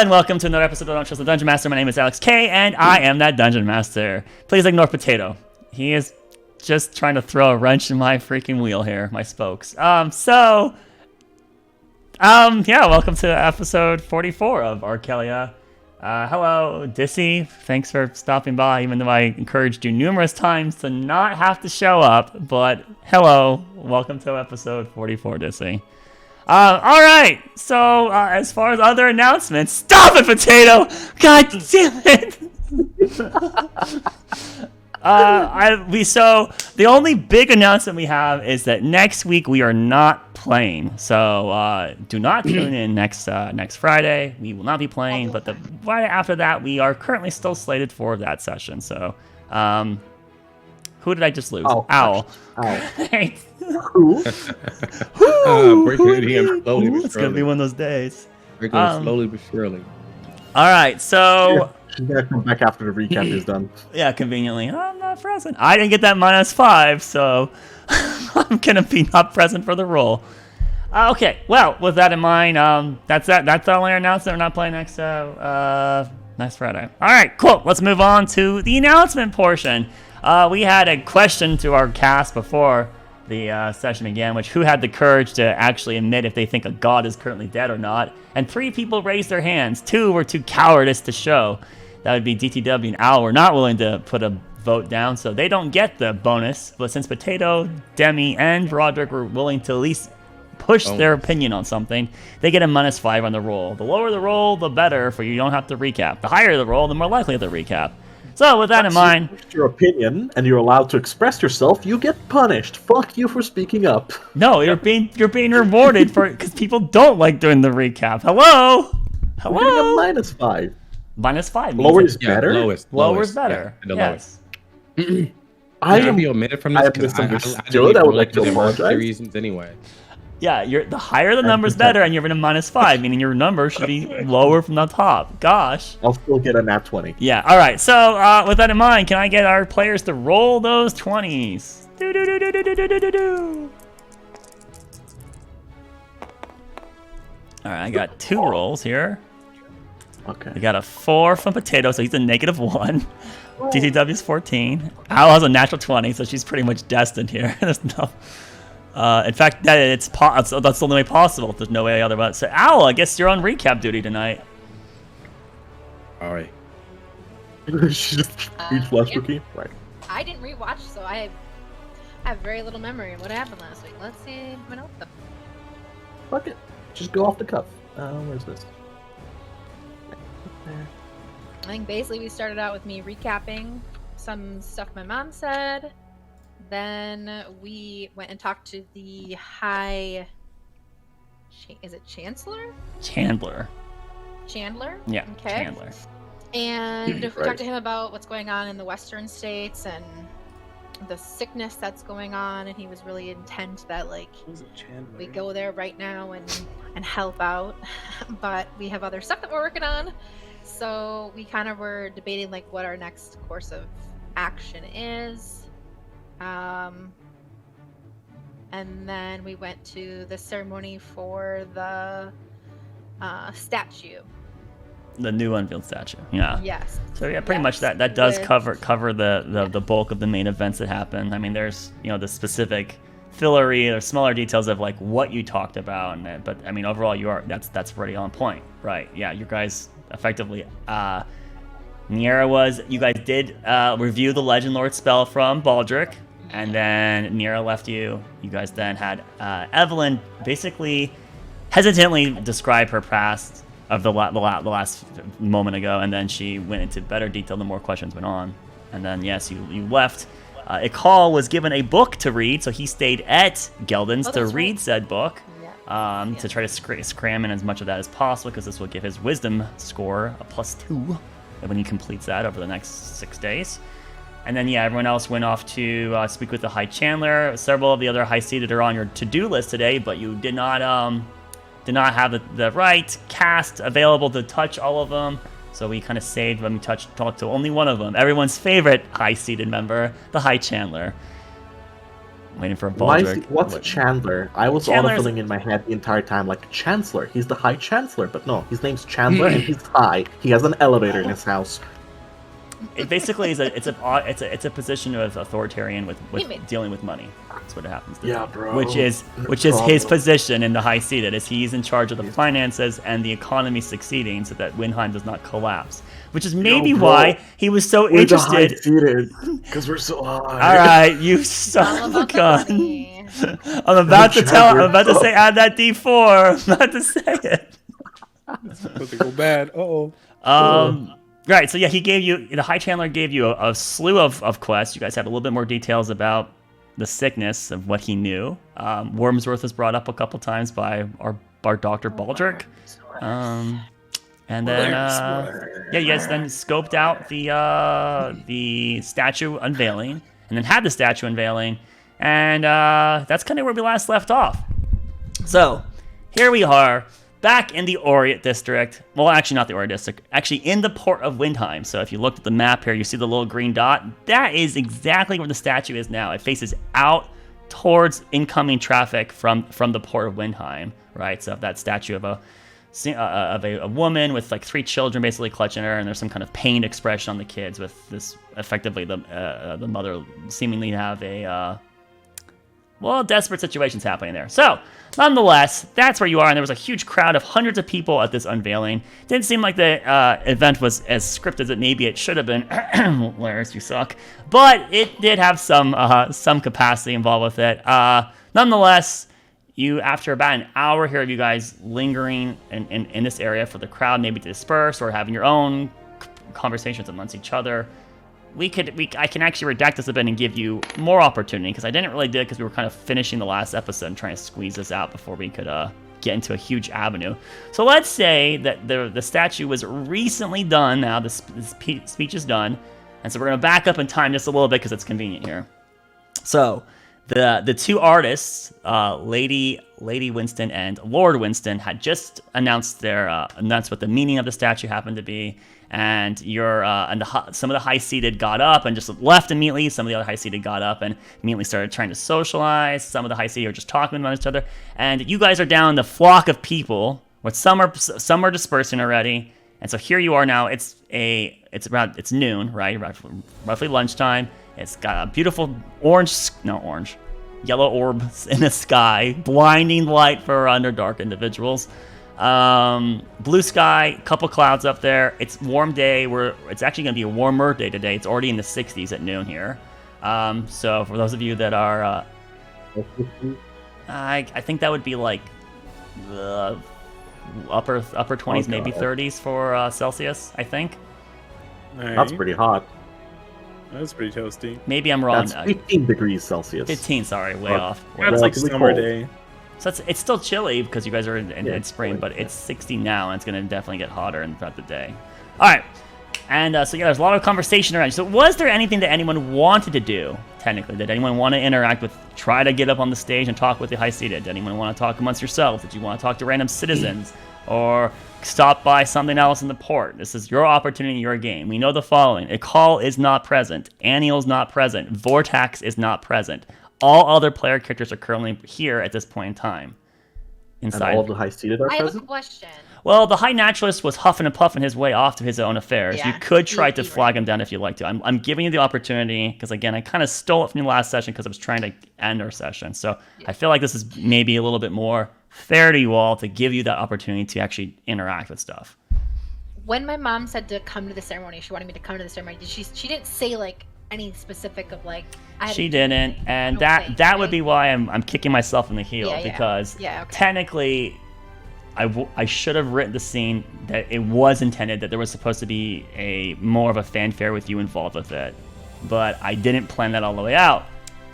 and welcome to another episode of Don't Trust the Dungeon Master. My name is Alex K, and I am that Dungeon Master. Please ignore Potato. He is just trying to throw a wrench in my freaking wheel here, my spokes. Welcome to episode 44 of Arkelya. Hello, Dissy. Thanks for stopping by, even though I encouraged you numerous times to not have to show up. But hello, welcome to episode 44, Dissy. Alright, so as far as other announcements, stop it, Potato! God damn it! So the only big announcement we have is that next week we are not playing. So do not tune in next Friday. We will not be playing, but the Friday after that we are currently still slated for that session. So who did I just lose? Owl. Right. Who? Breaking it in slowly but surely. It's gonna be one of those days. Breaking it slowly but surely. All right, so she's gonna come back after the recap is done. Yeah, conveniently, I'm not present. I didn't get that -5, so I'm gonna be not present for the roll. Okay, well, with that in mind, that's that. That's the only announcement. We're not playing next Friday. All right, cool. Let's move on to the announcement portion. We had a question to our cast before the session began, who had the courage to actually admit if they think a god is currently dead or not, and 3 people raised their hands. 2 were too cowardice to show. That would be DTW and Al were not willing to put a vote down, so they don't get the bonus. But since Potato, Demi, and Roderick were willing to at least push their opinion on something, they get a -5 on the roll. The lower the roll, the better, for you don't have to recap. The higher the roll, the more likely to recap. So with that in mind, your opinion and you're allowed to express yourself, you get punished. Fuck you for speaking up. No, you're being rewarded for because people don't like doing the recap. Hello. We're getting a -5. -5. Lower is better. Lower is better. Yeah, the yes. lowest. I am be omitted from this because I would like to apologize. Reasons anyway. Yeah, the higher the number's better, and you're in a -5, meaning your number should be lower from the top. Gosh. I'll still get a nat 20. Yeah, alright, so with that in mind, can I get our players to roll those 20s? Alright, I got 2 rolls here. Okay. We got a 4 from Potato, so he's a -1. DTW's 14. Al has a natural 20, so she's pretty much destined here. There's no... in fact, that's the only way possible. There's no way otherwise. So, Al, I guess you're on recap duty tonight. All right. She just eats flash cookie. Right. I didn't rewatch, so I have very little memory of what happened last week. Let's see what else. Fuck it. Just go off the cuff. Where's this? I think basically we started out with me recapping some stuff my mom said. Then we went and talked to the High... Is it Chancellor? Chandler. Chandler? Yeah, okay. Chandler. And we talked to him about what's going on in the western states and the sickness that's going on, and he was really intent that, like, we go there right now and help out. But we have other stuff that we're working on. So we kind of were debating, like, what our next course of action is. And then we went to the ceremony for the statue. The new unveiled statue. Yeah. Yes. So yeah, pretty much that does cover the bulk of the main events that happen. I mean, there's the specific fillery or smaller details of like what you talked about, but I mean overall that's pretty on point, right? Yeah, you guys effectively. You guys did review the Legend Lord spell from Baldric. And then Nira left you. You guys then had Evelyn basically hesitantly describe her past of the last moment ago, and then she went into better detail the more questions went on. And then, yes, you left. Ikal was given a book to read, so he stayed at Geldin's to read said book to try to cram in as much of that as possible, because this will give his wisdom score a +2 when he completes that over the next 6 days. And then, yeah, everyone else went off to speak with the High Chandler. Several of the other High-Seated are on your to-do list today, but you did not have the right cast available to touch all of them. So we kind of saved them, talked to only one of them. Everyone's favorite High-Seated member, the High Chandler. Waiting for a Why Baldric. what's Chandler? I was autofilling in my head the entire time like Chancellor. He's the High Chancellor, but no, his name's Chandler and he's high. He has an elevator in his house. It basically is it's a position of authoritarian with dealing with money. That's what it happens to. Yeah, bro. Which is his position in the High Seated, is he's in charge of the finances and the economy succeeding so that Windheim does not collapse. Which is maybe why he was so interested. Because we're so high. All right, you son of a gun. I'm about to say add that D4. I'm about to say it. It's about to go bad. Uh-oh. Right, so yeah, the High Chandler gave you a slew of quests. You guys had a little bit more details about the sickness of what he knew. Wormsworth was brought up a couple times by our Dr. Baldric. And then, you guys then scoped out the statue unveiling, and then had the statue unveiling, and that's kind of where we last left off. So, here we are, back in the Orient District. Well, actually not the Orient District, actually in the port of Windheim. So if you look at the map here, you see the little green dot. That is exactly where the statue is now. It faces out towards incoming traffic from the port of Windheim, right? So if that statue of a woman with like 3 children basically clutching her, and there's some kind of pained expression on the kids with this effectively the mother seemingly have a desperate situations happening there. So nonetheless, that's where you are, and there was a huge crowd of hundreds of people at this unveiling. Didn't seem like the event was as scripted as maybe it should have been. Lars, you suck. But it did have some capacity involved with it. Nonetheless, after about an hour here of you guys lingering in this area for the crowd maybe to disperse or having your own conversations amongst each other, I can actually redact this a bit and give you more opportunity, because I didn't really do it because we were kind of finishing the last episode and trying to squeeze this out before we could get into a huge avenue. So let's say that the statue was recently done now, the speech is done, and so we're going to back up in time just a little bit because it's convenient here. So the 2 artists, Lady Winston and Lord Winston, had just announced what the meaning of the statue happened to be. And some of the high-seated got up and just left immediately. Some of the other high-seated got up and immediately started trying to socialize. Some of the high-seated are just talking among each other. And you guys are down the flock of people, where some are dispersing already. And so here you are now. It's noon, right? Roughly lunchtime. It's got a beautiful yellow orb in the sky, blinding light for underdark individuals. Blue sky, couple clouds up there. It's warm day. It's actually going to be a warmer day today. It's already in the 60s at noon here. So for those of you that are, I think that would be like the upper 20s, maybe 30s for Celsius, I think. Right. That's pretty hot. That's pretty toasty. Maybe I'm wrong. That's 15 degrees Celsius. 15, sorry, way off. That's like summer day. So it's still chilly because you guys are in spring, but it's 60 now, and it's going to definitely get hotter throughout the day. All right. And so, there's a lot of conversation around. So was there anything that anyone wanted to do, technically? Did anyone want to interact with, try to get up on the stage and talk with the high-seated? Did anyone want to talk amongst yourselves? Did you want to talk to random citizens? Or stop by something else in the port? This is your opportunity, your game. We know the following. Ikal is not present. Aniel's not present. Vortax is not present. All other player characters are currently here at this point in time. Inside. And all of the high-seated are present? I have a question. Well, the High Naturalist was huffing and puffing his way off to his own affairs. Yeah, you could try to flag him down if you'd like to. I'm giving you the opportunity, because again, I kind of stole it from the last session because I was trying to end our session. So I feel like this is maybe a little bit more fair to you all to give you that opportunity to actually interact with stuff. When my mom said to come to the ceremony, she wanted me to come to the ceremony. She didn't say like any specific of like. She didn't, and that would be why I'm kicking myself in the heel, because technically, I should have written the scene that it was intended that there was supposed to be a more of a fanfare with you involved with it, but I didn't plan that all the way out,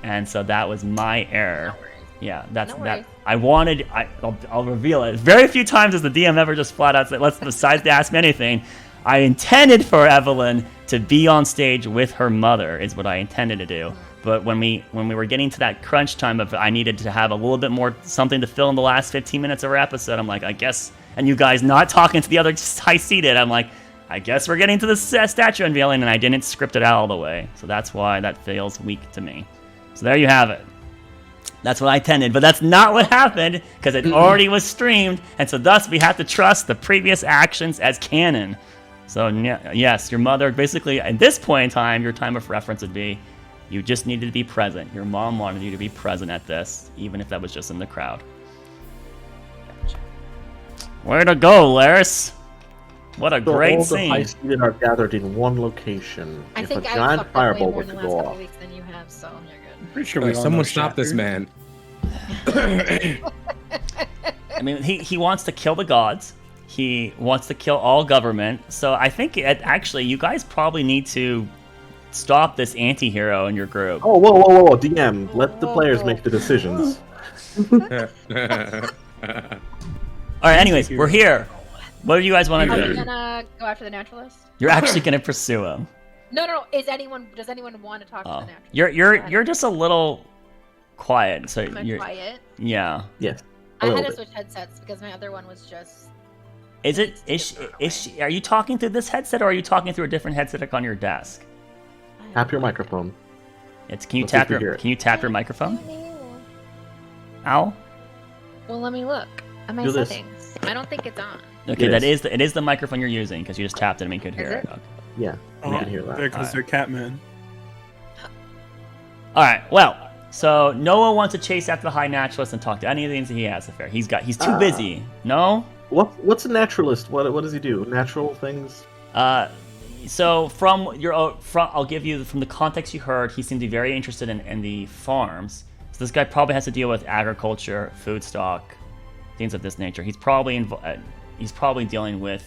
and so that was my error. Yeah, that. I'll reveal it. Very few times has the DM ever just flat out said, "Let's decide to ask me anything." I intended for Evelyn to be on stage with her mother, is what I intended to do. But when we were getting to that crunch time of I needed to have a little bit more something to fill in the last 15 minutes of our episode, I'm like, I guess, and you guys not talking to the other high-seated, I'm like, I guess we're getting to the statue unveiling, and I didn't script it out all the way. So that's why that feels weak to me. So there you have it. That's what I intended, but that's not what happened because it already was streamed, and so thus we have to trust the previous actions as canon. So yes, your mother basically at this point in time, your time of reference would be, you just needed to be present. Your mom wanted you to be present at this, even if that was just in the crowd. Way to go, Laris! What a great scene. All the high-seated are gathered in one location. I if think a I've giant fucked up way fireball more were in to the last go couple off, weeks than you have, so you're good. Pretty sure someone stop this man. I mean, he wants to kill the gods. He wants to kill all government. So I think actually you guys probably need to stop this anti-hero in your group. Oh, whoa, DM, let the players make the decisions. All right, anyways, we're here. What do you guys want to Are do? you gonna go after the naturalist? You're actually going to pursue him. No. Does anyone want to talk to the naturalist? You're just a little quiet. So Am I you're quiet? Yeah. Yes. I had to switch headsets because my other one was just. Is she? Are you talking through this headset or are you talking through a different headset on your desk? Tap your microphone. Can you tap your microphone? Ow. Well, let me look at my settings. I don't think it's on. Okay, it is the microphone you're using because you just tapped it and we could hear it. Okay. Yeah, you can hear that. Because they're Catman. All right. Well, so Noah wants to chase after the high naturalist and talk to any of the things that he has to fair. He's too busy. No. What's a naturalist? What does he do? Natural things? So I'll give you from the context you heard, he seemed to be very interested in the farms. So this guy probably has to deal with agriculture, food stock, things of this nature. He's probably dealing with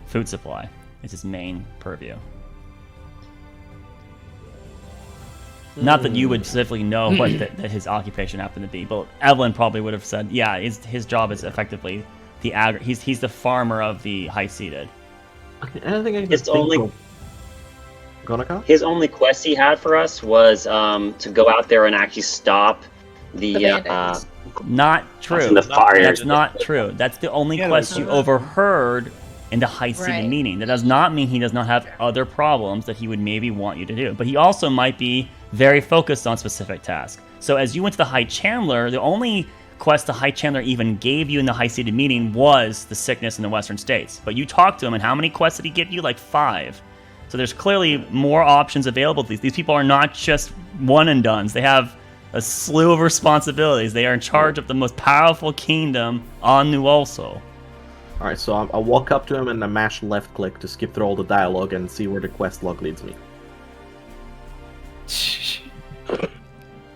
food supply. It's his main purview. Not that you would specifically know what that his occupation happened to be, but Evelyn probably would have said, yeah, his job is effectively he's the farmer of the high-seated. Okay, anything I can his only quest he had for us was to go out there and actually stop the not true. That's not true. That's the only quest you overheard in the high-seated meeting. That does not mean he does not have other problems that he would maybe want you to do. But he also might be very focused on specific tasks. So as you went to the High Chandler, the only quest the High Chandler even gave you in the high-seated meeting was the sickness in the Western States. But you talked to him, and how many quests did he give you? Like 5. So there's clearly more options available to these. These people are not just one-and-dones. They have a slew of responsibilities. They are in charge of the most powerful kingdom on New Ulso. Alright, so I'll walk up to him and I mash left click to skip through all the dialogue and see where the quest log leads me.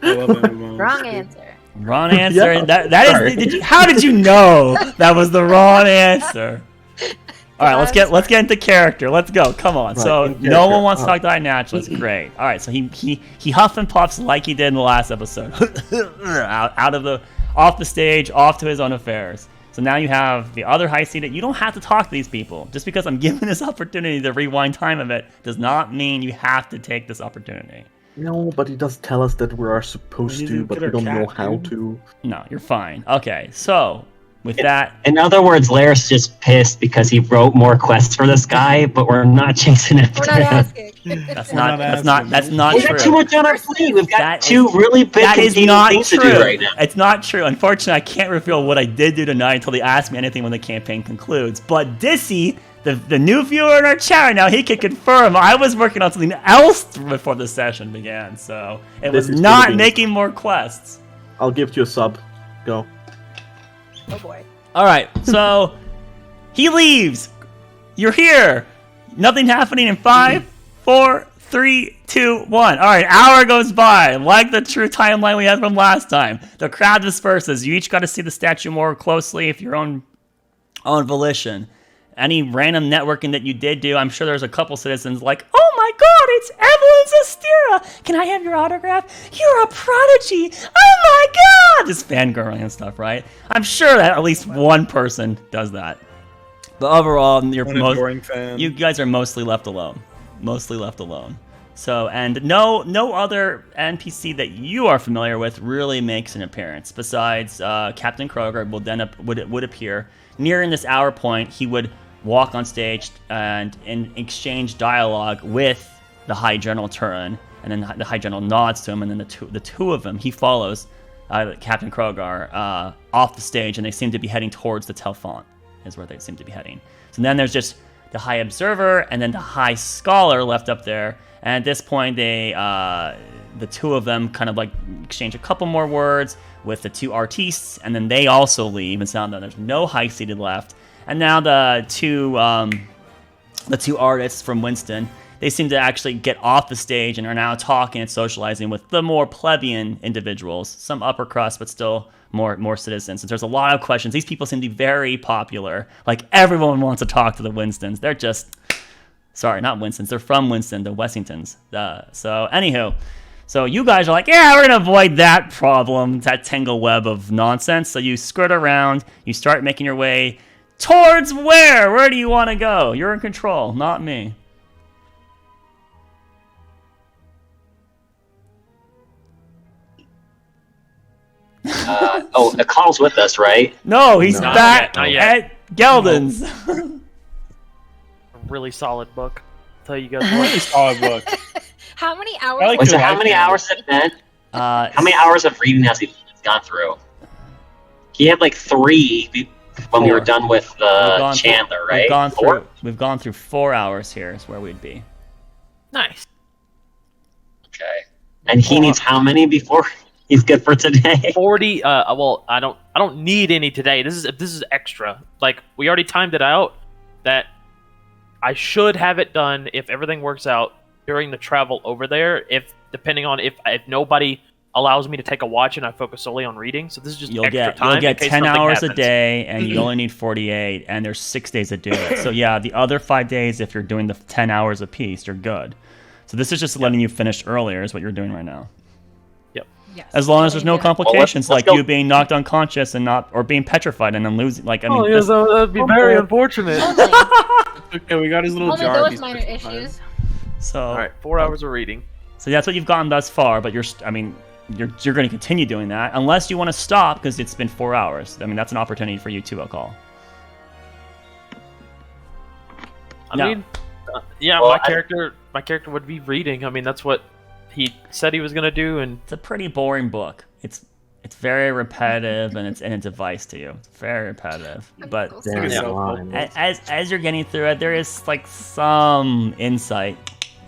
Wrong answer. Wrong answer. Yeah. How did you know that was the wrong answer? All right, let's get into character. Let's go. Come on. Right, So no one wants to talk to that naturalist. Great. All right. So he huff and puffs like he did in the last episode. off the stage, off to his own affairs. So now you have the other high seated. You don't have to talk to these people. Just because I'm given this opportunity to rewind time of it does not mean you have to take this opportunity. No, but he does tell us that we are supposed to, but we don't know how to. No, you're fine. Okay, so with that, in other words, Laris just pissed because he wrote more quests for this guy, but we're not chasing him. We're not asking. That's not We true. got too much on our plate. We've got two really big things to do right now. It's not true. Unfortunately, I can't reveal what I did do tonight until they ask me anything when the campaign concludes. But Dissy, the new viewer in our chat right now, he can confirm I was working on something else before the session began, so it was not making more quests. I'll give you a sub. Go. Oh boy. All right, so he leaves. You're here. Nothing happening in 5, 4, 3, 2, 1. All right, an hour goes by, like the true timeline we had from last time. The crowd disperses. You each got to see the statue more closely if your own volition. Any random networking that you did do, I'm sure there's a couple citizens like, oh my god, it's Evelyn Zastira! Can I have your autograph? You're a prodigy! Oh my god! Just fangirling and stuff, right? I'm sure that at least one person does that. But overall, you guys are mostly left alone. So, and no other NPC that you are familiar with really makes an appearance. Besides, Captain Kroger would appear. Nearing this hour point, he would walk on stage and exchange dialogue with the High General Turin, and then the High General nods to him, and then the two of them, he follows, Captain Krogar, off the stage, and they seem to be heading towards the Telfont, is where they seem to be heading. So then there's just the High Observer and then the High Scholar left up there. And at this point, they, the two of them kind of like exchange a couple more words with the two artistes, and then they also leave. And so now there's no high seated left. And now the two artists from Winston, they seem to actually get off the stage and are now talking and socializing with the more plebeian individuals, some upper crust, but still more citizens. And there's a lot of questions. These people seem to be very popular. Like, everyone wants to talk to the Winstons. They're just, sorry, not Winstons. They're from Winston, the Wessingtons. So, anywho, so you guys are like, yeah, we're going to avoid that problem, that tangle web of nonsense. So you skirt around, you start making your way towards where? Where do you want to go? You're in control, not me. Akal's with us, right? No, he's Not back yet, not yet. at Geldon's. A really solid book. I'll tell you guys Really what. solid book. How many hours? I like Wait, so to how like many it. hours has it been? How How many hours of reading has he gone through? He had like 3 when we were Four. done with Chandler, right? We've gone through 4 hours here is where we'd be. Nice. Okay. And he needs how many before he's good for today? 40. Well, I don't need any today. This is extra. Like, we already timed it out that I should have it done if everything works out during the travel over there. If depending on if nobody allows me to take a watch and I focus solely on reading. So this is just extra time. You'll get in case 10 something hours a happens. day, and you only need 48, and there's 6 days to do it. So yeah, the other 5 days, if you're doing the 10 hours a piece, you're good. So this is just letting you finish earlier is what you're doing right now. Yes. As long as there's no Yeah. complications, let's like you go. being knocked unconscious and or being petrified and then losing. Like, I mean, that'd be very unfortunate. Only, Okay, we got his little only jar. those minor issues. so All right, 4 hours of reading. So that's what you've gotten thus far, but you're going to continue doing that unless you want to stop because it's been 4 hours. I mean, that's an opportunity for you too, I'll call. I No. mean, yeah, Well, my character would be reading. I mean, that's what he said he was gonna do, and It's a pretty boring book. It's very repetitive and it's a device to you. It's very repetitive, but There's Yeah. a line. as you're getting through it, there is like some insight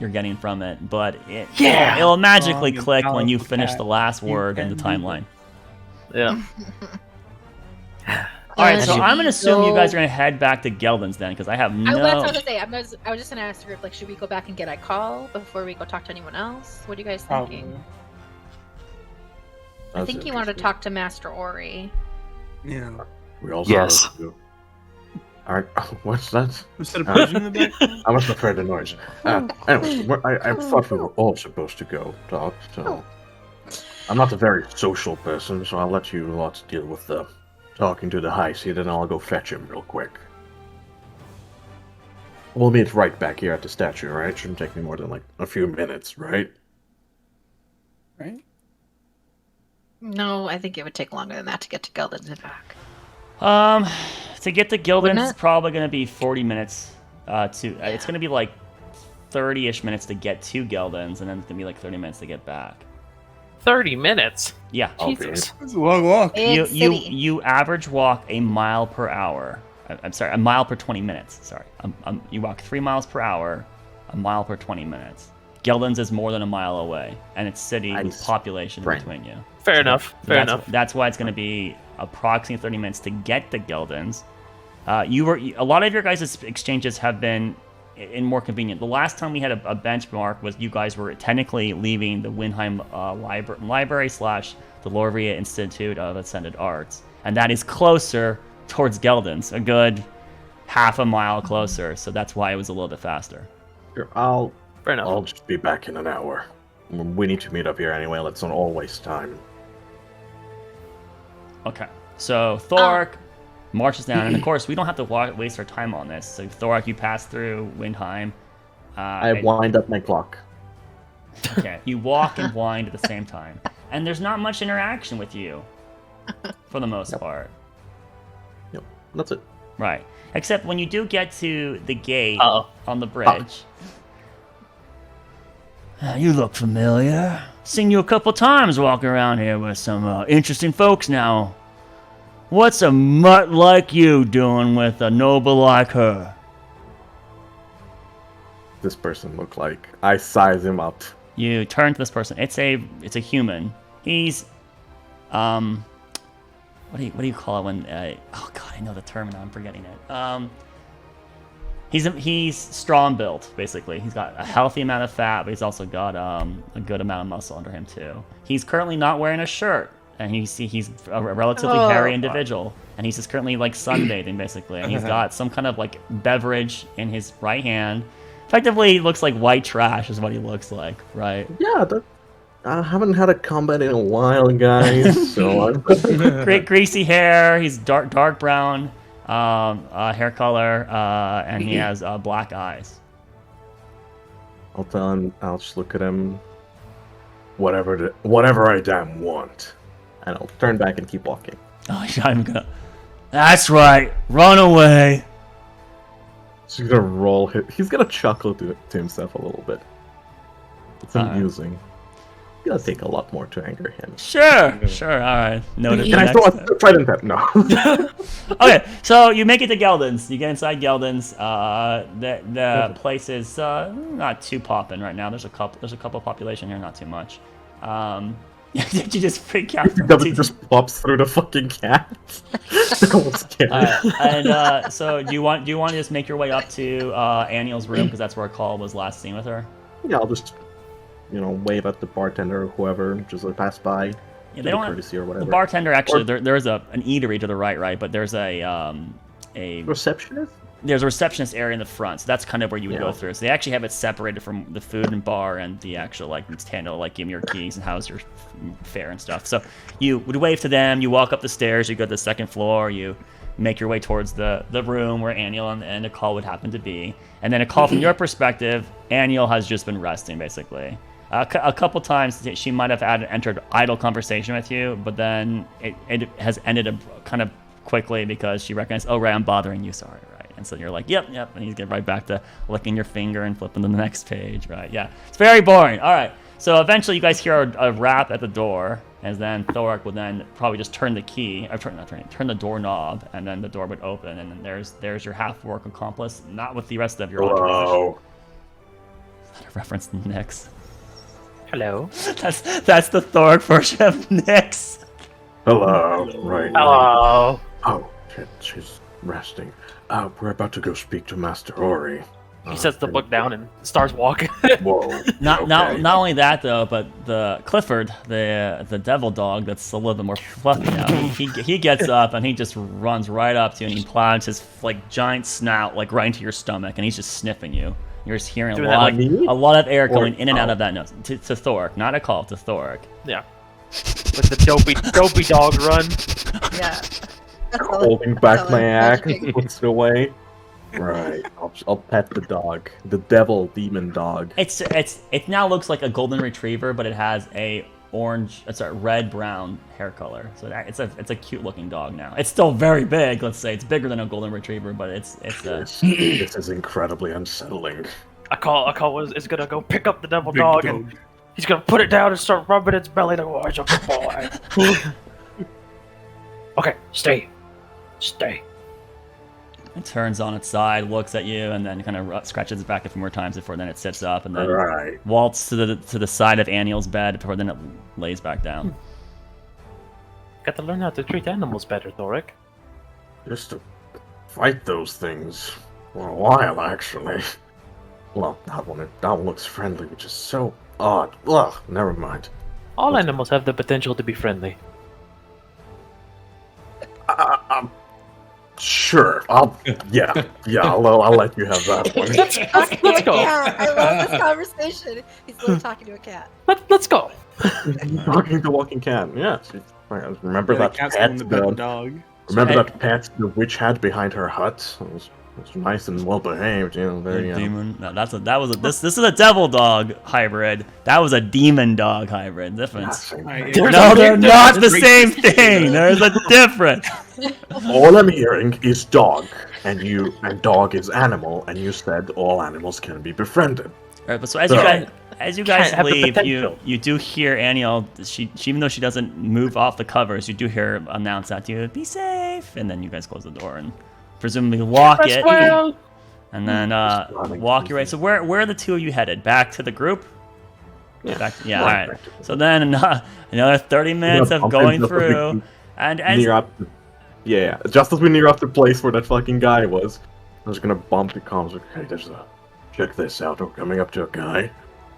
you're getting from it, but it'll magically Strong click and when you powerful finish cat. the last You word in can the do timeline. yeah. All right, so And I'm gonna assume you so- guys are gonna head back to Geldon's then, because I have That's what I was no. gonna say. I was just gonna ask the group, like, should we go back and get a call before we go talk to anyone else? What are you guys thinking? Probably. I think you wanted to talk to Master Ori. Yeah. We also Yes. have to- Alright, what's that? Instead of Persian in the background? I must have heard the noise. Anyways, I thought we were all supposed to go talk, so... I'm not a very social person, so I'll let you lots deal with the talking to the high seat, and I'll go fetch him real quick. We'll meet right back here at the statue, right? Shouldn't take me more than, like, a few minutes, right? Right? No, I think it would take longer than that to get to Geldon and back. To get to Wouldn't Geldon's, it? it's probably gonna be 40 minutes. It's gonna be like 30-ish minutes to get to Geldon's, and then it's gonna be like 30 minutes to get back. 30 minutes. Yeah. Jesus. It's a long walk. Big city. You average walk a mile per hour. I'm sorry, a mile per 20 minutes. Sorry, you walk 3 miles per hour, a mile per 20 minutes. Geldon's is more than a mile away, and it's city with Nice. population Right. between you. Fair enough. Fair that's, enough. That's why it's going to be approximately 30 minutes to get to Geldon's. A lot of your guys' exchanges have been in more convenient. The last time we had a benchmark was you guys were technically leaving the Windheim library / the Lorvia Institute of Ascended Arts, and that is closer towards Geldon's, a good half a mile closer. So that's why it was a little bit faster. Sure, Fair enough. I'll just be back in an hour. We need to meet up here anyway, let's not all waste time. Okay, so Thork marches down, and of course we don't have to waste our time on this. So Thork, you pass through Windheim. I wind up my clock. Okay, you walk and wind at the same time, and there's not much interaction with you, for the most part. Yep, that's it. Right, except when you do get to the gate Uh-oh. on the bridge. You look familiar. Seen you a couple times walking around here with some interesting folks now. What's a mutt like you doing with a noble like her? This person look like? I size him up. You turn to this person. It's a human. He's what do you call it when oh god, I know the term and I'm forgetting it. He's strong built, basically. He's got a healthy amount of fat, but he's also got a good amount of muscle under him too. He's currently not wearing a shirt, and he's a relatively hairy individual, and he's just currently like sunbathing basically, and he's got some kind of like beverage in his right hand. Effectively, he looks like white trash is what he looks like, right? Yeah, I haven't had a combat in a while, guys. So Great greasy hair. He's dark brown hair color, and he has black eyes. I'll tell him. I'll just look at him. Whatever I damn want, and I'll turn back and keep walking. Oh, I'm gonna. That's right. Run away. So he's gonna roll. He's gonna chuckle to himself a little bit. It's amusing. It's gonna take a lot more to anger him. Sure. All right. Noted. Can I still want to try that? No. Okay, so you make it to Geldon's. You get inside Geldon's. The place is not too poppin' right now. There's a couple population here, not too much. Did you just freak out? He just pops through the fucking cat. So do you want to just make your way up to Aniel's room because that's where Arkel was last seen with her? Yeah, I'll just wave at the bartender or whoever, just like pass by. Yeah, they don't courtesy or whatever. The bartender actually, there's an eatery to the right, but there's a receptionist. There's a receptionist area in the front, so that's kind of where you would go through. So they actually have it separated from the food and bar and the actual handle, like give me your keys and how's your fare and stuff. So you would wave to them. You walk up the stairs. You go to the second floor. You make your way towards the room where Aniel and Nicole would happen to be. And then a call from your perspective, Aniel has just been resting basically. A couple times she might have entered idle conversation with you, but then it has ended kind of quickly because she recognized, oh right, I'm bothering you, sorry, right? And so you're like, yep, and he's getting right back to licking your finger and flipping to the next page, right? Yeah, it's very boring. All right, so eventually you guys hear a rap at the door, and then Thorek would then probably just turn the key, turn the doorknob, and then the door would open, and then there's your half-orc accomplice, not with the rest of your entourage. Is that a reference to Nyx? Hello. That's the Thorek version of Nyx. Hello. Right. Hello. Oh, shit, she's resting. We're about to go speak to Master Ori. He sets the book down and starts walking. Whoa. Not only that though, but the Clifford, the devil dog that's a little bit more fluffy now. He gets up and he just runs right up to you and he plows his giant snout right into your stomach and he's just sniffing you. You're just hearing a lot of air going in and out of that nose. To Thorek, not a call, to Thorek. Yeah. With the dopey dog run. Yeah. Holding back my axe, puts it away. Right. I'll pet the dog. The demon dog. It now looks like a golden retriever, but it has a red brown hair color. So it's a cute looking dog now. It's still very big. Let's say it's bigger than a golden retriever, but this is incredibly unsettling. Arkel is gonna go pick up the devil dog and he's gonna put it down and start rubbing its belly like, oh, it's a good boy. Okay, stay. It turns on its side, looks at you, and then kind of scratches its back a few more times before then it sits up and then waltzes to the side of Aniel's bed before then it lays back down. Got to learn how to treat animals better, Thorek. Just to fight those things for a while, actually. Well, that one looks friendly, which is so odd. Ugh, never mind. All animals have the potential to be friendly. Sure. I'll let you have that one. Let's go. Yeah, I love this conversation. He's literally talking to a cat. Let's go. Talking to walking cat. Yeah. Remember that cat's pet the better dog. Remember that pet the witch had behind her hut? It was nice and well behaved, very demon. No, this is a devil dog hybrid. That was a demon dog hybrid. Difference. No, they're not the same thing. There's a difference. All I'm hearing is dog, and dog is animal, and you said all animals can be befriended. All right, but so as As you guys have the leave, potential. you do hear Aniel. She even though she doesn't move off the covers, you do hear her announce out to you, "Be safe," and then you guys close the door and presumably walk it, Well, and then walk your way. So where are the two of you headed? Back to the group? Yeah. All right. So then another 30 minutes of going through, and as Near up, just as we near up the place where that fucking guy was, I was gonna bump the comms. Like, hey, check this out. We're coming up to a guy.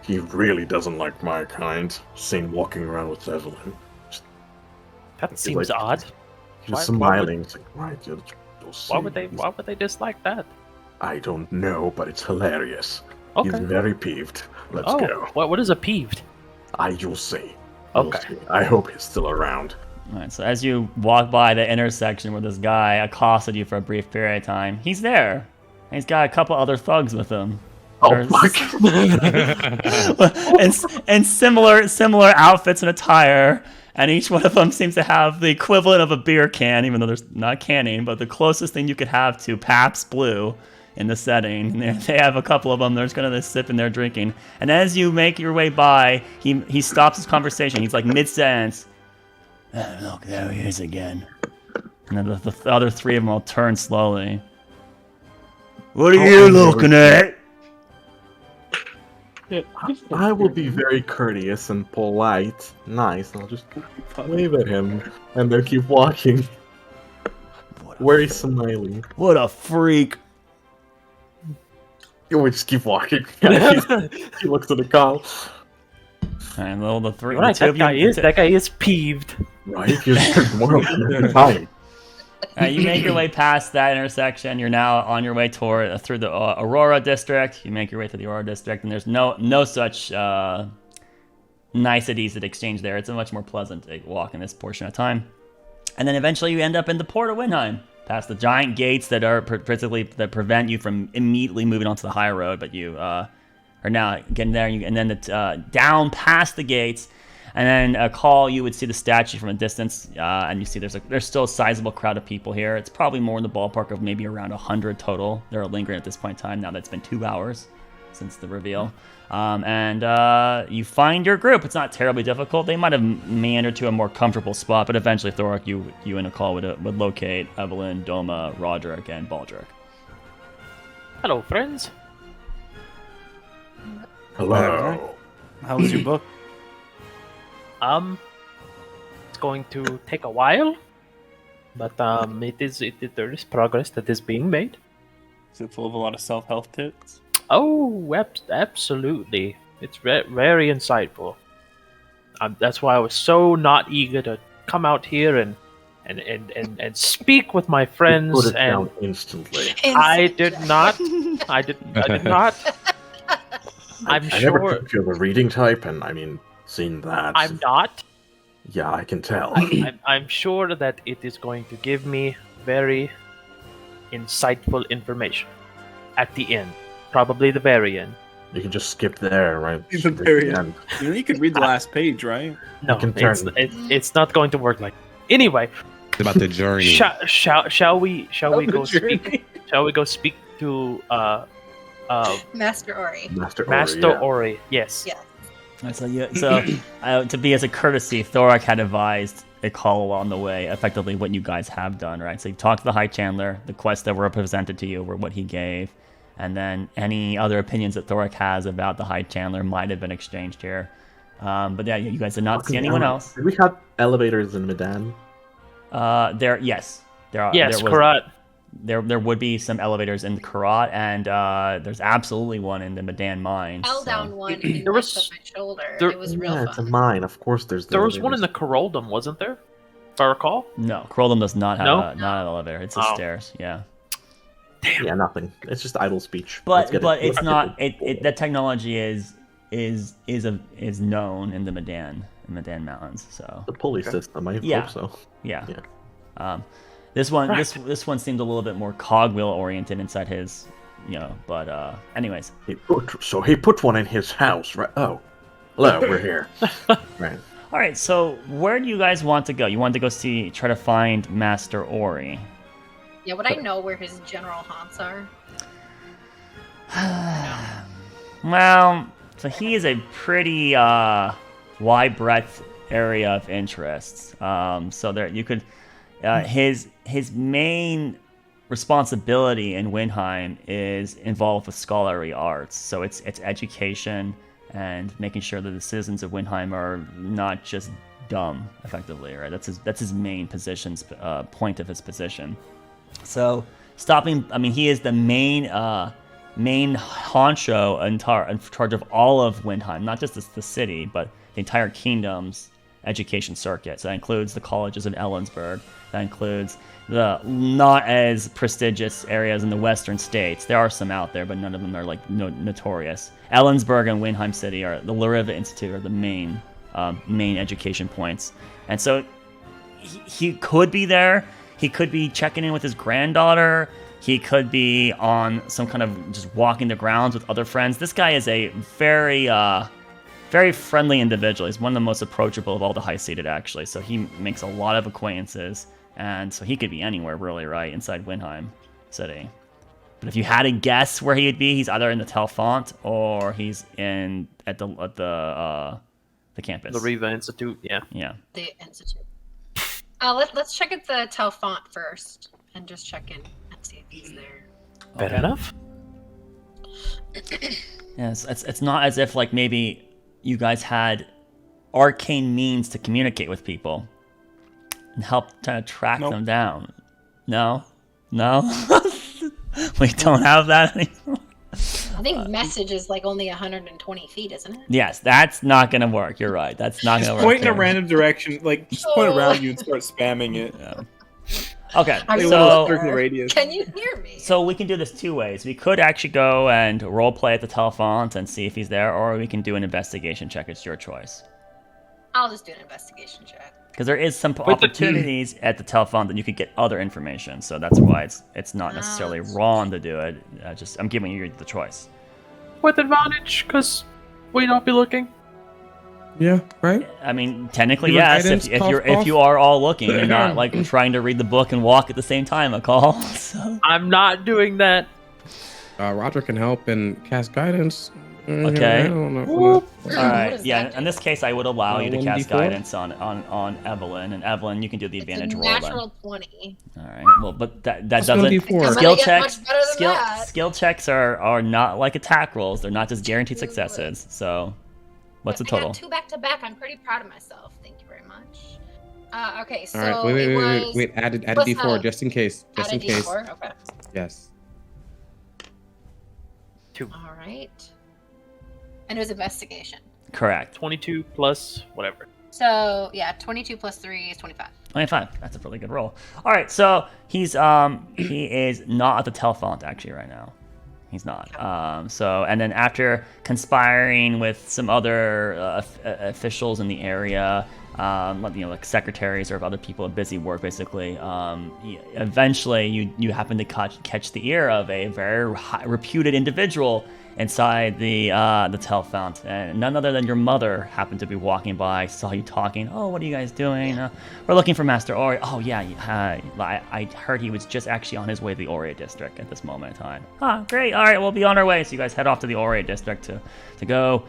He really doesn't like my kind. Seen walking around with Evelyn. that seems odd. He's Why- smiling. It's like, right, you'll see. Why would they dislike that? I don't know, but it's hilarious. He's Okay. very peeved. Let's Oh, go. what is a peeved? You'll see. You'll Okay. see. I hope he's still around. All right, so as you walk by the intersection where this guy accosted you for a brief period of time, he's there. And he's got a couple other thugs with him. Oh, They're fuck. and similar outfits and attire, and each one of them seems to have the equivalent of a beer can, even though there's not canning, but the closest thing you could have to Pabst Blue in the setting. And they have a couple of them. They're just kind of sipping their drinking. And as you make your way by, he stops his conversation. He's like mid-sentence. Look, there he is again. And then the other three of them all turn slowly. What are you looking at? I will be very courteous and polite. Nice. I'll just wave at him and then keep walking. Very smiling. What a freak. We just keep walking. He looks at the call. And the three, Right, the two that of you, guy is peeved. Right? He's more of time. you make your way past that intersection. You're now on your way through the Aurora district. You make your way through the Aurora district, and there's no such niceties that exchange there. It's a much more pleasant walk in this portion of time. And then eventually you end up in the port of Windheim, past the giant gates that are principally that prevent you from immediately moving onto the high road. But you are now getting there, and then down past the gates. And then a call, you would see the statue from a distance, and you see there's still a sizable crowd of people here. It's probably more in the ballpark of maybe around 100 total. They're lingering at this point in time, now that it's been 2 hours since the reveal. And you find your group. It's not terribly difficult. They might have meandered to a more comfortable spot, but eventually, Thorak, you and a call would locate Evelyn, Doma, Roderick, and Baldric. Hello, friends. Hello. How was your book? It's going to take a while, but there is progress that is being made. Is it full of a lot of self-help tips? Oh, absolutely. It's very insightful. That's why I was so not eager to come out here and speak with my friends. Put it And down instantly. I did not. I did not. I I'm never sure. took you the reading type, and I mean, seen that. I'm not. Yeah, I can tell. I'm sure that it is going to give me very insightful information at the end, probably the very end. You can just skip there, right? The Skip very the end. You know, you could read the last page, right? No, can it's not going to work like. Anyway, It's about the journey. shall we Oh, go the journey. speak? Shall we go speak to Master Ori. Master Ori? Yes. Yes. So to be as a courtesy, Thorak had advised a call along the way, effectively what you guys have done, right? So you talked to the High Chandler, the quests that were presented to you were what he gave, and then any other opinions that Thorak has about the High Chandler might have been exchanged here. But yeah, you guys did not see anyone else. Did we have elevators in Medan? Yes, there are. Yes, there was- correct. There would be some elevators in Karat, and there's absolutely one in the Medan mine. Fell down one and There was was- my shoulder. there- It was real Yeah, it's a fun. mine. Of course, there's. There was one in the Caroldum, wasn't there? If I recall. No, Kroldum does not have No? not an elevator. It's the Oh. stairs. Yeah, Yeah, nothing. It's just idle speech. but Let's get it. it's not. That technology is known in the Medan Mountains. So the pulley system. I Yeah. hope so. yeah. Yeah. This one Right. this one seemed a little bit more cogwheel oriented inside his, But anyways, He put one in his house, right? Oh, hello, we're here. Right. all right. So where do you guys want to go? You want to go try to find Master Ori. Yeah, would I know where his general haunts are? Well, So he is a pretty wide breadth area of interests. So there you could his main responsibility in Windheim is involved with scholarly arts. So it's education and making sure that the citizens of Windheim are not just dumb, effectively, right? That's his main position's point of his position. So stopping, I mean, he is the main honcho in charge of all of Windheim, not just the city, but the entire kingdom's education circuit. So that includes the colleges in Ellensburg. That includes the not as prestigious areas in the western states. There are some out there, but none of them are like notorious. Ellensburg and Windheim City are the Lariva Institute are the main education points. And so he could be there. He could be checking in with his granddaughter. He could be on some kind of just walking the grounds with other friends. This guy is a very friendly individual. He's one of the most approachable of all the high-seated, actually. So he makes a lot of acquaintances. And so he could be anywhere, really, right, inside Windheim City. But if you had to guess where he'd be, he's either in the Telfont or he's at the campus. The Riva Institute, yeah. Yeah. The Institute. Let's check at the Telfont first and just check in and see if he's there. Fair enough. Yes, it's not as if like maybe you guys had arcane means to communicate with people and help try to track them down. No? We don't have that anymore. I think message is like only 120 feet, isn't it? Yes, that's not gonna work. You're right. That's not gonna work. Point in a random direction, like just point around you and start spamming it. Yeah. Okay, So radius. Can you hear me? So we can do this two ways. We could actually go and role play at the Telfont and see if he's there, or we can do an investigation check. It's your choice. I'll just do an investigation check. Because there is some opportunities at the Telfont that you could get other information, so that's why it's not necessarily wrong to do it. I'm giving you the choice. With advantage, because we don't be looking. Yeah, right? I mean, technically, Give her yes. guidance, If you are all looking, you're not like trying to read the book and walk at the same time. A call. So. I'm not doing that. Roger can help and cast guidance. Okay. I don't know. All right. Yeah. In this case, I would allow you to cast 1d4? guidance on Evelyn, and Evelyn, you can do the advantage roll. Natural 20. All right. Well, but that Let's doesn't. go D4. Skill Get checks. much better than that. Skill checks are not like attack rolls. They're not just guaranteed successes. So, what's the I total? got 2 back to back. I'm pretty proud of myself. Thank you very much. Okay, so All right, wait. Add a D4 just in case. Just in case. D4? Okay. Yes. 2. All right. And it was investigation. Correct. 22 plus whatever. So, yeah, 22 plus 3 is 25. 25. That's a really good roll. All right. So he is not at the Telfont actually right now. He's not. And then after conspiring with some other officials in the area, like secretaries or other people at busy work, basically, eventually you happen to catch the ear of a very reputed individual inside the Telfont, and none other than your mother happened to be walking by, saw you talking. Oh, what are you guys doing? We're looking for Master Ori. Oh yeah, I heard he was just actually on his way to the Ori district at this moment in time. Ah, great. All right, we'll be on our way. So you guys head off to the Ori district to go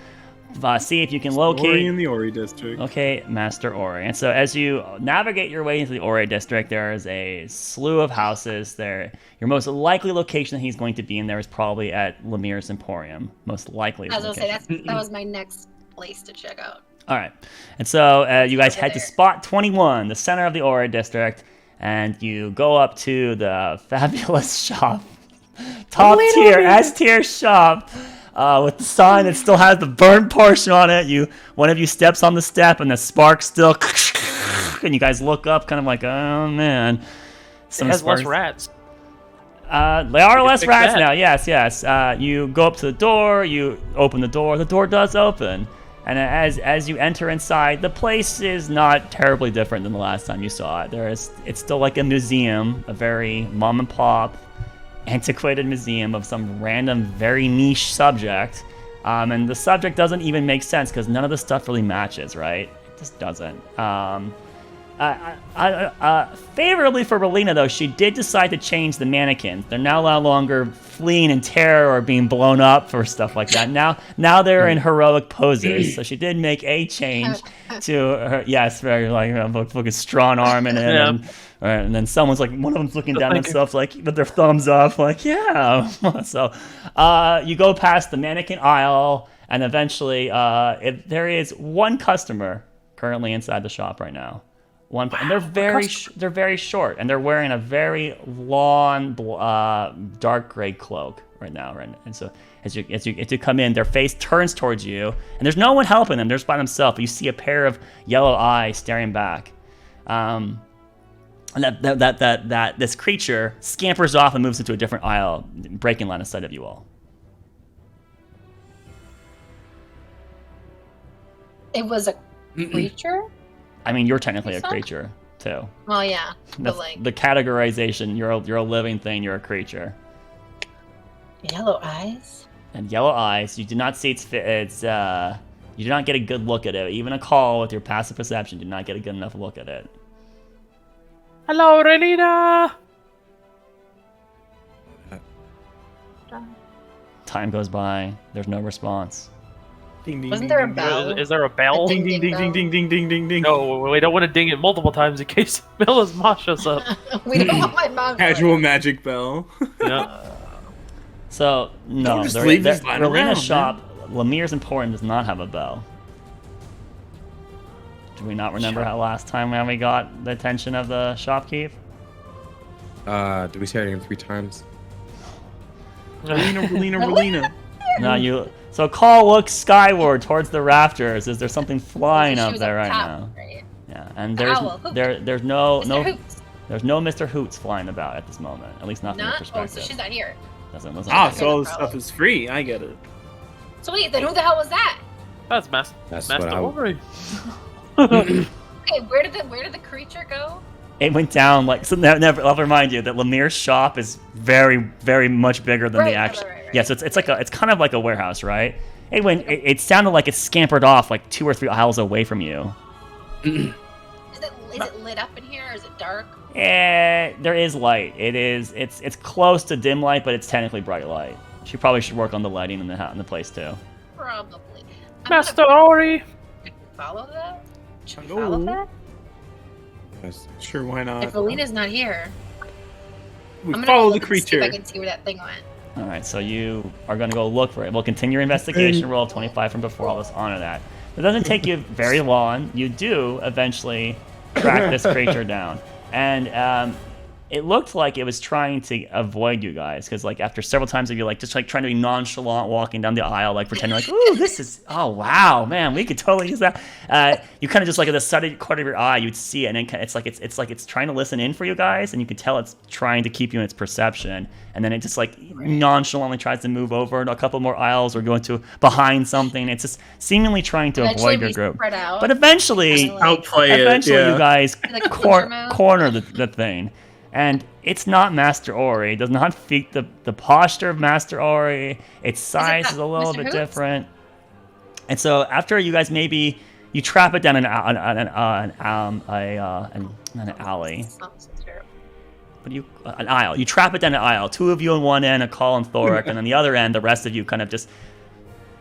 see if you can locate Ori in the Ori district. Okay, Master Ori. And so as you navigate your way into the Ori district, there is a slew of houses there. Your most likely location that he's going to be in there is probably at Lemir's Emporium. Most likely. I was going to say, that was my next place to check out. All right. And so you guys head to spot 21, the center of the Ori district, and you go up to the fabulous shop. Top tier, S tier shop. With the sign that still has the burnt portion on it. One of you steps on the step and the spark still, and you guys look up, kind of like, oh man. It has less rats. They are less rats now. Yes. You go up to the door. You open the door. The door does open, and as you enter inside, the place is not terribly different than the last time you saw it. It's still like a museum, a very mom and pop, antiquated museum of some random, very niche subject, and the subject doesn't even make sense because none of the stuff really matches, right? It just doesn't. Favorably for Relina, though, she did decide to change the mannequins. They're now no longer fleeing in terror or being blown up for stuff like that. Now they're in heroic poses. So she did make a change to her. Yes, very like fucking strong arm in it. And then someone's like, one of them's looking down at themselves like with their thumbs up, like, yeah. So you go past the mannequin aisle, and eventually there is one customer currently inside the shop right now. And they're very short, and they're wearing a very long, dark gray cloak right now. And so as you come in, their face turns towards you, and there's no one helping them. They're just by themselves. You see a pair of yellow eyes staring back. And that this creature scampers off and moves into a different aisle, breaking line of sight of you all. It was a creature? I mean, you're technically a creature too. Well, yeah, but the categorization. You're a living thing. You're a creature. Yellow eyes. And yellow eyes. You do not see its. You do not get a good look at it. Even a call with your passive perception, do not get a good enough look at it. Hello, Relina. Time goes by. There's no response. Ding, ding, Wasn't ding, there a ding, bell? Is there a bell? Ding, ding, ding, ding, ding, ding, ding, ding, ding. No, we don't want to ding it multiple times in case Milla's Ma shows up. We don't want my mom. Casual magic bell. Yeah. So no, Don't just leave these lying Relina's around, shop. Lemir's Emporium does not have a bell. Do we not remember how last time when we got the attention of the shopkeep? Did we say it again 3 times? Relina. No, you. So Call looks skyward towards the rafters. Is there something flying She up was there up right top, now? right? Yeah, and Owl, there's no Mr. Hoots. there's no Mr. Hoots flying about at this moment. At least not from your Not? Oh, perspective. so she's not here. Doesn't Ah, look so like all it. this stuff is free. I get it. So wait, then who the hell was that? That's That's Master what I would- Wolverine. Okay, where did the creature go? It went down like so. I'll remind you that Lemir's shop is very, very much bigger than the actual. Right. Yes, it's kind of like a warehouse, right? It sounded like it scampered off like 2 or 3 aisles away from you. Is it lit up in here, or is it dark? There is light. It's close to dim light, but it's technically bright light. She probably should work on the lighting in the place too. Probably. Master Ori. Follow that? Should we Hello? follow that? Yes. Sure, why not? If Alina's not here, We I'm gonna follow go the look and see if creature. I can see where that thing went. All right, so you are going to go look for it. We'll continue your investigation roll of 25 from before. I'll just honor that. It doesn't take you very long. You do eventually track this creature down, and it looked like it was trying to avoid you guys because, like, after several times of you, like, just like trying to be nonchalant, walking down the aisle, like pretending, like, "Ooh, this is oh wow, man, we could totally use that." You kind of just like at the side corner of your eye, you'd see it, and then it's like it's trying to listen in for you guys, and you can tell it's trying to keep you in its perception, and then it just like nonchalantly tries to move over a couple more aisles or go into behind something. It's just seemingly trying to Eventually avoid your we group, spread out. but eventually. Kinda like- Outplay Eventually, it. you guys Like a creature mode? corner the thing. And it's not Master Ori. It does not fit the posture of Master Ori. Its size is a little Mr. bit Hoots? different. And so after you guys maybe you trap it down an alley. It's not so terrible. But an aisle. You trap it down an aisle. 2 of you on one end, a Call and Thoric, and on the other end, the rest of you kind of just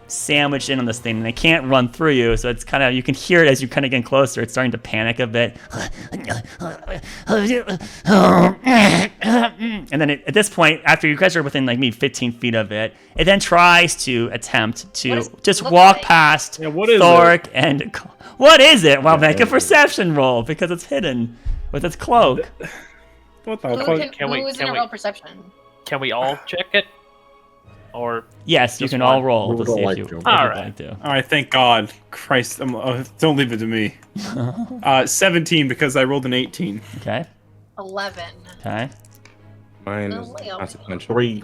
sandwiched in on this thing, and they can't run through you, so it's kind of, you can hear it as you kind of get closer. It's starting to panic a bit. And then at this point, after you guys are within like maybe 15 feet of it, it then tries to attempt What to does it just look walk like? past Yeah, what is Thoric and what is it? Well, make a perception roll because it's hidden with its cloak. What the Who fuck? Can who we- is can in a we- real perception? Can we all check it? Or Yes, you Just can all one. roll We to would see all if like you to. would All right. like to. All right, thank God. Christ, don't leave it to me. 17 because I rolled an 18. Okay. 11. Okay. Mine is Really? consequential. 3.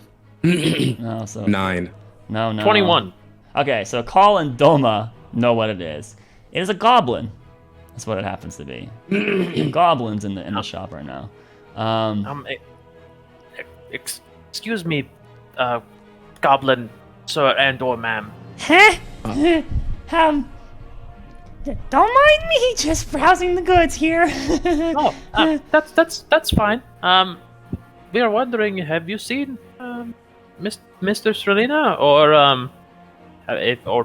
No, so 9. no. 21. Okay, so Call and Doma know what it is. It is a goblin. That's what it happens to be. Goblins in the shop right now. Excuse me, goblin, sir and or ma'am. Huh? Don't mind me, just browsing the goods here. That's fine. We are wondering, have you seen Mr. Strelina or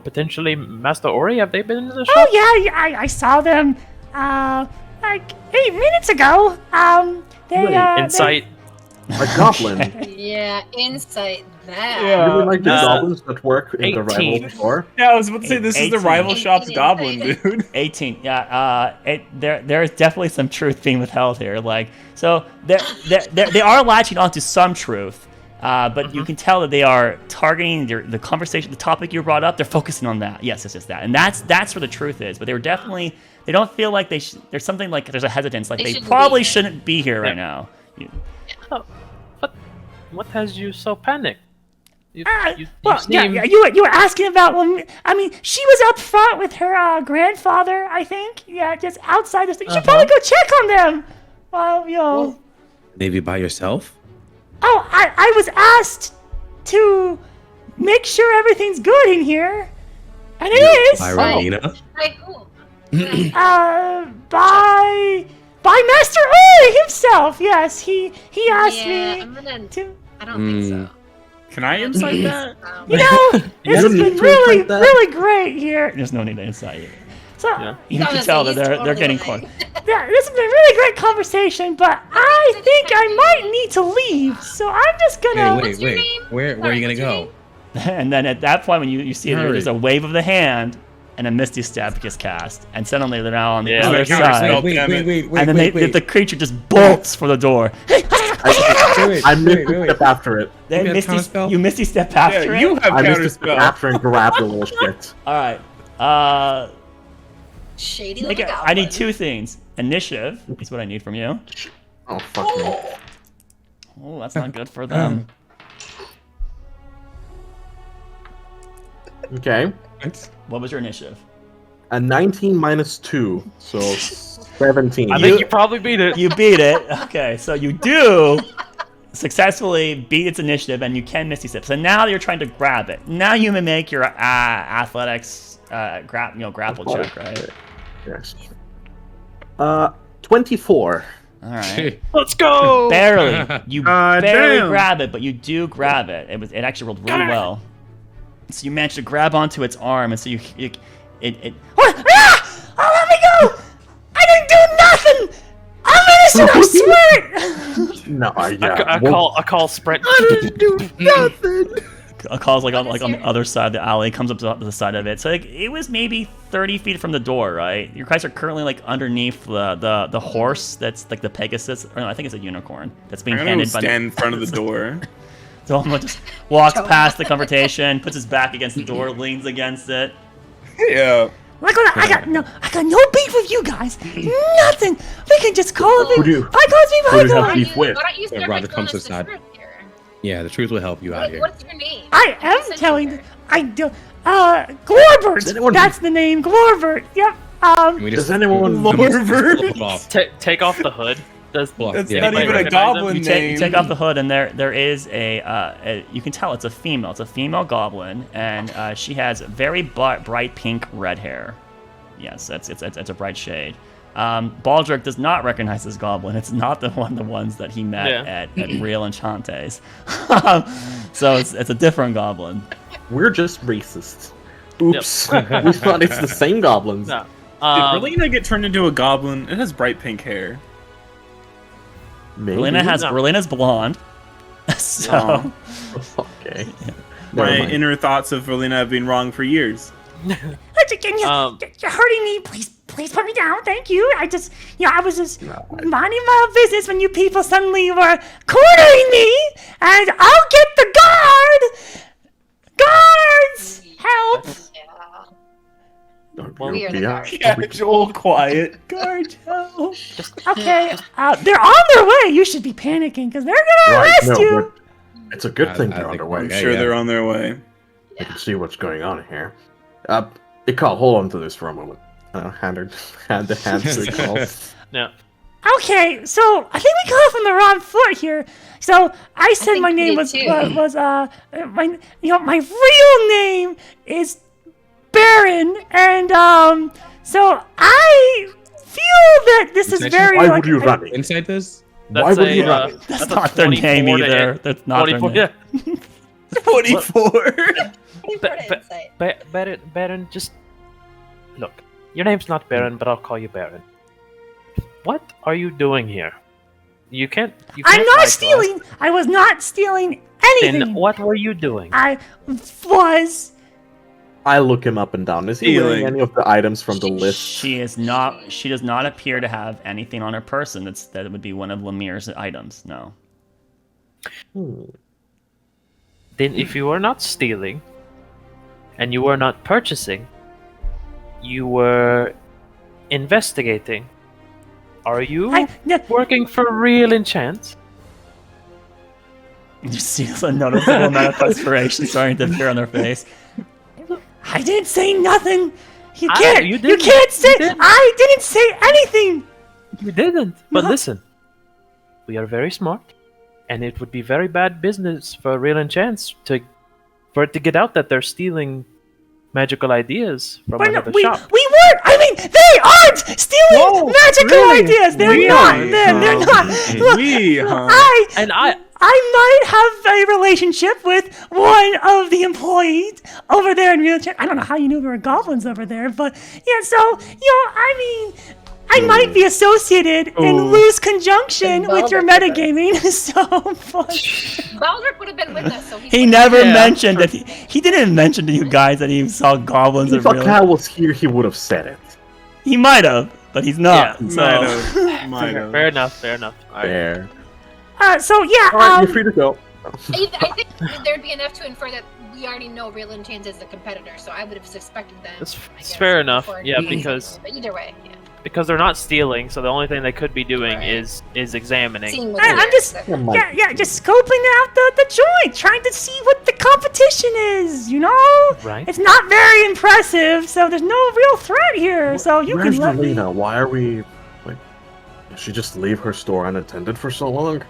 potentially Master Ori? Have they been in the shop? Oh yeah, I saw them like 8 minutes ago. Insight. A goblin. Yeah, insight that. Yeah. Really like the goblins that work in the 18. rival store. Yeah, I was about to say this is the 18. rival shop's 18. goblin, dude. 18. Yeah. There is definitely some truth being withheld here. Like, so they are latching onto some truth, but you can tell that they are targeting the conversation, the topic you brought up. They're focusing on that. Yes, it's just that, and that's where the truth is. But they were definitely. They don't feel like there's something like there's a hesitance. Like they probably shouldn't be here right now. What has you so panicked? You Yeah, you were asking about. Well, I mean, she was up front with her grandfather, I think. Yeah, just outside the. You should probably go check on them. Well, Maybe by yourself? Oh, I was asked to make sure everything's good in here, and it is. By Rowena? Like who? By Master Ori himself. Yes, he asked me to. I don't think so. Can I insight that? You know, this has need been to really, insight that. really great here. There's no need to insight it. So you can Honestly, tell that he's they're totally getting lying. close. Yeah, this has been a really great conversation, but I think I might need to leave. So I'm just gonna. Wait. Where are you gonna go? And then at that point, when you see Hurry. there's a wave of the hand and a Misty Step gets cast, and suddenly they're now on the Yeah. other Like, side. wait. And then the creature just bolts for the door. I Misty Step after it. Then You got counterspell? you Misty Step after Yeah, it. you have I Misty Step counterspell. after and grab the little shit. All right. Shady Okay, little I need goblin. 2 things. Initiative is what I need from you. Oh, fuck me. Oh, that's not good for them. Okay. What was your initiative? A 19 minus 2, so 17. I think you probably beat it. You beat it. Okay, so you do successfully beat its initiative, and you can Misty Step. So now you're trying to grab it. Now you may make your athletics grapple check, right? Yes. 24. All right. Let's go. Barely. You barely damn. grab it, but you do grab it. It actually rolled really well. So you managed to grab onto its arm, and so it. What? Ah! Oh, let me go! I didn't do nothing. I'm innocent. I swear it. No, I call sprint. A call's like on the other side of the alley, comes up to the side of it. So like, it was maybe 30 feet from the door, right? You guys are currently like underneath the horse that's like the Pegasus, or no, I think it's a unicorn that's being I'm gonna handed by. stand in front of the door. So Alma just walks past the confrontation, puts his back against the door, leans against it. Yeah. I got no beef with you guys. Nothing. We can just call it. Who do? I call Who do you it have beef with? Why don't you start Robert by comes telling us the aside. truth here? Yeah, the truth will help you out here. What's your name? I am Who sent you telling. here? I do. Glorbert. anyone- That's the name. Glorbert. Yep. Can we Does anyone- Lord Lord- off? Take off the hood. Does That's Yeah, not anybody even a recognize goblin him? name. You take off the hood, and there is a you can tell it's a female. It's a female goblin, and she has very bright pink red hair. Yes, it's a bright shade. Baldric does not recognize this goblin. It's not the ones that he met at Real Enchantes. So it's a different goblin. We're just racist. Oops. We thought it's the same goblins. No. Did Relena get turned into a goblin? It has bright pink hair. Maybe. Relena's blonde. So Okay. My Never mind. inner thoughts of Relena have been wrong for years. You're hurting me. Please put me down. Thank you. I was just minding my own business when you people suddenly were cornering me, and I'll get the guard. Guards, help! We are the guards. Casual, quiet. Guards, help! Okay, they're on their way. You should be panicking because they're gonna arrest you. But it's a good thing I they're on think their we're way. okay. Sure, Yeah. they're on their way. I can see what's going on here. Ikal, hold on to this for a moment. Hand to Ikal. No. Okay, so I think we got off on the wrong foot here. So I said think my we name did was too. my real name is Baron, and So I feel that this is very. Why would you run it? Inside this? Why would you run it? That's a not their name 24 to either. hit. That's not their 24, name. yeah. 24. Baron, just look. Your name's not Baron, but I'll call you Baron. What are you doing here? You can't. I'm lie not to us. stealing. I was not stealing anything. Then what were you doing? I was. I look him up and down. Is he wearing any of the items from the list? She is not. She does not appear to have anything on her person that would be one of Lemir's items. No. Then, if you were not stealing, and you were not purchasing, you were investigating. Are you working for real enchant? You see a noticeable amount of perspiration starting to appear on their face. I didn't say nothing. You can't say. I didn't say anything. You didn't. But listen, we are very smart, and it would be very bad business for real enchants for it to get out that they're stealing magical ideas from another shop. We weren't. I mean, they aren't stealing magical ideas. They're not. They're not. I might have a relationship with one of the employees over there in Real Chat. I don't know how you knew there were goblins over there, but yeah, so, I mean, I might be associated in loose conjunction with your metagaming, so, but... Baldric would have been with us, so he never mentioned that he didn't mention to you guys that he saw goblins. If Cal was here, he would have said it. He might have, but he's not. Yeah, might have. Fair enough. All right. Fair. So yeah, Alright, you're free to go. I think there'd be enough to infer that we already know Real Enchant is a competitor, so I would have suspected them. That's I guess, fair enough. before Yeah, doing because anything. But either way, yeah. because they're not stealing, so the only thing they could be doing is examining. Seeing what's I'm there, just so- just scoping out the joint, trying to see what the competition is. You know, Right. It's not very impressive, so there's no real threat here. So you Where's can let me. Relina? Why are we... Like, did she just leave her store unattended for so long?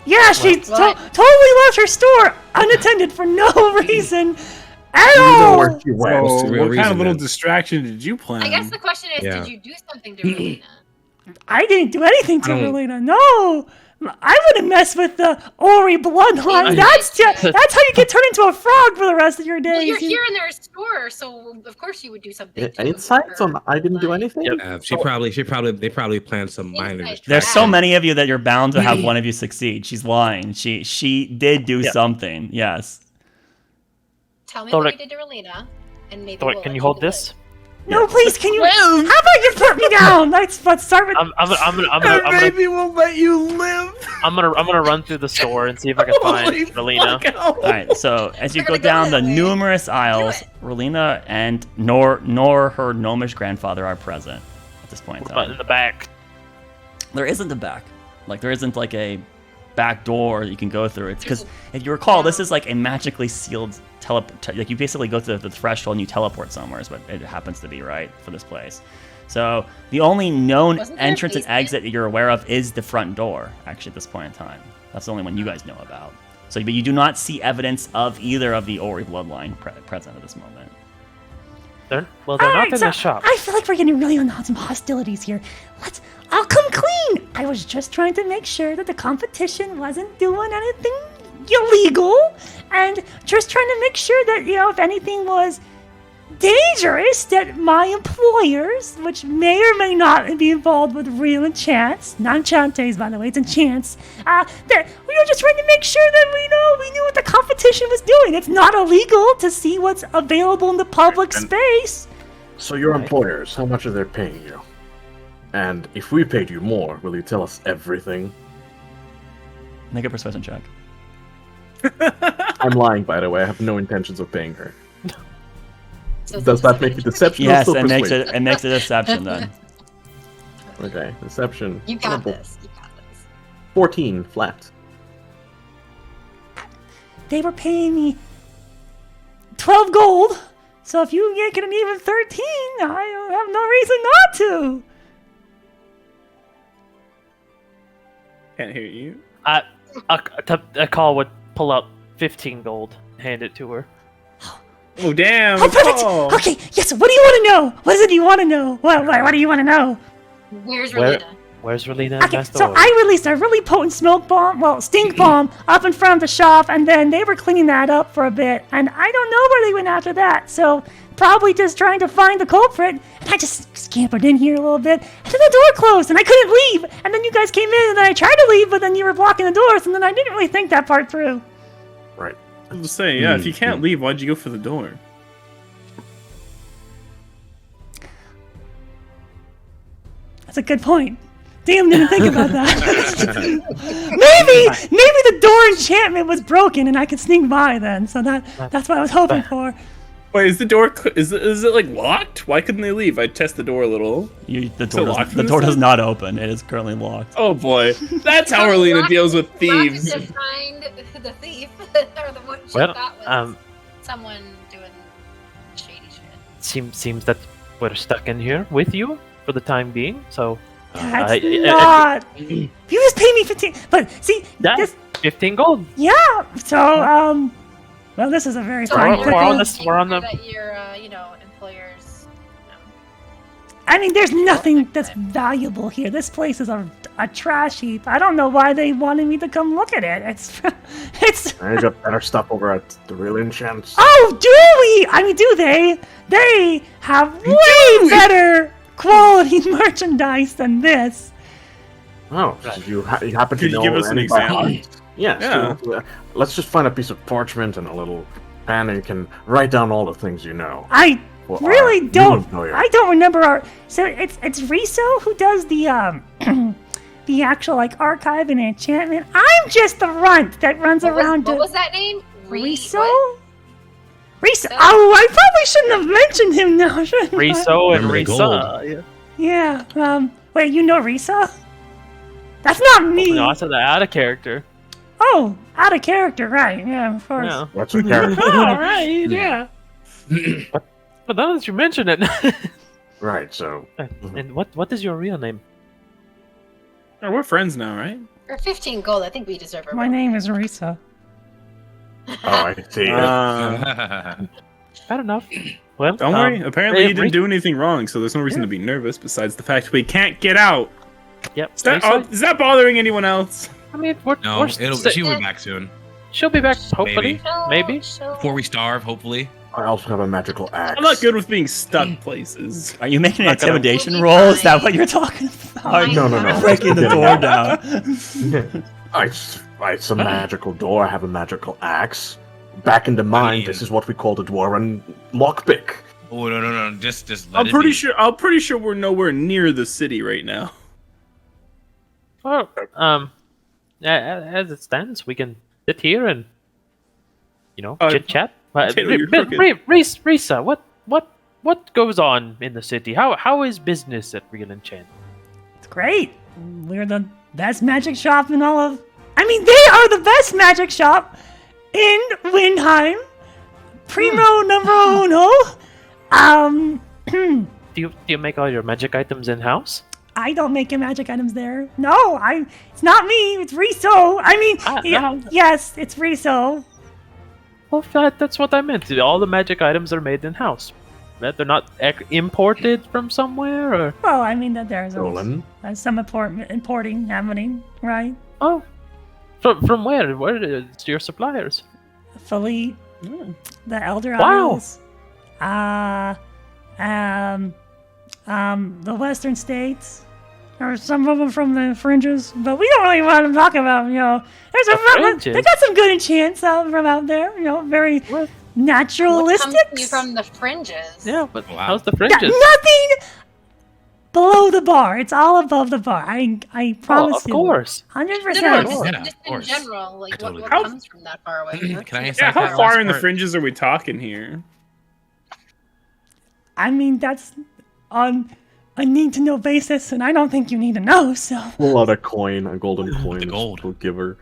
Yeah, she What? totally left her store unattended for no reason at You know all. where she went. What's So, the real what kind reason of little then? distraction did you plan? I guess the question is, Yeah. did you do something to Relina? I didn't do anything to I don't- Relina. No, I wouldn't mess with the Ori bloodline. That's how you get turned into a frog for the rest of your days. Well, you're here in their store, so of course you would do something. to Insights her on I didn't do bloodline. anything? Yep. They probably planned some minor Insight. There's distraction. so many of you that you're bound to have one of you succeed. She's lying. She did do something. Yes. Tell me Thoric. what you did to Relina, and maybe Thoric, we'll can let you hold do it. this? No, please. Can you? How about you put me down? Let's start with. I'm gonna Maybe we'll let you live. I'm gonna run through the store and see if I can find Holy Relina. fucking hell. All right. So as you We're go gonna go down the that way. numerous aisles, Relina and nor her gnomish grandfather are present at this point in But time. in the back, There isn't a back. Like there isn't like a back door that you can go through. It's because if you recall, this is like a magically sealed like you basically go to the threshold and you teleport somewhere is what it happens to be, right, for this place. So the only known Wasn't there a entrance and basement? exit that you're aware of is the front door, actually, at this point in time. That's the only one you guys know about. So, but you do not see evidence of either of the Ori bloodline present at this moment. they're not Alright, in so the shop. I feel like we're getting really on some hostilities here. I'll come clean. I was just trying to make sure that the competition wasn't doing anything illegal, and just trying to make sure that, if anything was dangerous, that my employers, which may or may not be involved with real enchants, not enchantes, by the way, it's enchants, that we were just trying to make sure that we knew what the competition was doing. It's not illegal to see what's available in the public space. So your employers, how much are they paying you? And if we paid you more, will you tell us everything? Make a persuasion check. I'm lying, by the way. I have no intentions of paying her. So Does that make it deception? Yes, or still it makes persuasion? it makes a deception then. Okay, deception. You got this. You got this. 14 flat. They were paying me 12 gold, so if you get an even 13, I have no reason not to. Can't hear you. A call would pull out 15 gold, hand it to her. Oh, damn. Oh, perfect. Oh. Okay, yes. What do you want to know? What is it you want to know? What do you want to know? Where's Where- Relina? Where's Relina and Okay, Master so Ori? I released a really potent stink bomb up in front of the shop, and then they were cleaning that up for a bit, and I don't know where they went after that, so probably just trying to find the culprit, and I just scampered in here a little bit, and then the door closed, and I couldn't leave, and then you guys came in, and then I tried to leave, but then you were blocking the doors, and then I didn't really think that part through. Right. I was just saying, yeah, if you can't leave, why'd you go for the door? That's a good point. Damn, didn't think about that. maybe the door enchantment was broken and I could sneak by then. So that's what I was hoping for. Wait, is the door is it like locked? Why couldn't they leave? I test the door a little. The door does not open. It is currently locked. Oh boy, that's how Relina deals with thieves. To find the thief, or the one she thought was someone doing shady shit. Seems that we're stuck in here with you for the time being. So that's not. You just paid me 15. But see, this 15 gold. Yeah. So well, this is a very fine. We're on the. That your employers. I mean, there's nothing that's valuable here. This place is a trash heap. I don't know why they wanted me to come look at it. It's. I got better stuff over at the Real Enchants. Oh, do we? I mean, do they? They have way better quality merchandise than this. Oh, so you happen to Could you know give us an anybody? example? Yes. Yeah. So, let's just find a piece of parchment and a little pen, and you can write down all the things you know. I for really our don't. new employer. I don't remember our. So it's Riso who does the the actual like archive and enchantment. I'm just the runt that runs around. What was that name? Riso. Riso. Oh, I probably shouldn't have mentioned him now. Shouldn't I? Riso and Remember the Risa. Yeah. Wait, you know Risa? That's not me. No, I said that out of character. Oh, out of character, right? Yeah, of course. Yeah. What's a character? All right. Yeah. But now that you mention it. Right. So. And what is your real name? Oh, we're friends now, right? For 15 gold, I think we deserve a My name is Risa. Oh, I see. Fair enough. Well, Don't worry. Apparently, hey, he didn't do anything wrong, so there's no reason to be nervous. Besides the fact we can't get out. Yep. Is that bothering anyone else? I mean, No, she'll be back soon. She'll be back, hopefully. Maybe. Before we starve, hopefully. I also have a magical axe. I'm not good with being stuck places. Are you making an Not gonna- intimidation roll? Is that what you're talking about? No. Breaking the door down. It's a magical door. I have a magical axe. Back in the mine, this is what we call the dwarven lockpick. Oh no! Just let I'm it pretty be. sure. We're nowhere near the city right now. Well, as it stands, we can sit here and, chit chat. Taylor, you're crooked. Risa, what goes on in the city? How is business at Real Enchant? It's great. We're the best magic shop in all of. I mean, they are the best magic shop in Windheim. Primo number uno. Do you make all your magic items in house? I don't make your magic items there. No, it's not me. It's Riso. I mean, yes, it's Riso. Well, that's what I meant. All the magic items are made in house. That they're not imported from somewhere, or Well, I mean that there's Stolen. some importing happening, right? oh, from where? Where is your suppliers? Philippe, the Elder Wow. Isles, the Western States, or some of them from the fringes, but we don't really want to talk about, there's fringes? they got some good enchants from out there, very What? naturalistic. What comes to you from the fringes? Yeah, but Wow. how's the Yeah, fringes? nothing below the bar. It's all above the bar. I promise Of you. course. 100%. No, Yeah, just of in course. general, like Totally what agree. comes from that far away? Can I Yeah, how that far last in the part? fringes are we talking here? I mean, that's on a need-to-know basis, and I don't think you need to know, so... Pull out a coin, a golden coin. The gold. We'll give her.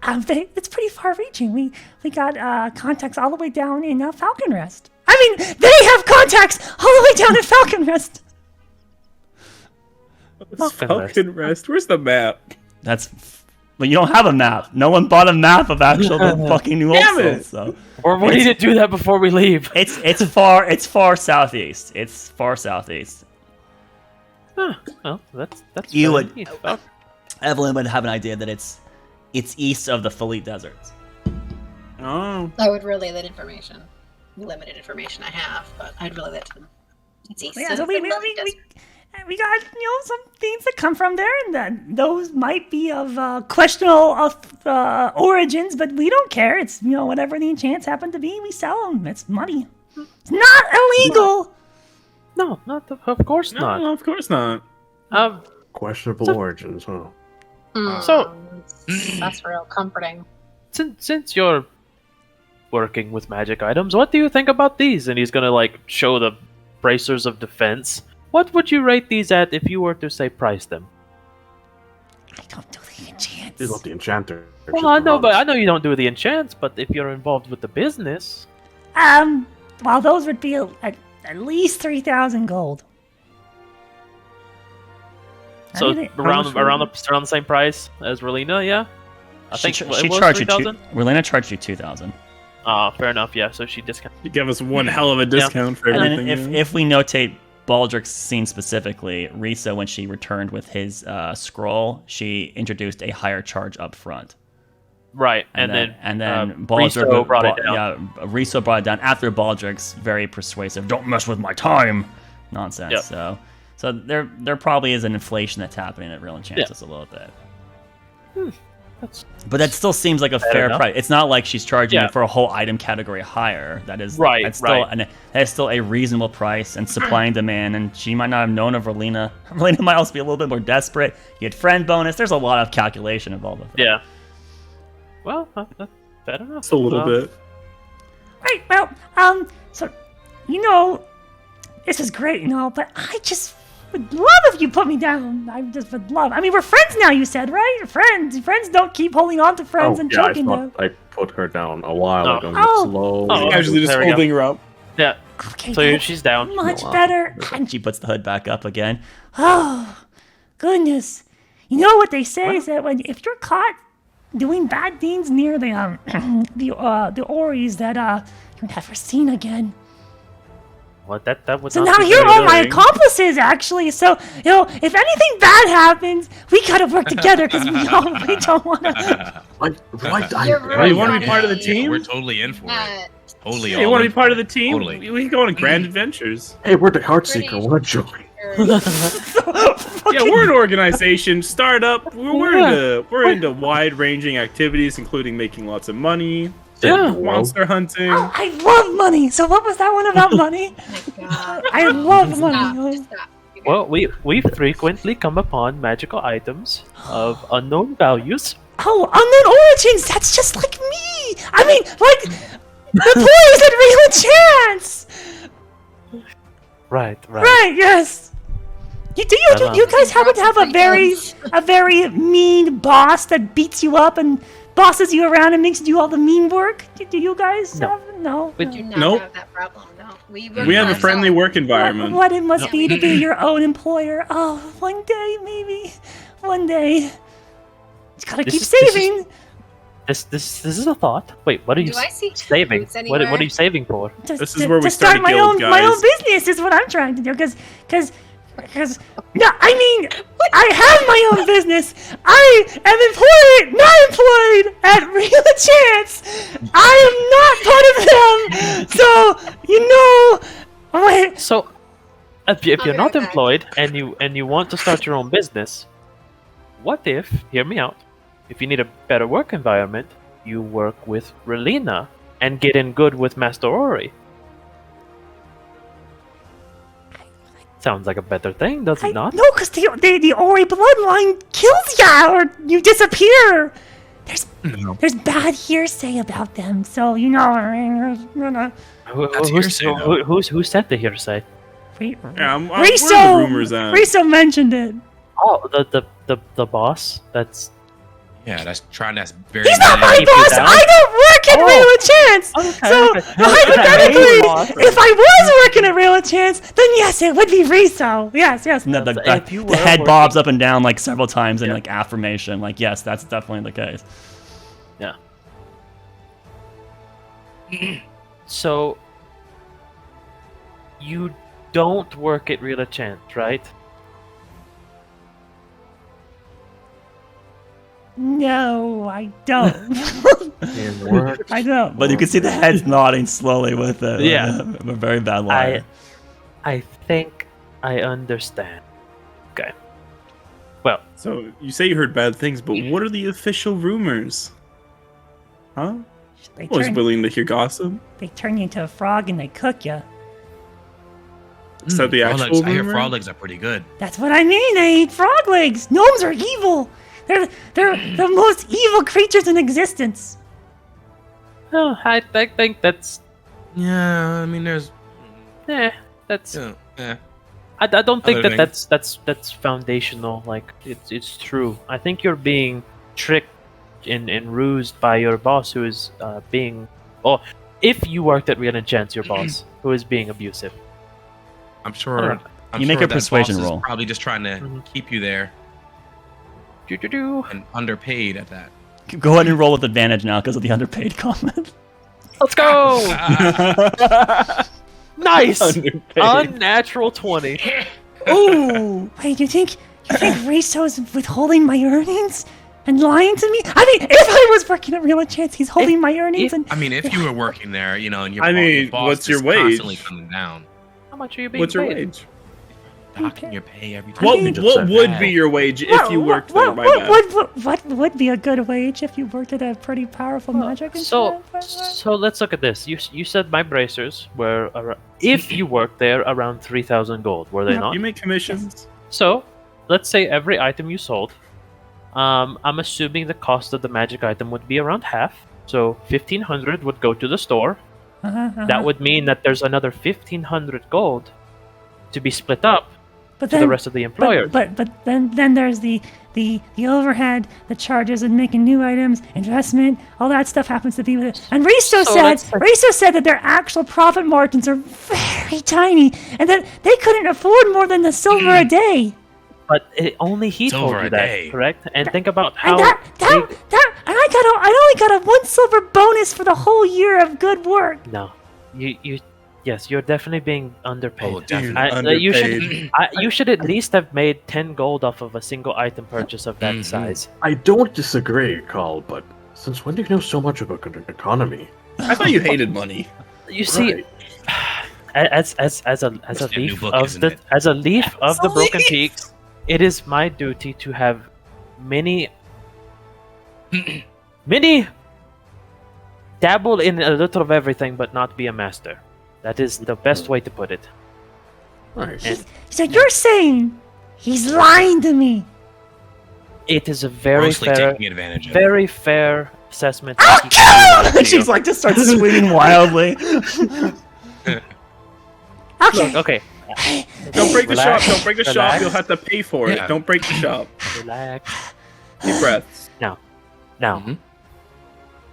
It's pretty far-reaching. We got contacts all the way down in Falcon Rest. I mean, they have contacts all the way down in Falcon Rest! Falcon Rest. Where's the map? That's But you don't have a map. No one bought a map of actual fucking New Ulster. So we need to do that before we leave. it's far southeast. It's far southeast. Huh. Well, that's You fairly would- neat. Evelyn would have an idea that it's east of the Falit Deserts. Oh. I would relay that information. Limited information I have, but I'd relay that to them. It's east Yeah, of so the Lily Desert. we got some things that come from there, and that those might be of questionable origins, but we don't care. It's whatever the enchants happen to be, we sell them. It's money. It's not illegal. No, of course not. No, of course not. Questionable origins, huh? So- That's real comforting. Since you're working with magic items, what do you think about these? And he's gonna show the bracers of defense. What would you rate these at if you were to say price them? I don't do the enchants. He's not the enchanter. Well, I know you don't do the enchants, but if you're involved with the business, Well, those would be at least 3,000 gold. so Anything- around the same price as Relina, yeah. I think she it was charged you 3,000. Relena charged you 2,000. Fair enough. Yeah, so she discounted. You give us one hell of a discount for And everything. then if we notate Baldric's scene specifically, Risa, when she returned with his scroll, she introduced a higher charge up front. Right, And then Riso Baldric brought it down. Yeah, Riso brought it down after Baldric's very persuasive "don't mess with my time" nonsense. Yep. So there probably is an inflation that's happening at Real Enchanters a little bit. But that still seems like a fair enough. price. It's not like she's charging Yeah. it for a whole item category higher. That is Right, That's still right. that is still a reasonable price and supply and demand. And she might not have known of Relina. Relina might also be a little bit more desperate. You get friend bonus. There's a lot of calculation involved with it. Yeah. Well, fair enough. Just a little bit. Right. Well, so this is great, but I just would love if you put me down. I just would love. I mean, we're friends now. You said, right? Friends. Friends don't keep holding on to friends and choking them. I put her down a while Oh. ago. Oh. Slow. Oh. Casually just There we go. holding her up. Yeah. Okay, So that's she's down. much better. And she puts the hood back up again. Oh, goodness. You know what they say is that if you're caught doing bad things near the Oris, that you're never seen again. Well, that would So not now be you're very all my good. accomplices, actually. So if anything bad happens, we gotta work together because we don't want to. You want to be part of the team? We're totally in for it. Totally. Hey, all you want to in be part for of the it. team? Totally. We can go on grand adventures. Hey, we're the Heartseeker. Want to join? Yeah, we're an organization, startup. We're into wide-ranging activities, including making lots of money, Yeah. monster hunting. Oh, I love money. So what was that one about money? Oh my god. I love Stop, money. just stop. You guys- Well, we frequently come upon magical items of unknown values. Oh, unknown origins. That's just like me. I mean, like the boys at Real Chance. Right. Right. Yes. You guys happen to have a very mean boss that beats you up and bosses you around and makes you do all the mean work? Do you guys No. have no? We no. do not Nope. have that problem. No, We have a work friendly ourselves. work environment. What it must be to be your own employer. Oh, one day maybe, one day. Just gotta This keep is- this is- saving. This is a thought. Wait, what are you Do I see saving? fruits What anywhere? are you saving for? Just This is to- where we to start started my guild, own guys. business is what I'm trying to do. Because no, I mean I have my own business. I am not employed at Real Chance. I am not part of them. So wait. So, if you're Okay, not okay. employed and you want to start your own business, what if? Hear me out. If you need a better work environment, you work with Relina and get in good with Master Ori. Sounds like a better thing, does it not? No, because the Ori bloodline kills ya or you disappear. There's bad hearsay about them, so That's hearsay, though. Who said the hearsay? Yeah, I'm where are the rumors at? Riso mentioned it. Oh, the boss. That's Yeah, that's trying. That's very. He's not my Keep you boss. down? I don't work at Real Chance. So hypothetically, if I was working at Real Chance, then yes, it would be Riso. Yes. And the head bobs up and down like several times in like affirmation. Like yes, that's definitely the case. Yeah. So you don't work at Real Chance, right? No, I don't. I don't. But you can see the heads nodding slowly with it. Yeah. I'm a very bad liar. I think I understand. Okay. Well, So you say you heard bad things, but what are the official rumors? Huh? They I was turn, willing to hear gossip. they turn you into a frog and they cook you. Is that the Frog actual legs. I hear rumor? frog legs are pretty good. That's what I mean. They eat frog legs. Gnomes are evil. They're the most evil creatures in existence. I think that's Yeah, I mean, there's. that's. Yeah. I don't think Other that's foundational. Like it's true. I think you're being tricked and rused by your boss, who is being. Oh, if you worked at Real Enchants, your boss who is being abusive. I'm sure. I'm You sure make a that persuasion boss is roll. Probably just trying to keep you there and underpaid at that. Go ahead and roll with advantage now because of the underpaid comment. Let's go! Nice! Underpaid. Unnatural 20. Ooh! Wait, you think Riso's withholding my earnings and lying to me? I mean, if I was working at Real Chance, he's holding my earnings and. I mean, if you were working there, and your, I mean, your boss what's your is wage? constantly coming down, How much are you being What's your paid? wage? docking your pay every time. What you just what said would that. be your wage if you worked there? My bad. What would be a good wage if you worked at a pretty powerful magic? So let's look at this. You said my bracers were if you worked there around 3,000 gold, were they No. not? You make commissions. So let's say every item you sold. I'm assuming the cost of the magic item would be around half. So 1,500 would go to the store. That would mean that there's another 1,500 gold to be split up but to the rest of the employers. But then there's the overhead, the charges of making new items, investment, all that stuff happens to be with it. And Riso said that their actual profit margins are very tiny, and that they couldn't afford more than the silver a day. But only he It's told over you a that, day. correct? And think about And how and I only got a 1 silver bonus for the whole year of good work. No, yes, you're definitely being underpaid. Oh, definitely. You should at least have made 10 gold off of a single item purchase of that size. I don't disagree, Carl, but since when do you know so much about economy? I thought you hated money. You see, Right. as a Must be a new leaf book, of isn't the it? as a leaf of the Broken Peaks, it is my duty to have many dabble in a little of everything, but not be a master. That is the best way to put it. Nice. And So you're saying he's lying to me? it is a very Mostly fair, taking advantage of it. very fair assessment. I'll that he kill can him! do. And she's like, just starts swinging wildly. Okay. Okay, Don't break the Relax. shop. Don't break the shop. Relax. You'll have to pay for it. Yeah. Don't break the shop. relax. Deep breaths. Now, Mhm.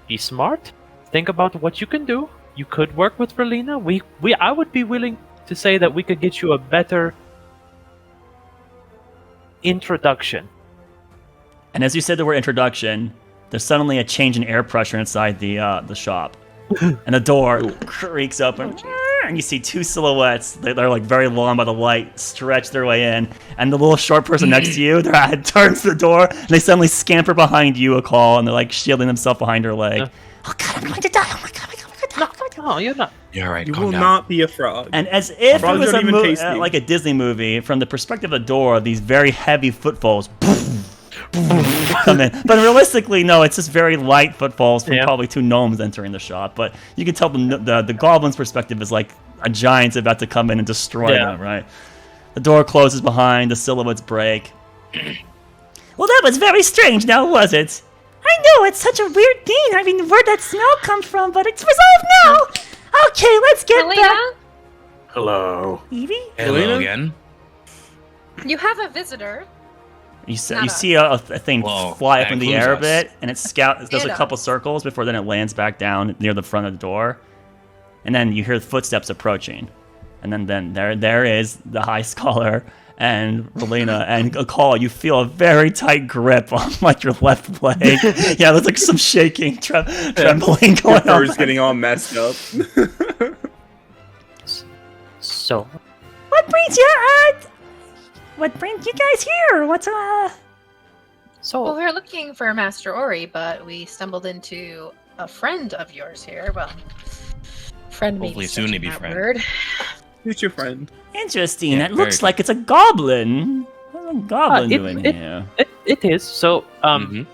be smart. Think about what you can do. You could work with Relina. I would be willing to say that we could get you a better introduction. And as you said the word introduction, there's suddenly a change in air pressure inside the shop, and the door creaks open, and you see two silhouettes. They're like very long by the light, stretch their way in, and the little short person next to you, their head turns to the door, and they suddenly scamper behind you, a call, and they're like shielding themselves behind her leg. Yeah. Oh god, I'm going to die! Oh my god! Oh my god! Oh my god! Oh my god. No, you're not. You're all right. You Calm will down. not be a frog. And as if it Frogs was don't even taste you. like a Disney movie, from the perspective of the door, these very heavy footfalls come in. But realistically, no, it's just very light footfalls from Yeah. probably two gnomes entering the shop. But you can tell the goblin's perspective is like a giant's about to come in and destroy Yeah. them, right? The door closes behind, the silhouettes break. Well, that was very strange, now was it? I know, it's such a weird thing. I mean, where'd that smell come from? But it's resolved now. Okay, let's get back. Elena, Hello. Evie? Hello Elena? again. you have a visitor. You see, Not you see a thing Whoa, fly that up in the includes air a us. bit, and it does a It couple does. circles before then it lands back down near the front of the door. And then you hear footsteps approaching. And then there is the High Scholar and Relina and a call. You feel a very tight grip on like your left leg. Yeah, there's like some shaking, trembling Your going on. fur's getting all messed up. So, What brings you guys here? What's so Well, we were looking for Master Ori, but we stumbled into a friend of yours here. Well, friend maybe Hopefully soon to be that friend. word. Who's your friend? interesting? Yeah, That looks very like it's a goblin. What's a goblin doing here? it is. So, Mhm.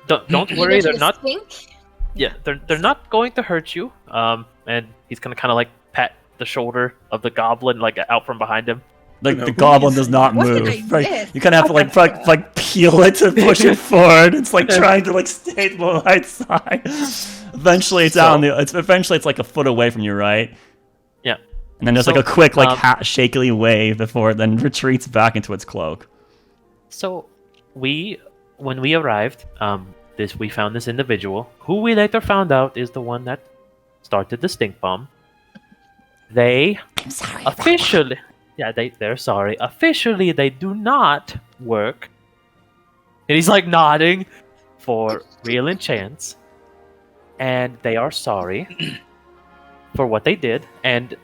don't You worry. They're mentioned not. stink? Yeah, they're not going to hurt you. And he's gonna kind of like pat the shoulder of the goblin, like out from behind him. Like No, the who goblin is does he? not What did move. I Right? miss? You kind of have to like peel it to push it forward. It's like trying to like stay to the right side. Eventually, it's out. Eventually, it's like a foot away from you, right? Yeah. And then there's So, like a quick shakily wave before it then retreats back into its cloak. So, when we arrived, we found this individual who we later found out is the one that started the stink bomb. They I'm sorry. officially, they're sorry. Officially, they do not work. And he's like nodding for real enchants, and they are sorry for what they did. And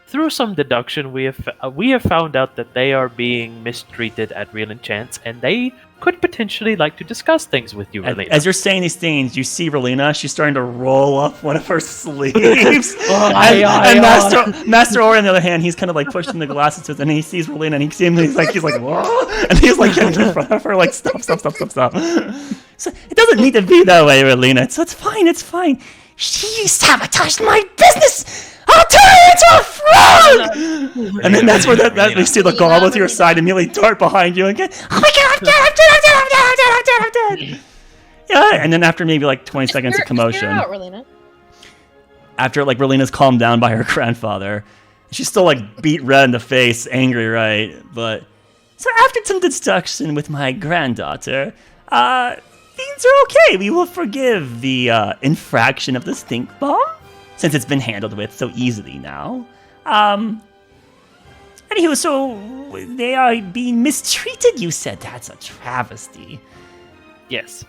through some deduction, we have found out that they are being mistreated at real enchants, and they could potentially like to discuss things with you, Relina. As you're saying these things, you see Relina. She's starting to roll up one of her sleeves. and Master Ori, on the other hand, he's kind of like pushing the glasses to it, and he sees Relina, and he's like, whoa, and he's like getting in front of her, like, stop. So it doesn't need to be that way, Relina. So it's fine. She sabotaged my business. I'll turn her into a frog! And then that's where that we see the goblin to your side immediately dart behind you and get, oh my god, I'm dead. Yeah, and then after maybe like 20 seconds of commotion, Out, Relina. after like Relina's calmed down by her grandfather, she's still like beat red in the face, angry, right? But so after some discussion with my granddaughter, things are okay. We will forgive the infraction of the stink bomb, since it's been handled with so easily now. Anywho, so they are being mistreated, you said? That's a travesty. Yes.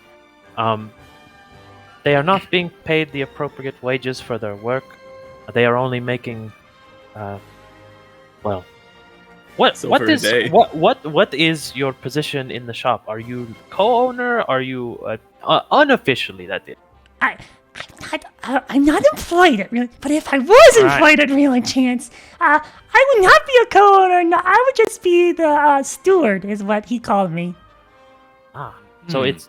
They are not being paid the appropriate wages for their work. They are only making, what Silver a day. is your position in the shop? Are you co-owner? Are you unofficially that is? I'm not employed at Real, but if I was employed at Real Enchants, I would not be a co-owner. No, I would just be the steward, is what he called me. So it's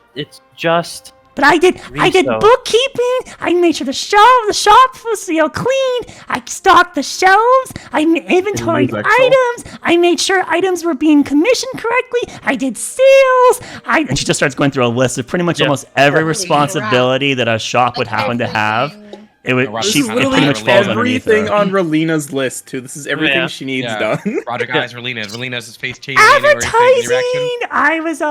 just. But I did Reso. bookkeeping. I made sure the shop was clean. I stocked the shelves. I inventoried Excel? items. I made sure items were being commissioned correctly. I did sales. And she just starts going through a list of pretty much Yeah. almost every Holy responsibility that a shop would happen to have. Everything. It would. This This She is it literally pretty much falls underneath everything her. on Relina's list too. This is everything Yeah. she needs Yeah. done. Project Eyes Relina. Relina's his face changing anywhere he's taking Advertising. direction. I was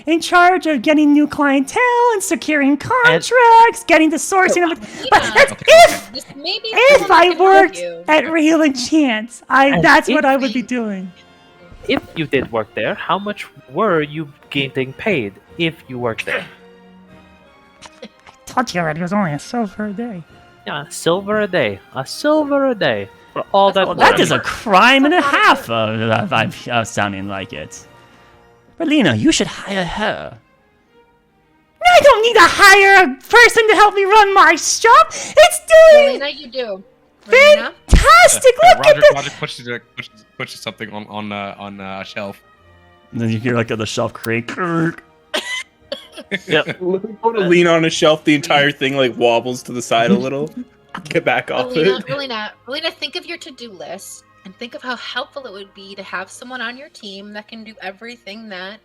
in charge of getting new clientele and securing contracts, getting the sourcing of it. But that's if This may be if someone I who can help worked you. at Real Enchants, And that's what if I would be doing. If you did work there, how much were you getting paid if you worked there? Told you already, it was only a silver a day. Yeah, silver a day. A silver a day for all that Well, work. that is a crime and a half. I'm sounding like it. Relina, you should hire her. I don't need to hire a person to help me run my shop. It's doing Relina, you do. Relina? fantastic. Look at Roger this. pushes something on a shelf. And then you hear like the shelf creak. Yep. Go to lean on a shelf, the entire thing like wobbles to the side a little. Get back off Relina, it. Relina, think of your to-do list and think of how helpful it would be to have someone on your team that can do everything that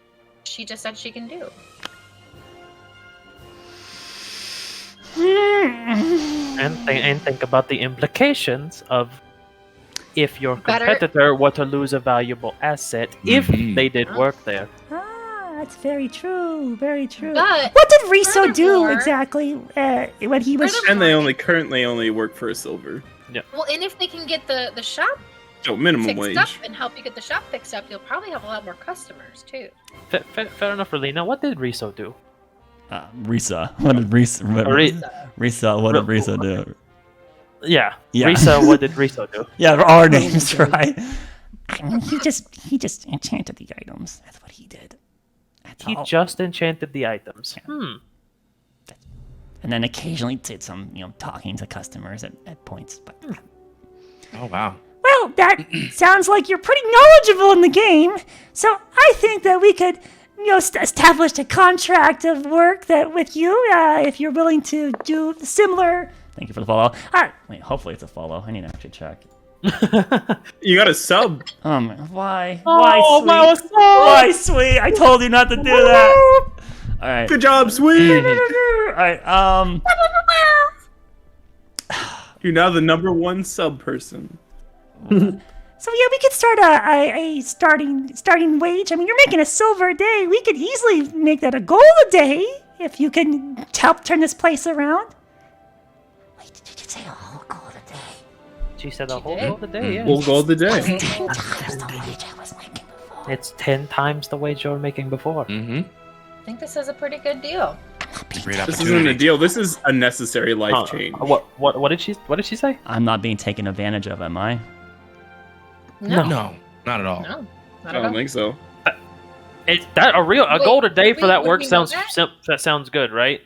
she just said she can do. And think about the implications of if your Better- competitor were to lose a valuable asset if they did work there. Ah, that's very true. Very true. But What did Riso do furthermore- exactly when he was? And they currently only work for a silver. Well, and if they can get the shop So minimum fixed wage. up and help you get the shop fixed up, you'll probably have a lot more customers too. Fair enough, Relina. What did Riso do? Risa. What did Risa? Risa. What did Risa do? Yeah. Yeah. Risa, what did Riso do? Yeah, our names, right? I mean, he just enchanted the items. That's what he did. That's He all. just enchanted the items. And then occasionally did some, talking to customers at points. But Oh wow. well, that sounds like you're pretty knowledgeable in the game. So I think that we could, establish a contract of work that with you, if you're willing to do similar. Thank you for the follow. Wait, hopefully it's a follow. I need to actually check. You got a sub. Why? Oh, Why, my sweet? Why, sweet? I told you not to do that. All right. Good job, sweet. All right. You're now the #1 sub person. So yeah, we could start a starting wage. I mean, you're making a silver a day. We could easily make that a gold a day if you can help turn this place around. Wait, did you say a whole gold a day? She said a whole gold a day, yeah. Full gold a day. 10 times the wage I was making before. It's 10 times the wage you were making before. Mm-hmm. I think this is a pretty good deal. Great This opportunity. isn't a deal. This is a necessary life change. What did she say? I'm not being taken advantage of, am I? No, No, not at all. no, I not at don't all. think so. Is that a Wait, gold a day for that would work we know sounds that? that sounds good, right?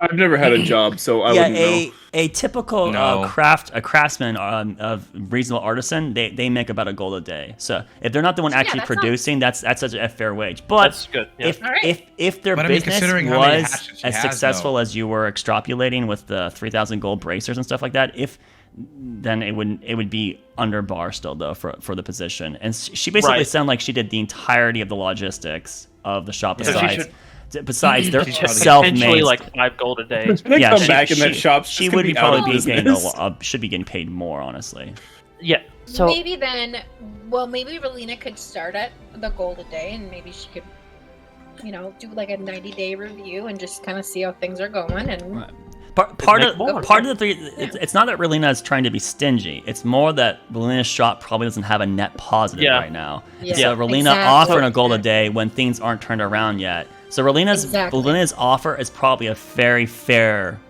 I've never had a job, so I wouldn't know. a typical No. craftsman of reasonable artisan, they make about a gold a day. So if they're not the one actually that sounds- producing, that's such a fair wage. But That's good. Yeah. if Alright. if their But I mean, business considering how many was hatchets she as has, successful though. as you were extrapolating with the 3,000 gold bracers and stuff like that, then it would be under bar still though for the position. And she basically Right. sounded like she did the entirety of the logistics of the shop So she besides their She's probably- self-made. Potentially like 5 gold a day. It's gonna come back in that shop. She would be probably be getting should be getting paid more, honestly. Yeah. So maybe then, maybe Relina could start at the gold a day, and maybe she could, do like a 90-day review and just kind of see how things are going. And Part make of more. the three, it's not that Relina is trying to be stingy. It's more that Relina's shop probably doesn't have a net positive Yeah. right now. Yeah, So Relina exactly. offering a gold a day when things aren't turned around yet. So Relina's Exactly. offer is probably a very fair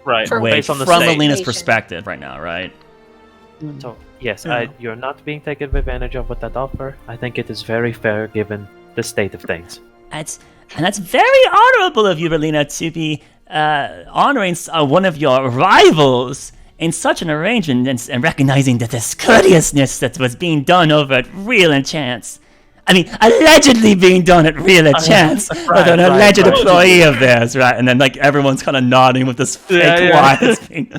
right, For- wage based on the from state. Relina's perspective right now, right? So yes, you're not being taken advantage of with that offer. I think it is very fair given the state of things. That's very honorable of you, Relina, to be honoring one of your rivals in such an arrangement and recognizing the discourteousness that was being done over at Real Enchants. I mean, allegedly being done at Real Enchants with an alleged employee of theirs, right? And then like everyone's kind of nodding with this fake lie that's being.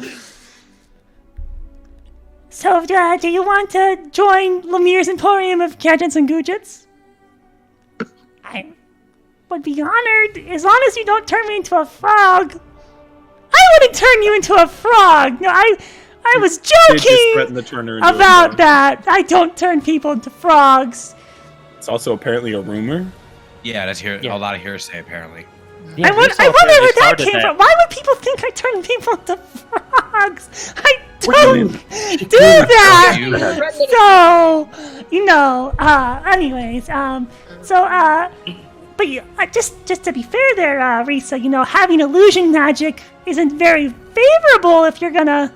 So, do you want to join Lemir's Emporium of Gadgets and Goojits? I would be honored, as long as you don't turn me into a frog. I wouldn't turn you into a frog. No, I was They just threatened joking to turn her into a about frog. that. I don't turn people into frogs. It's also apparently a rumor. Yeah, that's Yeah. a lot of hearsay apparently. Yeah, I wonder Riso where apparently that started came that. from. Why would people think I turn people into frogs? I don't do that. So, anyways, but just to be fair there, Risa, having illusion magic isn't very favorable if you're gonna,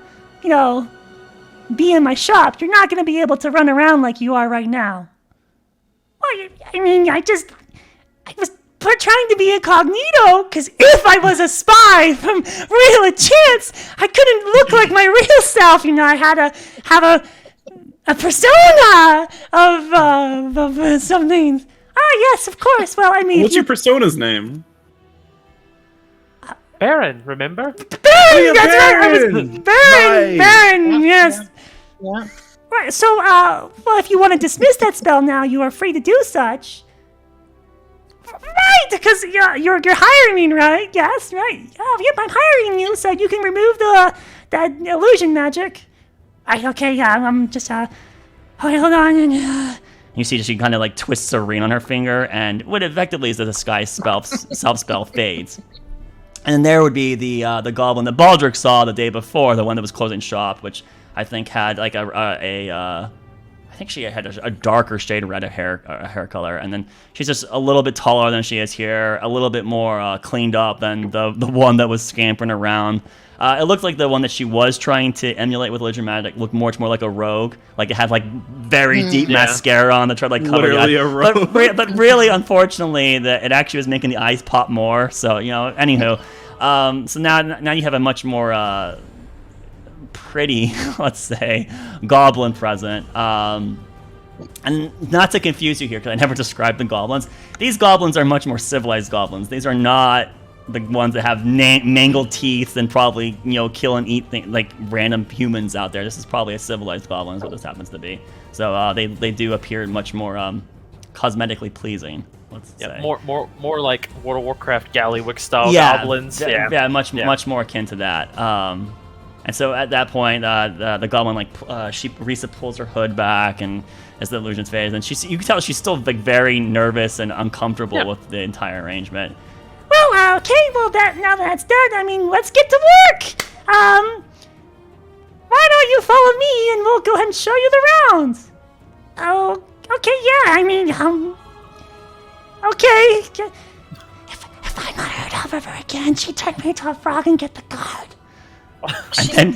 be in my shop. You're not gonna be able to run around like you are right now. Well, I mean, I was trying to be incognito, because if I was a spy from Real Enchants, I couldn't look like my real self. I had to have a persona of something. Ah, yes, of course. Well, I mean, What's your persona's name? Baron, remember? Baron, that's right. I was Baron! Baron, Right. Baron, yes. yeah. Right, so, well, if you want to dismiss that spell now, you are free to do such. Right, because you're hiring me, right? Yes, right. Oh, yep, I'm hiring you so you can remove that illusion magic. I'm just Okay, hold on. You see she kind of like twists a ring on her finger, and what effectively is the disguise self-spell fades. And then there would be the goblin that Baldric saw the day before, the one that was closing shop, which I think had like I think she had a darker shade of red hair color, and then she's just a little bit taller than she is here, a little bit more cleaned up than the one that was scampering around. It looked like the one that she was trying to emulate with Religion Magic looked much more like a rogue. Like it had like very deep mascara on that tried to like cover Literally the a rogue. But really, unfortunately, it actually was making the eyes pop more. So anywho, so now you have a much more pretty, let's say, goblin present. And not to confuse you here, because I never described the goblins. These goblins are much more civilized goblins. These are not the ones that have mangled teeth and probably kill and eat like random humans out there. This is probably a civilized goblin is what this happens to be. So they do appear much more cosmetically pleasing. Let's say more like World of Warcraft Galewright style goblins. Much more akin to that. And so at that point, the goblin Risa pulls her hood back and as the illusions fades, and you can tell she's still like very nervous and uncomfortable with the entire arrangement. Well, okay, well, now that's done, I mean, let's get to work! Why don't you follow me and we'll go ahead and show you the rounds? Oh, okay, yeah, I mean, okay. If I'm not heard of ever again, she turned me into a frog and get the card.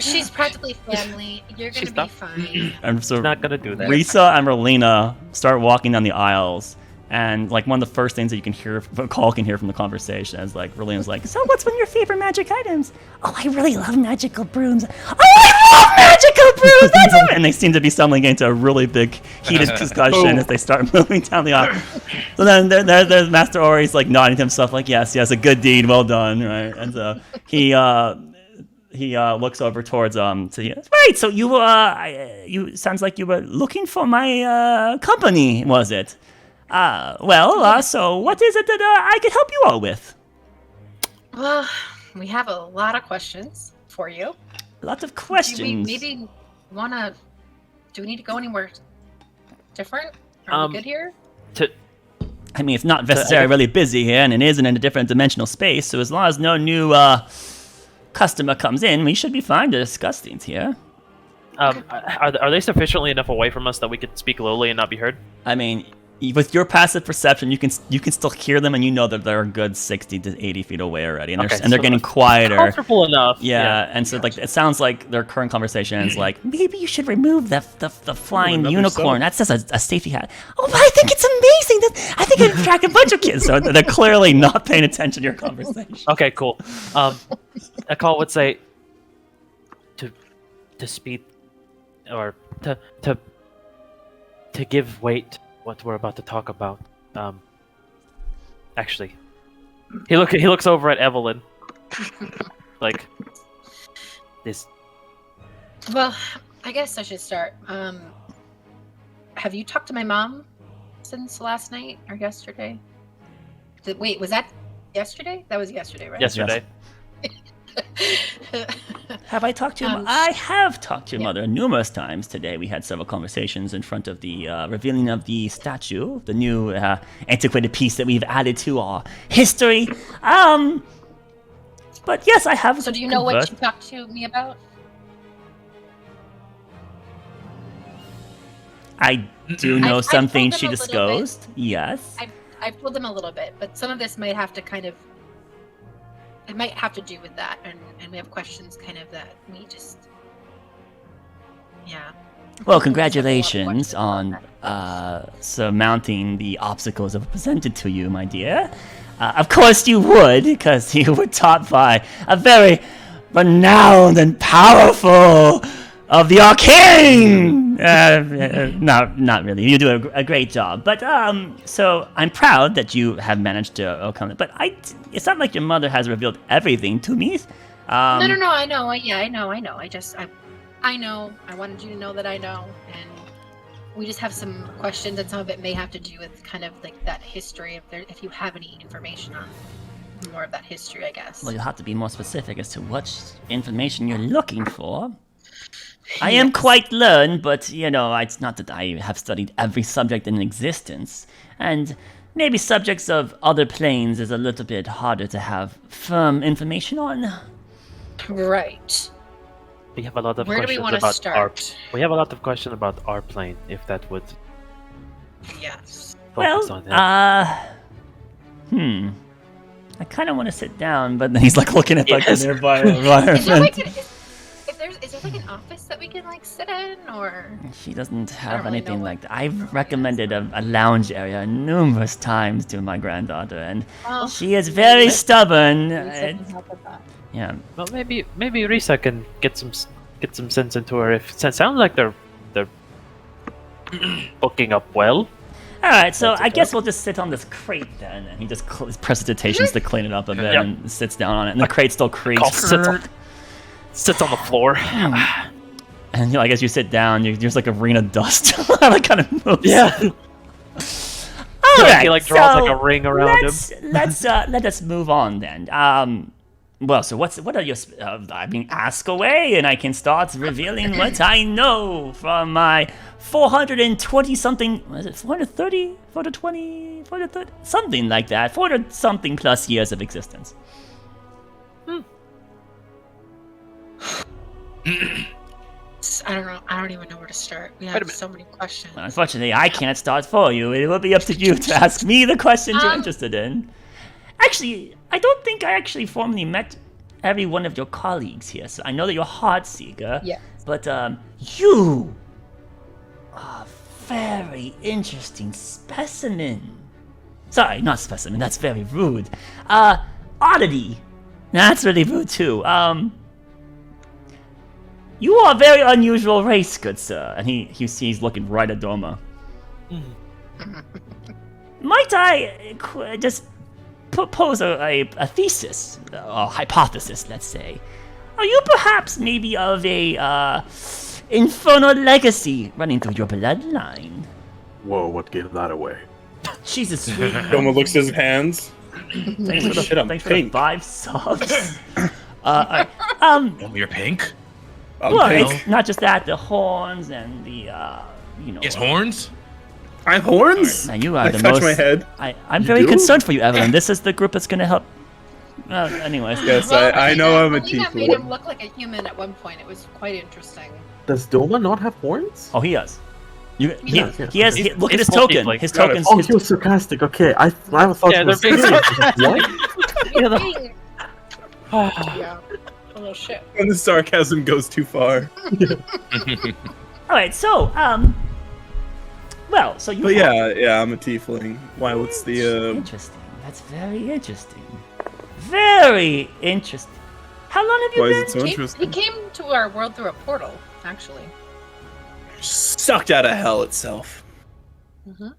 She's practically family. You're gonna be fine. And so not gonna do that. Risa and Relina start walking down the aisles, and like one of the first things that you can hear, Call can hear from the conversation is like Relina's like, "So what's one of your favorite magic items?" "Oh, I really love magical brooms." "Oh, I love magical brooms." That's and they seem to be suddenly getting into a really big heated discussion as they start moving down the aisle. So then there's Master Ori's like nodding to himself like, yes, a good deed, well done, right? And so he looks over towards to you. Right, so you sounds like you were looking for my company, was it? So what is it that I could help you all with? Well, we have a lot of questions for you. Lots of questions. Do we maybe wanna? Do we need to go anywhere different? Are we good here? I mean, it's not necessarily really busy here, and it isn't in a different dimensional space. So as long as no new customer comes in, we should be fine to discuss things here. Are they sufficiently enough away from us that we could speak lowly and not be heard? I mean, with your passive perception, you can still hear them, and you know that they're a good 60 to 80 feet away already, and they're getting quieter. Comfortable enough. Yeah, and so like it sounds like their current conversation is like, maybe you should remove the flying unicorn. That's just a safety hat. Oh, but I think it's amazing. I think it attracted a bunch of kids. So they're clearly not paying attention to your conversation. Okay, cool. A call would say to speed or to give weight what we're about to talk about. Actually, he looks over at Evelyn, like this. Well, I guess I should start. Have you talked to my mom since last night or yesterday? Wait, was that yesterday? That was yesterday, right? Yesterday. Have I talked to him? I have talked to your mother numerous times today. We had several conversations in front of the revealing of the statue, the new antiquated piece that we've added to our history. But yes, I have. So do you know what you talked to me about? I do know something she disclosed. Yes. I've told them a little bit, but some of this might have to it might have to do with that, and we have questions kind of that we just, Well, congratulations on surmounting the obstacles that were presented to you, my dear. Of course you would, because you were taught by a very renowned and powerful of the arcane. Not really. You do a great job, but so I'm proud that you have managed to overcome it. But it's not like your mother has revealed everything to me. No. I know. I know. I know. I wanted you to know that I know, and we just have some questions, and some of it may have to do with kind of like that history. If you have any information on more of that history, I guess. Well, you'll have to be more specific as to what information you're looking for. I am quite learned, but, it's not that I have studied every subject in existence. And maybe subjects of other planes is a little bit harder to have firm information on. Right. We have a lot of Where do we questions want to about start? we have a lot of questions about our plane, if that would Yes. focus on Well, that. I kind of want to sit down, but then he's like looking at like Yes. the nearby Is there environment. is there like an office that we can like sit in, or? She doesn't don't have really anything know like what that. I've recommended a lounge area numerous times to my granddaughter, and Well, she is very stubborn. Lisa can help with that. Yeah. Well, maybe Risa can get some sense into her. If it sounds like they're booking up well. All right, so That's I okay. guess we'll just sit on this crate then, and he just presentations to clean it up a bit Yep. and sits down on it, and the crate still creaks. Call sits on the floor. And like as you sit down, there's like arena dust that kind of moves. Yeah. All right, He like draws so like a ring around him. let us move on then. Well, so what are your? Ask away, and I can start revealing what I know from my 420 something. Was it 430, 420, 430, something like that? 400 something plus years of existence. I don't know. I don't even know where to start. We have so many questions. Unfortunately, I can't start for you. It will be up to you to ask me the questions you're interested in. Actually, I don't think I actually formally met every one of your colleagues here, so I know that you're Heartseeker. Yes. But, you are a very interesting specimen. Sorry, not specimen, that's very rude. Oddity. That's really rude, too. You are a very unusual race, good sir. And he's looking right at Doma. Might I just propose a thesis, a hypothesis, let's say? Are you perhaps maybe of a infernal legacy running through your bloodline? Whoa, what gave that away? Jesus, sweet. Doma looks at his hands. Thanks for Shit, I'm the 5 subs. Alright, Oh, you're pink? well, pink. it's not just that, the horns and the, Yes, horns? I have horns? Man, you are I the touch most. my head. I'm very do? concerned for you, Evelyn. This is the group that's gonna help. Anyways. Yes, I know I'm a Melina made tiefling. him look like a human at one point. It was quite interesting. Does Doma not have horns? Oh, he does. He Yeah. has. He's- Look at he's his token. multi-flank. His Got it. tokens. Oh, his he was sarcastic. Okay, I thought Yeah, he was they're being what? Yeah. Oh shit. When the sarcasm goes too far. All right. So, well, so you. But yeah, I'm a tiefling. Why? What's the Interesting. That's very interesting. Very interesting. How long have you Why been? is it so He interesting? came to our world through a portal, actually. Sucked out of hell itself. Mm-hmm.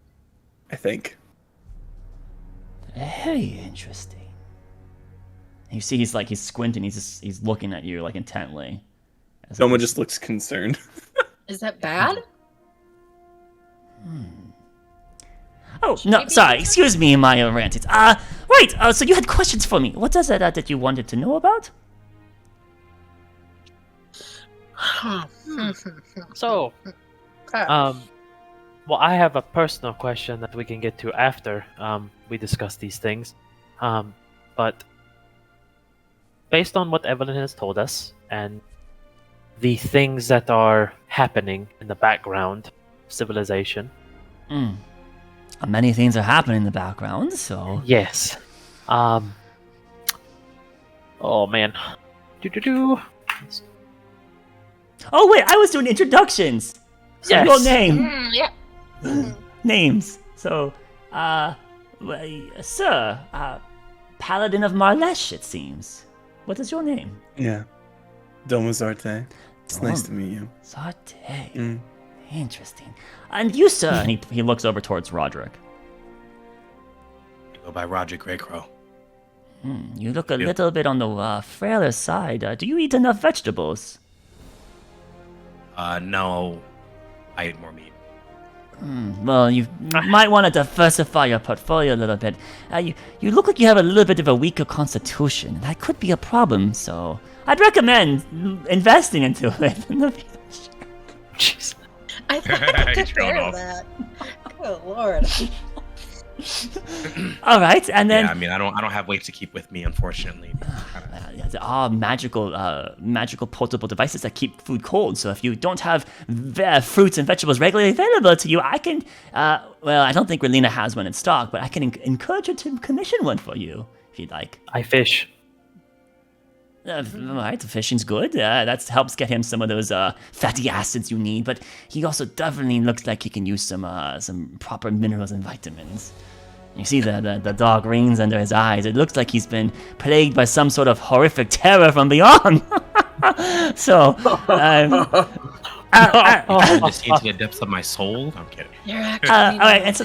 I think. Very interesting. You see, he's squinting. He's looking at you like intently. Doma just looks concerned. Is that bad? Oh, no, sorry. Excuse me, my rantings. Right. So you had questions for me. What is it that you wanted to know about? So, well, I have a personal question that we can get to after we discuss these things. But based on what Evelyn has told us and the things that are happening in the background, civilization. Many things are happening in the background, so. Yes. Oh man. Oh wait, I was doing introductions. So Yes. your name, Yeah. names. So, sir, Paladin of Marlesh, it seems. What is your name? Yeah. Doma Zarte. It's nice Doma. to meet you. Zarte. Interesting. And you, sir? And he looks over towards Roderick. Go by Roger Greycrow. You look a little bit on the frailer side. Do you eat enough vegetables? No. I eat more meat. Well, you might want to diversify your portfolio a little bit. You look like you have a little bit of a weaker constitution. That could be a problem, so I'd recommend investing into it in the future. He's thrown off. That. Good lord. All right, and then Yeah, I mean, I don't have weights to keep with me, unfortunately. there are magical portable devices that keep food cold. So if you don't have fruits and vegetables regularly available to you, I can. Well, I don't think Relina has one in stock, but I can encourage her to commission one for you if you'd like. I fish. All right, the fishing's good. That helps get him some of those fatty acids you need. But he also definitely looks like he can use some proper minerals and vitamins. You see the dark rings under his eyes. It looks like he's been plagued by some sort of horrific terror from beyond. So, I'm just into the depths of my soul. I'm kidding. You're actually. all right, and so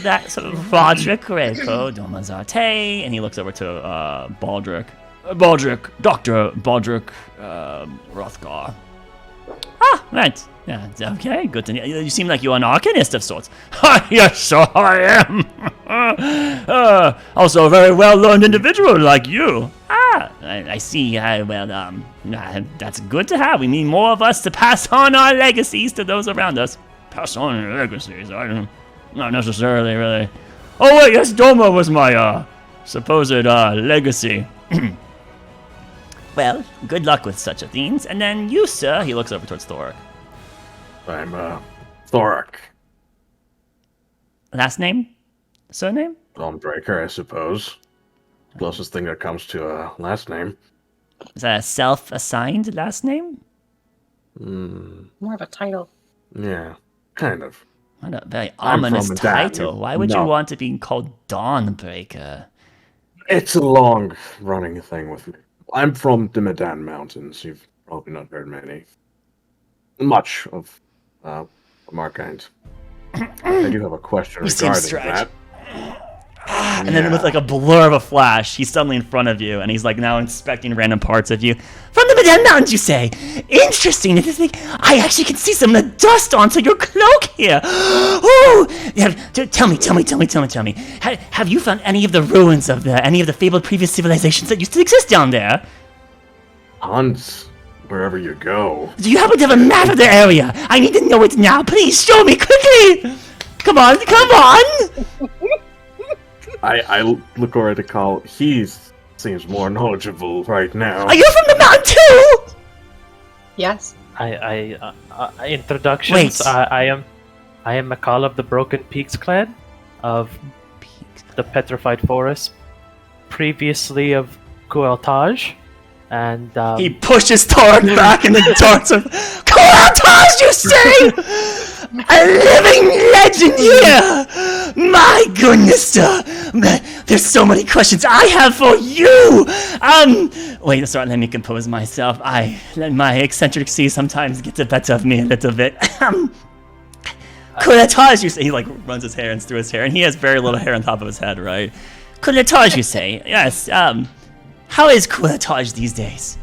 Roderick Greco, Domazarte, and he looks over to Baldric. Dr. Baldric Rothgar. Ah, right. Yeah, okay, good to know. You seem like you're an arcanist of sorts. Yes, so I am. Also a very well-learned individual like you. I see. That's good to have. We need more of us to pass on our legacies to those around us. Pass on legacies? Not necessarily, really. Oh, wait, yes, Doma was my, supposed, legacy. Well, good luck with such a things. And then you, sir, he looks over towards Thorik. I'm, Thorik. Last name? Surname? Dawnbreaker, I suppose. Closest thing that comes to a last name. Is that a self-assigned last name? More of a title. Yeah, kind of. What a very I'm ominous from that. title. Why would you want to be called Dawnbreaker? It's a long-running thing with me. I'm from the Medan Mountains. You've probably not heard much of Markind. I do have a question regarding that. And then with like a blur of a flash, he's suddenly in front of you, and he's like now inspecting random parts of you. From the Medan Mountains, you say? Interesting. I actually can see some of the dust onto your cloak here. Oh, tell me. Have you found any of the ruins of any of the fabled previous civilizations that used to exist down there? Tons, wherever you go. Do you happen to have a map of the area? I need to know it now. Please show me quickly. Come on. I look over to Call. He seems more knowledgeable right now. Are you from the mountain too? Yes. Introductions. Wait. I am Makal of the Broken Peaks clan of the Petrified Forest, previously of Kueltaj, and he pushes Thorin back in the darts of Kueltaj, you say? A living legend here! My goodness, there's so many questions I have for you! Wait, sorry, let me compose myself. My eccentricity sometimes gets the better of me a little bit. Kueltaj, you say? He like runs his hands through his hair, and he has very little hair on top of his head, right? Kueltaj, you say? Yes, how is Kueltaj these days?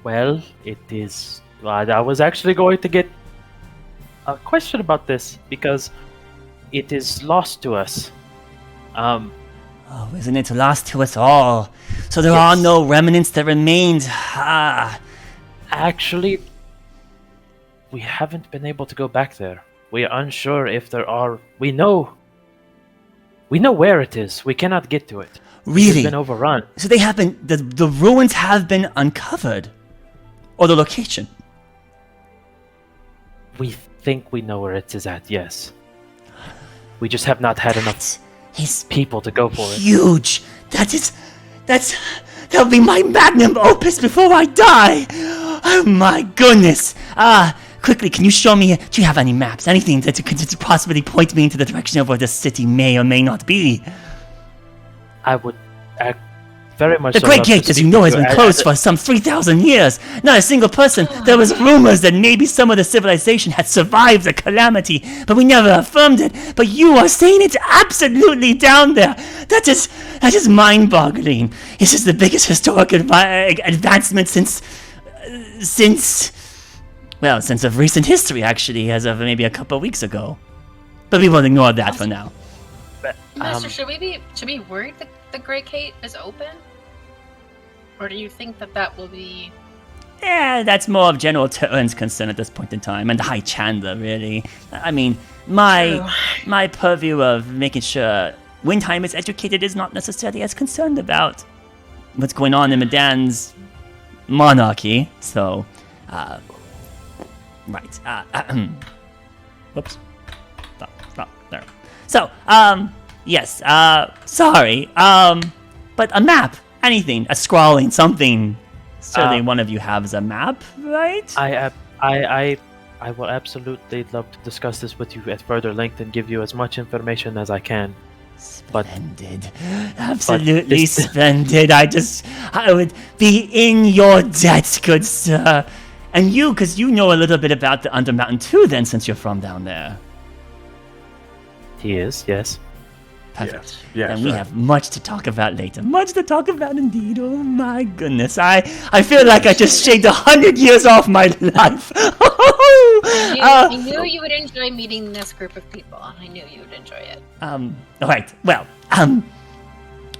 Well, it is... I was actually going to get a question about this, because it is lost to us. Oh, isn't it lost to us all? So there are no remnants that remained. Actually, we haven't been able to go back there. We are unsure if there are... We know where it is. We cannot get to it. Really? It's been overrun. So they have been... The ruins have been uncovered? Or the location? We think we know where it is at, yes. We just have not had enough people to go for it. Huge! That'll be my magnum opus before I die! Oh my goodness! Quickly, can you show me... Do you have any maps? Anything that could possibly point me into the direction of where this city may or may not be? I would very much... The Great Gate, as you know, has been closed for some 3,000 years. Not a single person. There was rumors that maybe some of the civilization had survived the calamity, but we never affirmed it. But you are saying it's absolutely down there. That is mind-boggling. This is the biggest historic advancement since of recent history, actually, as of maybe a couple of weeks ago. But we will ignore that for now. Master, should we be worried that the Great Gate is open? Or do you think that will be... that's more of General Turin's concern at this point in time, and High Chandler, really. I mean, my purview of making sure Windheim is educated is not necessarily as concerned about what's going on in Medan's monarchy. So, right. Whoops. Stop. There. So, yes. Sorry. But a map, anything, a scrawling, something. Certainly, one of you has a map, right? I will absolutely love to discuss this with you at further length and give you as much information as I can. Splendid. Absolutely splendid. I would be in your debt, good sir. And you, because you know a little bit about the Undermountain too, then, since you're from down there. He is, yes. Perfect. Yes, and we have much to talk about later. Much to talk about indeed. Oh my goodness. I feel like I just shaved 100 years off my life. I knew you would enjoy meeting this group of people. I knew you would enjoy it. Alright. Well,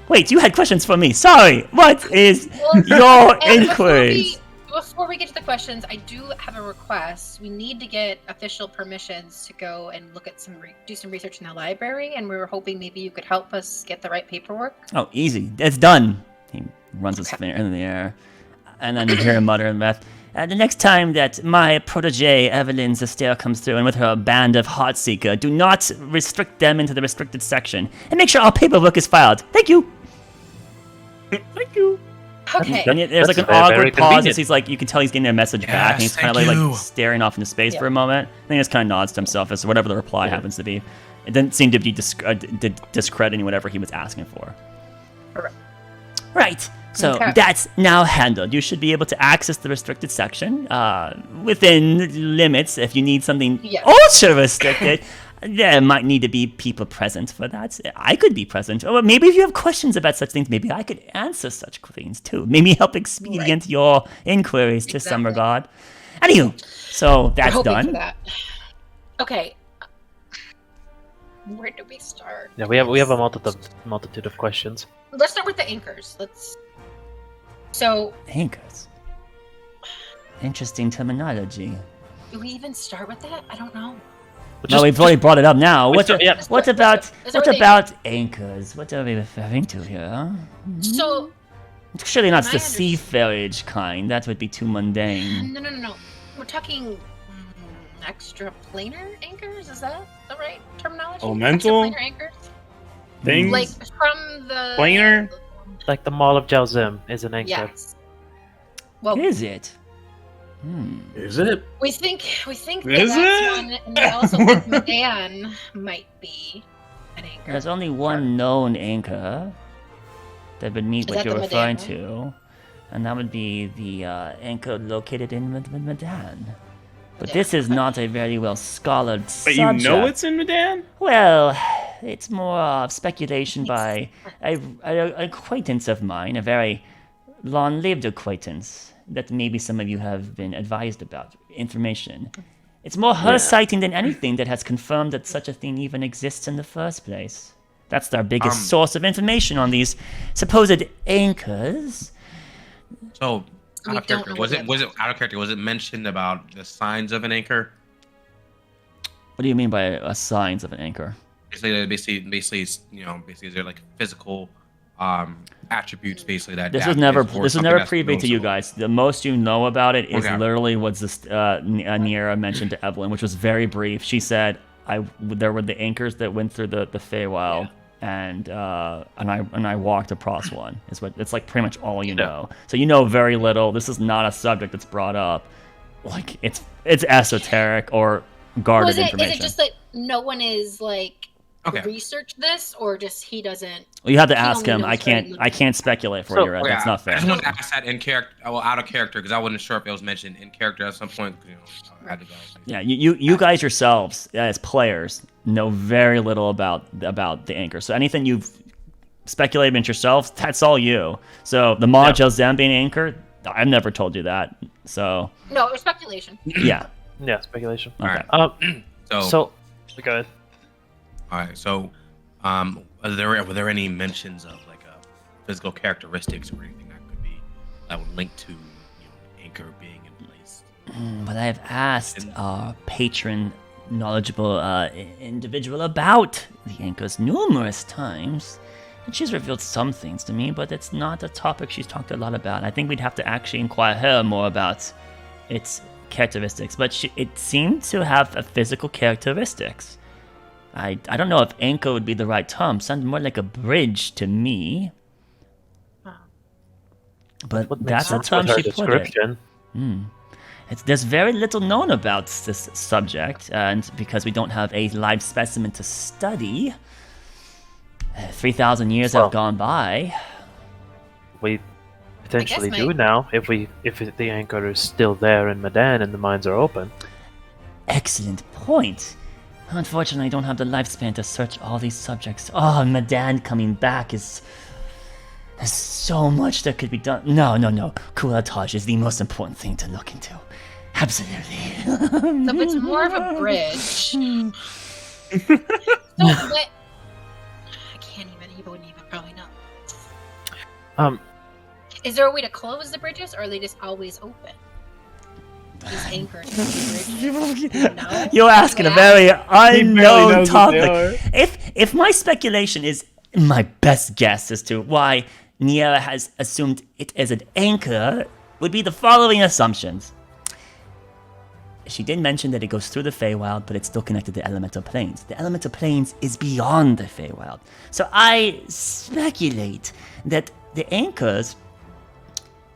wait, you had questions for me. Sorry. What is your inquiries? Before we get to the questions, I do have a request. We need to get official permissions to go and look at do some research in the library, and we were hoping maybe you could help us get the right paperwork. Oh, easy. It's done. He runs his finger in the air, and then you hear him mutter and breath. The next time that my protege, Evelyn Zestair, comes through and with her band of Heartseeker, do not restrict them into the restricted section, and make sure all paperwork is filed. Thank you. Thank you. Okay. There's like an awkward pause as he's like, you can tell he's getting a message back, and he's kind of like staring off into space for a moment. And then he just kind of nods to himself as whatever the reply happens to be. It didn't seem to be discrediting whatever he was asking for. Correct. Right. So that's now handled. You should be able to access the restricted section within limits. If you need something ultra restricted, there might need to be people present for that. I could be present. Or maybe if you have questions about such things, maybe I could answer such things too. Maybe help expedient your inquiries to some regard. Anywho, so that's done. For that. Okay. Where do we start? Yeah, we have a multitude of questions. Let's start with the anchors. Anchors. Interesting terminology. Do we even start with that? I don't know. No, we've already brought it up now. What about anchors? What are we referring to here? So, surely not the seafarage kind. That would be too mundane. No. We're talking extraplanar anchors. Is that the right terminology? Elemental extraplanar anchors. Things like from the planar. Like the Mall of Jalzim is an anchor. Yes. Well, is it? Is it? We think that's one, and we also think Medan might be an anchor. There's only one known anchor that would meet what you're referring to, and that would be the anchor located in Medan. But this is not a very well scholared subject. But you know it's in Medan? Well, it's more of speculation by an acquaintance of mine, a very long-lived acquaintance that maybe some of you have been advised about information. It's more her sighting than anything that has confirmed that such a thing even exists in the first place. That's our biggest source of information on these supposed anchors. So, out of character, was it out of character? Was it mentioned about the signs of an anchor? What do you mean by signs of an anchor? Basically, is there like physical attributes basically that this was never preview to you guys. The most you know about it is literally what Niera mentioned to Evelyn, which was very brief. She said there were the anchors that went through the Feywild, and I walked across one. It's like pretty much all you know. So you know very little. This is not a subject that's brought up. Like it's esoteric or guarded information. Is it just that no one is like research this, or just he doesn't? Well, you have to ask him. I can't speculate for you, right? That's not fair. I just want to ask that in character, out of character, because I wasn't sure if it was mentioned in character at some point. I had to go. Yeah, you guys yourselves as players know very little about the anchor. So anything you've speculated about yourselves, that's all you. So the Mall of Jalzim being anchor, I've never told you that. So no, it was speculation. Yeah. Yeah, speculation. Okay. So go ahead. All right. So, were there any mentions of like physical characteristics or anything that would link to anchor being in place. But I have asked our patron, knowledgeable individual about the anchors numerous times, and she's revealed some things to me, but it's not a topic she's talked a lot about. I think we'd have to actually inquire her more about its characteristics, but it seemed to have a physical characteristics. I don't know if anchor would be the right term. Sounds more like a bridge to me. But that's a term she put it. There's very little known about this subject, and because we don't have a live specimen to study, 3,000 years have gone by. We potentially do now, if the anchor is still there in Medan and the mines are open. Excellent point. Unfortunately, I don't have the lifespan to search all these subjects. Oh, Medan coming back is... There's so much that could be done. No. Coulatage is the most important thing to look into. Absolutely. So it's more of a bridge. So what... I can't even. You wouldn't even probably know. Is there a way to close the bridges, or are they just always open? These anchors. No? You're asking a very unknown topic. If my speculation is my best guess as to why Niera has assumed it as an anchor, would be the following assumptions. She did mention that it goes through the Feywild, but it's still connected to elemental planes. The elemental planes is beyond the Feywild. So I speculate that the anchors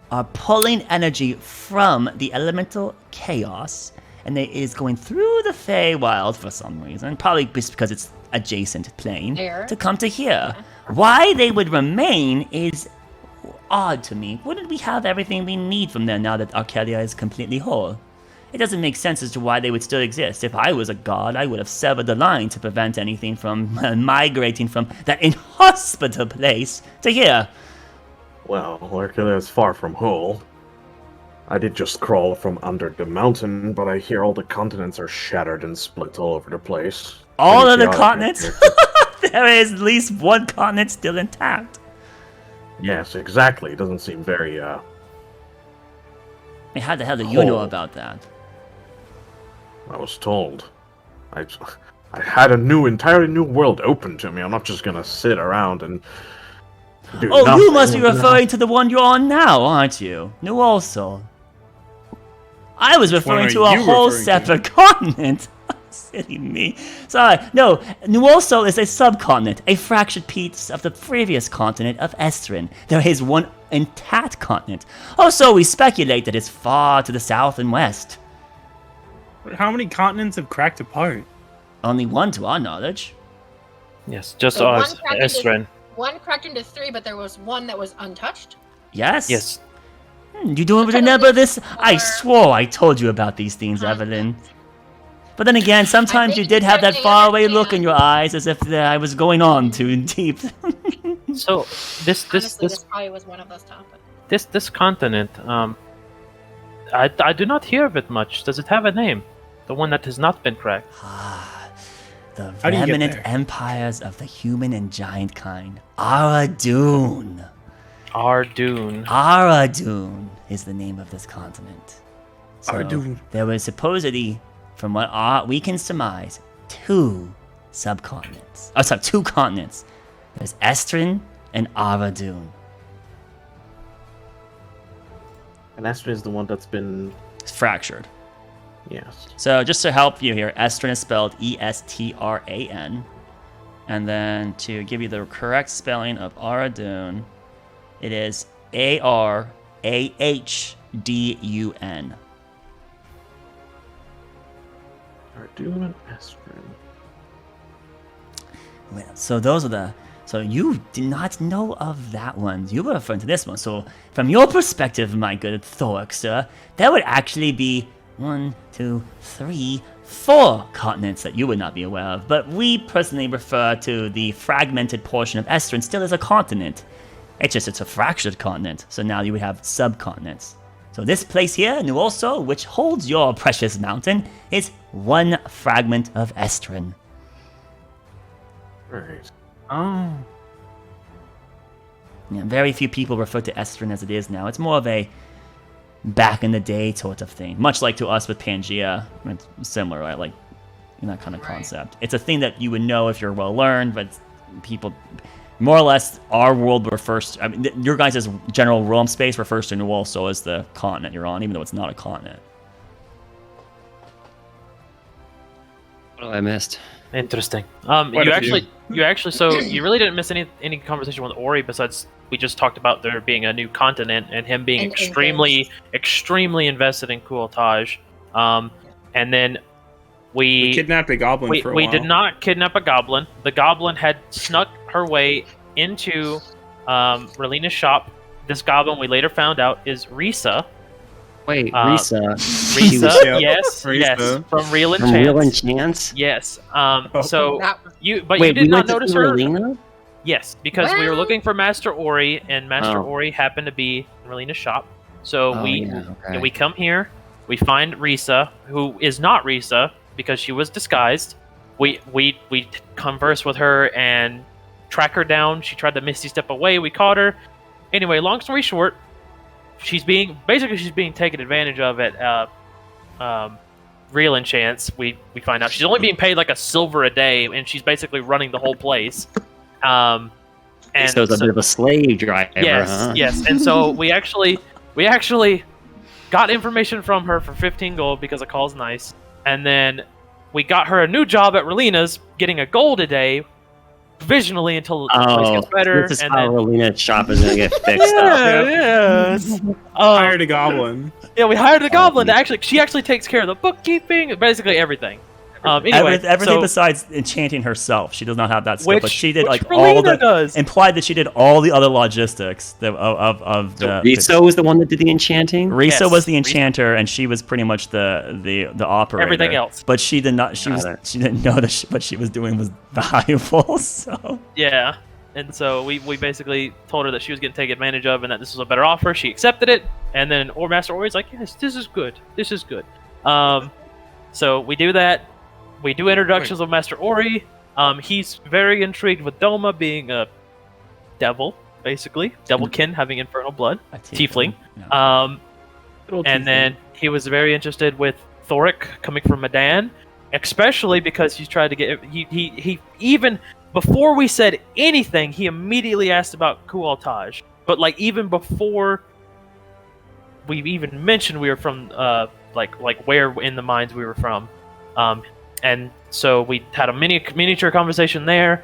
are pulling energy from the elemental chaos, and it is going through the Feywild for some reason, probably just because it's adjacent plane, to come to here. Why they would remain is odd to me. Wouldn't we have everything we need from there now that Arkelya is completely whole? It doesn't make sense as to why they would still exist. If I was a god, I would have severed the line to prevent anything from migrating from that inhospitable place to here. Well, Arkelya is far from whole. I did just crawl from under the mountain, but I hear all the continents are shattered and split all over the place. All of the continents? There is at least one continent still intact. Yes, exactly. It doesn't seem very, How the hell do you know about that? I was told. I had entirely new world open to me. I'm not just gonna sit around and do nothing. You must be referring to the one you're on now, aren't you? New also. I was referring to a whole separate continent. Silly me. Sorry. No, New also is a subcontinent, a fractured piece of the previous continent of Estrin. There is one intact continent. Also, we speculate that it's far to the south and west. How many continents have cracked apart? Only one to our knowledge. Yes, just So us, Estrin. One cracked into 3, but there was one that was untouched? Yes? Yes. You don't remember this? I swore I told you about these things, Evelyn. But then again, sometimes you did have that faraway look in your eyes as if I was going on too deep. So, this probably was one of those topics. This continent, I do not hear of it much. Does it have a name? The one that has not been cracked? The remnant empires of the human and giant kind. Aradun. Aradun is the name of this continent. So Aradun. There was supposedly, from what we can surmise, two subcontinents. Oh, sorry, two continents. There's Estrin and Aradun. And Estrin is the one that's been... It's fractured. Yes. So just to help you here, Estrin is spelled Estran. And then to give you the correct spelling of Aradun, it is Arahdun. Aradun and Estrin. Well, so those are the... So you did not know of that one. You were referring to this one. So from your perspective, my good Thork, sir, that would actually be 1, 2, 3, 4 continents that you would not be aware of. But we personally refer to the fragmented portion of Estrin still as a continent. It's a fractured continent. So now you would have subcontinents. So this place here, New Also, which holds your precious mountain, is one fragment of Estrin. Right. Oh. Yeah, very few people refer to Estrin as it is now. It's more of a back in the day sort of thing. Much like to us with Pangea, it's similar, right? Like in that kind of concept. It's a thing that you would know if you're well learned, but people, more or less, our world refers to, I mean, your guys' general realm space refers to Newell, so is the continent you're on, even though it's not a continent. What I missed? Interesting. You actually, so you really didn't miss any conversation with Ori besides we just talked about there being a new continent and him being extremely invested in Kualtaj. And then we kidnapped a goblin for a while. We did not kidnap a goblin. The goblin had snuck her way into Relina's shop. This goblin we later found out is Risa. Wait, Risa. Risa, yes, from Real Enchants. From Real Enchants? Yes. So you Wait, did not notice her. Relina? Yes, because we were looking for Master Ori, and Master Ori happened to be in Relina's shop. So we come here, we find Risa, who is not Risa because she was disguised. We converse with her and track her down. She tried to misty step away. We caught her. Anyway, long story short, she's being taken advantage of at Real Enchants. We find out she's only being paid like a silver a day, and she's basically running the whole place. And so it's a bit of a slave driver, huh? Yes. And so we actually got information from her for 15 gold because a call's nice, and then we got her a new job at Relina's, getting a gold a day, provisionally until the place gets better. This is how Relina's shop is gonna get fixed up. Yes. Hired a goblin. Yeah, we hired a goblin to she actually takes care of the bookkeeping, basically everything. Anyway, everything besides enchanting herself, she does not have that skill. But she did like Relina all the does. Implied that she did all the other logistics of the. Risa was the one that did the enchanting. Risa was the enchanter, and she was pretty much the operator. Everything else, but she did not. She didn't know that what she was doing was valuable. So yeah, and so we basically told her that she was getting taken advantage of, and that this was a better offer. She accepted it, and then Master Ori's like, yes, this is good. This is good. So we do that. We do introductions of Master Ori. He's very intrigued with Doma being a devil, basically. Devilkin, having infernal blood. Tiefling. Yeah. And then he was very interested with Thoric coming from Medan, especially because he's tried to get... He even... Before we said anything, he immediately asked about Kualtaj. But, like, even before we even mentioned we were from, like where in the mines we were from, and so we had a miniature conversation there,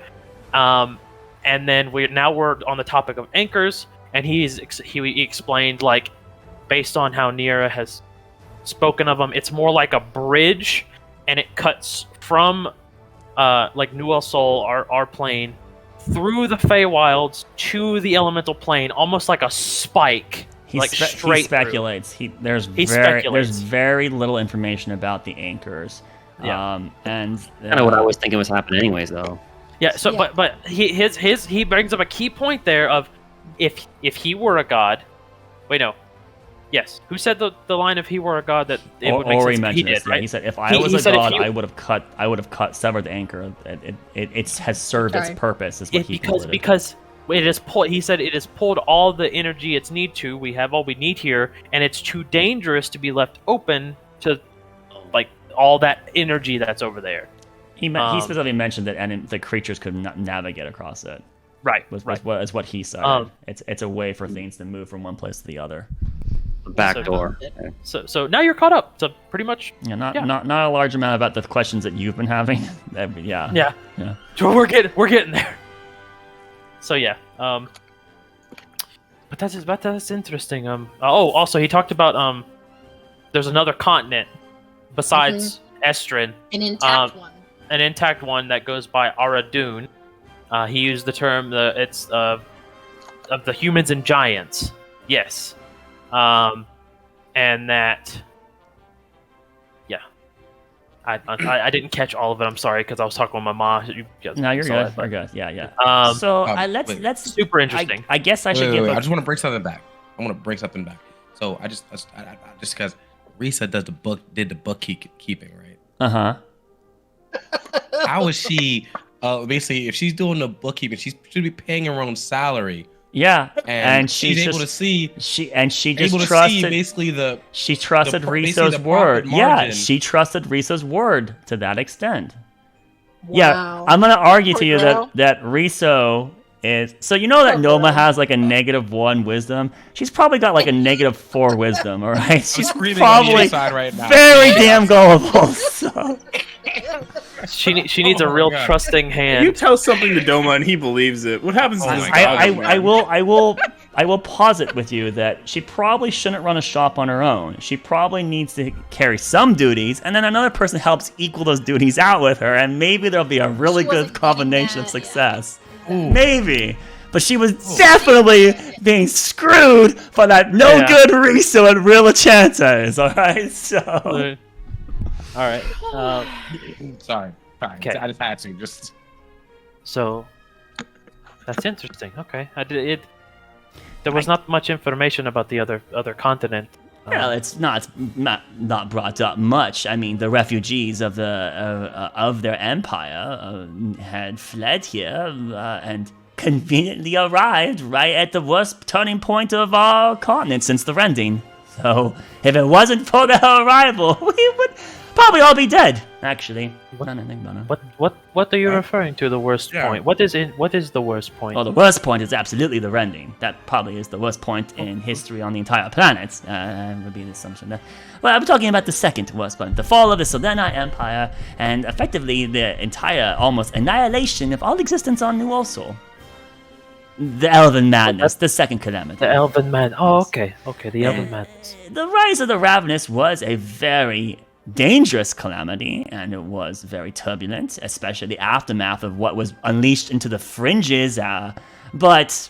and then we're on the topic of anchors, and he explained, like, based on how Nira has spoken of them, it's more like a bridge, and it cuts from like Newell Sol, our plane, through the Feywilds to the elemental plane, almost like a spike. He speculates. There's very little information about the anchors. Yeah. And kind of what I was thinking was happening anyways, though. Yeah. So, yeah. but he brings up a key point there of if he were a god. Wait, no. Yes. Who said the line if he were a god that it would make sense? Mentioned he did, this, right? He said if I was a god, I would have severed the anchor. It has served its purpose. Is what he because it is pulled. He said it has pulled all the energy it's need to. We have all we need here, and it's too dangerous to be left open to, like, all that energy that's over there. He specifically mentioned that the creatures could not navigate across it. Right. Was what he said. It's a way for things to move from one place to the other. Back door. So now you're caught up. So pretty much. Yeah, not a large amount about the questions that you've been having. Yeah. We're getting there. So yeah. But that's interesting. Also he talked about there's another continent besides Estrin. An intact one. An intact one that goes by Aradun. He used the term of the humans and giants. Yes. And that, yeah, I didn't catch all of it. I'm sorry because I was talking with my mom. No, you're good. We're good. Yeah. Let's super interesting. I guess I should give. I just want to bring something back. So I just because Risa did the bookkeeping, right? Uh-huh. How is she? Basically, if she's doing the bookkeeping, she should be paying her own salary. Yeah, and she's able to see. She just able to trusted. see basically she trusted basically Riso's the word. profit Yeah, margin. she trusted Riso's word to that extent. Wow. Yeah, I'm gonna argue Poor to you girl. that Riso is. So you know that Poor Noma girl. has like a -1 wisdom. She's probably got like a -4 wisdom. All right, she's screaming on the probably inside right now. very damn gullible. So. She needs a Oh my real God. trusting You hand. tell something to Doma and he believes it. What happens to Oh this my dog? I will posit with you that she probably shouldn't run a shop on her own. She probably needs to carry some duties, and then another person helps equal those duties out with her, and maybe there'll be a really She good wasn't combination of getting that, success. Ooh. Maybe. But she was definitely being screwed by that no good Riso and real Enchantes, alright? So. All right. Sorry. Okay. I just had to. Just. So that's interesting. Okay, I did it. There was not much information about the other continent. Well, it's not brought up much. I mean, the refugees of their empire had fled here and conveniently arrived right at the worst turning point of our continent since the rending. So, if it wasn't for their arrival, we would probably all be dead. Actually, What are you referring to? The worst point? What is the worst point? Well, the worst point is absolutely the rending. That probably is the worst point in history on the entire planet. Would be the assumption there. Well, I'm talking about the second worst point, the fall of the Seldenai Empire, and effectively the entire almost annihilation of all existence on New Orsol. The Elven Madness, the second calamity. The Elven Madness. Oh, okay, the Elven Madness. The rise of the Ravenous was a very dangerous calamity, and it was very turbulent, especially the aftermath of what was unleashed into the fringes. But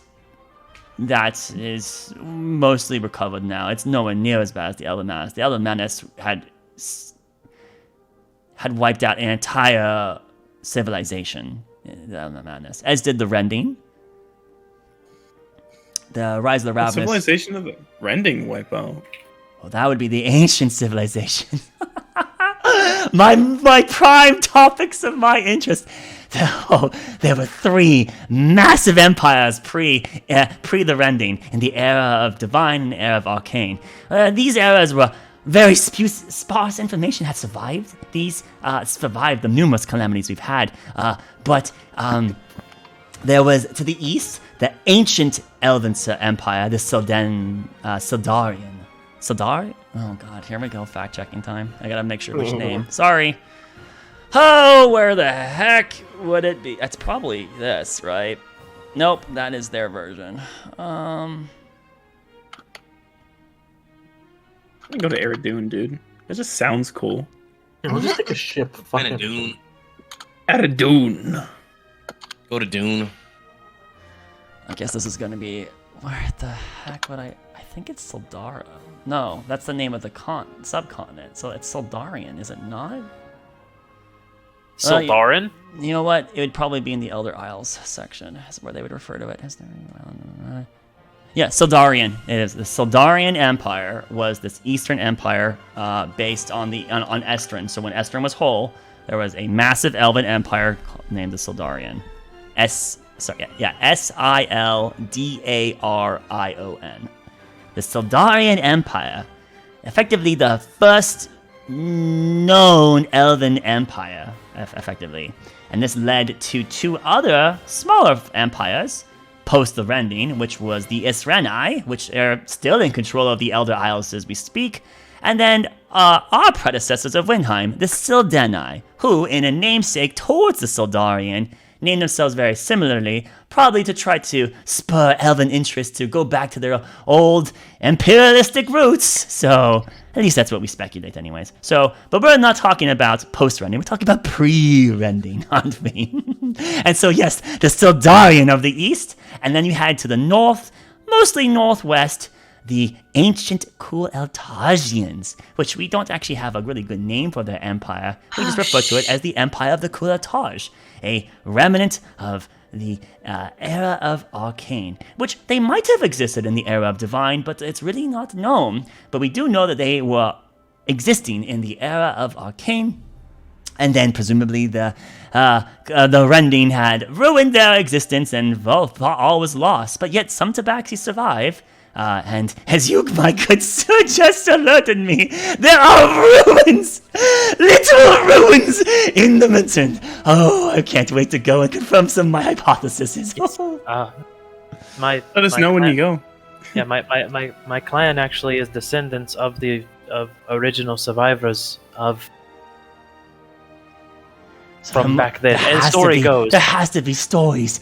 that is mostly recovered now. It's nowhere near as bad as the Elven Madness. The Elven Madness had wiped out an entire civilization. The Elven Madness, as did the Rending. The rise of the Ravenous. Civilization of the Rending wipe out. Well, that would be the ancient civilization. my prime topics of my interest. There were 3 massive empires pre the Rending in the era of Divine and the era of Arcane. These eras were very sparse information had survived. These survived the numerous calamities we've had. But there was to the east the ancient Elven Empire, the Sildarian. Sildar? Oh god, here we go, fact-checking time. I gotta make sure which name. Sorry. Oh, where the heck would it be? That's probably this, right? Nope, that is their version. Go to Eridune, dude. That just sounds cool. We'll just take a ship. And a Dune. Eridune. Go to Dune. I guess this is gonna be... Where the heck would I think it's Sildara. No, that's the name of the subcontinent. So it's Sildarian, is it not? Sildarin? You know what? It would probably be in the Elder Isles section. Is where they would refer to it. Yeah, Sildarian. It is. The Sildarian Empire was this Eastern Empire based on on Estrin. So when Estrin was whole, there was a massive Elven Empire named the Sildarian. Sildarion. The Sildarian Empire, effectively the first known Elven Empire, effectively. And this led to 2 other smaller empires post the Rending, which was the Isrenai, which are still in control of the Elder Isles as we speak, and then our predecessors of Windheim, the Sildenai, who, in a namesake towards the Sildarian, named themselves very similarly, probably to try to spur Elven interest to go back to their old imperialistic roots. So, at least that's what we speculate anyways. So, but we're not talking about post-Rending, we're talking about pre-Rending, aren't we? And so, yes, the Sildarian of the east, and then you had to the north, mostly northwest, the ancient Ku'eltagians, which we don't actually have a really good name for their empire. We just refer to it as the Empire of the Ku'eltaj, a remnant of the era of Arcane, which they might have existed in the era of Divine, but it's really not known. But we do know that they were existing in the era of Arcane, And then presumably the rending had ruined their existence and thought all was lost. But yet some tabaxi survive. And as you, my good sir, just alerted me, there are ruins! Literal ruins in the mountain. Oh, I can't wait to go and confirm some of my hypotheses. Let us know when you go. Yeah, my clan actually is descendants of original survivors from back then. And the story goes. There has to be stories.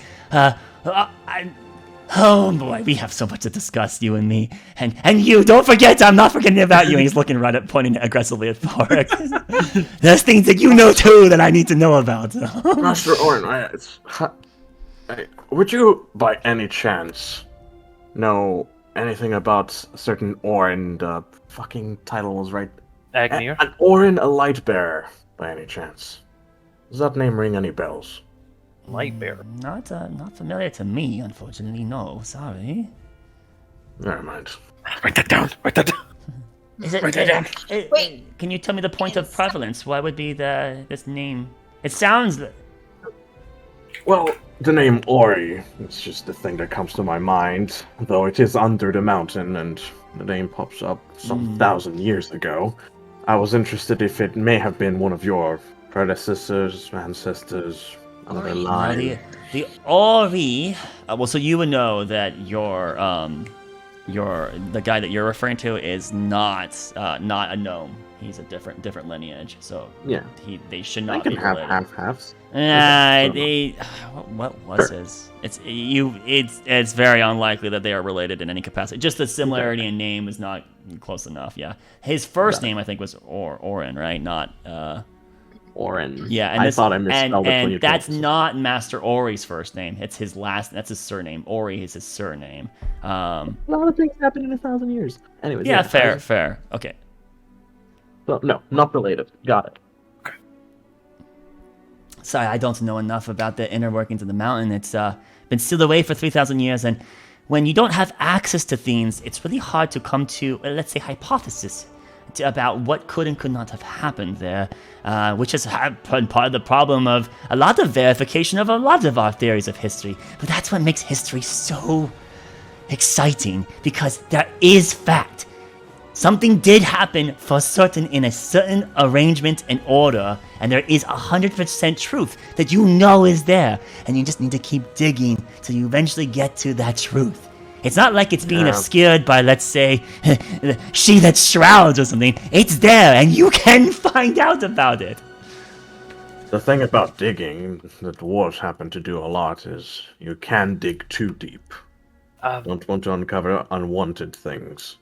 Oh boy, we have so much to discuss, you and me. And you, don't forget, I'm not forgetting about you. And he's looking right at, pointing aggressively at Thoric. There's things that you know too that I need to know about. Master Orin, would you, by any chance, know anything about a certain Orin? The fucking title was right. Agnir? An Orin, a Lightbearer, by any chance. Does that name ring any bells? Lightbearer? Not familiar to me, unfortunately. No, sorry. Never mind. Write that down. Write that down. Write that down. Wait. Can you tell me the point of prevalence? Why would be this name? It sounds. Well, the name Ori, it's just the thing that comes to my mind, though it is under the mountain and the name pops up some 1,000 years ago. I was interested if it may have been one of your predecessors, ancestors, another line. The Ori, well, so you would know that the guy that you're referring to is not a gnome. He's a different lineage. So yeah, they should not be have related. halves. What was his? It's very unlikely that they are related in any capacity. Just the similarity in name is not close enough. Yeah, his first name I think was Orin, right? Not Orin. Yeah, and I thought I misspelled it when you that's told us. not Master Ori's first name. It's his last. That's his surname. Ori is his surname. A lot of things happen in 1,000 years. Anyways. Yeah, fair. Okay. So, no, not related. Got it. Okay. Sorry, I don't know enough about the inner workings of the mountain. It's been sealed away for 3,000 years, and when you don't have access to things, it's really hard to come to, let's say, hypothesis about what could and could not have happened there, which has been part of the problem of a lot of verification of a lot of our theories of history. But that's what makes history so exciting, because there is fact. Something did happen for certain in a certain arrangement and order, and there is 100% truth that you know is there, and you just need to keep digging till you eventually get to that truth. It's not like it's being obscured by, let's say, she that shrouds or something. It's there, and you can find out about it. The thing about digging that dwarves happen to do a lot is you can dig too deep. Don't want to uncover unwanted things.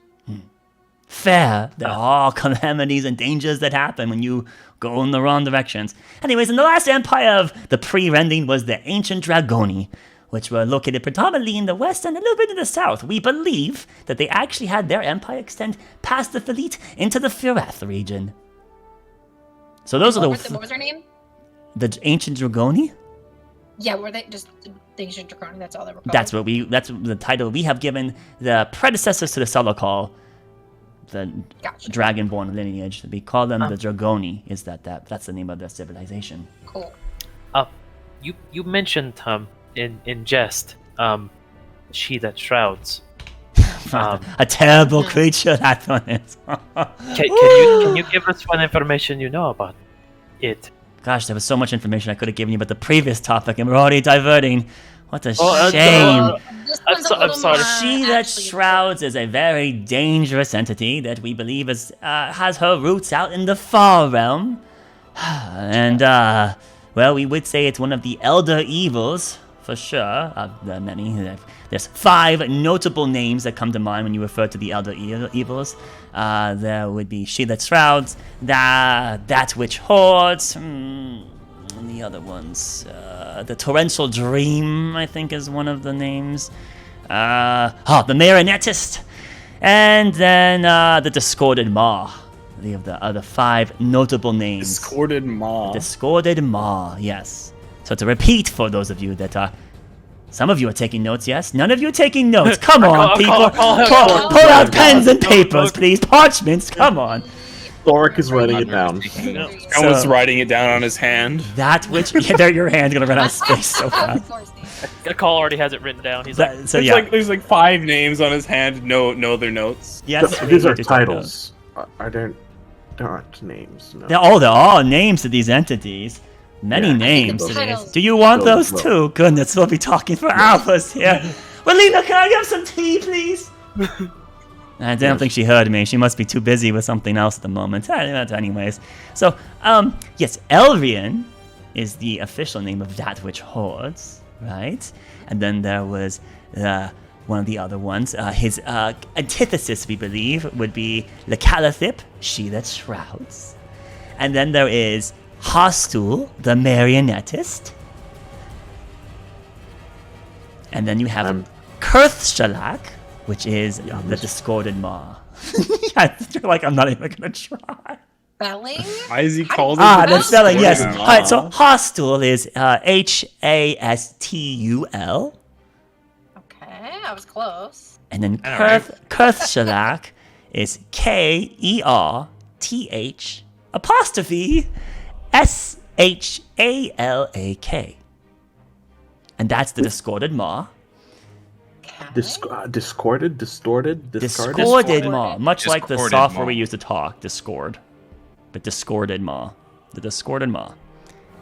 Fair. There are calamities and dangers that happen when you go in the wrong directions. Anyways, in the last empire of the pre-rending was the ancient Dragoni, which were located predominantly in the west and a little bit in the south. We believe that they actually had their empire extend past the Felite into the Firath region. So those are What was their name? The ancient Dragoni? Yeah, were they just the ancient Dragoni? That's all they were called. That's the title we have given the predecessors to the Solokal, the Dragonborn lineage. We call them the Dragoni. That's the name of their civilization. Cool. You mentioned in jest, she that shrouds. A terrible creature that one is. Can you give us what information you know about it? Gosh, there was so much information I could have given you about the previous topic, and we're already diverting. What a shame. I'm sorry. She that shrouds is a very dangerous entity that we believe has her roots out in the far realm. And, well, we would say it's one of the elder evils, for sure. There are many. There's 5 notable names that come to mind when you refer to the elder evils. There would be she that shrouds, that which hoards, and the other ones. The torrential dream, I think, is one of the names. The marionettist, and then the discorded maw. The other 5 notable names. Discorded maw. Discorded maw, yes. So to repeat for those of you that are... Some of you are taking notes, yes? None of you are taking notes. Come on, people. Pull out pens and papers, please. Parchments, come on. Thoric is writing it down. Someone's writing it down on his hand. That which your hand's gonna run out of space so fast. Call already has it written down. He's like, There's like 5 names on his hand. No other notes. Yes, These are titles. There aren't names. No. They're all names to these entities. Many names to these. Do you want those too? Goodness, we'll be talking for hours here. Relina, can I have some tea, please? I don't think she heard me. She must be too busy with something else at the moment. Anyways. So, yes, Elvian is the official name of that which hoards, right? And then there was one of the other ones. His antithesis, we believe, would be Lecalathip, she that shrouds. And then there is Hostul, the marionettist. And then you have Kurthshalak, which is the discorded maw. You're like, I'm not even gonna try. Spelling? Why is he called it? The spelling, yes. Alright, so Hostul is Hastul. Okay, I was close. And then Kurthshalak is Kerth apostrophe Shalak. And that's the discorded maw. Discorded, distorted, discarded? Discorded maw, much like the Discorded software maw. we use to talk, Discord. But discorded maw. The discorded maw.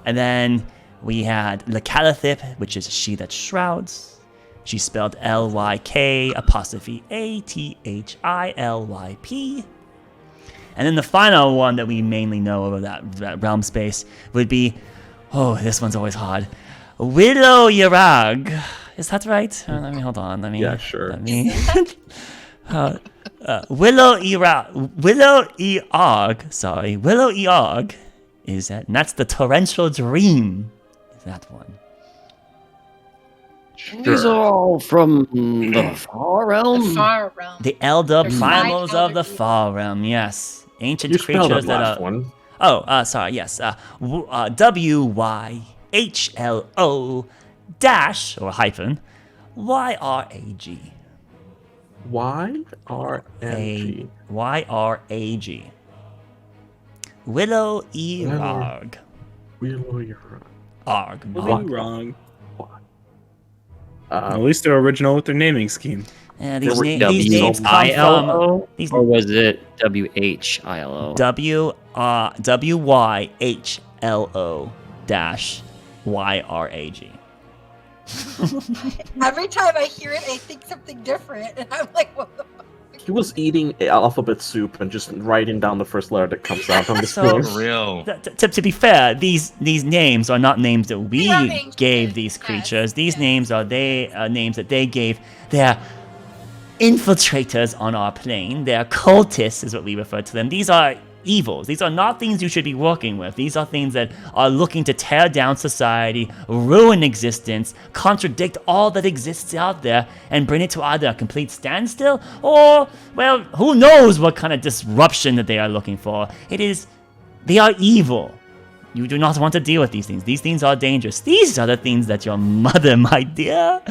And then we had Lecalathip, which is she that shrouds. She's spelled Lyk apostrophe AthilYp. And then the final one that we mainly know of that realm space would be, this one's always hard, Willow Yarag. Is that right? Hold on. Yeah, sure. Willow Eog is that, and that's the torrential dream. Is that one? These are all from the far realm. The far realm. The elder There's primals 5 of the elder far realm. Yes, ancient You spelled creatures that that last are. one. Sorry. Yes. WYHLO dash or hyphen YRAG. YRMG. YRAG. Willow Eog. Willow Yarag. Arg. Wrong. At least they're original with their naming scheme. These names come from these or was it WHILO? WYHLO dash YRAG. Every time I hear it, I think something different, and I'm like, what the fuck? He was eating alphabet soup and just writing down the first letter that comes out on the screen. For real. To be fair, these names are not names that we They are names gave that- these yes, creatures. These yes. names are names that they gave their infiltrators on our plane. Their cultists is what we refer to them. These are evils. These are not things you should be working with. These are things that are looking to tear down society, ruin existence, contradict all that exists out there, and bring it to either a complete standstill or, well, who knows what kind of disruption that they are looking for. They are evil. You do not want to deal with these things. These things are dangerous. These are the things that your mother, my dear,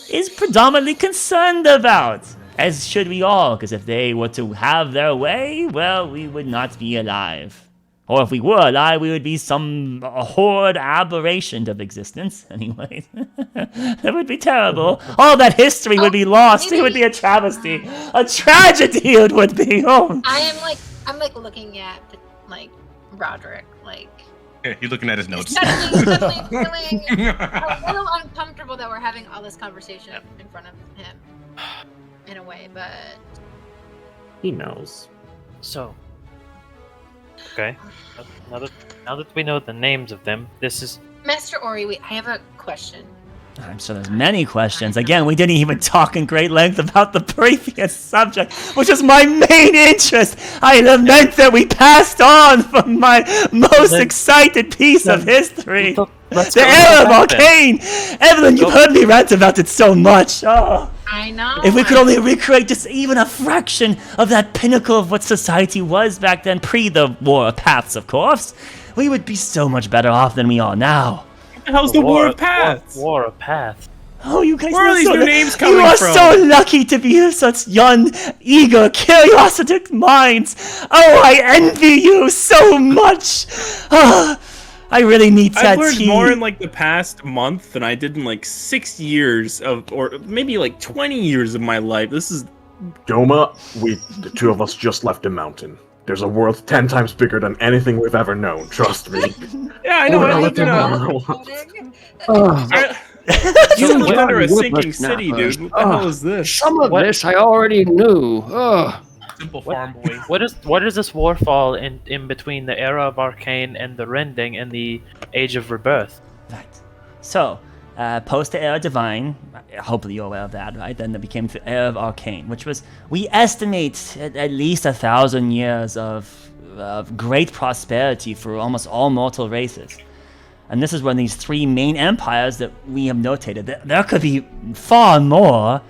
is predominantly concerned about. As should we all, because if they were to have their way, well, we would not be alive. Or if we were alive, we would be some horrid aberration of existence. Anyways, that would be terrible. All that history would be lost. It would be a travesty. A tragedy it would be. Oh. I'm like looking at Roderick, He's looking at his notes. suddenly feeling a little uncomfortable that we're having all this conversation in front of him. In a way, but He knows. So, okay. Now that we know the names of them, this is. Master Ori, I have a question. I'm sure there's many questions. Again, we didn't even talk in great length about the previous subject, which is my main interest. I lament that we passed on from my most excited piece of history. The era of Arcane! Evelyn, you've heard me rant about it so much. Oh. I know. If we could only recreate just even a fraction of that pinnacle of what society was back then, pre the War of Paths, of course, we would be so much better off than we are now. What the hell's the War of Paths? War of Paths. Oh, you guys Where are these new names You coming are from? so lucky to be such young, eager, curiosity minds. Oh, I envy you so much. I really need that I've learned tea. more in like the past month than I did in like 6 years of, or maybe like 20 years of my life. This is Doma, the two of us just left the mountain. There's a world 10 times bigger than anything we've ever known, trust me. yeah, I know. I lived in you lived under a sinking city, dude. What the hell is this? Some of this I already knew. Simple farm boy. What is this war fall in between the era of Arcane and the Rending and the Age of Rebirth? Right. So, post the Era of Divine, hopefully you're aware of that, right? Then it became the Era of Arcane, which was, we estimate at least 1,000 years of great prosperity for almost all mortal races. And this is when these three main empires that we have notated, there could be far more.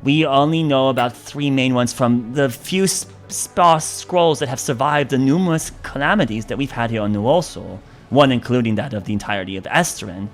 We only know about three main ones from the few sparse scrolls that have survived the numerous calamities that we've had here on New Orso, one including that of the entirety of Esteren.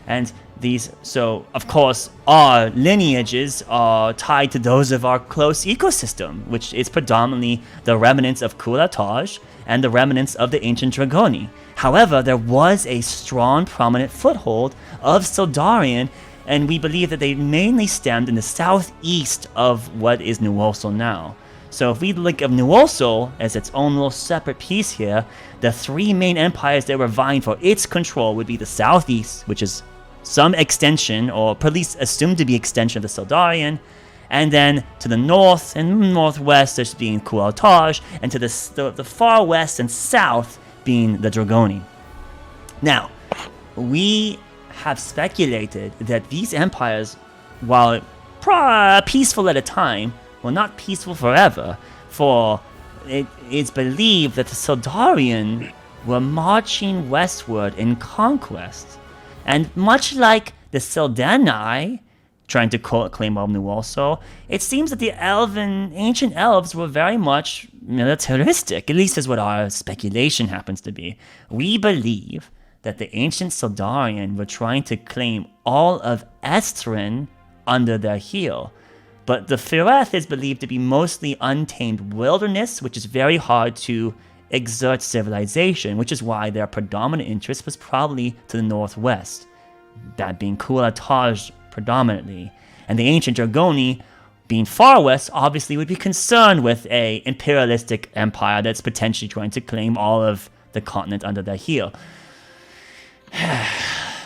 And these, so of course, our lineages are tied to those of our close ecosystem, which is predominantly the remnants of Kulataj and the remnants of the ancient Dragoni. However, there was a strong, prominent foothold of Sildarian, and we believe that they mainly stemmed in the southeast of what is New Orso now. So if we look of New Orso as its own little separate piece here, the three main empires that were vying for its control would be the southeast, which is some extension, or at least assumed to be extension of the Sildarian, and then to the north and northwest there's being Kualtaj, and to the far west and south being the Dragoni. Now, we have speculated that these empires, while peaceful at a time, were not peaceful forever, for it is believed that the Sildarian were marching westward in conquest. And much like the Sildani trying to claim New Orso, it seems that the ancient elves were very much militaristic, at least is what our speculation happens to be. We believe that the ancient Sildarian were trying to claim all of Esteren under their heel. But the Fireth is believed to be mostly untamed wilderness, which is very hard to exert civilization, which is why their predominant interest was probably to the northwest, that being Kulataj predominantly. And the ancient Dragoni, being far west, obviously would be concerned with a imperialistic empire that's potentially trying to claim all of the continent under their heel.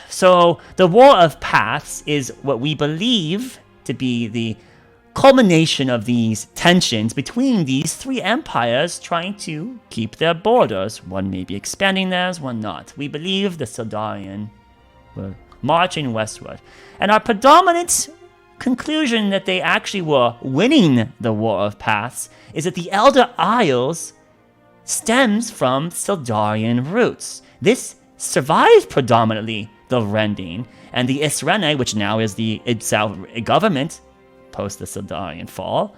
So the War of Paths is what we believe to be the culmination of these tensions between these three empires trying to keep their borders. One may be expanding theirs, one not. We believe the Sildarian were marching westward. And our predominant conclusion that they actually were winning the War of Paths is that the Elder Isles stems from Sildarian roots. This survived predominantly the Rending, and the Isrene, which now is the itself government post the Sildarian fall,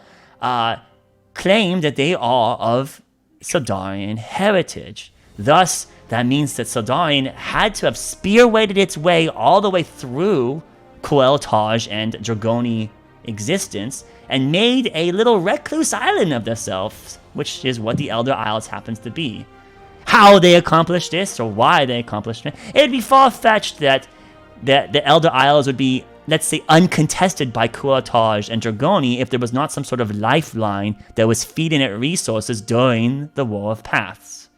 claim that they are of Sildarian heritage. Thus, that means that Sildarian had to have spearweighted its way all the way through Kueltaj and Dragoni existence and made a little recluse island of themselves, which is what the Elder Isles happens to be. How they accomplished this, or why they accomplished it, it'd be far-fetched that the Elder Isles would be, let's say, uncontested by Kueltaj and Dragoni if there was not some sort of lifeline that was feeding it resources during the War of Paths.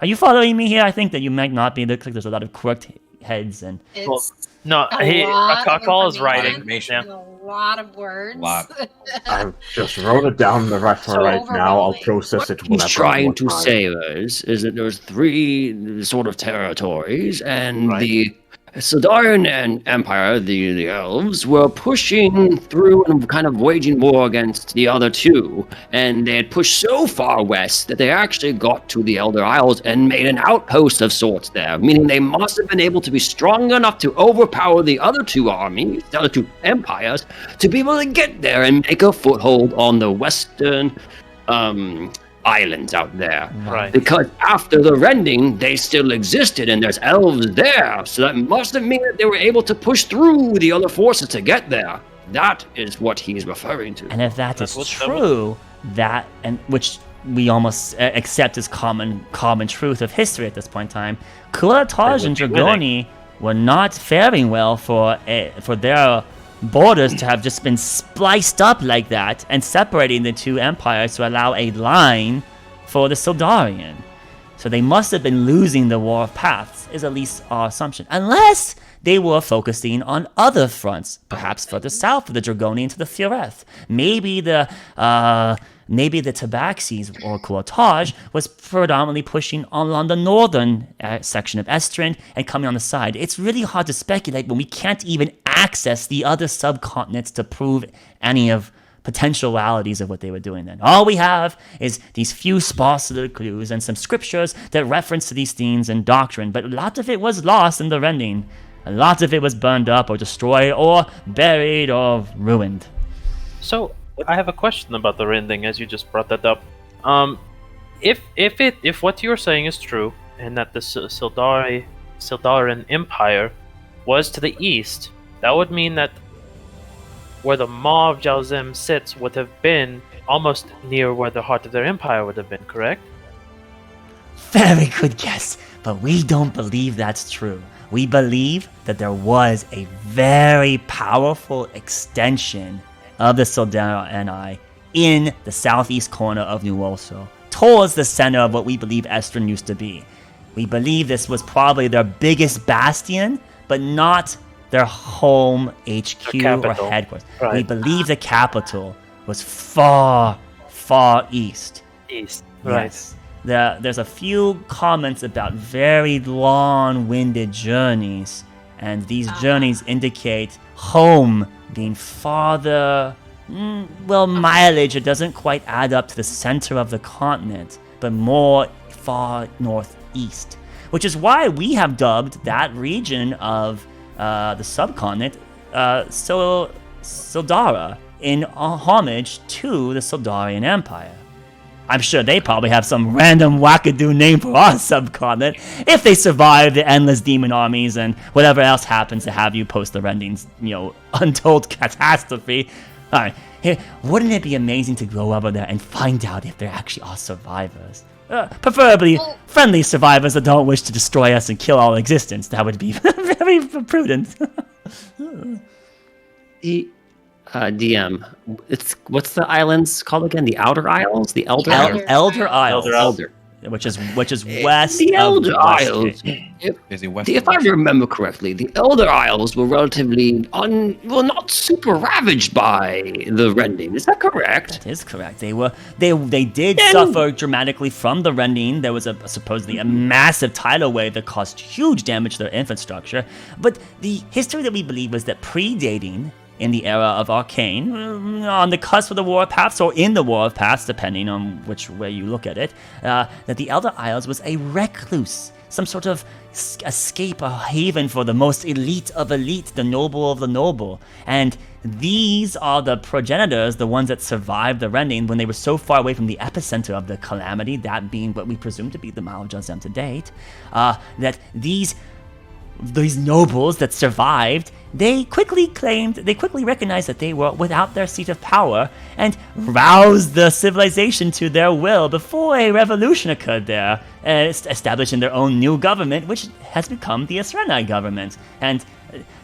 Are you following me here? I think that you might not be. It looks like there's a lot of crooked heads and... Akal is writing. A lot of words. I just wrote it down right now. I'll process it whenever. What he's trying to say is that there's three sort of territories, and the Sildarian Empire, the elves, were pushing through and kind of waging war against the other two, and they had pushed so far west that they actually got to the Elder Isles and made an outpost of sorts there, meaning they must have been able to be strong enough to overpower the other two armies, the other two empires, to be able to get there and make a foothold on the western islands out there. Right. Because after the rending, they still existed and there's elves there. So that must have meant that they were able to push through the other forces to get there. That is what he's referring to. And if that is true, that and which we almost accept as common truth of history at this point in time, Kulataj and Dragoni were not faring well for their borders to have just been spliced up like that and separating the two empires to allow a line for the Sildarian. So they must have been losing the War of Paths, is at least our assumption. Unless they were focusing on other fronts, perhaps further south of the Dragoni into the Fireth. Maybe the Tabaxis or Kulataj was predominantly pushing along the northern section of Estrin and coming on the side. It's really hard to speculate when we can't even access the other subcontinents to prove any of potentialities of what they were doing then. All we have is these few sparse little clues and some scriptures that reference to these themes and doctrine, but a lot of it was lost in the rending. A lot of it was burned up or destroyed or buried or ruined. So I have a question about the rending, as you just brought that up. If what you're saying is true, and that the Sildarian Empire was to the east, that would mean that where the Maw of Jalzem sits would have been almost near where the heart of their empire would have been, correct? Very good guess, but we don't believe that's true. We believe that there was a very powerful extension of the Sildarian in the southeast corner of New Ulso, towards the center of what we believe Estrin used to be. We believe this was probably their biggest bastion, but not their home HQ or headquarters. Right. We believe the capital was far, far east. East, right. Yes. There's a few comments about very long-winded journeys, and these journeys indicate home being farther, mileage. It doesn't quite add up to the center of the continent, but more far northeast, which is why we have dubbed that region of the subcontinent Sildara, in homage to the Sildarian Empire. I'm sure they probably have some random wackadoo name for our subcontinent if they survive the endless demon armies and whatever else happens to have you post the rendings, untold catastrophe. All right, here, wouldn't it be amazing to go over there and find out if there actually are survivors? Preferably friendly survivors that don't wish to destroy us and kill all existence. That would be very prudent. DM, what's the islands called again? The Outer Isles? The Elder Elder Isles? Isles. Which is west the Elder of Isles. If I remember correctly, the Elder Isles were relatively not super ravaged by the rending. Is that correct? That is correct. They did suffer dramatically from the rending. There was supposedly a massive tidal wave that caused huge damage to their infrastructure. But the history that we believe was that predating in the era of Arcane, on the cusp of the War of Paths, or in the War of Paths, depending on which way you look at it, that the Elder Isles was a recluse, some sort of escape, a haven for the most elite of elite, the noble of the noble. And these are the progenitors, the ones that survived the rending when they were so far away from the epicenter of the calamity, that being what we presume to be the Maw of Jalzem to date, that these nobles that survived, they quickly recognized that they were without their seat of power and roused the civilization to their will before a revolution occurred there, establishing their own new government, which has become the Esrenai government. And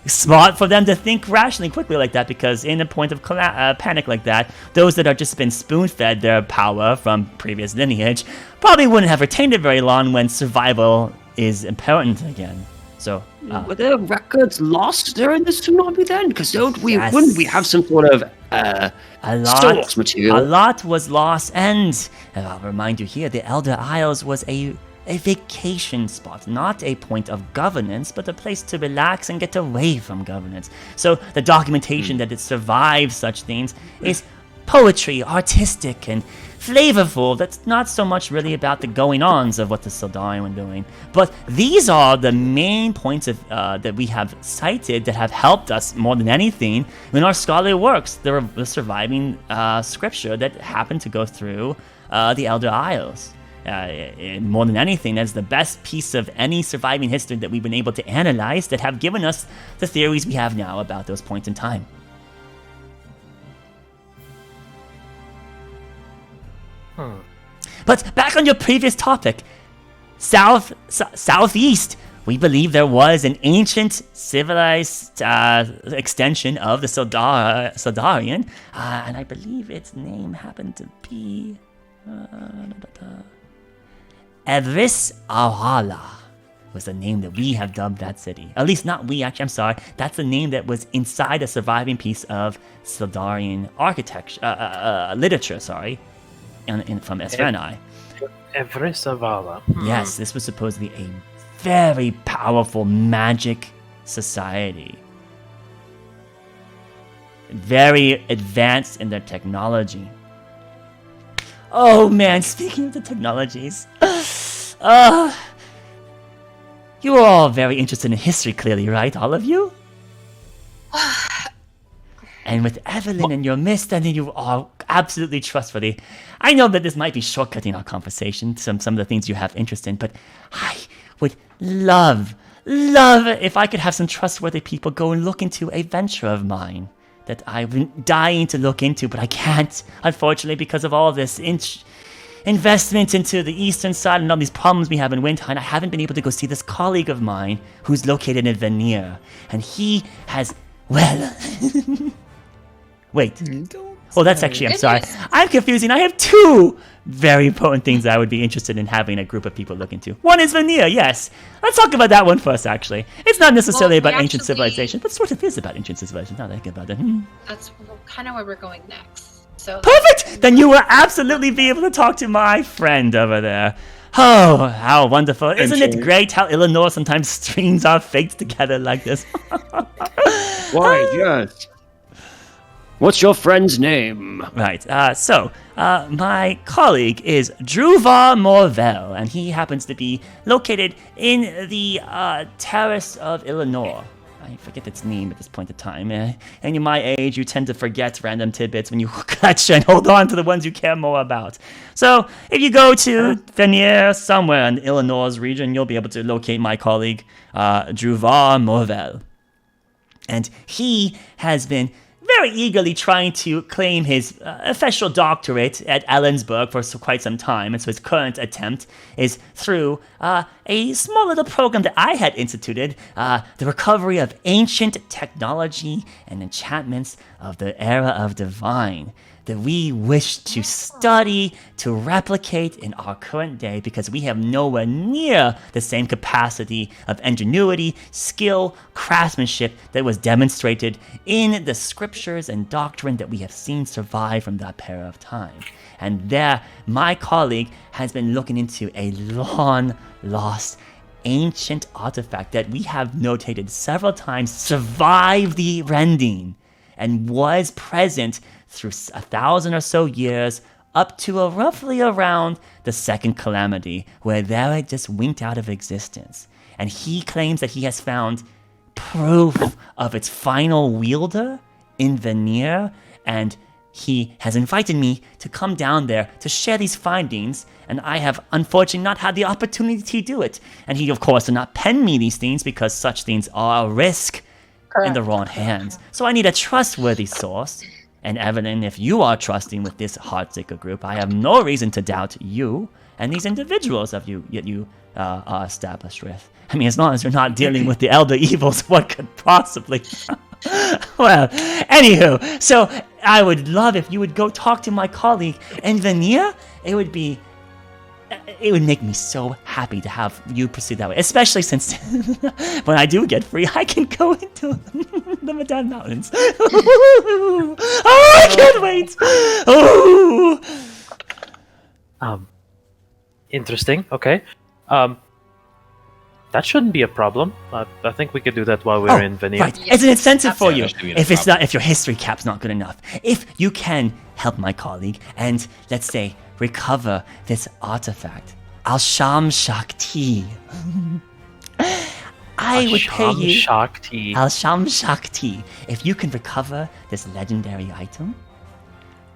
smart for them to think rationally quickly like that, because in a point of panic like that, those that have just been spoon-fed their power from previous lineage probably wouldn't have retained it very long when survival is important again. So, were there records lost during this tsunami then? Because wouldn't we have some sort of source material? A lot was lost, and I'll remind you here, the Elder Isles was a vacation spot, not a point of governance, but a place to relax and get away from governance. So the documentation that it survives such things is poetry, artistic, and flavorful. That's not so much really about the going-ons of what the Sildarian were doing. But these are the main points of that we have cited that have helped us more than anything in our scholarly works. There were the surviving scripture that happened to go through the Elder Isles. More than anything, that's the best piece of any surviving history that we've been able to analyze that have given us the theories we have now about those points in time. But back on your previous topic, southeast, we believe there was an ancient civilized extension of the Sildarian, and I believe its name happened to be Evris Ahala was the name that we have dubbed that city. At least not we, actually, I'm sorry. That's the name that was inside a surviving piece of Sildarian architecture, literature, from Esreni. Evris Ahala. Yes, this was supposedly a very powerful magic society. Very advanced in their technology. Oh man, speaking of the technologies, you are all very interested in history, clearly, right? All of you? And with Evelyn in your midst, and you are absolutely trustworthy. I know that this might be shortcutting our conversation, some of the things you have interest in, but I would love if I could have some trustworthy people go and look into a venture of mine that I've been dying to look into, but I can't, unfortunately, because of all this investment into the eastern side and all these problems we have in Windhine. I haven't been able to go see this colleague of mine who's located in Vanir, and he has, well... Wait. Oh, that's actually, I'm sorry. I'm confusing. I have two very important things I would be interested in having a group of people look into. One is Vanir, yes. Let's talk about that one first, actually. It's not necessarily about ancient civilization, but sort of is about ancient civilization. Now that I think about it. That's kind of where we're going next. So perfect! Then you will absolutely be able to talk to my friend over there. Oh, how wonderful. Isn't it great how Illinois sometimes strings our fates together like this? Why, yes. What's your friend's name? Right, my colleague is Druvar Morvel, and he happens to be located in the Terrace of Illinois. I forget its name at this point in time. And in my age, you tend to forget random tidbits when you clutch and hold on to the ones you care more about. So, if you go to Vanir, somewhere in the Illinois region, you'll be able to locate my colleague, Druvar Morvel. And he has been very eagerly trying to claim his official doctorate at Ellensburg for quite some time, and so his current attempt is through a small little program that I had instituted, the recovery of ancient technology and enchantments of the era of Divine, that we wish to study, to replicate in our current day, because we have nowhere near the same capacity of ingenuity, skill, craftsmanship that was demonstrated in the scriptures and doctrine that we have seen survive from that era of time. And there, my colleague has been looking into a long-lost ancient artifact that we have notated several times survived the rending and was present through 1,000 or so years up to roughly around the Second Calamity, where there it just winked out of existence. And he claims that he has found proof of its final wielder in Vanir, and he has invited me to come down there to share these findings, and I have unfortunately not had the opportunity to do it. And he, of course, did not pen me these things because such things are a risk in the wrong hands. So I need a trustworthy source. And Evelyn, if you are trusting with this Heartseeker group, I have no reason to doubt you and these individuals that you are established with. I mean, as long as you're not dealing with the elder evils, what could possibly... Well, anywho, so I would love if you would go talk to my colleague in Vanir. It would make me so happy to have you pursue that way, especially since when I do get free, I can go into the Medan Mountains. Oh, I can't wait! Oh. Interesting. Okay. That shouldn't be a problem. I think we could do that while we're in Vanir. Right. It's an incentive for you. If your history cap's not good enough, if you can help my colleague and, let's say, recover this artifact, Al-Sham Shakti. I would pay you Al-Sham Shakti. If you can recover this legendary item,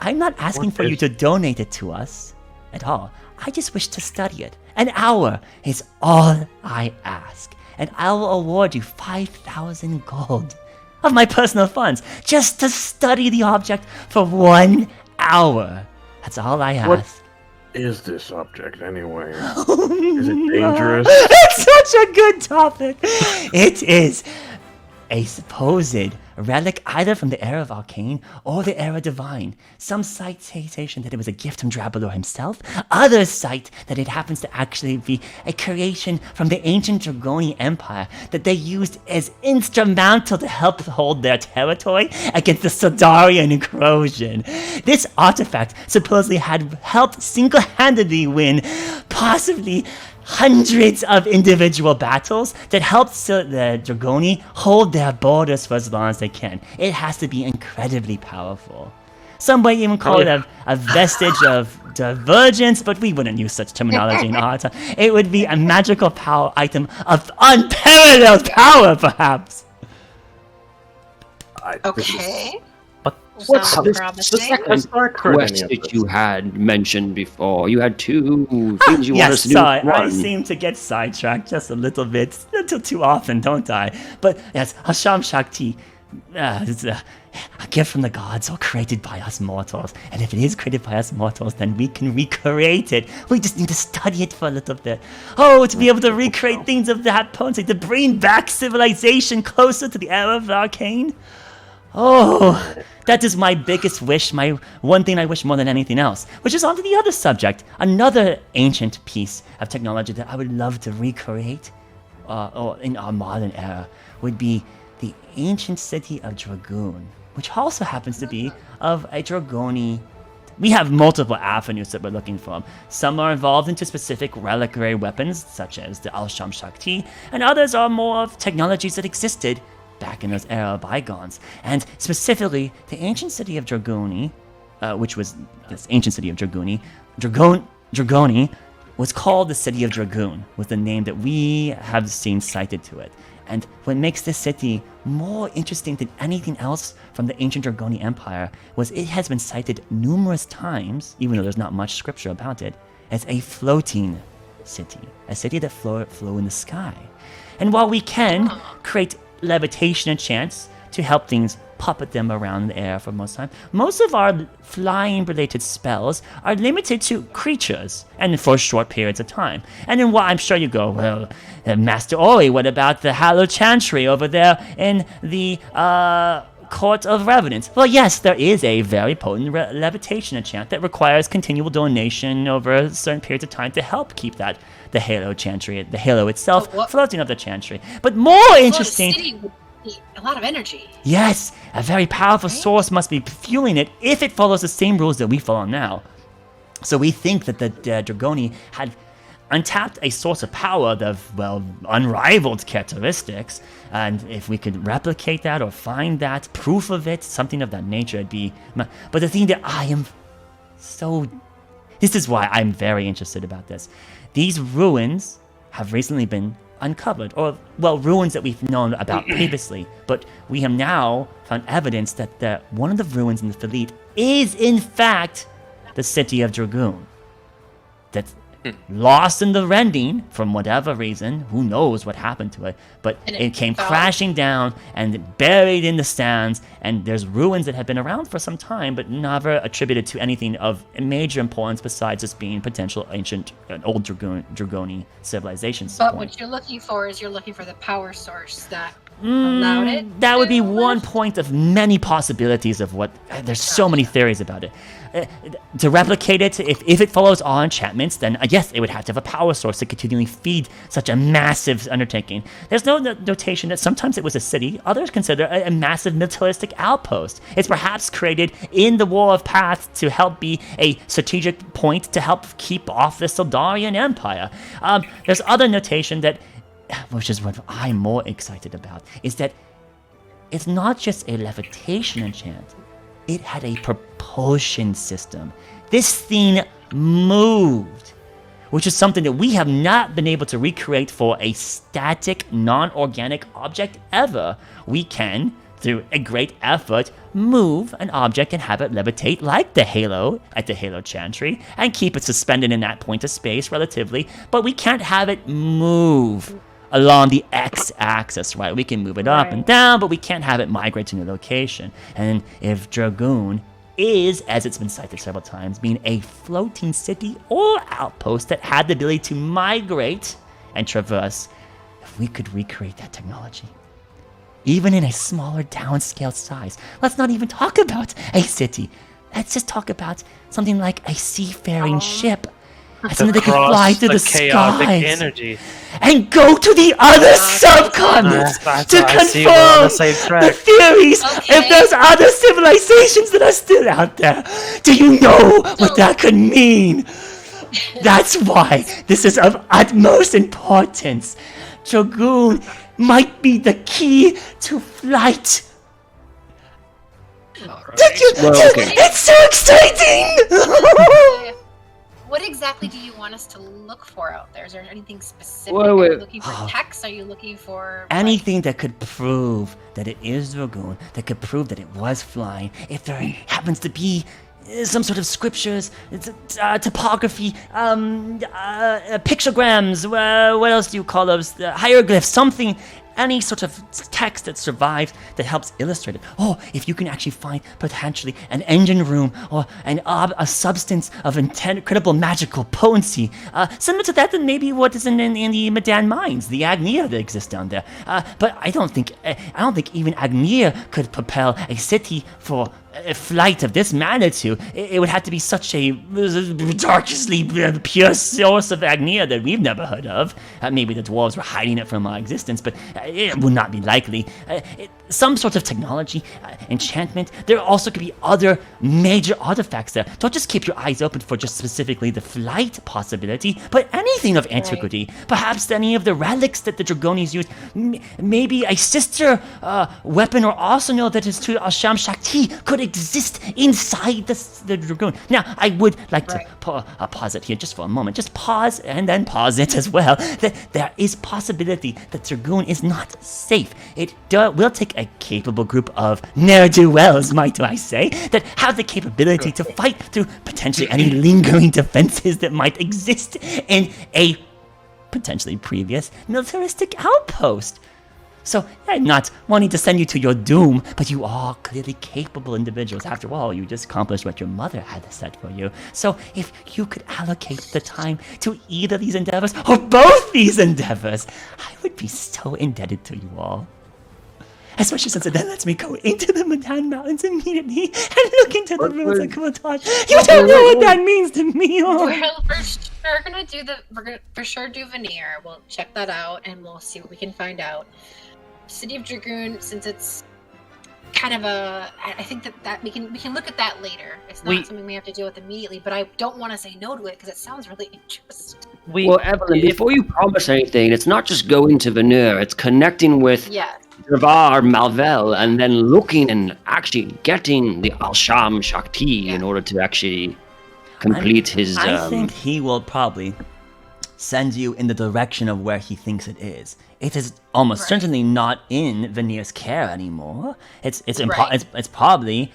I'm not asking for you to donate it to us, at all. I just wish to study it. An hour is all I ask, and I will award you 5,000 gold of my personal funds just to study the object for 1 hour. That's all I ask. What is this object anyway? Is it dangerous? It's such a good topic. It is a supposed relic either from the era of Arcane or the era Divine. Some cite citation that it was a gift from Drabalor himself. Others cite that it happens to actually be a creation from the ancient Dragoni Empire that they used as instrumental to help hold their territory against the Sildarian incursion. This artifact supposedly had helped single-handedly win possibly hundreds of individual battles that helped the Dragoni hold their borders for as long as they can. It has to be incredibly powerful. Some might even call it a vestige of divergence, but we wouldn't use such terminology in our time. It would be a magical power item of unparalleled power, perhaps. Okay. What's Sounds this promising. quest that you had mentioned before? You had two things you wanted us to do. Sorry, I One. seem to get sidetracked just a little bit, a little too often, don't I? But yes, Hasham Shakti, it's a gift from the gods or created by us mortals. And if it is created by us mortals, then we can recreate it. We just need to study it for a little bit. Oh, to be able to recreate things of that potency, to bring back civilization closer to the era of Arcane. Oh, that is my biggest wish, my one thing I wish more than anything else. Which is on to the other subject, another ancient piece of technology that I would love to recreate or in our modern era would be the ancient city of Dragoon, which also happens to be of a Dragoni. We have multiple avenues that we're looking for. Some are involved into specific reliquary weapons, such as the Al-Sham Shakti, and others are more of technologies that existed back in those era bygones. And specifically, the ancient city of Dragoni, which was this ancient city of Dragoni, Dragoni was called the City of Dragoon, was the name that we have seen cited to it. And what makes this city more interesting than anything else from the ancient Dragoni Empire was it has been cited numerous times, even though there's not much scripture about it, as a floating city, a city that flew in the sky. And while we can create levitation enchants to help things puppet them around the air for most time, most of our flying related spells are limited to creatures and for short periods of time. And then I'm sure you go, well, Master Ori, what about the Hallowed Chantry over there in the Court of Revenants? Well, yes, there is a very potent levitation enchant that requires continual donation over a certain period of time to help keep the Halo Chantry, the Halo itself, floating up the Chantry. But more interesting... City would be a lot of energy. Yes, a very powerful source must be fueling it if it follows the same rules that we follow now. So we think that the Dragoni had untapped a source of power of, well, unrivaled characteristics, and if we could replicate that or find that, proof of it, something of that nature, it'd be... But the thing that I am so... This is why I'm very interested about this. These ruins have recently been uncovered, or, well, ruins that we've known about previously, but we have now found evidence that one of the ruins in the Philite is, in fact, the city of Dragoon. That's lost in the rending, from whatever reason, who knows what happened to it, but it came crashing down and buried in the sands, and there's ruins that have been around for some time, but never attributed to anything of major importance besides just being potential ancient, old Dragoni civilizations. But what you're looking for is you're looking for the power source that allowed it. That would be one point of many possibilities of what... There's so many theories about it. To replicate it, if it follows all enchantments, then yes, it would have to have a power source to continually feed such a massive undertaking. There's no notation that sometimes it was a city. Others consider a massive militaristic outpost. It's perhaps created in the War of Paths to help be a strategic point to help keep off the Sildarian Empire. There's other notation that, which is what I'm more excited about, is that it's not just a levitation enchant. It had a propulsion system. This thing moved, which is something that we have not been able to recreate for a static, non-organic object ever. We can, through a great effort, move an object and have it levitate like the Halo Chantry, and keep it suspended in that point of space relatively, but we can't have it move along the x-axis, right? We can move it up and down, but we can't have it migrate to a new location. And if Dragoon is, as it's been cited several times, being a floating city or outpost that had the ability to migrate and traverse, if we could recreate that technology, even in a smaller downscaled size. Let's not even talk about a city. Let's just talk about something like a seafaring ship. Something that could fly through the skies energy. and go to the other subcontinents to confirm the theories if there's other civilizations that are still out there. Do you know what that could mean? That's why this is of utmost importance. Dragoon might be the key to flight. It's so exciting! What exactly do you want us to look for out there? Is there anything specific? Are you looking for text? Are you looking for anything that could prove that it is Dragoon, that could prove that it was flying? If there happens to be some sort of scriptures, topography, pictograms, what else do you call those? Hieroglyphs, something, any sort of text that survives that helps illustrate it. Oh, if you can actually find potentially an engine room or a substance of incredible magical potency, similar to that than maybe what is in the Medan mines, the Agnia that exist down there. But I don't think even Agnia could propel a city for a flight of this magnitude. It would have to be such a darkly pure source of Agnia that we've never heard of. Maybe the dwarves were hiding it from our existence, but it would not be likely. Some sort of technology, enchantment. There also could be other major artifacts there. Don't just keep your eyes open for just specifically the flight possibility, but anything of antiquity. Perhaps any of the relics that the Dragonis used. Maybe a sister weapon or arsenal that is to Asham Shakti could exist inside the Dragoon. Now, I would like to pause it here just for a moment. Just pause and then pause it as well. That there is possibility that Dragoon is not safe. It will take a capable group of ne'er-do-wells, might I say, that have the capability to fight through potentially any lingering defenses that might exist in a potentially previous militaristic outpost. So, I'm not wanting to send you to your doom, but you are clearly capable individuals. After all, you just accomplished what your mother had set for you. So, if you could allocate the time to either these endeavors, or both these endeavors, I would be so indebted to you all. Especially since it then lets me go into the Medan Mountains immediately and look into the ruins of Kumatage. You don't know what that means to me, oh! We're gonna for sure do Veneer. We'll check that out and we'll see what we can find out. City of Dragoon, since it's kind of I think that we can look at that later. It's not something we have to deal with immediately, but I don't want to say no to it because it sounds really interesting. Well, Evelyn, before you promise anything, it's not just going to Veneer, it's connecting with Dravar Malvel and then looking and actually getting the Al-Sham Shakti in order to actually complete his... I think he will probably send you in the direction of where he thinks it is. It is almost certainly not in Veneer's care anymore. It's probably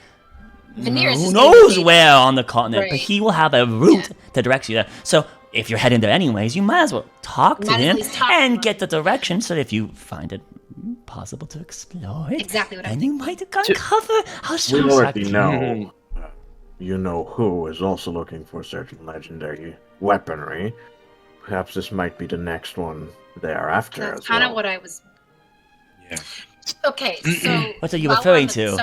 who knows where on the continent, but he will have a route that directs you there. So if you're heading there anyways, you might as well talk to him and get the direction so that if you find it possible to explore it, then you might uncover We already know. You know who is also looking for certain legendary weaponry. Perhaps this might be the next one thereafter. That's kind of what I was. Yeah. Okay, so what are you referring to?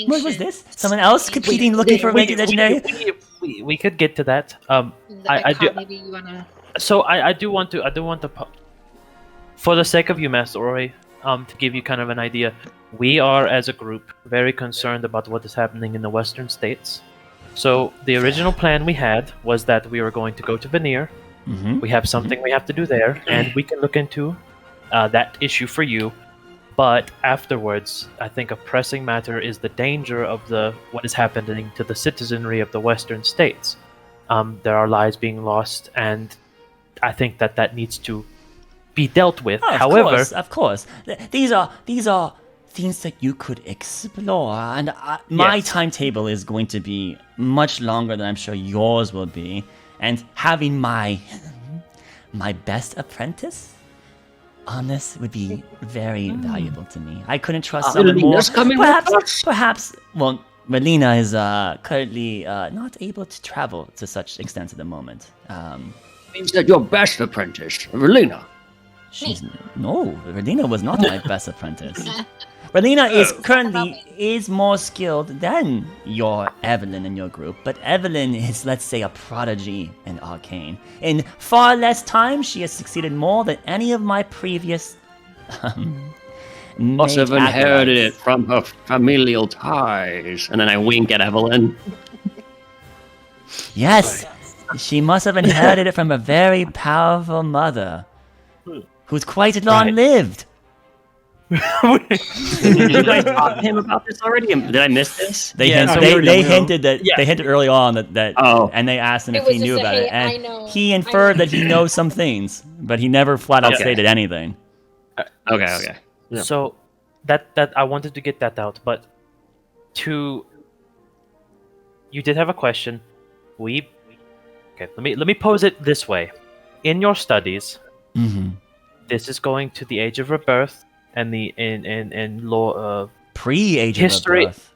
What was this? Someone else competing, looking for a legendary? We could get to that. I do. Maybe you wanna. So I do want to. For the sake of you, Master Rory, to give you kind of an idea, we are as a group very concerned about what is happening in the Western states. So the original plan we had was that we were going to go to Veneer. We have something we have to do there, and we can look into that issue for you. But afterwards, I think a pressing matter is the danger of what is happening to the citizenry of the Western states. There are lives being lost, and I think that needs to be dealt with. Of course. These are things that you could explore. And my Yes. timetable is going to be much longer than I'm sure yours will be. And having my best apprentice on this would be very valuable to me. I couldn't trust someone more. Melina's coming with us. Perhaps, well, Melina is currently not able to travel to such extent at the moment. Means that your best apprentice, Melina. Relina was not my best apprentice. Relina is currently more skilled than your Evelyn in your group, but Evelyn is, let's say, a prodigy in arcane. In far less time, she has succeeded more than any of my previous. Must have mage inherited it acolytes. from her familial ties. And then I wink at Evelyn. Yes, she must have inherited it from a very powerful mother, who's quite long-lived. Did you guys talk to him about this already? Did I miss this? They we hinted that Yeah. they hinted early on that Oh. and they asked him It if he was knew just a, about it, "Hey, I and know, he I inferred know." that he knows some things, but he never flat out Okay. stated anything. Okay. Yeah. So that I wanted to get that out, but you did have a question. Okay, let me pose it this way. In your studies, Mm-hmm. this is going to the Age of Rebirth and the in law Pre-Age History- of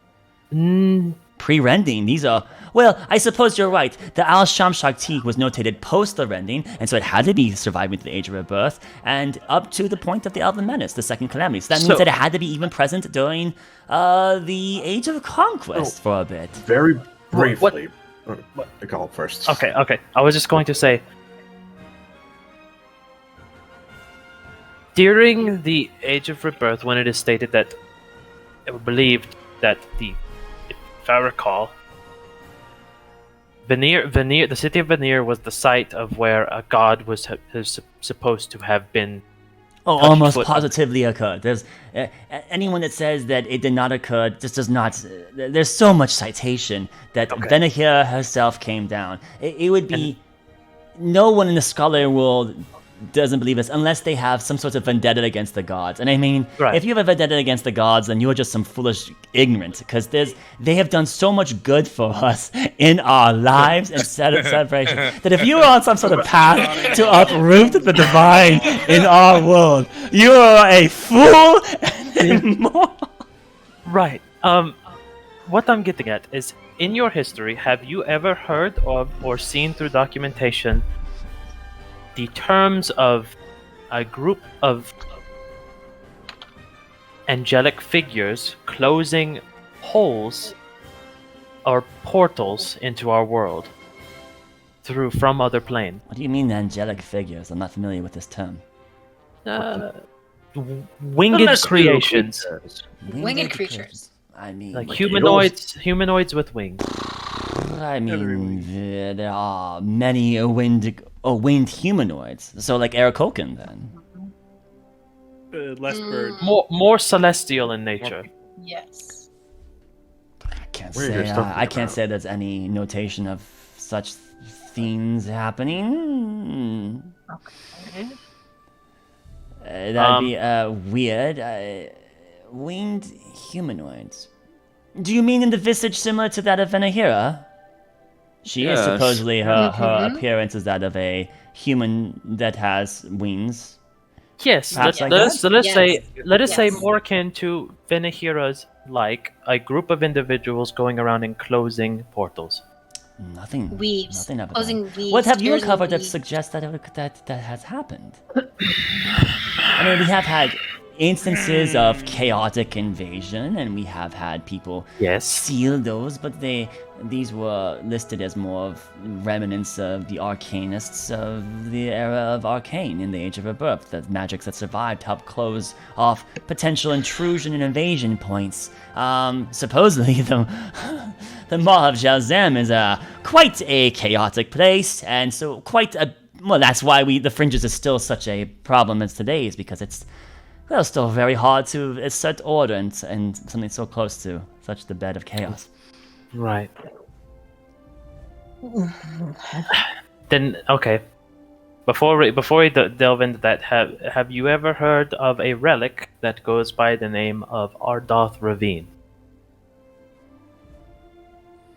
Rebirth. Pre-rending. These are... Well, I suppose you're right. The Al-Sham Shakti was notated post the rending, and so it had to be surviving to the Age of Rebirth, and up to the point of the Elven Madness, the Second Calamity. So that means So- that it had to be even present during the Age of Conquest for a bit. Very What- briefly. I call it first. Okay. I was just going to say, during the Age of Rebirth, when it is stated that it was believed that if I recall, the city of Veneer was the site of where a god was supposed to have been. Oh, touched almost foot- positively occurred. There's anyone that says that it did not occur just does not. There's so much citation that Benahira herself came down. It would be no one in the scholar world doesn't believe this unless they have some sort of vendetta against the gods. And I mean, Right. if you have a vendetta against the gods, then you are just some foolish ignorant, because they have done so much good for us in our lives and celebration that if you are on some sort of path to uproot the divine in our world, you are a fool and immoral. Right. What I'm getting at is, in your history, have you ever heard of or seen through documentation the terms of a group of angelic figures closing holes or portals into our world from other plane? What do you mean angelic figures? I'm not familiar with this term. Winged creations, Winged creatures. I mean, like humanoids with wings. I mean, there are many winged humanoids. So like Arakokan then. Less bird. More celestial in nature. Yes. I can't What are you say. guys talking I can't about? say there's any notation of such things happening. Okay. That'd be weird. Winged humanoids. Do you mean in the visage similar to that of Venahira? She is Yes. supposedly her appearance is that of a human that has wings. Yes, Perhaps like let's Yes. say Yes. more akin to Venahira's, like a group of individuals going around and closing portals. Nothing. Weaves. Nothing ever Closing done. weaves, What have you doors and uncovered that weaves. suggests that that has happened? I mean, we have had instances of chaotic invasion, and we have had people Yes. seal those, but these were listed as more of remnants of the arcanists of the era of arcane in the Age of Rebirth, the magics that survived helped close off potential intrusion and invasion points. Supposedly the Maw of Jalzem is quite a chaotic place, and so that's why the Fringes is still such a problem as today, is because it's still very hard to assert order and something so close to such the bed of chaos. Right. Then okay. Before we delve into that, have you ever heard of a relic that goes by the name of Ardoth Ravine?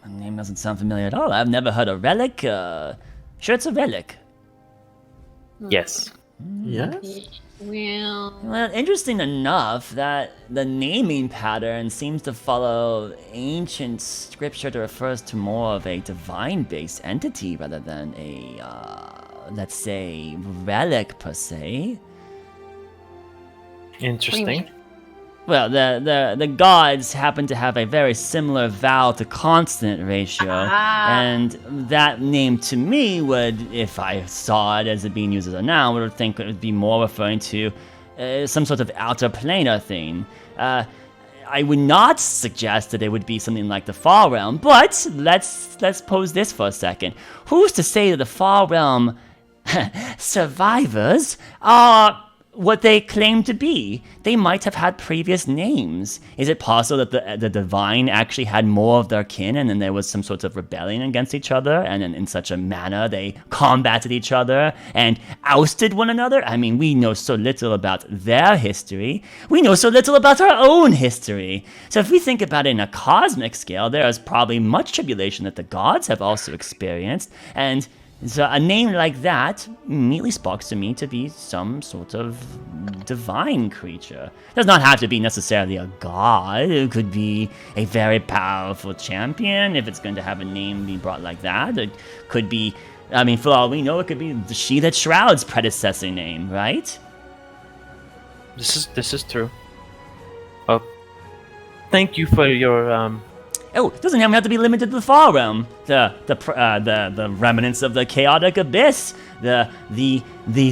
The name doesn't sound familiar at all. I've never heard of relic. Sure, it's a relic. Yes. Yes? Well, interesting enough that the naming pattern seems to follow ancient scripture that refers to more of a divine-based entity rather than a, let's say, relic per se. Interesting. Well, the gods happen to have a very similar vowel to consonant ratio, and that name to me would, if I saw it as it being used as a noun, would think it would be more referring to some sort of outer planar thing. I would not suggest that it would be something like the Far Realm, but let's pose this for a second. Who's to say that the Far Realm survivors are what they claim to be? They might have had previous names. Is it possible that the divine actually had more of their kin, and then there was some sort of rebellion against each other, and then in such a manner they combated each other and ousted one another? I mean, we know so little about their history. We know so little about our own history. So if we think about it in a cosmic scale, there is probably much tribulation that the gods have also experienced, and so a name like that immediately sparks to me to be some sort of divine creature. It does not have to be necessarily a god. It could be a very powerful champion if it's going to have a name be brought like that. It could be, I mean, for all we know, it could be She That Shroud's predecessor name, right? This is true. Thank you for your Oh, it doesn't even have to be limited to the Far Realm. The remnants of the chaotic abyss, the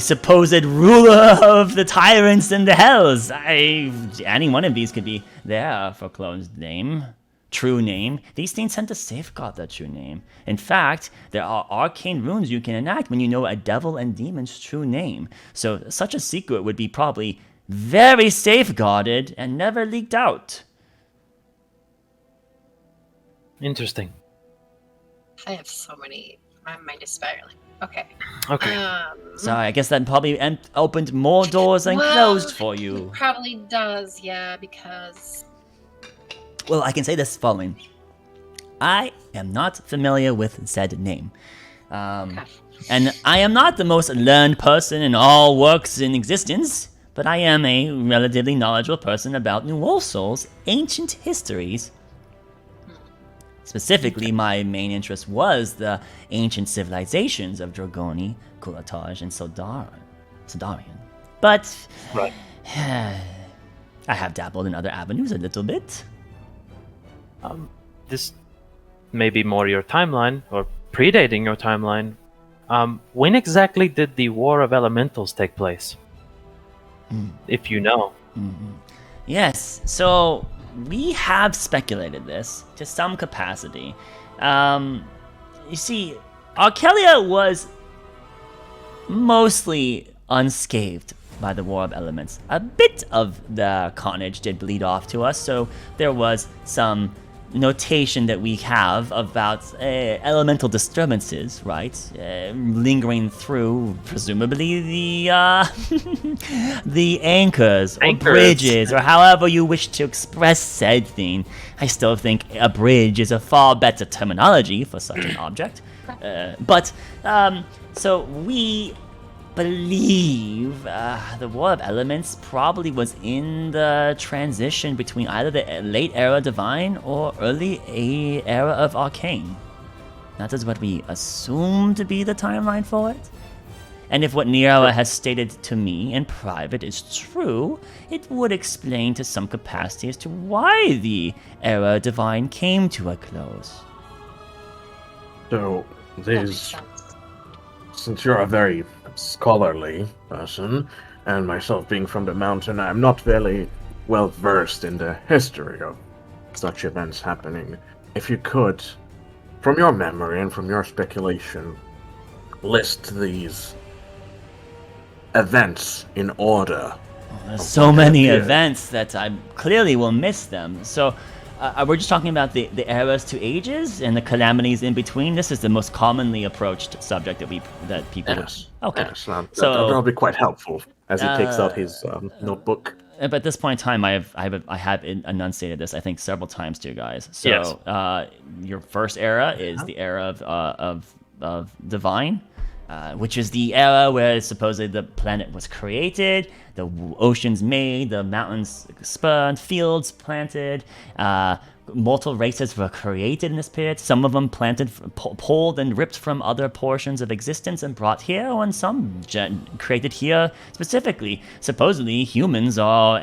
supposed ruler of the tyrants and the hells. Any one of these could be their foreclosed name, true name. These things tend to safeguard their true name. In fact, there are arcane runes you can enact when you know a devil and demon's true name. So such a secret would be probably very safeguarded and never leaked out. Interesting. I have so many. My mind is spiraling. Okay. Sorry, I guess that probably opened more doors than closed for you. It probably does, yeah, because... Well, I can say this following. I am not familiar with said name. And I am not the most learned person in all works in existence, but I am a relatively knowledgeable person about New Wolfsoul's ancient histories. Specifically, my main interest was the ancient civilizations of Dragoni, Kulataj, and Sildarian. But right. I have dabbled in other avenues a little bit. This may be more your timeline, or predating your timeline. When exactly did the War of Elementals take place? If you know. Mm-hmm. Yes, so we have speculated this to some capacity. You see, Arkelya was mostly unscathed by the War of Elements. A bit of the carnage did bleed off to us, so there was some notation that we have about elemental disturbances, right? Lingering through, presumably, the anchors or bridges, or however you wish to express said thing. I still think a bridge is a far better terminology for such an object. So we believe the War of Elements probably was in the transition between either the late era Divine or early era of Arcane. That is what we assume to be the timeline for it. And if what Nira has stated to me in private is true, it would explain to some capacity as to why the era Divine came to a close. So, since you're a very scholarly person, and myself being from the mountain, I'm not very well versed in the history of such events happening. If you could, from your memory and from your speculation, list these events in order. There's so many events that I clearly will miss them. So we're just talking about the eras to ages and the calamities in between. This is the most commonly approached subject that people. Yes. Okay. Yes, So that'll be quite helpful as he takes out his notebook. But at this point in time, I have enunciated this, I think, several times to you guys. So Yes. Your first era is the era of divine, which is the era where supposedly the planet was created, the oceans made, the mountains spurned, fields planted. Multiple races were created in this period. Some of them pulled and ripped from other portions of existence and brought here, and some created here specifically. Supposedly, humans are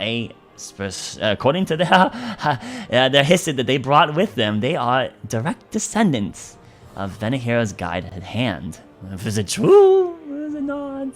according to their history that they brought with them, they are direct descendants of Venahira's guided hand. Is it true? Is it not?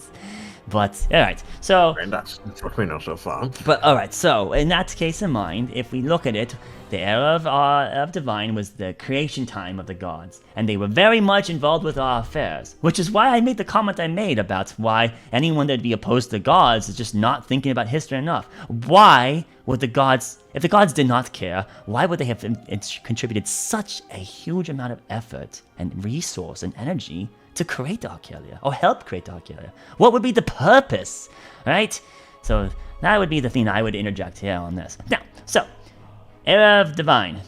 But, alright, so... And that's what we know so far. But, alright, so, in that case in mind, if we look at it, the era of Divine was the creation time of the gods, and they were very much involved with our affairs, which is why I made the comment I made about why anyone that'd be opposed to the gods is just not thinking about history enough. Why would the gods, if the gods did not care, why would they have contributed such a huge amount of effort and resource and energy to create Arkelya, or help create Arkelya? What would be the purpose, right? So that would be the thing I would interject here on this. Now, so, era of Divine,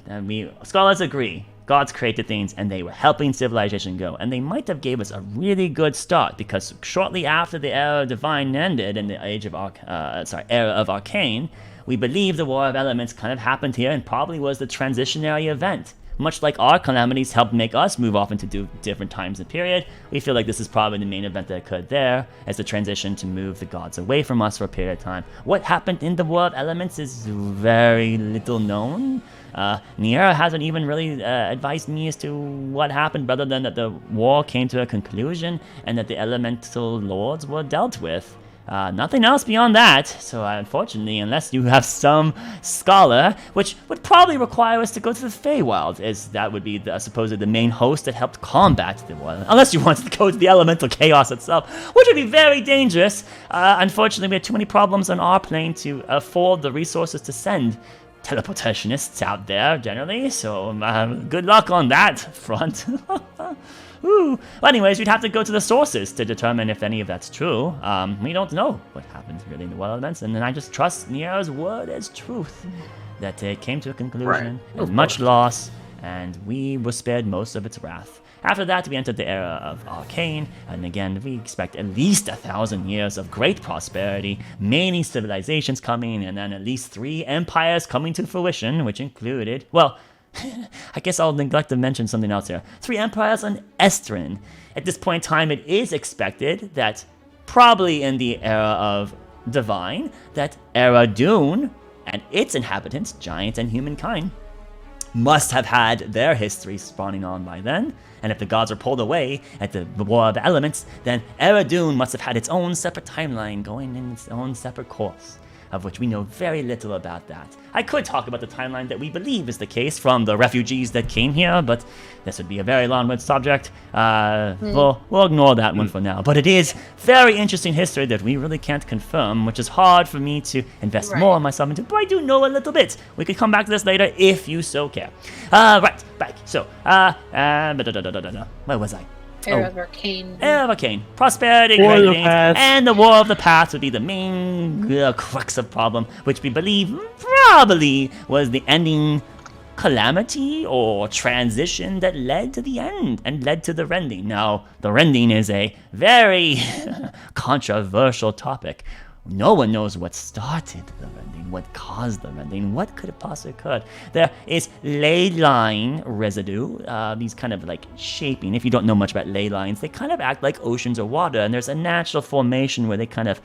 scholars agree, gods created things and they were helping civilization go, and they might have gave us a really good start, because shortly after the era of Divine ended in the age of era of Arcane, we believe the War of Elements kind of happened here and probably was the transitionary event. Much like our calamities helped make us move off into different times and period, we feel like this is probably the main event that occurred there, as the transition to move the gods away from us for a period of time. What happened in the War of Elements is very little known. Niera hasn't even really advised me as to what happened, other than that the war came to a conclusion and that the elemental lords were dealt with. Nothing else beyond that, so unfortunately, unless you have some scholar, which would probably require us to go to the Feywild, as that would be supposedly the main host that helped combat the war, unless you wanted to go to the elemental chaos itself, which would be very dangerous. Unfortunately, we have too many problems on our plane to afford the resources to send teleportationists out there, generally, so good luck on that front. Ooh. Well, anyways, we'd have to go to the sources to determine if any of that's true. We don't know what happened really in the World Events, and then I just trust Niera's word as truth, that it came to a conclusion, and much loss, and we were spared most of its wrath. After that, we entered the era of Arcane, and again, we expect at least 1,000 years of great prosperity, many civilizations coming, and then at least 3 empires coming to fruition, which included, well, I guess I'll neglect to mention something else here. 3 empires on Estrin. At this point in time, it is expected that, probably in the era of Divine, that Era Dune and its inhabitants, giants and humankind, must have had their history spawning on by then. And if the gods were pulled away at the War of the Elements, then Era Dune must have had its own separate timeline going in its own separate course, of which we know very little about that. I could talk about the timeline that we believe is the case from the refugees that came here, but this would be a very long-winded subject. We'll ignore that one for now. But it is very interesting history that we really can't confirm, which is hard for me to invest more myself into, but I do know a little bit. We could come back to this later if you so care. Right, back. So, where was I? Era of Arcane. Era of Arcane. Prosperity, great things, and the War of the Paths would be the main crux of problem, which we believe probably was the ending calamity or transition that led to the end and led to the rending. Now, the rending is a very controversial topic. No one knows what started the rending, what caused the rending, what could have possibly occurred. There is ley line residue, these kind of like shaping. If you don't know much about ley lines, they kind of act like oceans or water, and there's a natural formation where they kind of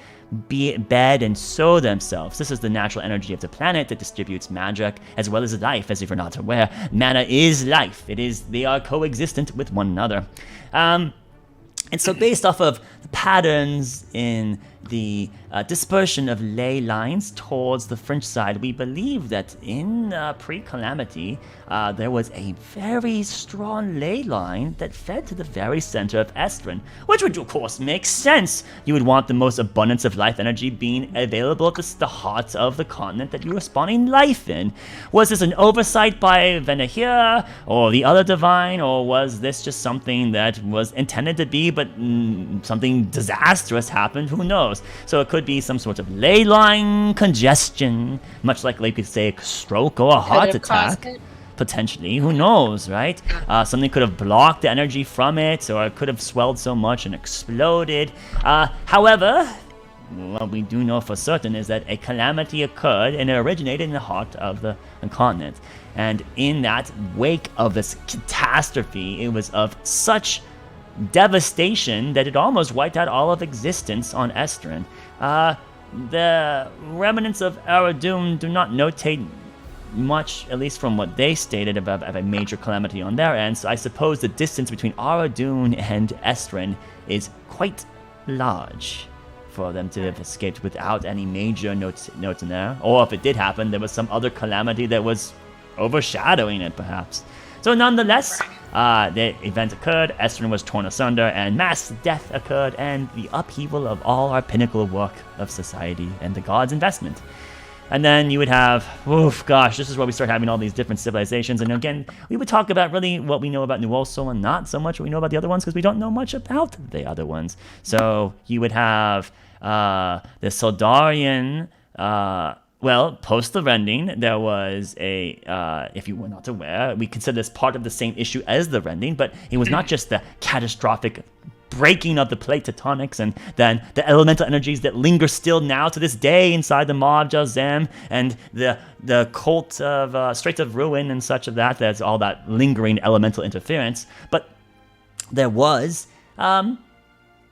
bed and sow themselves. This is the natural energy of the planet that distributes magic as well as life, as if you're not aware. Mana is life. They are coexistent with one another. And so based off of the patterns in the dispersion of ley lines towards the French side, we believe that in pre-calamity, there was a very strong ley line that fed to the very center of Estrin, which would of course make sense. You would want the most abundance of life energy being available at the heart of the continent that you were spawning life in. Was this an oversight by Venahir or the other divine, or was this just something that was intended to be, but something disastrous happened? Who knows? So it could be some sort of ley line congestion, much like you could say a stroke or a heart attack. Potentially, who knows, right? Something could have blocked the energy from it, or it could have swelled so much and exploded. However, what we do know for certain is that a calamity occurred and it originated in the heart of the continent. And in that wake of this catastrophe, it was of such devastation that it almost wiped out all of existence on Estrin. The remnants of Aradun do not notate much, at least from what they stated, about a major calamity on their end. So I suppose the distance between Aradun and Estrin is quite large for them to have escaped without any major notes in there. Or if it did happen, there was some other calamity that was overshadowing it, perhaps. So nonetheless, the event occurred, Estrin was torn asunder, and mass death occurred, and the upheaval of all our pinnacle work of society and the gods' investment. And then you would have, this is where we start having all these different civilizations. And again, we would talk about really what we know about New Ulso and not so much what we know about the other ones, because we don't know much about the other ones. So you would have the Soldarian, post the rending, there was a, if you were not aware, we consider this part of the same issue as the rending, but it was not just the catastrophic breaking of the plate tectonics and then the elemental energies that linger still now to this day inside the Maw Jazem and the cult of Straits of Ruin and such of that. There's all that lingering elemental interference. But there was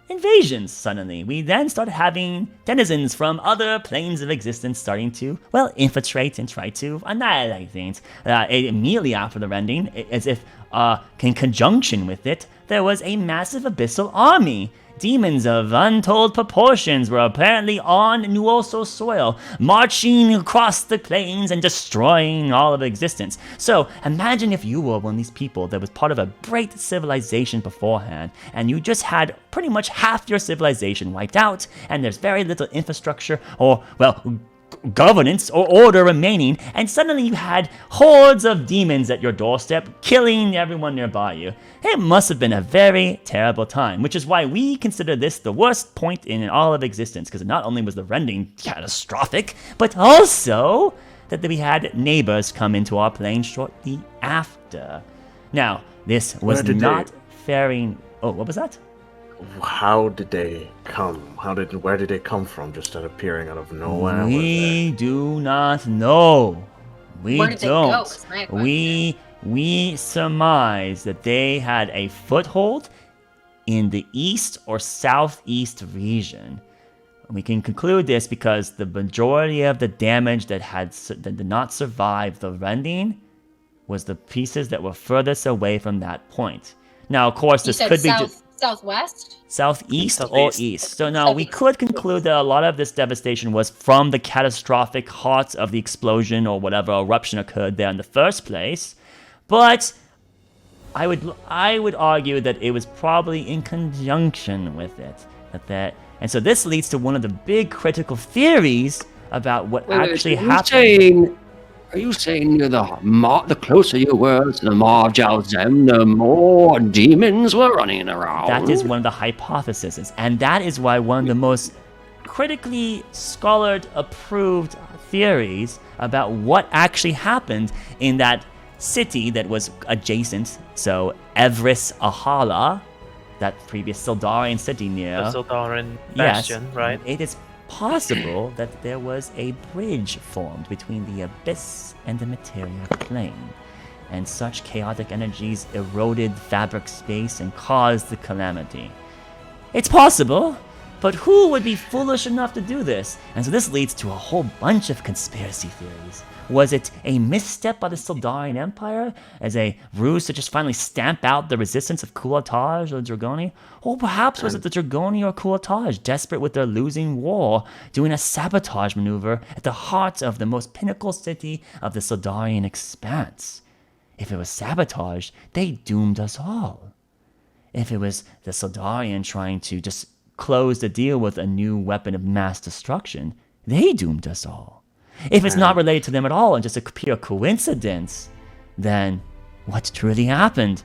invasions suddenly. We then started having denizens from other planes of existence starting to, infiltrate and try to annihilate things. Immediately after the rending, as if in conjunction with it, there was a massive abyssal army. Demons of untold proportions were apparently on New Ulso soil, marching across the plains and destroying all of existence. So imagine if you were one of these people that was part of a great civilization beforehand, and you just had pretty much half your civilization wiped out, and there's very little infrastructure or, governance or order remaining, and suddenly you had hordes of demons at your doorstep, killing everyone nearby you. It must have been a very terrible time, which is why we consider this the worst point in all of existence, because not only was the rending catastrophic, but also that we had neighbors come into our plane shortly after. Now, this was not faring... Oh, what was that? How did they come? Where did they come from? Just appearing out of nowhere? We do not know. We Where did don't. They go? We surmise that they had a foothold in the east or southeast region. We can conclude this because the majority of the damage that did not survive the rending was the pieces that were furthest away from that point. Now, of course, this could be just southwest, southeast or east. So now we could conclude that a lot of this devastation was from the catastrophic heart of the explosion or whatever eruption occurred there in the first place. But I would argue that it was probably in conjunction with it. And so this leads to one of the big critical theories about what actually happened. Are you saying the closer you were to the Maw Jazem, the more demons were running around? That is one of the hypotheses, and that is why one of the most critically scholared approved theories about what actually happened in that city that was adjacent. So Evris Ahala, that previous Sildarian city near the Sildarian bastion, right? It is possible that there was a bridge formed between the abyss and the material plane, and such chaotic energies eroded fabric space and caused the calamity. It's possible, But who would be foolish enough to do this? And so this leads to a whole bunch of conspiracy theories. Was it a misstep by the Sildarian Empire as a ruse to just finally stamp out the resistance of Kuataj or Dragoni? Or perhaps was it the Dragoni or Kuataj, desperate with their losing war, doing a sabotage maneuver at the heart of the most pinnacle city of the Sildarian expanse? If it was sabotage, they doomed us all. If it was the Sildarian trying to just close the deal with a new weapon of mass destruction, they doomed us all. If it's not related to them at all and just a pure coincidence, then what truly happened?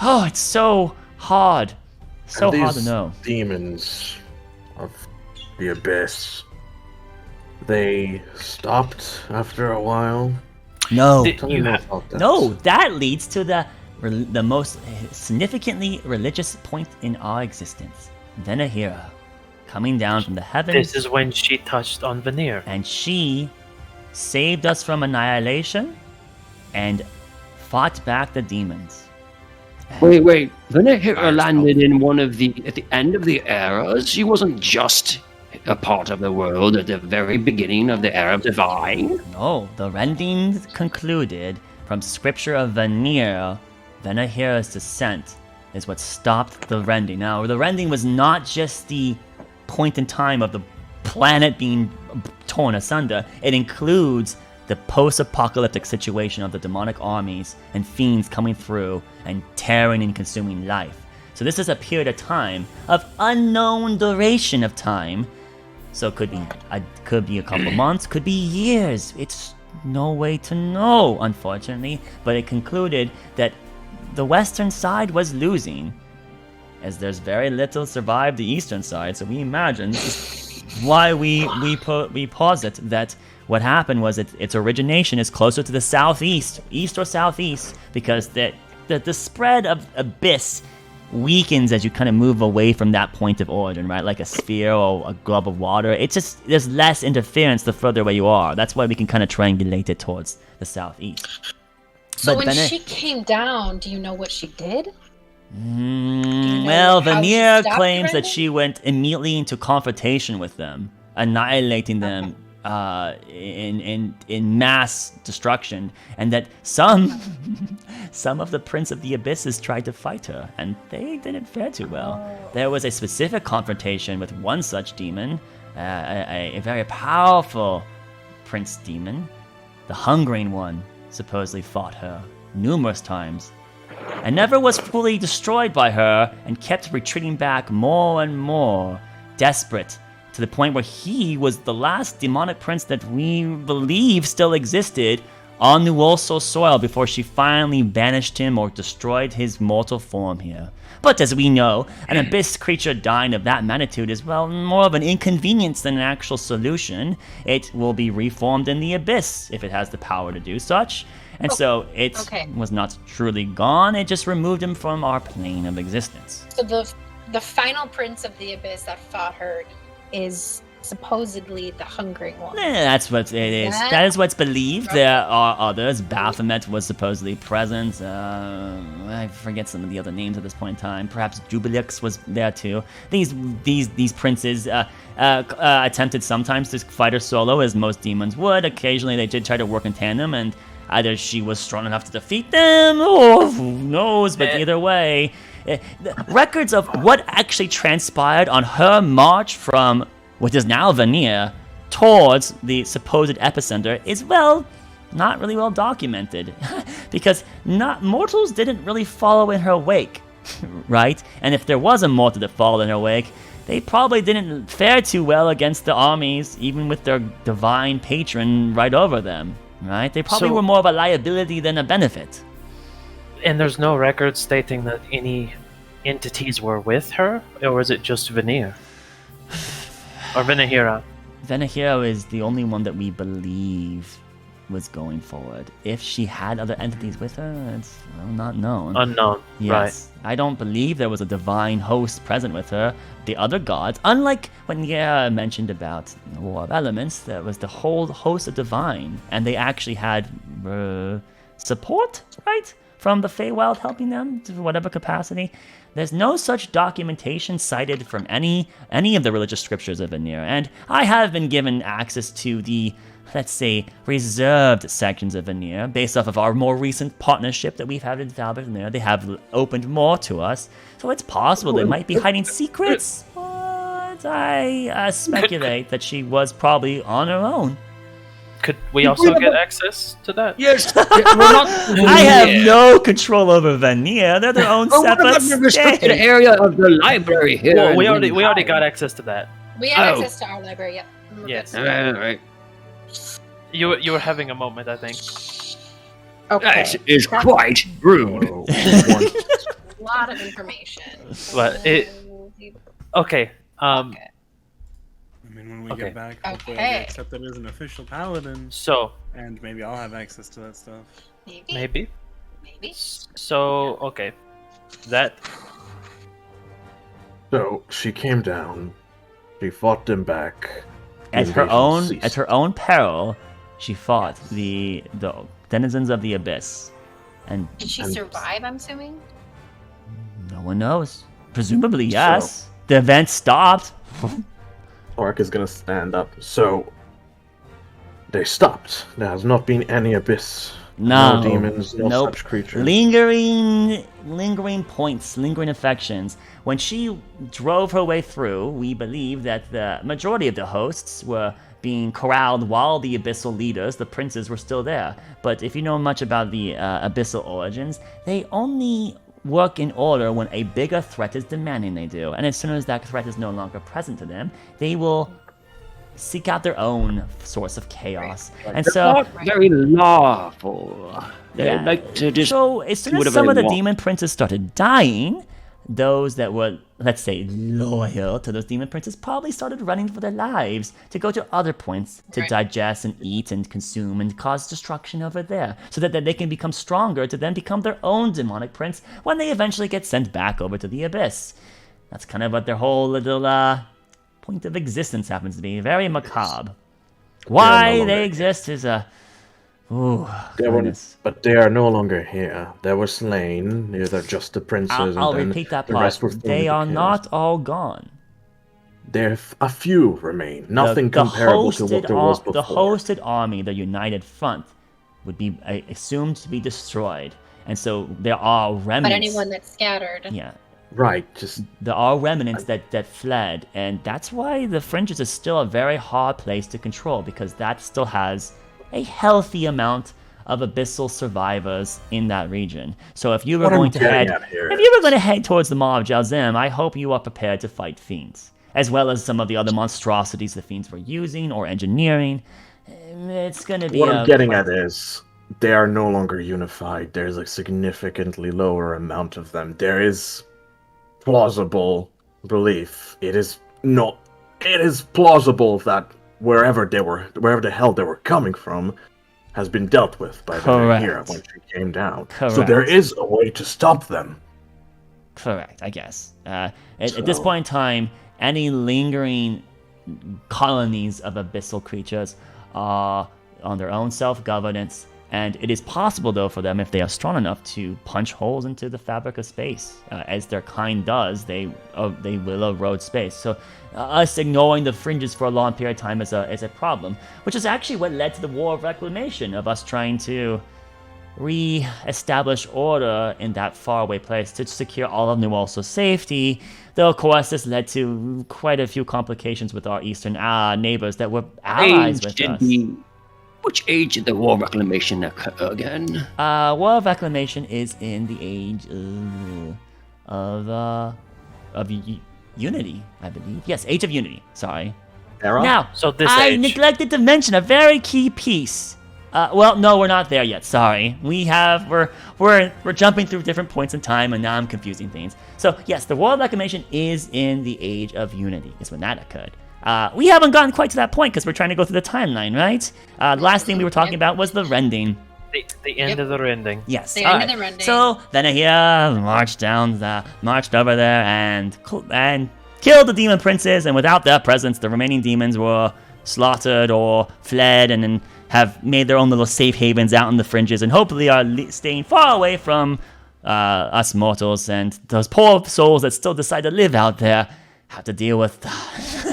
Oh, it's so hard. So hard to know. Demons of the Abyss, they stopped after a while? No. No, that leads to the most significantly religious point in our existence. Venahira, coming down from the heavens. This is when she touched on Veneer. And she saved us from annihilation and fought back the demons. Wait. Venahira landed in at the end of the eras. She wasn't just a part of the world at the very beginning of the era of Divine. No, the rending concluded from scripture of Veneer, Venahira's descent is what stopped the rending. Now, the rending was not just the point in time of the planet being torn asunder. It includes the post-apocalyptic situation of the demonic armies and fiends coming through and tearing and consuming life. So this is a period of time of unknown duration of time. So it could be a couple months, could be years. It's no way to know, unfortunately. But it concluded that the western side was losing, as there's very little survived the eastern side. So we imagine why we posit that what happened was its origination is closer to the southeast, east or southeast, because the spread of abyss weakens as you kind of move away from that point of origin, right? Like a sphere or a glob of water. It's just, there's less interference the further away you are. That's why we can kind of triangulate it towards the southeast. So when she came down, do you know what she did? Well, Veneer claims that she went immediately into confrontation with them, annihilating them in mass destruction, and that some of the Prince of the Abysses tried to fight her, and they didn't fare too well. There was a specific confrontation with one such demon, a very powerful prince demon. The Hungering One supposedly fought her numerous times, and never was fully destroyed by her, and kept retreating back more and more, desperate, to the point where he was the last demonic prince that we believe still existed on New Ulso soil before she finally banished him or destroyed his mortal form here. But as we know, an abyss creature dying of that magnitude is, well, more of an inconvenience than an actual solution. It will be reformed in the abyss if it has the power to do such. And so it was not truly gone, it just removed him from our plane of existence. So the final prince of the abyss that fought her is supposedly the Hungering One. That's what it is. That is what's believed. Okay. There are others. Baphomet was supposedly present. I forget some of the other names at this point in time. Perhaps Jubilix was there too. These princes attempted sometimes to fight her solo, as most demons would. Occasionally they did try to work in tandem, and either she was strong enough to defeat them, or who knows, but either way, records of what actually transpired on her march from what is now Veneer towards the supposed epicenter is, well, not really well documented. Because mortals didn't really follow in her wake, right? And if there was a mortal that followed in her wake, they probably didn't fare too well against the armies, even with their divine patron right over them, right? They probably were more of a liability than a benefit. And there's no record stating that any entities were with her, or is it just Veneer? Or Venahira? Venahira is the only one that we believe was going forward. If she had other entities with her, it's not known. Unknown, yes. Right. I don't believe there was a divine host present with her. The other gods, unlike when Yera mentioned about the War of Elements, there was the whole host of divine, and they actually had support, right? From the Feywild helping them to whatever capacity. There's no such documentation cited from any of the religious scriptures of Vanir, and I have been given access to the, let's say, reserved sections of Vanir based off of our more recent partnership that we've had with Vanir. They have opened more to us, so it's possible they might be hiding secrets, but I speculate that she was probably on her own. Could we also get access to that? Yes. I have no control over Vanir. They're their own separate the restricted state. area of the library here. Well, we already got access to that. We have access to our library. Yep. We're Yes. good. All right. You were having a moment, I think. Okay. That is quite rude. A lot of information. But it. Okay. Okay. I mean, when we Okay. get back, hopefully I'll Okay. be accepted as an official paladin, So and maybe I'll have access to that stuff. maybe. Maybe. So okay, that So she came down. She fought them back. At The her invasion ceased. at her own peril, she fought the denizens of the abyss, and Did she survive? I'm assuming. no one knows. Presumably, yes. The event stopped. Orc is gonna stand up. So they stopped. There has not been any abyss. No demons, no nope. such creatures. Lingering points, lingering affections. When she drove her way through, we believe that the majority of the hosts were being corralled while the abyssal leaders, the princes, were still there. But if you know much about the abyssal origins, they only work in order when a bigger threat is demanding they do. And as soon as that threat is no longer present to them, they will seek out their own source of chaos. And so, Not very lawful. They yeah. like to just So as soon do as whatever some they of the want. demon princes started dying, those that were, let's say, loyal to those demon princes probably started running for their lives to go to other points to digest and eat and consume and cause destruction over there, so that they can become stronger to then become their own demonic prince when they eventually get sent back over to the abyss. That's kind of what their whole little point of existence happens to be. Very macabre. Why they exist is a... Ooh, goodness. But they are no longer here. They were slain. They're just the princes. I'll and then repeat that the part. rest were thrown They into are chaos. not all gone. There a few remain. Nothing comparable to what there was before. The hosted army, the United Front, would be assumed to be destroyed. And so there are remnants. But anyone that's scattered. Yeah. Right, just... There are remnants that fled, and that's why the Fringes is still a very hard place to control, because that still has a healthy amount of abyssal survivors in that region. So if you were going to head towards the Maw of Jalzim, I hope you are prepared to fight fiends, as well as some of the other monstrosities the fiends were using or engineering. It's going to be... What I'm getting at is, they are no longer unified. There's a significantly lower amount of them. There is plausible belief. It is plausible that wherever the hell they were coming from has been dealt with by the Vanir when she came down. Correct. So there is a way to stop them. Correct, I guess. At this point in time, any lingering colonies of abyssal creatures are on their own self-governance, and it is possible, though, for them, if they are strong enough, to punch holes into the fabric of space. As their kind does, they will erode space. So us ignoring the Fringes for a long period of time is a problem, which is actually what led to the War of Reclamation, of us trying to re-establish order in that faraway place to secure all of New Ulster's safety. Though, of course, this led to quite a few complications with our eastern neighbors that were allies with us. Which age did the War of Reclamation occur again? War of Reclamation is in the age of Unity, I believe. Yes, Age of Unity. Sorry. Era? Now, So this I age. neglected to mention a very key piece. Well, no, we're not there yet. Sorry. We're jumping through different points in time, and now I'm confusing things. So yes, the War of Reclamation is in the Age of Unity. Is when that occurred. We haven't gotten quite to that point because we're trying to go through the timeline, right? The last thing we were talking about was the rending. The end of the rending. Yes. The all end of right. the rending. So Vanahia marched over there and killed the demon princes, and without their presence, the remaining demons were slaughtered or fled and then have made their own little safe havens out in the fringes and hopefully are staying far away from us mortals, and those poor souls that still decide to live out there have to deal with.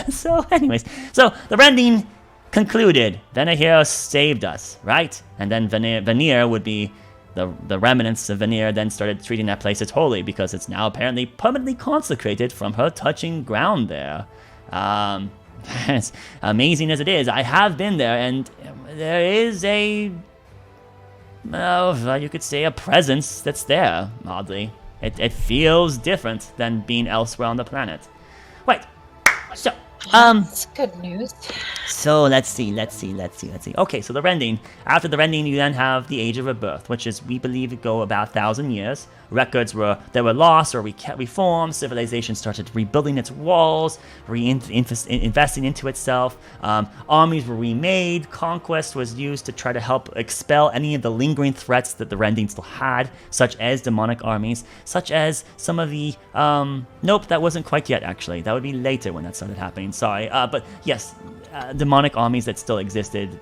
So the rending concluded. Venahir saved us, right? And then Veneer would be the remnants of Veneer then started treating that place as holy because it's now apparently permanently consecrated from her touching ground there. As amazing as it is, I have been there, and there is you could say a presence that's there, oddly. It feels different than being elsewhere on the planet. Wait, so, That's good news. So let's see. Okay, so the rending. After the rending, you then have the Age of Rebirth, which is, we believe, go about 1,000 years. Records were lost or reformed. Civilization started rebuilding its walls, investing into itself. Armies were remade. Conquest was used to try to help expel any of the lingering threats that the rending still had, such as demonic armies, such as some of the... nope, that wasn't quite yet, actually. That would be later when that started happening. Sorry. But yes, demonic armies that still existed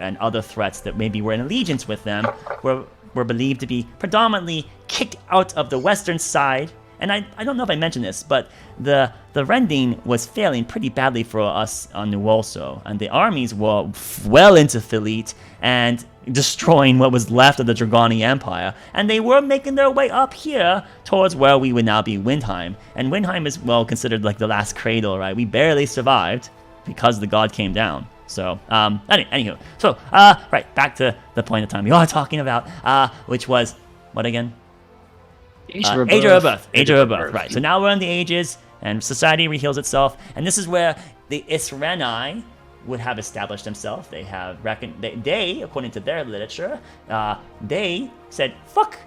and other threats that maybe were in allegiance with them were believed to be predominantly kicked out of the western side. And I don't know if I mentioned this, but the rending was failing pretty badly for us on New Ulso, and the armies were well into Philite and destroying what was left of the Dragoni Empire, and they were making their way up here towards where we would now be Windheim. And Windheim is, well, considered like the last cradle, right? We barely survived because the god came down. So, anywho. So, right, back to the point of time we are talking about, which was, what again? Age of Rebirth, right. So now we're in the ages, and society reheals itself, and this is where the Isrenai would have established themselves. They have they, according to their literature, they said, fuck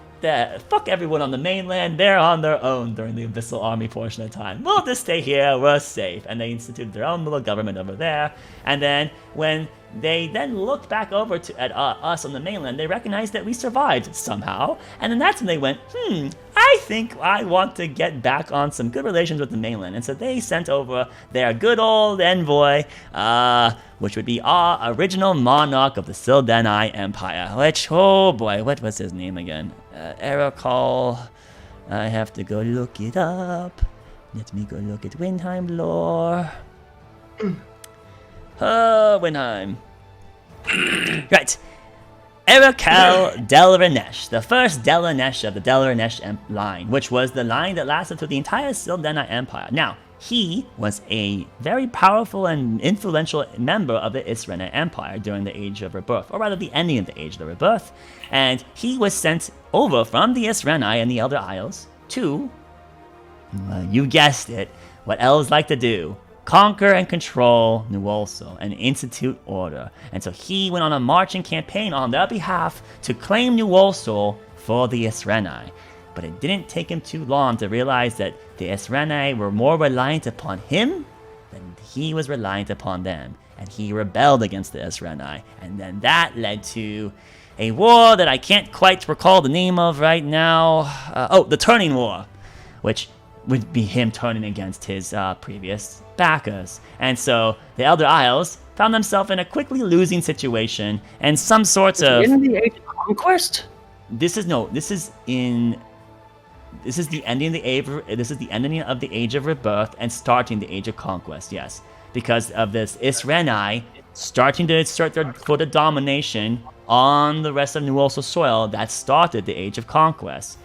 everyone on the mainland, they're on their own during the Abyssal Army portion of time. We'll just stay here, we're safe. And they instituted their own little government over there. And then when they then looked back over at us on the mainland, they recognized that we survived somehow. And then that's when they went, I think I want to get back on some good relations with the mainland. And so they sent over their good old envoy, which would be our original monarch of the Sildenai Empire. Which, oh boy, what was his name again? Erakal. I have to go look it up. Let me go look at Windheim lore. Windheim. Right. Erakal Delranesh, the first Delranesh of the Delranesh line, which was the line that lasted through the entire Sildenai Empire. Now, he was a very powerful and influential member of the Isrenai Empire during the Age of Rebirth, or rather the ending of the Age of Rebirth, and he was sent over from the Isrenai and the Elder Isles to, you guessed it, what elves like to do: conquer and control New Ulso and institute order. And so he went on a marching campaign on their behalf to claim New Ulso for the Isrenai. But it didn't take him too long to realize that the Isrenai were more reliant upon him than he was reliant upon them. And he rebelled against the Isrenai. And then that led to a war that I can't quite recall the name of right now. The Turning War, which would be him turning against his previous backers. And so the Elder Isles found themselves in a quickly losing situation and some sorts of... In the Age of Conquest? This is the ending of the Age of Rebirth and starting the Age of Conquest, yes. Because of this Isrenai starting to assert their foot of domination on the rest of New Ulso soil, that started the Age of Conquest.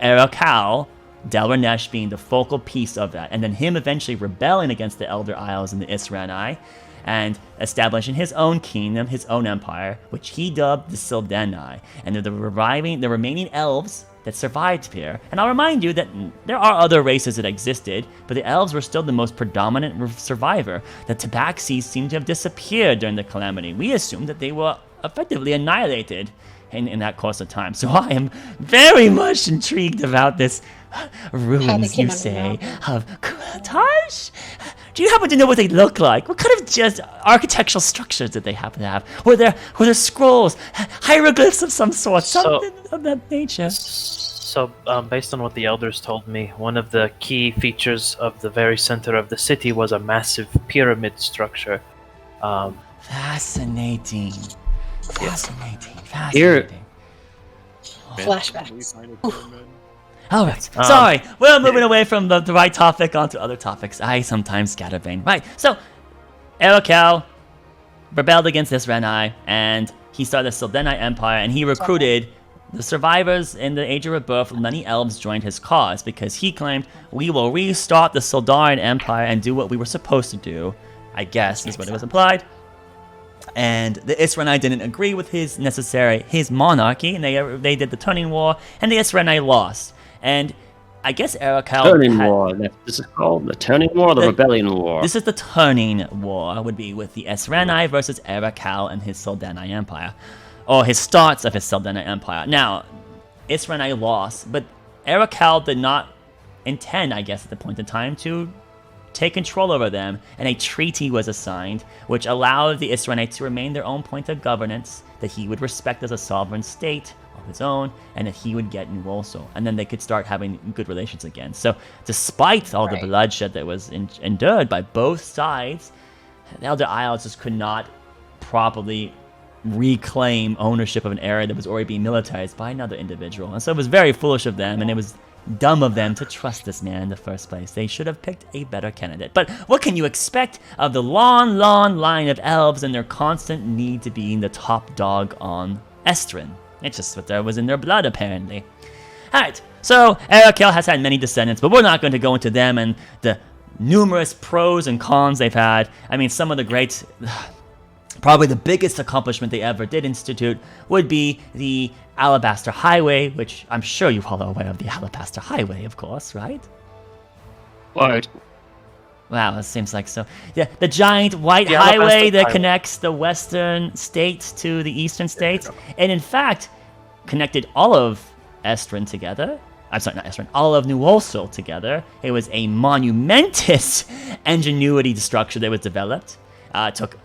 Erakal, Delranesh being the focal piece of that, and then him eventually rebelling against the Elder Isles and the Isrenai, and establishing his own kingdom, his own empire, which he dubbed the Sildenai. And they're the remaining elves that survived here. And I'll remind you that there are other races that existed, but the elves were still the most predominant survivor. The Tabaxis seemed to have disappeared during the Calamity. We assumed that they were effectively annihilated in that course of time. So I am very much intrigued about this ruins, you say, of Kuratash? Do you happen to know what they look like? What kind of just architectural structures did they happen to have? Were there scrolls, hieroglyphs of some sort, something of that nature? So, based on what the elders told me, one of the key features of the very center of the city was a massive pyramid structure Fascinating. Here, Flashbacks. All right. Sorry, we're moving away from the right topic onto other topics. I sometimes scatterbrain. Right. So, Arkelya rebelled against Isranai, and he started the Sildenai Empire, and he recruited the survivors in the Age of Rebirth. Many elves joined his cause because he claimed, we will restart the Sildarian Empire and do what we were supposed to do, I guess is what it was implied. And the Isranai didn't agree with his monarchy, and they did the Turning War, and the Isranai lost. And I guess Arkelya Turning War. This is called the Turning War or the Rebellion War? This is the Turning War, would be with the Isranai versus Arkelya and his Sildenai Empire. Or his starts of his Sildenai Empire. Now, Isranai lost, but Arkelya did not intend, I guess, at the point in time, to take control over them, and a treaty was assigned, which allowed the Isranai to remain their own point of governance, that he would respect as a sovereign state of his own, and that he would get New Wolso, and then they could start having good relations again. So, despite all the bloodshed that was endured by both sides, the Elder Isles just could not properly reclaim ownership of an area that was already being militarized by another individual. And so it was very foolish of them, and it was dumb of them to trust this man in the first place. They should have picked a better candidate. But what can you expect of the long line of elves and their constant need to be the top dog on Estrin? It's just what there was in their blood, apparently. Alright, so Arkelya has had many descendants, but we're not going to go into them and the numerous pros and cons they've had. I mean, some of the great... Probably the biggest accomplishment they ever did institute would be the Alabaster Highway, which I'm sure you're all aware of the Alabaster Highway, of course, right? What? Wow, it seems like so. Yeah, the giant white highway that connects the western states to the eastern states, and in fact, connected all of Estrin together. I'm sorry, not Estrin, all of New Wolso together. It was a monumentous ingenuity structure that was developed. It took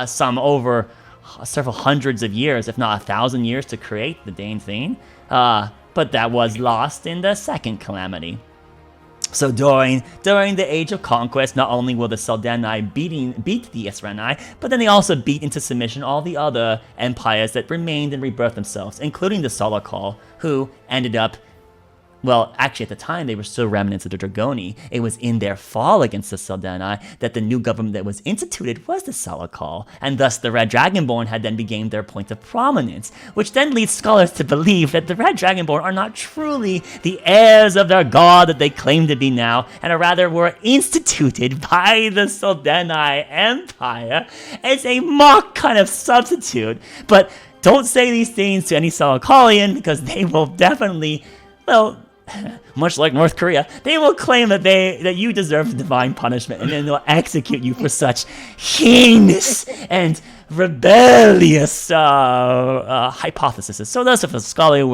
some over several hundreds of years, if not 1,000 years, to create the dang thing. But that was lost in the second calamity. So during the Age of Conquest, not only will the Sildenai beat the Isranai, but then they also beat into submission all the other empires that remained and rebirthed themselves, including the Solokal, who ended up... Well, actually, at the time, they were still remnants of the Dragoni. It was in their fall against the Sildenai that the new government that was instituted was the Solokal, and thus the Red Dragonborn had then become their point of prominence, which then leads scholars to believe that the Red Dragonborn are not truly the heirs of their god that they claim to be now, and rather were instituted by the Sildenai Empire as a mock kind of substitute. But don't say these things to any Solokalian, because they will definitely, well... much like North Korea, they will claim that you deserve divine punishment, and then they'll execute you for such heinous and rebellious hypotheses. So those of us scholarly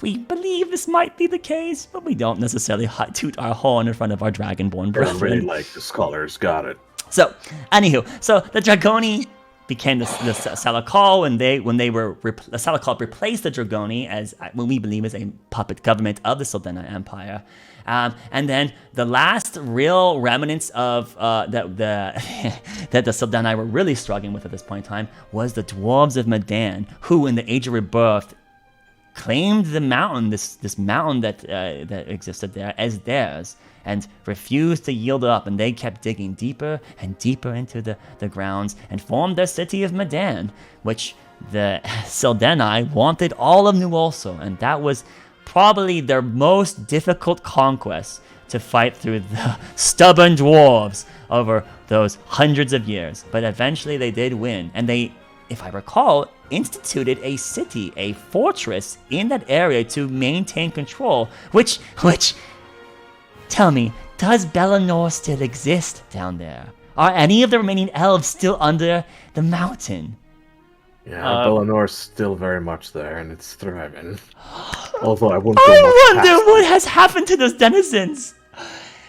we believe this might be the case, but we don't necessarily toot our horn in front of our Dragonborn brethren. Really like the scholars, got it. So, anywho, the Dragoni became the Solokal when the Solokal replaced the Dragoni as what we believe is a puppet government of the Sildenai Empire, and then the last real remnants of that the Sildenai were really struggling with at this point in time was the dwarves of Medan, who in the Age of Rebirth claimed the mountain, this mountain that existed there, as theirs, and refused to yield up, and they kept digging deeper and deeper into the grounds and formed their city of Medan, which the Sildenai wanted all of New Wolso, and that was probably their most difficult conquest to fight through the stubborn dwarves over those hundreds of years. But eventually they did win, and they, if I recall, instituted a city, a fortress in that area to maintain control, which tell me, does Bellinor still exist down there? Are any of the remaining elves still under the mountain? Yeah, Bellinor's still very much there, and it's thriving. Although I wonder what has happened to those denizens.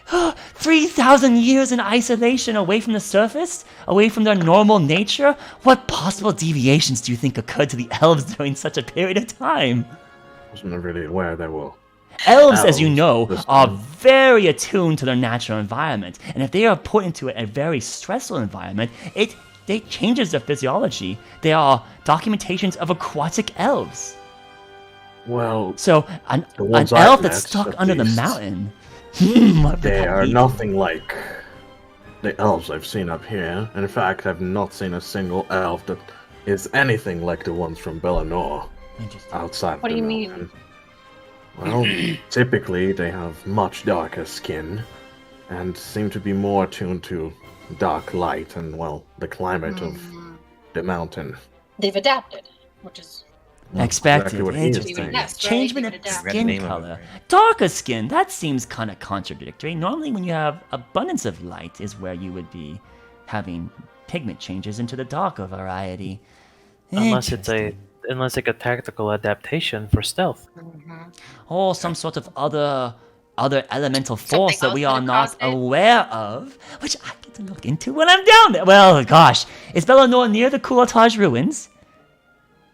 3,000 years in isolation, away from the surface, away from their normal nature. What possible deviations do you think occurred to the elves during such a period of time? I wasn't really aware they will. Elves, as you know, are very attuned to their natural environment, and if they are put into a very stressful environment, it they changes their physiology. They are documentations of aquatic elves. Well, So an ones elf I've that's met, stuck at under the least, mountain. What would they that are be? nothing like the elves I've seen up here. In fact, I've not seen a single elf that is anything like the ones from Bellanor outside What the do you mean? mountain. Well, typically they have much darker skin and seem to be more attuned to dark light and, well, the climate of the mountain. They've adapted, which is Expected. Exactly what he is Interesting. saying. Yes, right? Changement They of would adapt. Forgot the skin name of it, color. right? Darker skin, that seems kind of contradictory. Normally when you have abundance of light is where you would be having pigment changes into the darker variety. Unless it's Interesting. a tactical adaptation for stealth. Or some sort of other elemental force that else we that are it not caused it? aware of, which I get to look into when I'm down there. Well, gosh, is Bellanor near the Courtage ruins?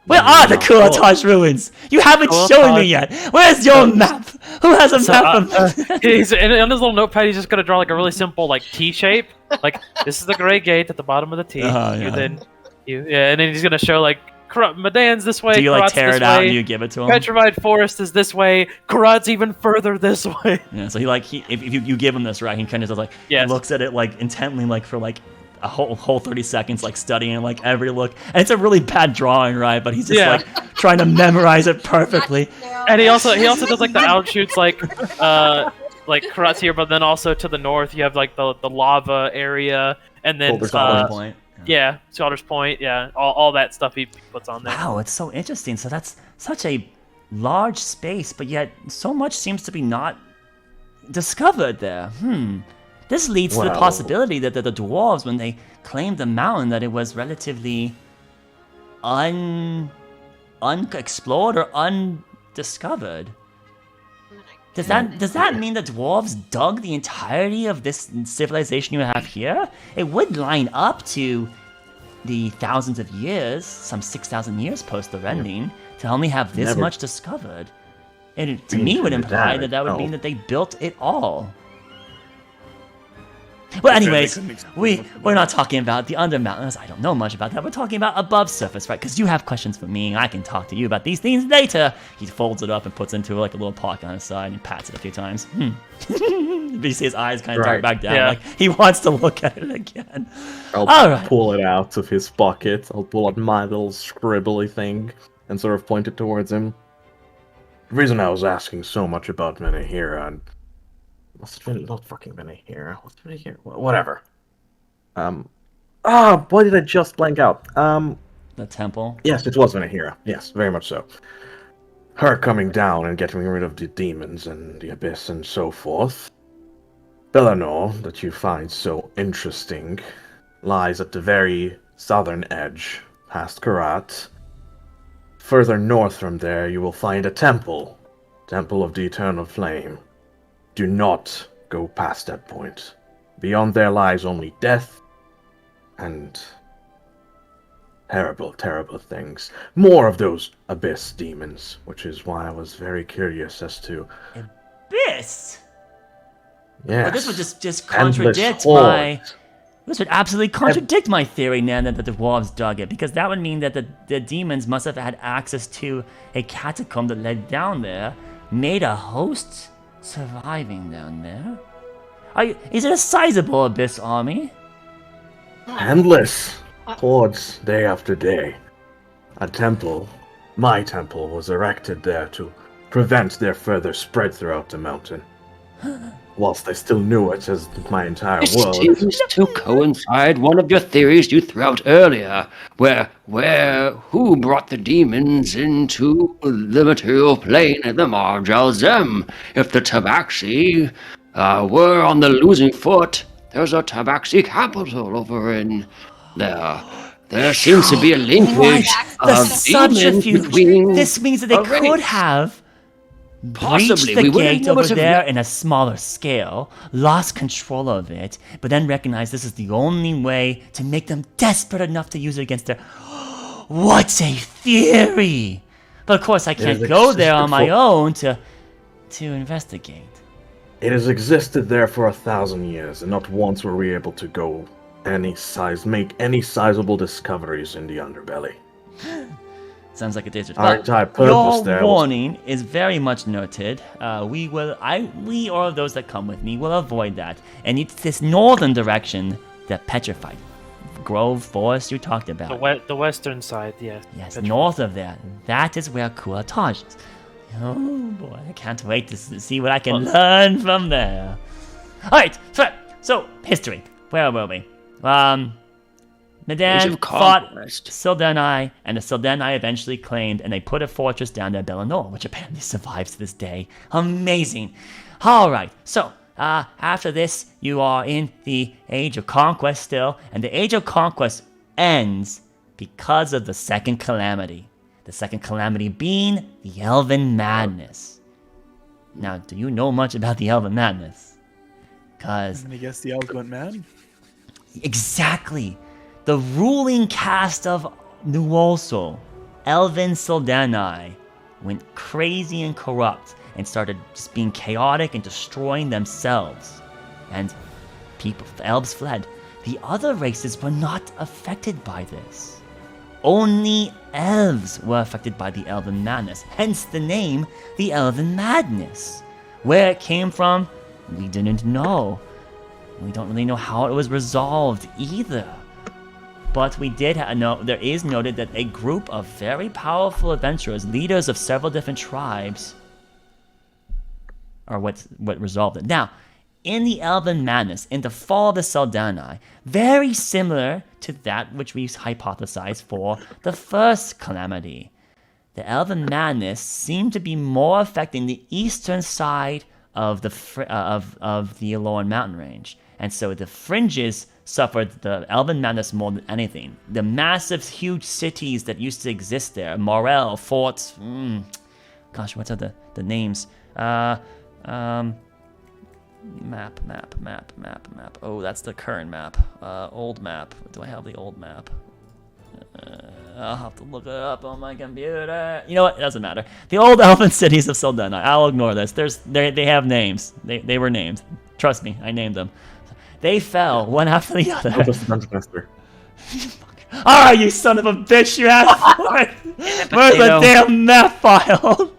Where are the Courtage ruins? You haven't shown me yet. Where's your map? Who has a map of He's on his little notepad. He's just gonna draw like a really simple like T shape. Like this is the gray gate at the bottom of the T. And then he's gonna show like Medan's this way. Do you like Karat's tear this it out way, and you give it to him? Petrified Forest is this way. Karat's even further this way. Yeah, so if you give him this, right, he kind of just like looks at it like intently, like for like a whole 30 seconds, like studying like every look, and it's a really bad drawing, right? But he's just like trying to memorize it perfectly. And he also does like the outshoots like Karat's here, but then also to the north you have like the lava area, and then Scholar's Point. Yeah, Scholar's Point. Yeah, all that stuff he puts on there. Wow, it's so interesting. So that's such a large space, but yet so much seems to be not discovered there. This leads to the possibility that the dwarves, when they claimed the mountain, that it was relatively unexplored or undiscovered. Does that mean the dwarves dug the entirety of this civilization you have here? It would line up to the thousands of years, some 6,000 years post the rending, to only have this much discovered. And to me would imply that would mean that they built it all. Well, anyways, we're not talking about the under mountains. I don't know much about that. We're talking about above surface, right? Because you have questions for me, and I can talk to you about these things later. He folds it up and puts it into like a little pocket on his side and pats it a few times. But you see his eyes kind of dart back down, like he wants to look at it again. I'll pull it out of his pocket. I'll pull out my little scribbly thing and sort of point it towards him. The reason I was asking so much about Menahira, not fucking Menahira. What's Menahira? Whatever. Why did I just blank out? The temple? Yes, it was Menahira. Yes, very much so. Her coming down and getting rid of the demons and the abyss and so forth. Bellanor, that you find so interesting, lies at the very southern edge, past Karat. Further north from there, you will find a temple. Temple of the Eternal Flame. Do not go past that point. Beyond there lies only death and terrible, terrible things. More of those abyss demons, which is why I was very curious as to... Abyss? Yes. But this would just contradict my... This would absolutely contradict my theory, Nan, that the dwarves dug it, because that would mean that the demons must have had access to a catacomb that led down there, made a host surviving down there. Is it a sizable abyss army? Endless hordes day after day. A temple, my temple, was erected there to prevent their further spread throughout the mountain. Whilst I still knew it as my entire world. This seems to coincide one of your theories you threw out earlier, where who brought the demons into the material plane at the Marjal Zem? If the Tabaxi were on the losing foot, there's a Tabaxi capital over in there. There seems to be a linkage of demons between. This means that they could have breached the gate over there in a smaller scale, lost control of it, but then recognized this is the only way to make them desperate enough to use it against their... What a theory! But of course I can't go there on my own to investigate. It has existed there for 1,000 years, and not once were we able to go make any sizable discoveries in the underbelly. Sounds like a desert. Our entire purpose your there warning is very much noted. We or those that come with me will avoid that. And it's this northern direction that petrified. Grove Forest you talked about. The western side, yes. Yes, north of there. That is where Kuataj is. Oh boy, I can't wait to see what I can learn from there. Alright, so history. Where were we? Medan fought Sildani, and the Sildani eventually claimed, and they put a fortress down there, Bellinor, which apparently survives to this day. Amazing. Alright, so, after this, you are in the Age of Conquest still, and the Age of Conquest ends because of the second calamity. The second calamity being the Elven Madness. Now, do you know much about the Elven Madness? Cause... I'm gonna guess the elves went mad? Exactly. The ruling caste of New Ulsul, Elven Sildani, went crazy and corrupt and started just being chaotic and destroying themselves. And the elves fled. The other races were not affected by this. Only elves were affected by the Elven Madness, hence the name, the Elven Madness. Where it came from, we didn't know. We don't really know how it was resolved either. But we did know, there is noted that a group of very powerful adventurers, leaders of several different tribes, are what resolved it. Now, in the Elven Madness, in the fall of the Sildani, very similar to that which we hypothesized for the first calamity. The Elven Madness seemed to be more affecting the eastern side of the Aloran mountain range. And so the fringes suffered the Elven Madness more than anything. The massive, huge cities that used to exist there, Morel, Fort, gosh, what are the names? Map. Oh, that's the current map. Old map. Do I have the old map? I'll have to look it up on my computer. You know what? It doesn't matter. The old elven cities of Sildana. I'll ignore this. They have names. They were named. Trust me, I named them. They fell one after the other. Ah, you son of a bitch! You had it. Where's the damn map file?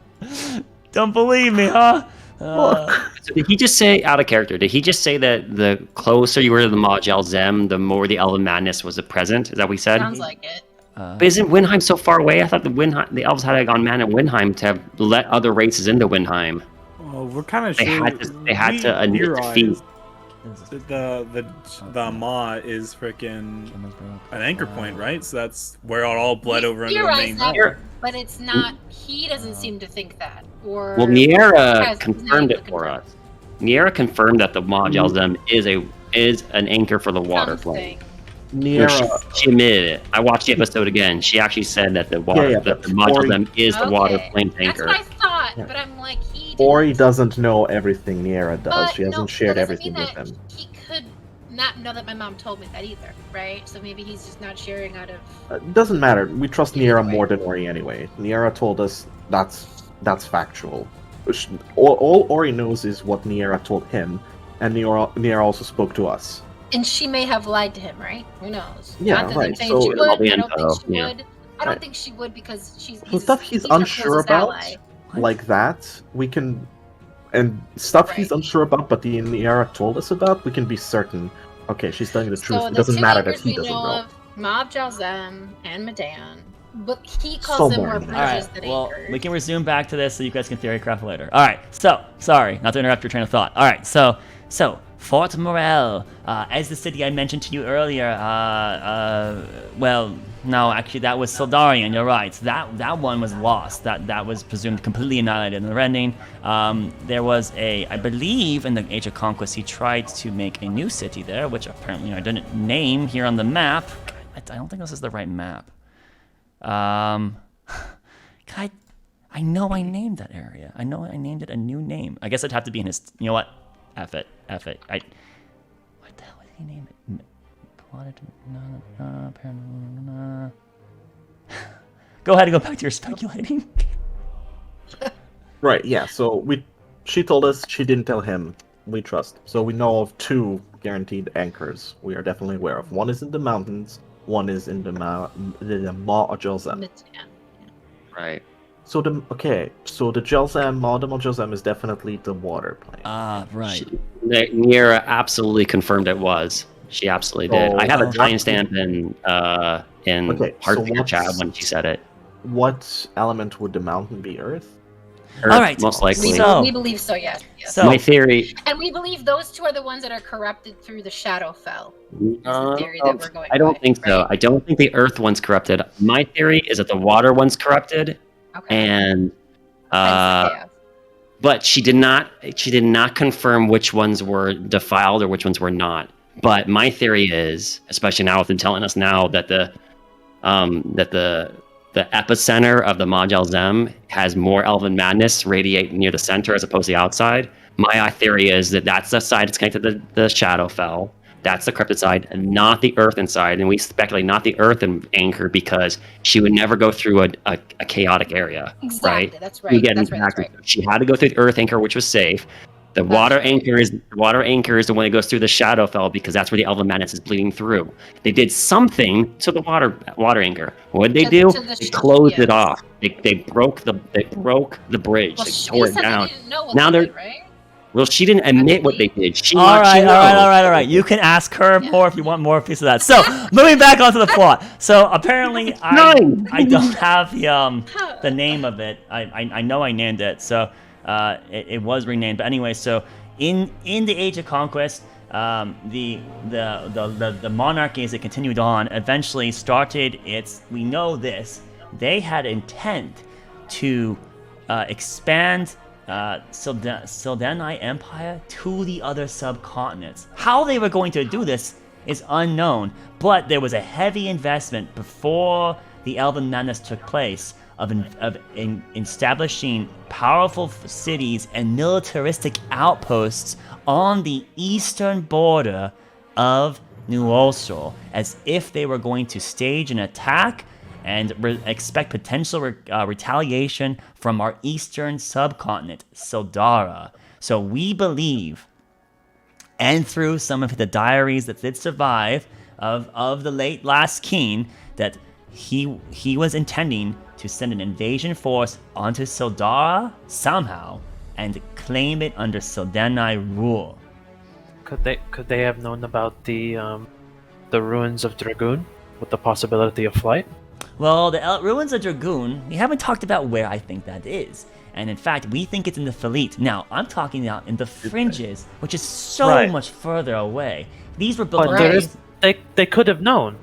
Don't believe me, huh? So did he just say, out of character, did he just say that the closer you were to the Majel Zem, the more the Elven Madness was present? Is that what he said? Sounds like it. But isn't Windheim so far away? I thought the elves had gone mad at Windheim to have let other races into Windheim. Well, we're kind of They had to admit defeat. The Maw is freaking an anchor point, right? So that's where it all bled over into the main. But it's not. He doesn't seem to think that. Or Well, Niera confirmed it for us. Niera confirmed that the Majel Zem is an anchor for the water plane. Niera, she admitted it. I watched the episode again. She actually said that the Majel Zem is the water plane anchor. That's what I thought, but I'm like, Ori doesn't know everything Niera does. She hasn't shared everything with him. He could not know that my mom told me that either, right? So maybe he's just not sharing out of... It doesn't matter. We trust Niera more than Ori anyway. Niera told us that's factual. All Ori knows is what Niera told him, and Niera also spoke to us. And she may have lied to him, right? Who knows? Yeah, not that right. I'm saying So, she would. I don't think she would. I don't think she would because he's stuff he's unsure about, like that, we can, and stuff he's unsure about, but the Niera told us about, we can be certain. Okay, she's telling the truth. It doesn't matter that he doesn't know. Mob Jalzem and Medan, but he calls them more bridges than anchors. We can resume back to this so you guys can theorycraft later. All right, so sorry, not to interrupt your train of thought. All right, so Fort Morel, as the city I mentioned to you earlier. Well, no, actually that was Sildarian. You're right. That one was lost. That was presumed completely annihilated in the rending. There was I believe in the Age of Conquest, he tried to make a new city there, which apparently I didn't name here on the map. I don't think this is the right map. I know I named that area. I know I named it a new name. I guess it'd have to be in his. You know what? F it. What the hell did he name it? Go ahead and go back to your speculating. Right, yeah, so she told us, she didn't tell him. We trust. So we know of two guaranteed anchors we are definitely aware of. One is in the mountains, one is in the Maw Jelzem. Right. So the Jelzem, Maw Jelzem is definitely the water plane. Right. Nira absolutely confirmed it was. She absolutely did. I have a timestamp in Heartbeat chat when she said it. What element would the mountain be? Earth? Earth, all right. most likely. We believe so, yes. So my theory. And we believe those two are the ones that are corrupted through the Shadowfell. Is the theory that we're going I don't by, think so. right? I don't think the Earth one's corrupted. My theory is that the water one's corrupted, and but she did not confirm which ones were defiled or which ones were not. But my theory is, especially now with them telling us now that the epicenter of the Maw Jelzem has more Elven Madness radiate near the center as opposed to the outside. My theory is that that's the side that's connected to the Shadowfell. That's the cryptid side, and not the Earthen side. And we speculate not the Earthen anchor because she would never go through a chaotic area. Exactly, right? that's right. That's right. She had to go through the Earth anchor, which was safe. The water anchor is the one that goes through the Shadowfell because that's where the Elven Madness is bleeding through. They did something to the water anchor. What did they do? They closed it off. They broke the bridge. Well, they tore it down. They didn't know what Now they they're did, right? well. She didn't admit what they did. She all knows. right. You can ask her more if you want more piece of that. So moving back onto the plot. So apparently I don't have the name of it. I know I named it. So it was renamed. But anyway, so in the Age of Conquest, the monarchy as it continued on eventually started its. We know this. They had intent to expand Sildani Empire to the other subcontinents. How they were going to do this is unknown, but there was a heavy investment before the Elven Madness took place of establishing powerful cities and militaristic outposts on the eastern border of New Ulster, as if they were going to stage an attack and expect potential retaliation from our eastern subcontinent, Sildara. So we believe, and through some of the diaries that did survive of the late last king, that he was intending to send an invasion force onto Sildara somehow and claim it under Sildani rule. Could they have known about the ruins of Dragoon with the possibility of flight? Well, the ruins of Dragoon, we haven't talked about where I think that is. And in fact, we think it's in the Falit. Now, I'm talking about in the fringes, which is so much further away. These were built on... They could have known.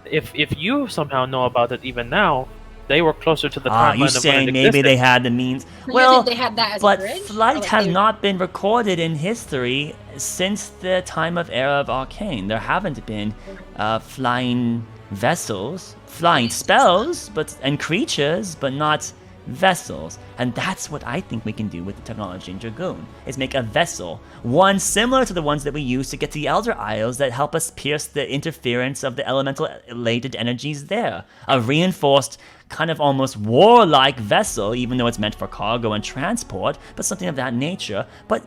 If you somehow know about it even now, they were closer to the timeline. You saying maybe they had the means? Well, they had that as but a bridge? flight have not been recorded in history since the time of Era of Arcane. There haven't been flying vessels, flying spells, and creatures, but not vessels. And that's what I think we can do with the technology in Dragoon, is make a vessel, one similar to the ones that we use to get to the Elder Isles that help us pierce the interference of the elemental-related energies there. A reinforced, kind of almost warlike vessel, even though it's meant for cargo and transport, but something of that nature, but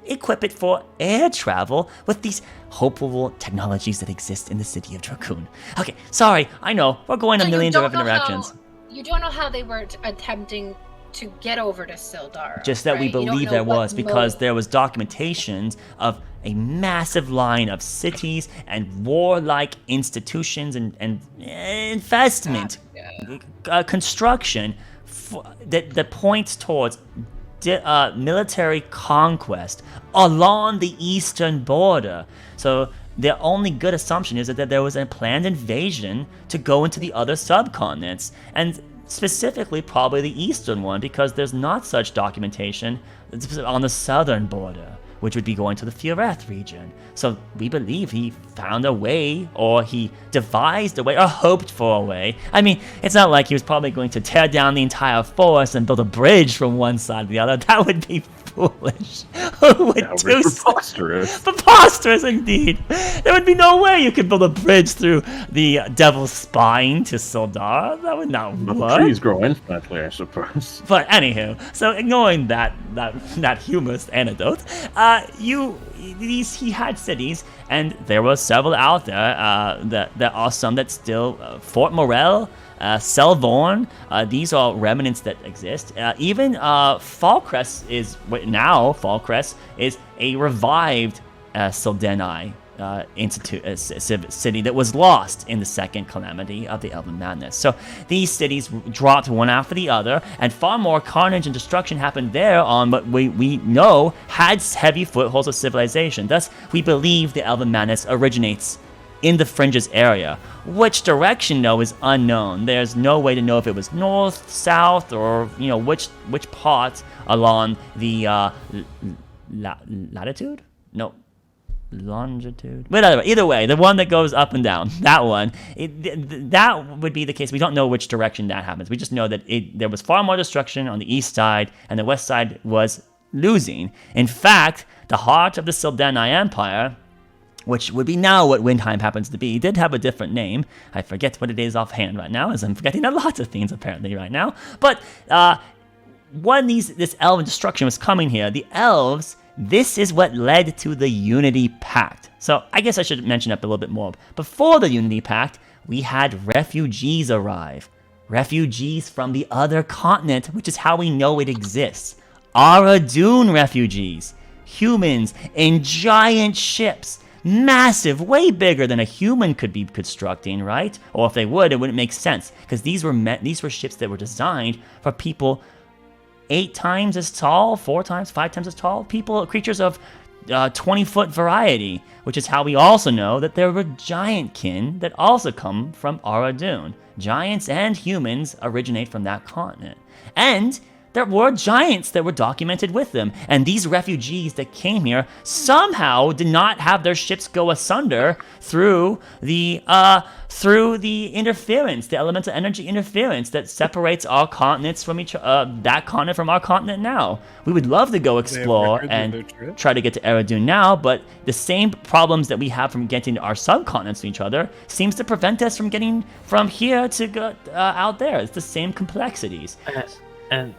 equip it for air travel with these hopeful technologies that exist in the city of Dragoon. Okay, sorry, I know, we're going a million different directions. You don't know how they were attempting to get over to Sildara. Just that we believe there was, because there was documentations of a massive line of cities and warlike institutions and investment, construction that points towards military conquest along the eastern border. So the only good assumption is that there was a planned invasion to go into the other subcontinents, and specifically probably the eastern one, because there's not such documentation on the southern border, which would be going to the Fioreth region. So we believe he found a way, or he devised a way, or hoped for a way. I mean, it's not like he was probably going to tear down the entire forest and build a bridge from one side to the other. That would be foolish. Who would do preposterous. Preposterous indeed. There would be no way you could build a bridge through the Devil's Spine to Sildar. That would not work. Trees grow infinitely, I suppose. But anywho, so ignoring that humorous anecdote, he had cities, and there were several out there. There are some that still Fort Morel, Selvorn. These are remnants that exist. Even Fallcrest is a revived Sildeni city that was lost in the second calamity of the Elven Madness. So these cities dropped one after the other, and far more carnage and destruction happened there on what we know had heavy footholds of civilization. Thus, we believe the Elven Madness originates in the Fringes area. Which direction, though, is unknown. There's no way to know if it was north, south, or which part along the latitude? No. Longitude, whatever. Either way, the one that goes up and down, that one, that would be the case. We don't know which direction that happens. We just know that there was far more destruction on the east side, and the west side was losing. In fact, the heart of the Sildeni Empire, which would be now what Windheim happens to be, did have a different name. I forget what it is offhand right now, as I'm forgetting a lot of things apparently right now. But when this elven destruction was coming here, the elves. This is what led to the Unity Pact. So I guess I should mention up a little bit more. Before the Unity Pact, we had refugees arrive. Refugees from the other continent, which is how we know it exists. Aradun refugees. Humans in giant ships. Massive, way bigger than a human could be constructing, right? Or if they would, it wouldn't make sense. Because these were ships that were designed for people 8 times as tall, 4 times, 5 times as tall, creatures of 20-foot variety, which is how we also know that there were giant kin that also come from Aradun. Giants and humans originate from that continent. And there were giants that were documented with them, and these refugees that came here somehow did not have their ships go asunder through the interference, the elemental energy interference that separates our continents from that continent from our continent now. We would love to go explore and try to get to Aradun now, but the same problems that we have from getting our subcontinents to each other seems to prevent us from getting from here to go out there. It's the same complexities. And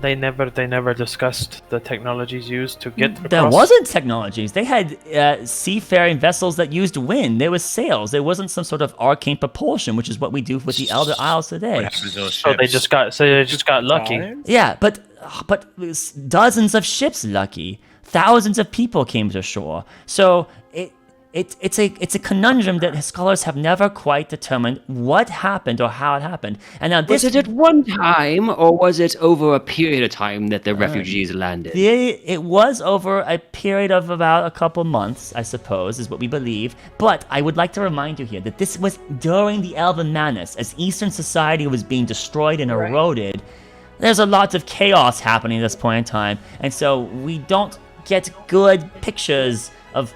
they never discussed the technologies used to get across. There wasn't technologies. They had seafaring vessels that used wind. There was sails. There wasn't some sort of arcane propulsion, which is what we do with the Elder Isles today. So they just got lucky. Yeah, but dozens of ships lucky. Thousands of people came to shore. So it's a conundrum that scholars have never quite determined what happened or how it happened. And now was it at one time, or was it over a period of time that the refugees landed? It was over a period of about a couple months, I suppose, is what we believe. But I would like to remind you here that this was during the Elven Madness, as Eastern society was being destroyed and eroded. There's a lot of chaos happening at this point in time, and so we don't get good pictures of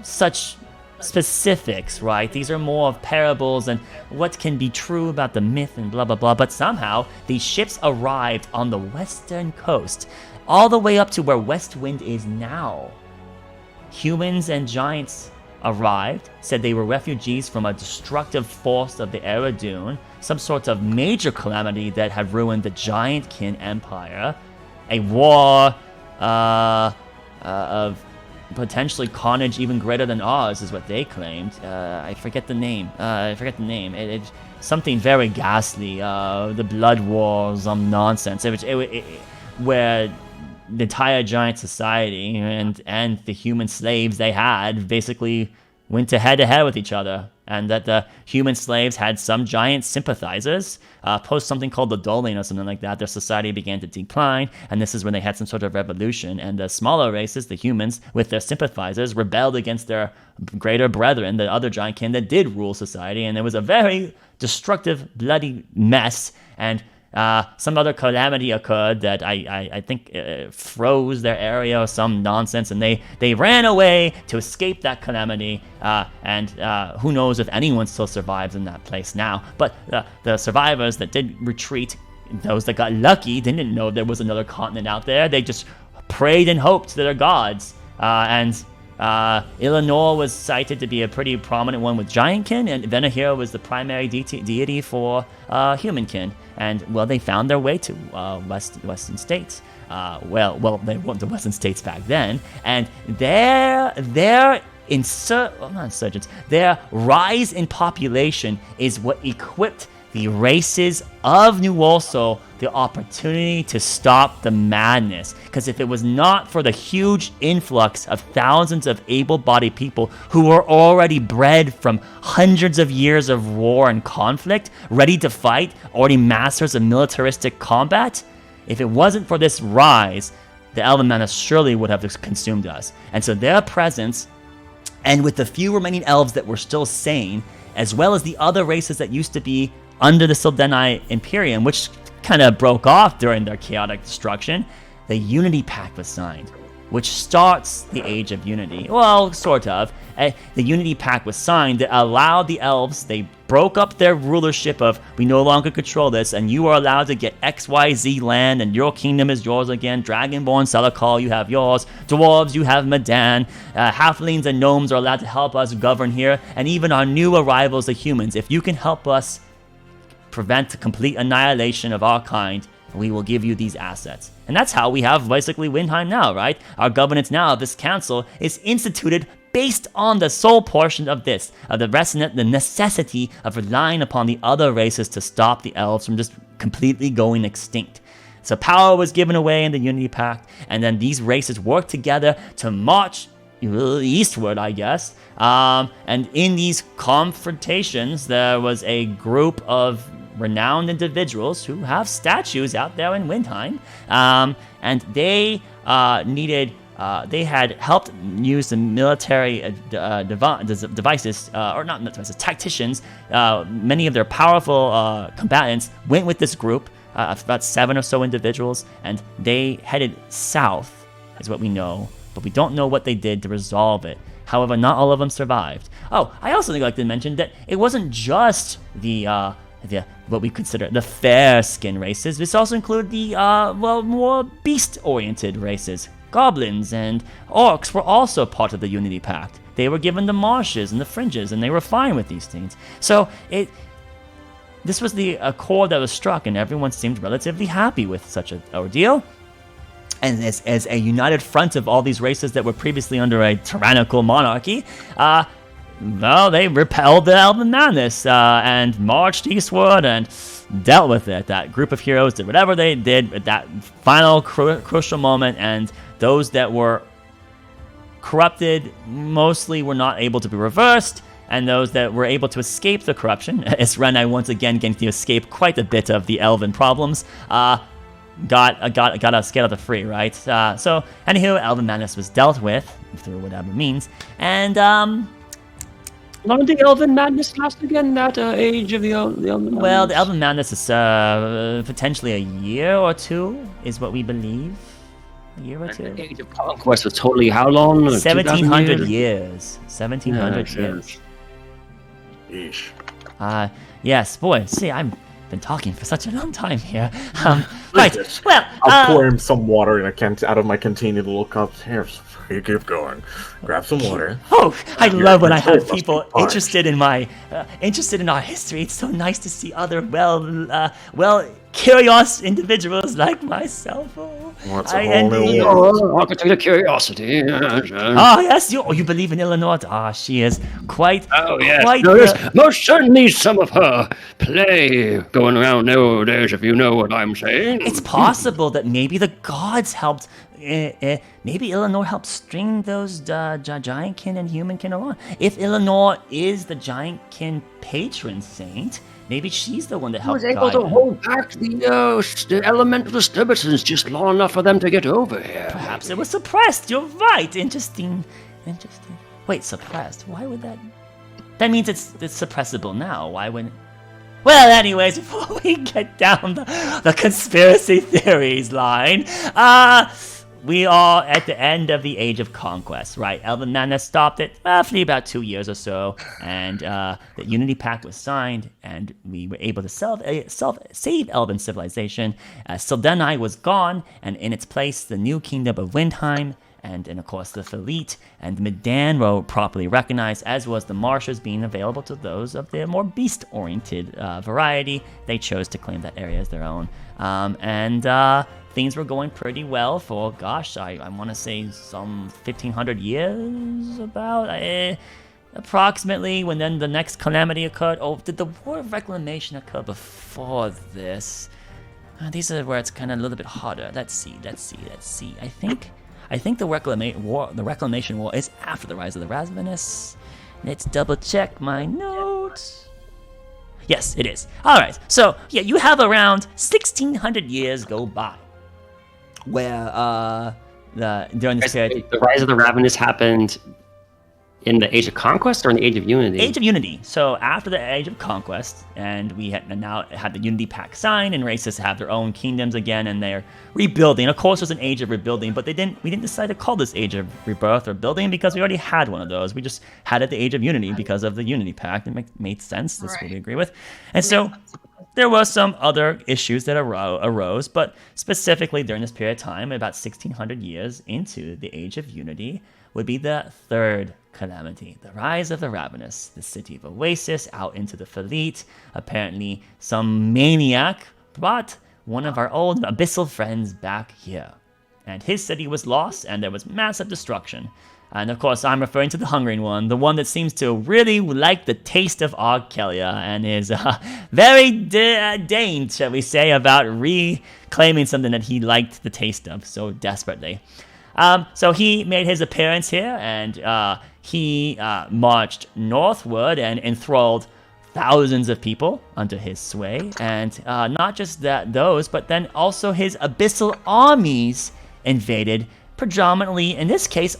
such specifics, right? These are more of parables and what can be true about the myth and blah blah blah, but somehow these ships arrived on the western coast, all the way up to where Westwind is now. Humans and giants arrived, said they were refugees from a destructive force of the Aradun, some sort of major calamity that had ruined the giant kin empire, a war of potentially carnage even greater than ours is what they claimed. I forget the name. It's something very ghastly. The blood war, some nonsense. Where the entire giant society and the human slaves they had basically went head to head with each other, and that the human slaves had some giant sympathizers. Post something called the Doling or something like that, their society began to decline, and this is when they had some sort of revolution, and the smaller races, the humans, with their sympathizers, rebelled against their greater brethren, the other giant kin that did rule society, and it was a very destructive, bloody mess, and some other calamity occurred that I think froze their area or some nonsense, and they ran away to escape that calamity, and who knows if anyone still survives in that place now. But the survivors that did retreat, those that got lucky, they didn't know there was another continent out there. They just prayed and hoped to their gods, and Eleanor was cited to be a pretty prominent one with Giantkin, and Venahira was the primary deity for Humankin. And, well, they found their way to Western States. They weren't the Western States back then. And their rise in population is what equipped the races of New Warsaw the opportunity to stop the madness. Because if it was not for the huge influx of thousands of able-bodied people who were already bred from hundreds of years of war and conflict, ready to fight, already masters of militaristic combat, if it wasn't for this rise, the Elven Madness surely would have consumed us. And so their presence, and with the few remaining elves that were still sane, as well as the other races that used to be under the Sildeni Imperium, which kind of broke off during their chaotic destruction, the Unity Pact was signed, which starts the Age of Unity. Well, sort of. The Unity Pact was signed that allowed the elves, they broke up their rulership of, we no longer control this, and you are allowed to get XYZ land, and your kingdom is yours again. Dragonborn, Selakal, you have yours. Dwarves, you have Medan. Halflings and gnomes are allowed to help us govern here, and even our new arrivals, the humans. If you can help us prevent the complete annihilation of our kind, we will give you these assets. And that's how we have basically Windheim now, right? Our governance now of this council is instituted based on the sole portion of this, of the necessity of relying upon the other races to stop the elves from just completely going extinct. So power was given away in the Unity Pact, and then these races worked together to march eastward, I guess. And in these confrontations, there was a group of renowned individuals who have statues out there in Windheim, and they they had helped use the military devices, or not devices, tacticians. Many of their powerful combatants went with this group, about 7 or so individuals, and they headed south, is what we know, but we don't know what they did to resolve it. However, not all of them survived. Oh, I also think I'd like to mention that it wasn't just the what we consider the fair skin races. This also included the more beast-oriented races. Goblins and orcs were also part of the Unity Pact. They were given the marshes and the fringes, and they were fine with these things. So this was the accord that was struck, and everyone seemed relatively happy with such an ordeal. And as a united front of all these races that were previously under a tyrannical monarchy, well, they repelled the Elven Madness and marched eastward and dealt with it. That group of heroes did whatever they did at that final crucial moment, and those that were corrupted mostly were not able to be reversed, and those that were able to escape the corruption, Esrenai once again getting to escape quite a bit of the Elven problems, got us get out of free, right? So, anywho, Elven Madness was dealt with through whatever means, and How long did the Elven Madness last again? That age of the Elven Madness? Well, the Elven Madness is potentially a year or two, is what we believe. A year or two. The Age of Conquest was totally how long? 1,700 years. 1,700 years. Yeesh. Yes, boy. See, I've been talking for such a long time here. Right. Well, I'll pour him some water in out of my canteen in little cups. Here, you keep going. Grab some water. Oh, I love when I have people interested in our history. It's so nice to see other curious individuals like myself. What's I a whole envy new you. world? Architect of curiosity. Oh yes, you believe in Eleanor? She is quite. Oh yes, quite there's most certainly some of her play going around nowadays, if you know what I'm saying. It's possible that maybe the gods helped. Maybe Eleanor helped string those Giantkin and Humankin along. If Eleanor is the Giantkin patron saint, maybe she's the one that helped. Was able guide to them. hold back the elemental disturbances just long enough for them to get over here. Perhaps it was suppressed. You're right. Interesting. Wait, suppressed? Why would that? That means it's suppressible now. Why wouldn't? Well, anyways, before we get down the conspiracy theories line, we are at the end of the Age of Conquest, right? Elven Madness stopped it roughly about 2 years or so, and the Unity Pact was signed, and we were able to save Elven civilization. Sildeni was gone, and in its place, the new kingdom of Windheim and of course the Felite and Medan were properly recognized, as was the marshes being available to those of the more beast-oriented variety. They chose to claim that area as their own. Things were going pretty well for, gosh, I want to say some 1,500 years, about, approximately, when then the next calamity occurred. Oh, did the War of Reclamation occur before this? These are where it's kind of a little bit harder. Let's see. I think the Reclamation War is after the Rise of the Ravenous. Let's double check my notes. Yes, it is. All right. So yeah, you have around 1,600 years go by, where during this period, the Rise of the Ravenous happened in the Age of Conquest or in the Age of Unity? Age of Unity. So after the Age of Conquest, and we now had the Unity Pact signed, and races have their own kingdoms again, and they're rebuilding. Of course, it was an Age of Rebuilding, but we didn't decide to call this Age of Rebirth or Building because we already had one of those. We just had it the Age of Unity because of the Unity Pact. It made sense. That's what we agree with. And so there were some other issues that arose, but specifically during this period of time, about 1,600 years into the Age of Unity, would be the third calamity, the Rise of the Ravenous, the city of Oasis out into the Felite. Apparently, some maniac brought one of our old abyssal friends back here, and his city was lost, and there was massive destruction. And of course, I'm referring to the Hungering one, the one that seems to really like the taste of Arkelya and is very deigned, shall we say, about reclaiming something that he liked the taste of so desperately. So he made his appearance here, and he marched northward and enthralled thousands of people under his sway. And not just those, but then also his abyssal armies invaded predominantly, in this case,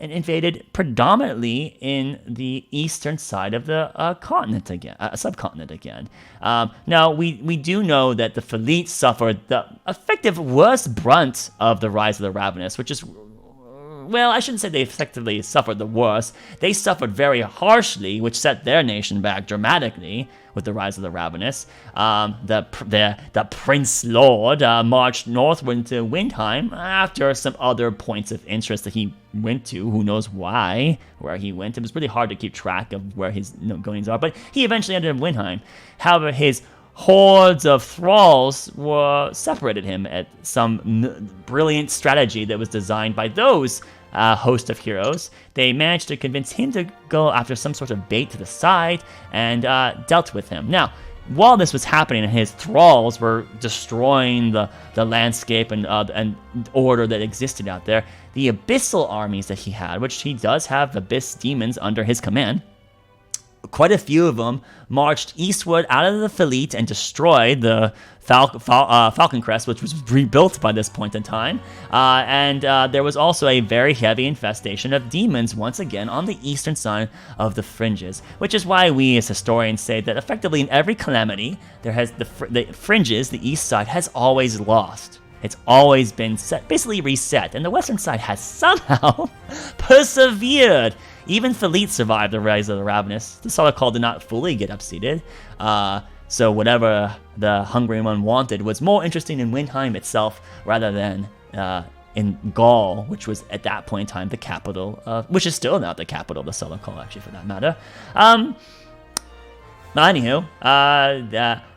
invaded predominantly in the eastern side of the subcontinent again. Now, we do know that the Felite suffered the effective worst brunt of the Rise of the Ravenous, which is, well, I shouldn't say they effectively suffered the worst. They suffered very harshly, which set their nation back dramatically with the Rise of the Ravenous. The Prince Lord marched northward into Windheim after some other points of interest that he went to. Who knows where he went. It was really hard to keep track of where his goings are, but he eventually ended up in Windheim. However, his hordes of thralls separated him at some brilliant strategy that was designed by those host of heroes. They managed to convince him to go after some sort of bait to the side and dealt with him. Now, while this was happening and his thralls were destroying the landscape and order that existed out there, the abyssal armies that he had, which he does have abyss demons under his command, quite a few of them marched eastward out of the Felite and destroyed the Falcon Crest, which was rebuilt by this point in time. And there was also a very heavy infestation of demons once again on the eastern side of the fringes, which is why we as historians say that effectively in every calamity, there has the fringes, the east side, has always lost. It's always been basically reset, and the western side has somehow persevered. Even Felite survived the Rise of the Ravenous. The Solar Call did not fully get upseated. So whatever the Hungering one wanted was more interesting in Windheim itself rather than in Gaul, which was at that point in time the capital of, which is still not the capital of the Solar Call, actually, for that matter. Anywho,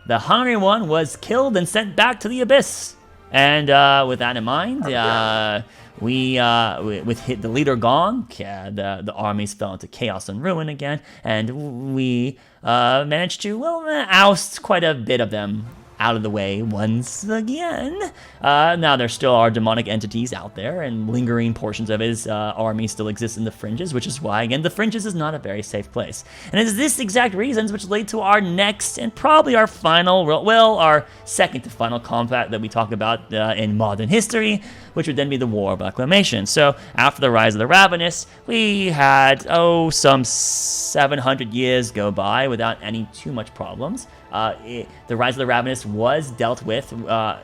the Hungering one was killed and sent back to the Abyss. And with that in mind, with the leader gone, the armies fell into chaos and ruin again, and we managed to, oust quite a bit of them out of the way once again. Now there still are demonic entities out there, and lingering portions of his army still exist in the fringes, which is why, again, the fringes is not a very safe place. And it's this exact reasons which lead to our next and probably our final, our second to final combat that we talk about in modern history, which would then be the War of Reclamation. So after the Rise of the Ravenous, we had, some 700 years go by without any too much problems. The Rise of the Ravenous was dealt with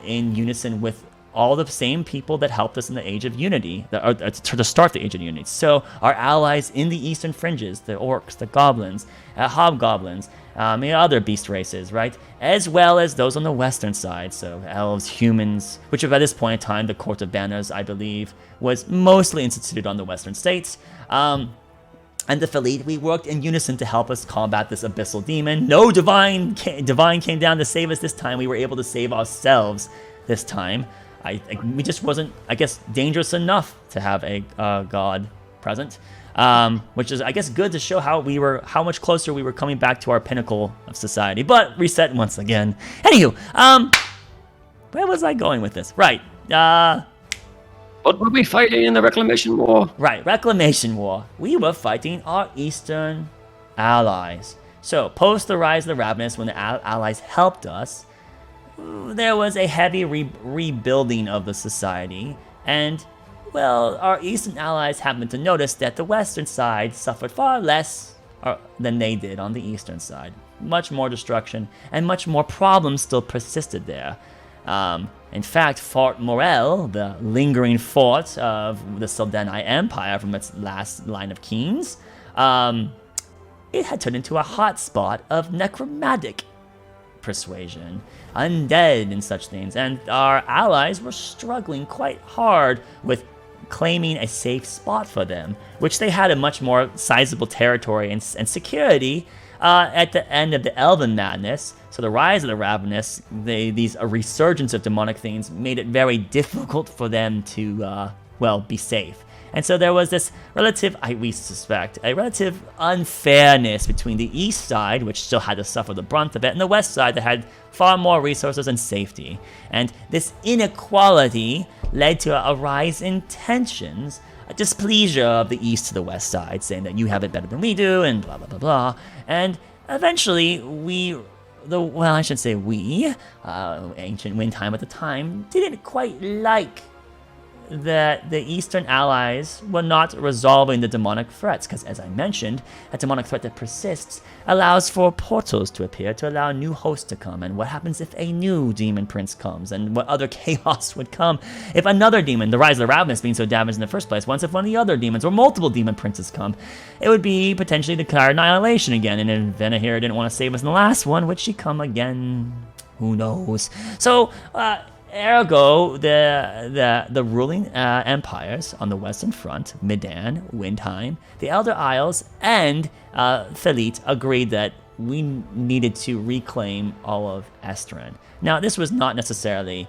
in unison with all the same people that helped us in the Age of Unity, to start the Age of Unity. So our allies in the eastern fringes, the orcs, the goblins, hobgoblins, other beast races, right? As well as those on the western side, so elves, humans, which by this point in time, the Court of Banners, I believe, was mostly instituted on the western states. And the Felite, we worked in unison to help us combat this abyssal demon. No divine came down to save us this time. We were able to save ourselves this time. We just wasn't, I guess, dangerous enough to have a god present. Which is, I guess, good to show how much closer we were coming back to our pinnacle of society. But reset once again. Anywho, where was I going with this? Right. What were we fighting in the Reclamation War? Right, Reclamation War. We were fighting our Eastern allies. So, post the rise of the Ravenous, when the allies helped us, there was a heavy rebuilding of the society, and well, our Eastern allies happened to notice that the Western side suffered far less than they did on the Eastern side. Much more destruction, and much more problems still persisted there. In fact, Fort Morel, the lingering fort of the Sildani Empire from its last line of kings, it had turned into a hotspot of necromantic persuasion, undead and such things, and our allies were struggling quite hard with claiming a safe spot for them, which they had a much more sizable territory and security at the end of the Elven Madness. So the rise of the Ravenous, a resurgence of demonic things made it very difficult for them to, be safe. And so there was this we suspect, a relative unfairness between the east side, which still had to suffer the brunt of it, and the west side that had far more resources and safety. And this inequality led to a rise in tensions, a displeasure of the east to the west side, saying that you have it better than we do, and blah, blah, blah, blah. And eventually Ancient Windtime at the time, didn't quite like that the Eastern allies were not resolving the demonic threats, because as I mentioned, a demonic threat that persists allows for portals to appear to allow new hosts to come, and what happens if a new demon prince comes, and what other chaos would come if another demon, the Rise of the Ravenous being so damaged in the first place, once if one of the other demons or multiple demon princes come, it would be potentially declared annihilation again, and if Venahir didn't want to save us in the last one, would she come again? Who knows? So, ergo, the ruling empires on the western front, Medan, Windheim, the Elder Isles, and Felite agreed that we needed to reclaim all of Esteren. Now, this was not necessarily...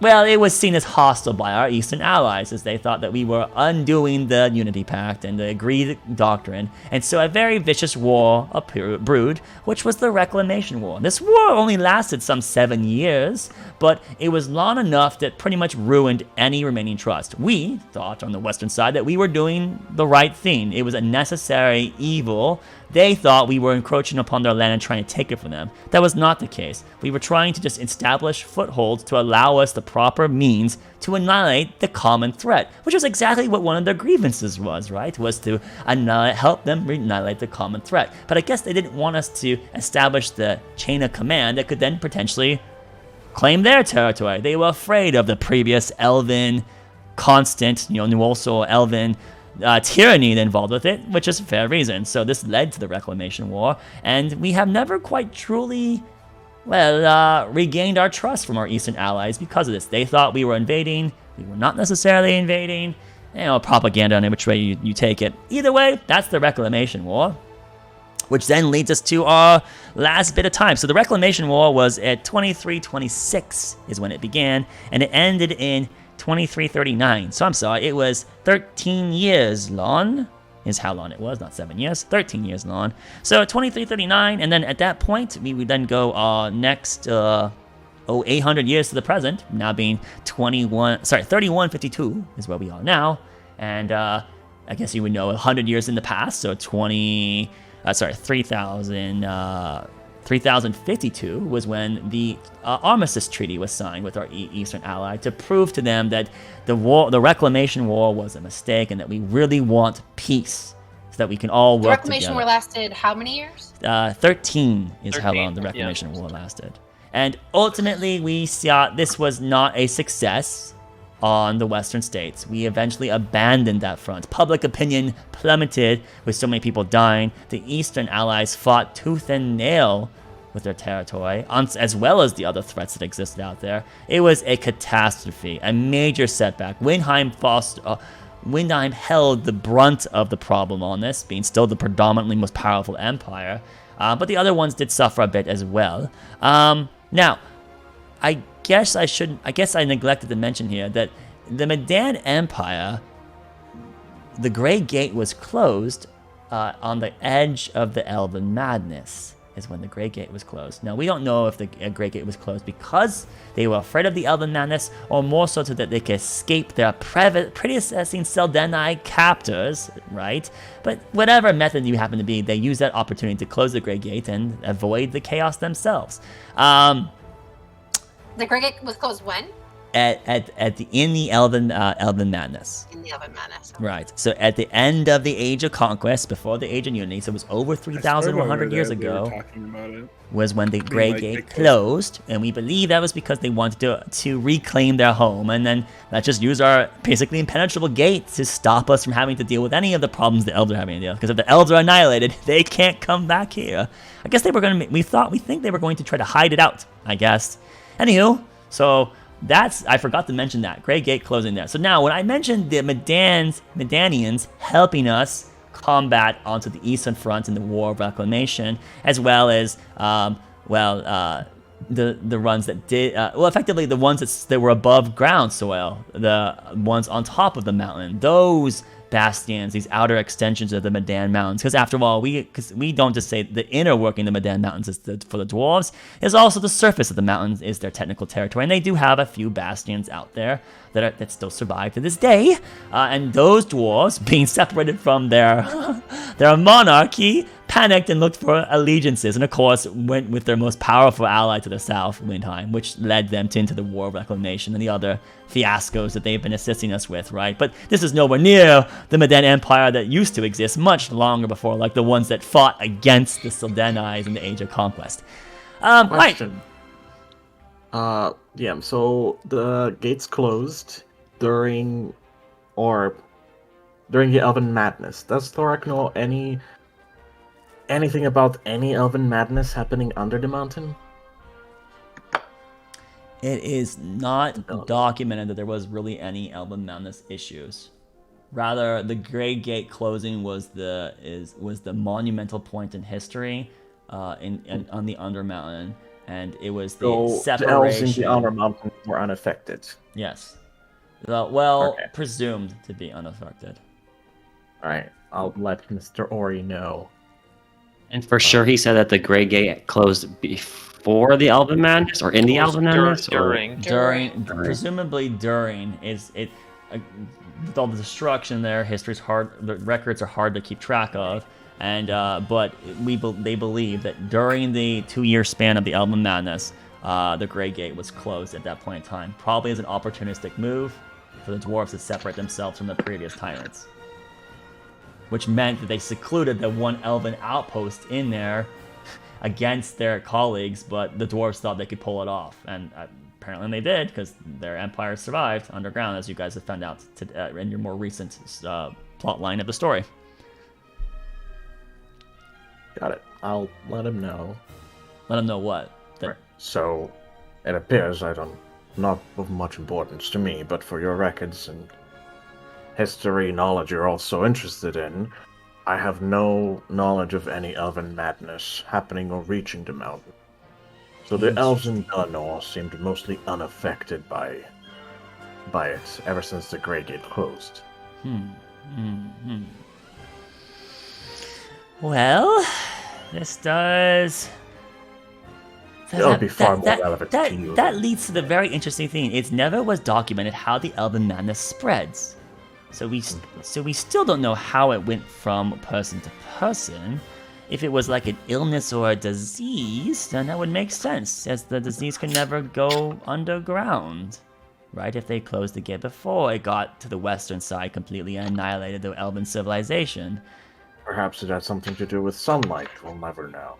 Well, it was seen as hostile by our Eastern allies, as they thought that we were undoing the Unity Pact and the agreed doctrine, and so a very vicious war brewed, which was the Reclamation War. This war only lasted some 7 years, but it was long enough that pretty much ruined any remaining trust. We thought on the western side that we were doing the right thing. It was a necessary evil. They thought we were encroaching upon their land and trying to take it from them. That was not the case. We were trying to just establish footholds to allow us the proper means to annihilate the common threat, which was exactly what one of their grievances was, right? Was to help them annihilate the common threat. But I guess they didn't want us to establish the chain of command that could then potentially claim their territory. They were afraid of the previous Elven constant, also Elven tyranny involved with it, which is a fair reason. So this led to the Reclamation War, and we have never quite truly, regained our trust from our Eastern allies because of this. They thought we were invading. We were not necessarily invading. Propaganda on which way you take it. Either way, that's the Reclamation War, which then leads us to our last bit of time. So the Reclamation War was at 2326 is when it began, and it ended in 2339. So I'm sorry, it was 13 years long, is how long it was, not 7 years, 13 years long. So 2339, and then at that point, we would then go next 800 years to the present, now being 3152 is where we are now. And I guess you would know 100 years in the past, so 3052 was when the Armistice Treaty was signed with our Eastern ally to prove to them that the Reclamation War was a mistake and that we really want peace so that we can all work together. The Reclamation War lasted how many years? 13 is how long the Reclamation War lasted. And ultimately, we saw this was not a success. on the western states. We eventually abandoned that front. Public opinion plummeted with so many people dying. The Eastern allies fought tooth and nail with their territory, as well as the other threats that existed out there. It was a catastrophe, a major setback. Windheim held the brunt of the problem on this, being still the predominantly most powerful empire, but the other ones did suffer a bit as well. Now, I guess I neglected to mention here that the Medan Empire, the Great Gate was closed on the edge of the Elven Madness, is when the Great Gate was closed. Now, we don't know if the Great Gate was closed because they were afraid of the Elven Madness, or more so that they could escape their predecessing Seldeni captors, right? But whatever method you happen to be, they used that opportunity to close the Great Gate and avoid the chaos themselves. The Great Gate was closed when? In the Elven Madness. In the Elven Madness. Right. So at the end of the Age of Conquest, before the Age of Unity, so it was over 3,100 years ago, was when the Great Gate closed, and we believe that was because they wanted to reclaim their home, and then let's just use our basically impenetrable gate to stop us from having to deal with any of the problems the Elves are having to deal with. Because if the Elves are annihilated, they can't come back here. I guess they were going to. We think they were going to try to hide it out, I guess. Anywho, so I forgot to mention that. Great Gate closing there. So now, when I mentioned the Medanians helping us combat onto the Eastern Front in the War of Reclamation, as well as, the ones that did, effectively the ones that were above ground soil, the ones on top of the mountain, those bastions, these outer extensions of the Medan Mountains, because after all, we don't just say the inner working of the Medan Mountains is for the dwarves, it's also the surface of the mountains is their technical territory, and they do have a few bastions out there that still survive to this day, and those dwarves, being separated from their monarchy, panicked and looked for allegiances, and of course went with their most powerful ally to the south, Windheim, which led them into the War of Reclamation and the other fiascos that they've been assisting us with, right? But this is nowhere near the Medan Empire that used to exist much longer before, like the ones that fought against the Sildenis in the Age of Conquest. Question. Yeah, so the gates closed during the Elven Madness. Does Thorak know anything about any Elven Madness happening under the mountain? It is not documented that there was really any Elven Madness issues. Rather, the Great Gate closing was the monumental point in history on the Undermountain, and it was the separation. The elves in the Undermountain were unaffected. Yes. Presumed to be unaffected. Alright, I'll let Mr. Ori know. And for sure, he said that the Grey Gate closed before the Elven Madness, or in the Elven Madness, during. Presumably during. With all the destruction there, history's hard. The records are hard to keep track of, and but they believe that during the 2-year span of the Elven Madness, the Grey Gate was closed at that point in time, probably as an opportunistic move for the dwarves to separate themselves from the previous tyrants. Which meant that they secluded the one elven outpost in there against their colleagues, but the dwarves thought they could pull it off, and apparently they did, because their empire survived underground, as you guys have found out in your more recent plot line of the story. Got it. I'll let him know. Let him know what? Right. So, it appears not of much importance to me, but for your records and history knowledge you're also interested in, I have no knowledge of any Elven Madness happening or reaching the mountain. So the elves in Dunor seemed mostly unaffected by it ever since the Grey Gate closed. Well, this does. It'll be far more relevant to you. That leads to the very interesting thing. It never was documented how the Elven Madness spreads. So we still don't know how it went from person to person. If it was like an illness or a disease, then that would make sense, as the disease could never go underground, right? If they closed the gate before it got to the western side, completely annihilated the Elven civilization. Perhaps it had something to do with sunlight. We'll never know.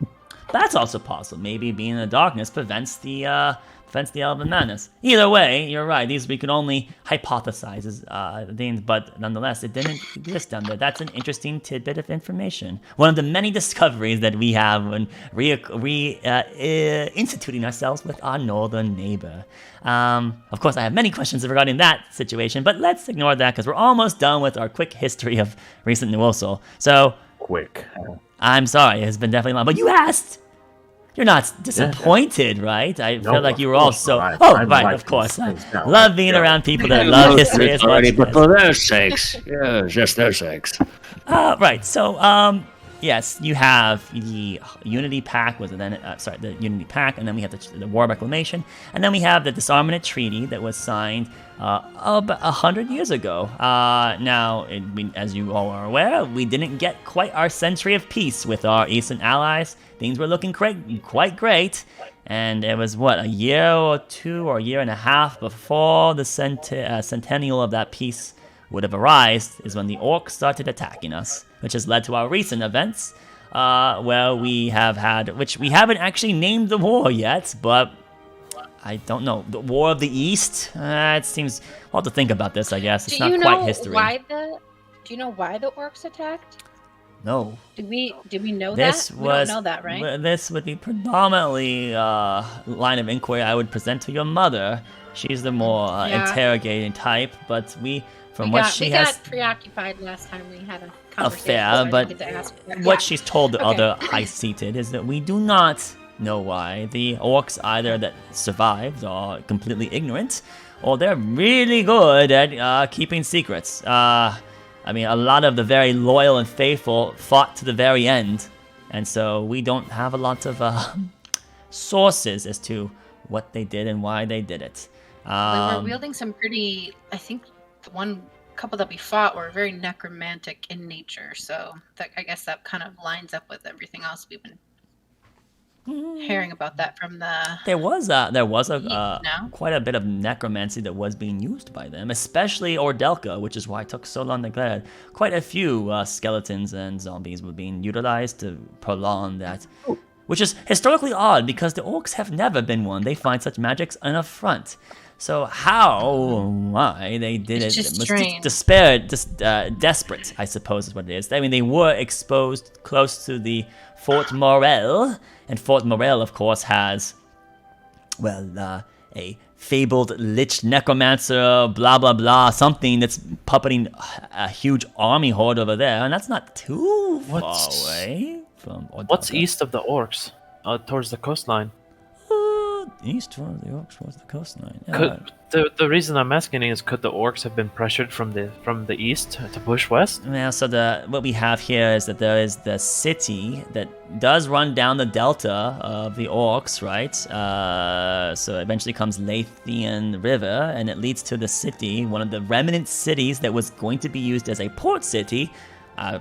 That's also possible. Maybe being in the darkness prevents the Elven Madness. Either way, you're right. These we can only hypothesize as things, but nonetheless, it didn't exist down there. That's an interesting tidbit of information. One of the many discoveries that we have when instituting ourselves with our northern neighbor. Of course, I have many questions regarding that situation, but let's ignore that because we're almost done with our quick history of recent New Ursel. So, quick. I'm sorry, it's been definitely long, but you asked. You're not disappointed, right? I feel like you were all so... right, of course. I love being around people that love history as much. But for their sakes. Yeah, just their sakes. Right, so, yes, you have the Unity Pact, the Unity Pact, and then we have the War of Reclamation, and then we have the Disarmament Treaty that was signed about 100 years ago. Now, as you all are aware, we didn't get quite our century of peace with our Eastern allies. Things were looking quite great, and it was, a year or two or a year and a half before the centennial of that peace would have arisen is when the orcs started attacking us, which has led to our recent events, where we have had, which we haven't actually named the war yet, but I don't know, the War of the East? It seems, we'll have to think about this, I guess. It's not quite history. Do you know why the orcs attacked? No. Did we know that? We don't know that, right? This would be predominantly line of inquiry I would present to your mother. She's the more interrogating type, but we got preoccupied last time we had a conversation. Fair, but what she's told the other high-seated is that we do not know why the orcs either that survived are completely ignorant, or they're really good at keeping secrets. A lot of the very loyal and faithful fought to the very end, and so we don't have a lot of sources as to what they did and why they did it. We were wielding some pretty, I think the one couple that we fought were very necromantic in nature, so I guess that kind of lines up with everything else we've been hearing about that from the... There was quite a bit of necromancy that was being used by them, especially Ordelka, which is why it took so long to get. Quite a few skeletons and zombies were being utilized to prolong that, which is historically odd because the orcs have never been one. They find such magics an affront. So why they did it's it? Just strange. Desperate, I suppose is what it is. They were exposed close to the Fort Morel, and Fort Morel, of course, has, a fabled lich necromancer, blah blah blah, something that's puppeting a huge army horde over there, and that's not too far away from Ordelka. What's east of the orcs, towards the coastline? East towards the orcs, towards the coastline. The reason I'm asking is, could the orcs have been pressured from the east to push west? Yeah, so what we have here is that there is the city that does run down the delta of the orcs, right? So eventually comes Lathian River, and it leads to the city, one of the remnant cities that was going to be used as a port city,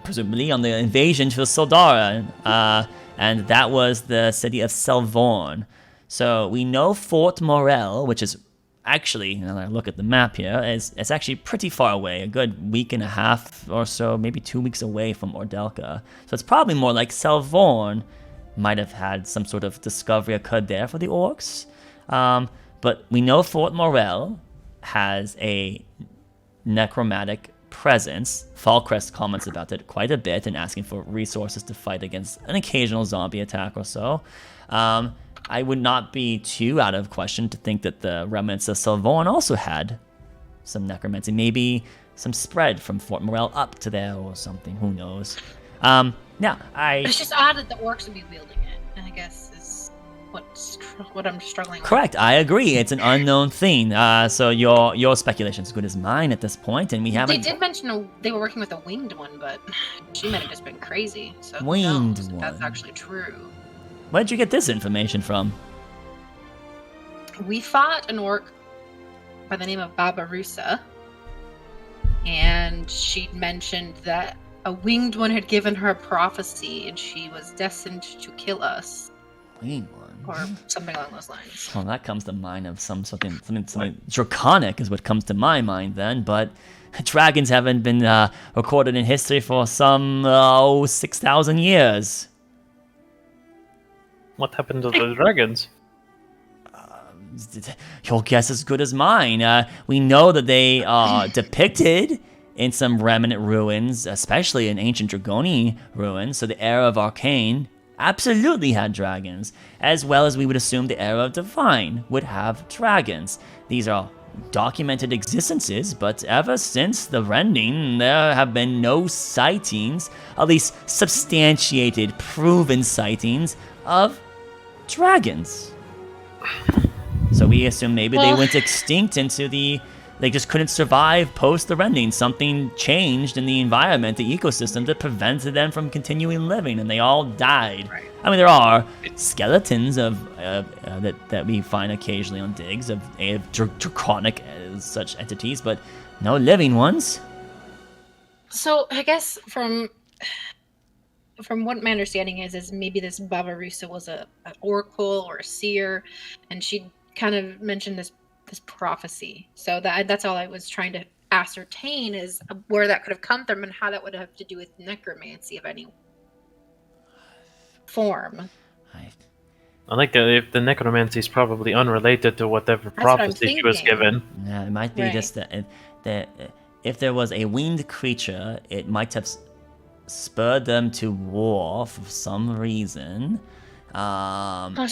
presumably on the invasion to Sildara, and that was the city of Selvorn. So we know Fort Morel, which is actually, now that I look at the map here, it's actually pretty far away, a good week and a half or so, maybe 2 weeks away from Ordelka. So it's probably more like Selvorn might have had some sort of discovery occurred there for the orcs. But we know Fort Morel has a necromantic presence. Falcrest comments about it quite a bit and asking for resources to fight against an occasional zombie attack or so. I would not be too out of question to think that the remnants of Selvorn also had some necromancy. Maybe some spread from Fort Morel up to there or something. Who knows? It's just odd that the orcs would be wielding it, and I guess is what I'm struggling with. Correct. I agree. It's an unknown thing. So your speculation is as good as mine at this point, and we haven't... They did mention they were working with a winged one, but she might have just been crazy. So winged one. That's actually true. Where did you get this information from? We fought an orc by the name of Babarusa, and she mentioned that a winged one had given her a prophecy, and she was destined to kill us. Winged one? Or something along those lines. Well, that comes to mind of something draconic is what comes to my mind then, but dragons haven't been recorded in history for some 6,000 years. What happened to the dragons? Your guess is as good as mine. We know that they are depicted in some remnant ruins, especially in ancient Dragoni ruins. So the era of Arcane absolutely had dragons, as well as we would assume the era of Divine would have dragons. These are documented existences, but ever since the rending, there have been no sightings, at least substantiated, proven sightings of dragons. So we assume maybe they went extinct they just couldn't survive post the rending. Something changed in the environment, the ecosystem, that prevented them from continuing living, and they all died. Right. I mean, there are skeletons of that we find occasionally on digs of draconic such entities, but no living ones. So I guess from what my understanding is maybe this Babarusa was an oracle or a seer, and she kind of mentioned this prophecy. So that's all I was trying to ascertain, is where that could have come from and how that would have to do with necromancy of any form. I think that if the necromancy is probably unrelated to whatever prophecy she was given. Yeah, it might be just that if there was a winged creature, it might have spurred them to war for some reason. And the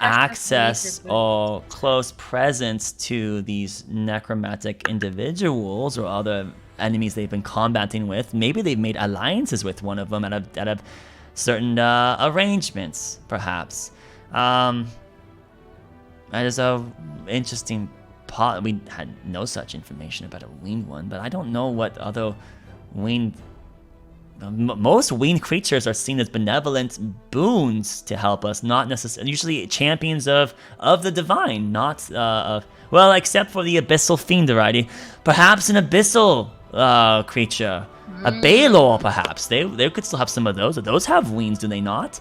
access or close presence to these necromantic individuals or other enemies they've been combating with, maybe they've made alliances with one of them out of certain arrangements, perhaps. That is a interesting part. We had no such information about a winged one, but I don't know what other winged. Most winged creatures are seen as benevolent boons to help us, not necessarily usually champions of the divine, not well, except for the abyssal fiend variety. Perhaps an abyssal creature, a Baelor, perhaps. They could still have some of those. Those have wings, do they not?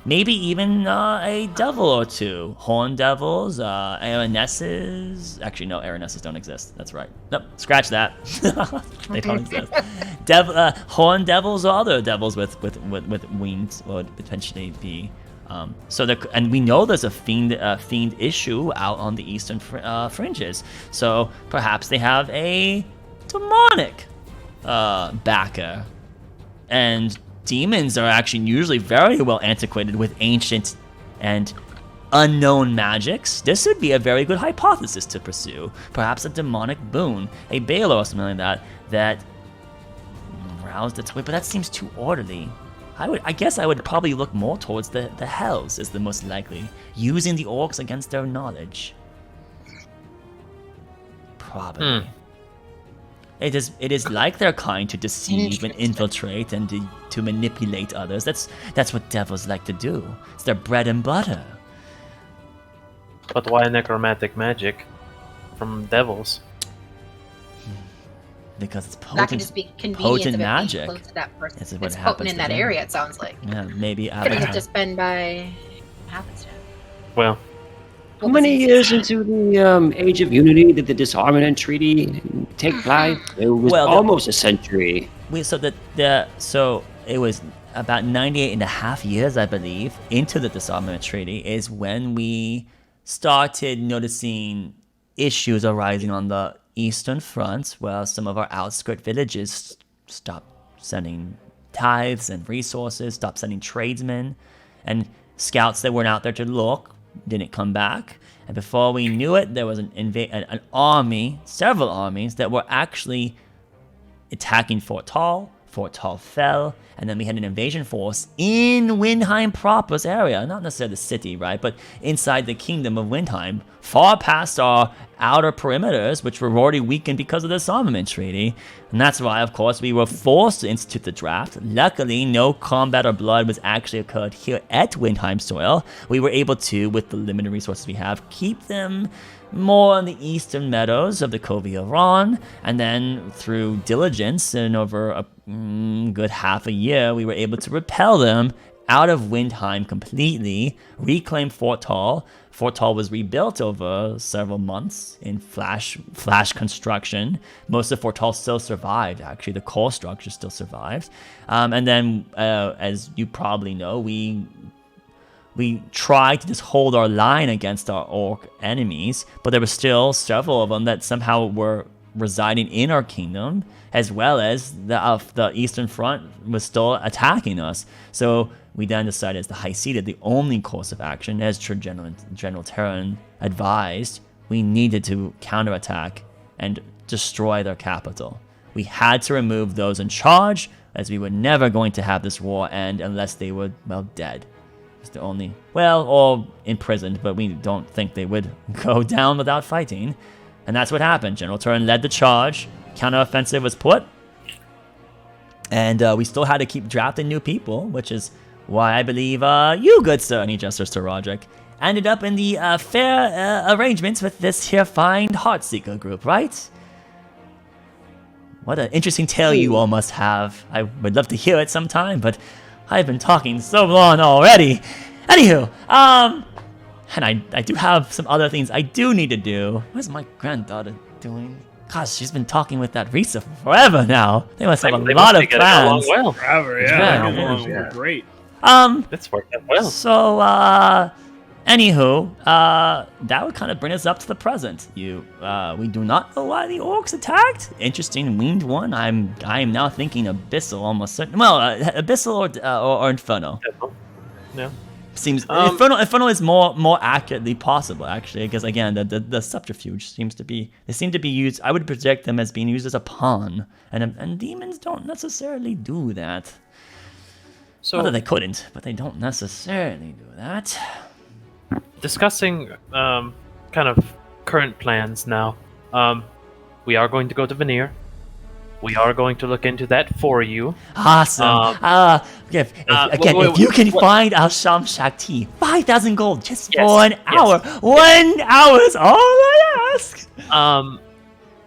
Maybe even a devil or two. Horn devils, Aranesses. Actually, no, Aranesses don't exist. That's right. Nope, scratch that. They don't exist. Horn devils or other devils with wings would potentially be. And we know there's a fiend issue out on the eastern fringes. So perhaps they have a demonic backer, and demons are actually usually very well antiquated with ancient and unknown magics. This would be a very good hypothesis to pursue. Perhaps a demonic boon, a Baelor or something like that roused its way, but that seems too orderly. I guess I would probably look more towards the Hells as the most likely, using the orcs against their knowledge. Probably. It is like their kind to deceive and infiltrate and to manipulate others. That's what devils like to do. It's their bread and butter. But why necromantic magic from devils? Because it's potent. That can just be convenient potent magic. Close to that person. It's potent in that area, it sounds like. Yeah, maybe. Could have just been by happenstance. Well. How many years into the Age of Unity did the Disarmament Treaty take place? It was almost a century. So it was about 98 and a half years, I believe, into the Disarmament Treaty is when we started noticing issues arising on the Eastern Front, where some of our outskirt villages stopped sending tithes and resources, stopped sending tradesmen, and scouts that weren't out there to look didn't come back. And before we knew it, there was an army, several armies, that were actually attacking Fort Tall. Fort Tall fell, and then we had an invasion force in Windheim proper's area, not necessarily the city, right, but inside the kingdom of Windheim, far past our outer perimeters, which were already weakened because of the Disarmament Treaty. And that's why, of course, we were forced to institute the draft. Luckily, no combat or blood was actually occurred here at Windheim soil. We were able to, with the limited resources we have, keep them more on the eastern meadows of the Covey of Ron, and then through diligence and over a good half a year, we were able to repel them out of Windheim completely, reclaimed Fort Tall. Fort Tall was rebuilt over several months in flash construction. Most of Fort Tall still survived, actually. The core structure still survived. And then, as you probably know, we tried to just hold our line against our orc enemies, but there were still several of them that somehow were residing in our kingdom, as well as the Eastern Front was still attacking us. So we then decided, as the High Seated, the only course of action, as General Terran advised, we needed to counterattack and destroy their capital. We had to remove those in charge, as we were never going to have this war end unless they were, well, dead. It's the only, well, or imprisoned, but we don't think they would go down without fighting. And that's what happened. General Terran led the charge, counteroffensive was put, and we still had to keep drafting new people, which is why I believe you, good sir, and he gestures to Roderick, ended up in the fair arrangements with this here fine Heartseeker group, right? What an interesting tale you all must have. I would love to hear it sometime, but I've been talking so long already. Anywho, and I do have some other things I do need to do. What's my granddaughter doing? Gosh, she's been talking with that Risa for forever now. They must have a lot of plans. Forever, yeah. Great. That's worked out well. So, anywho, that would kind of bring us up to the present. We do not know why the orcs attacked. Interesting, winged one. I am now thinking Abyssal, almost certain. Well, Abyssal or Inferno. Yeah. Seems Inferno is more accurately possible, actually, because again, the subterfuge seems to be used. I would project them as being used as a pawn, and demons don't necessarily do that. So, not that they couldn't, but they don't necessarily do that. Discussing kind of current plans now. We are going to go to Veneer. We are going to look into that for you. Awesome. If you can find Al Sham Shakti, 5,000 gold just for an hour. 1 hour is all I ask.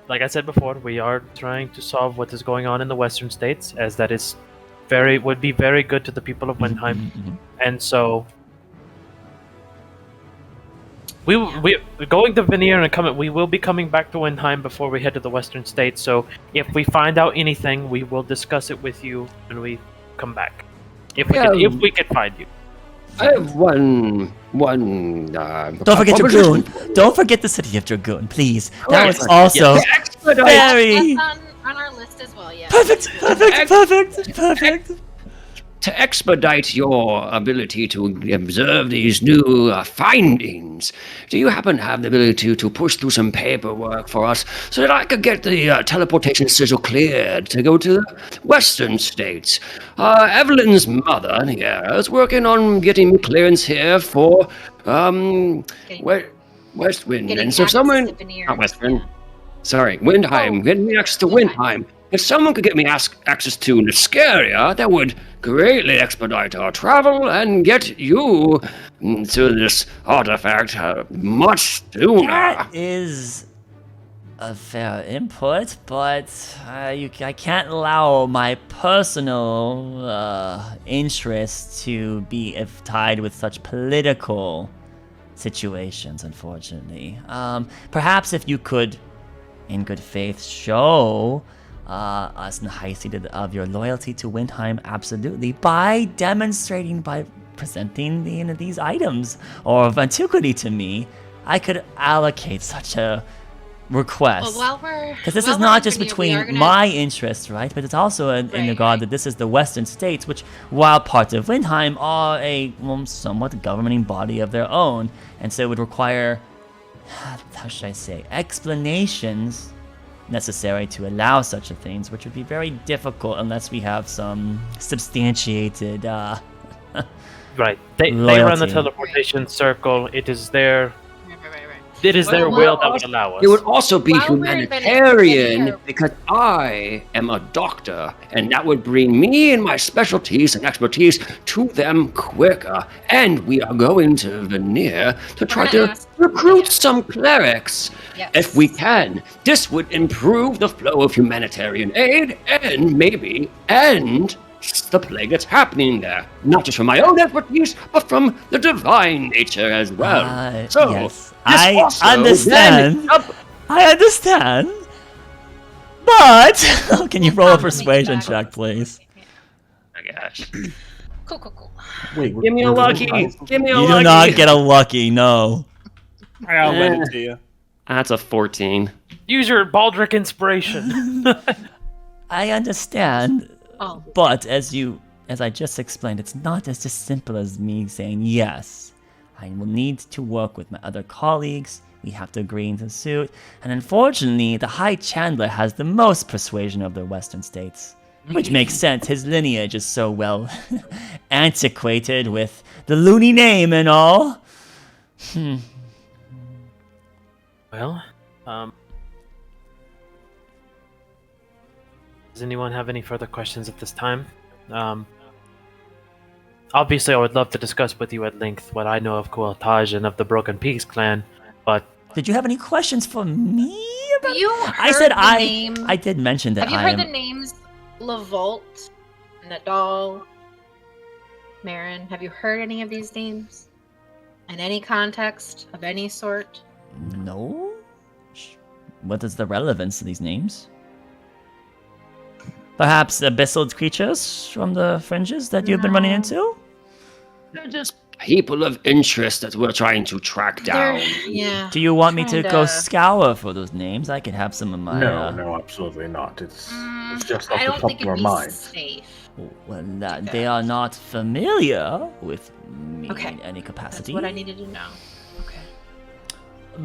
Like I said before, we are trying to solve what is going on in the Western states, as that is would be very good to the people of Windheim. And so we're going to Veneer and we will be coming back to Windheim before we head to the Western states. So if we find out anything, we will discuss it with you when we come back. If we can find you. I have one. Don't forget Dragoon. Don't forget the city of Dragoon, please. That was also very. On our list as well, yeah. Perfect. To expedite your ability to observe these new findings, do you happen to have the ability to push through some paperwork for us so that I could get the teleportation sigil cleared to go to the Western states? Evelyn's mother is working on getting me clearance here for Westwind. And so someone... Not Westwind. Sorry, Windheim. Getting me access to Windheim. If someone could get me access to Niscaria, that would greatly expedite our travel and get you to this artifact much sooner. That is a fair input, but I can't allow my personal interests to be tied with such political situations, unfortunately. Perhaps if you could, in good faith, show us in the High Seated of your loyalty to Windheim, absolutely, by presenting these items or of antiquity to me, I could allocate such a request. Well, because this is not just between my interests, right? But it's also in regard that this is the Western states, which, while parts of Windheim, are a somewhat governing body of their own, and so it would require, how should I say, explanations necessary to allow such a things, which would be very difficult unless we have some substantiated right. They run the teleportation circle. It is their will that would allow us. It would also be humanitarian because I am a doctor, and that would bring me and my specialties and expertise to them quicker. And we are going to Veneer to try to recruit some clerics if we can. This would improve the flow of humanitarian aid and maybe end the plague that's happening there. Not just from my own expertise, but from the divine nature as well. So, yes, this I also understand. then- I understand. But can you roll a persuasion check, please? Oh my gosh. Cool. Wait, Give me a lucky. Give me a You lucky. do not get a lucky, no. I gotta lend it to you. That's a 14. Use your Baldric inspiration. I understand, Oh. but as I just explained, it's not as just simple as me saying yes. I will need to work with my other colleagues. We have to agree into suit, and unfortunately, the High Chandler has the most persuasion of the Western states, which makes sense. His lineage is so well antiquated with the loony name and all. Well, does anyone have any further questions at this time? Obviously, I would love to discuss with you at length what I know of Kualtaj and of the Broken Peaks clan, but... Did you have any questions for me? Have you I said heard the I name? I did mention that Have you I heard am... the names Lavolt, Nadal, Marin? Have you heard any of these names? In any context of any sort? No? What is the relevance of these names? Perhaps abyssal creatures from the fringes that you've been running into? They're just people of interest that we're trying to track down. Yeah. Do you want me to trying go to- scour for those names? I could have some of my... No, absolutely not. It's just off I the don't top think of our it'd be minds. safe. Well, they are not familiar with me in any capacity. That's what I needed to know.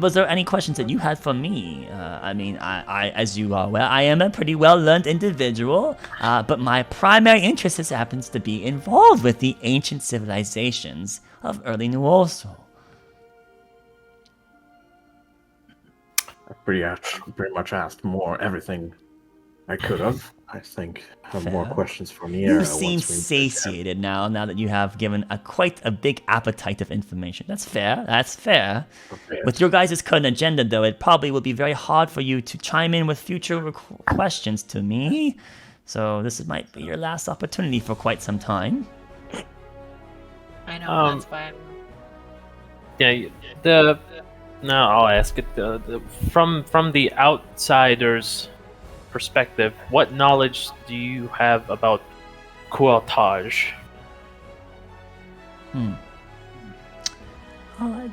Was there any questions that you had for me? I mean, I, as you are aware, I am a pretty well-learned individual, but my primary interest just happens to be involved with the ancient civilizations of early New Orso. I pretty much asked everything I could have. I think I have more Fair. questions for me. You seem satiated now that you have given quite a big appetite of information. That's fair. That's fair. Okay. With your guys' current agenda, though, it probably would be very hard for you to chime in with future questions to me. So this might be your last opportunity for quite some time. I know, that's why I'm... Yeah, no, I'll ask it. From the outsider's perspective, what knowledge do you have about Kualtaj? Odd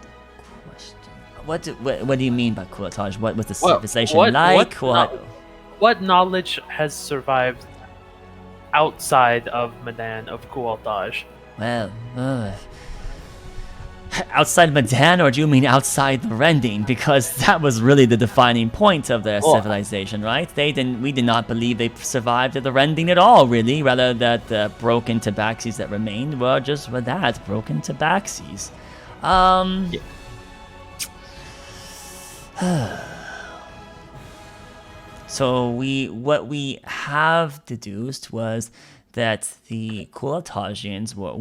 question. What do you mean by Kualtaj? What was the civilization like? What knowledge has survived outside of Medan of Kualtaj? Well, outside Medan, or do you mean outside the Rending? Because that was really the defining point of their civilization, right? We did not believe they survived the Rending at all, really. Rather, that the broken tabaxis that remained were just broken tabaxis. So what we have deduced was that the Kualtajians were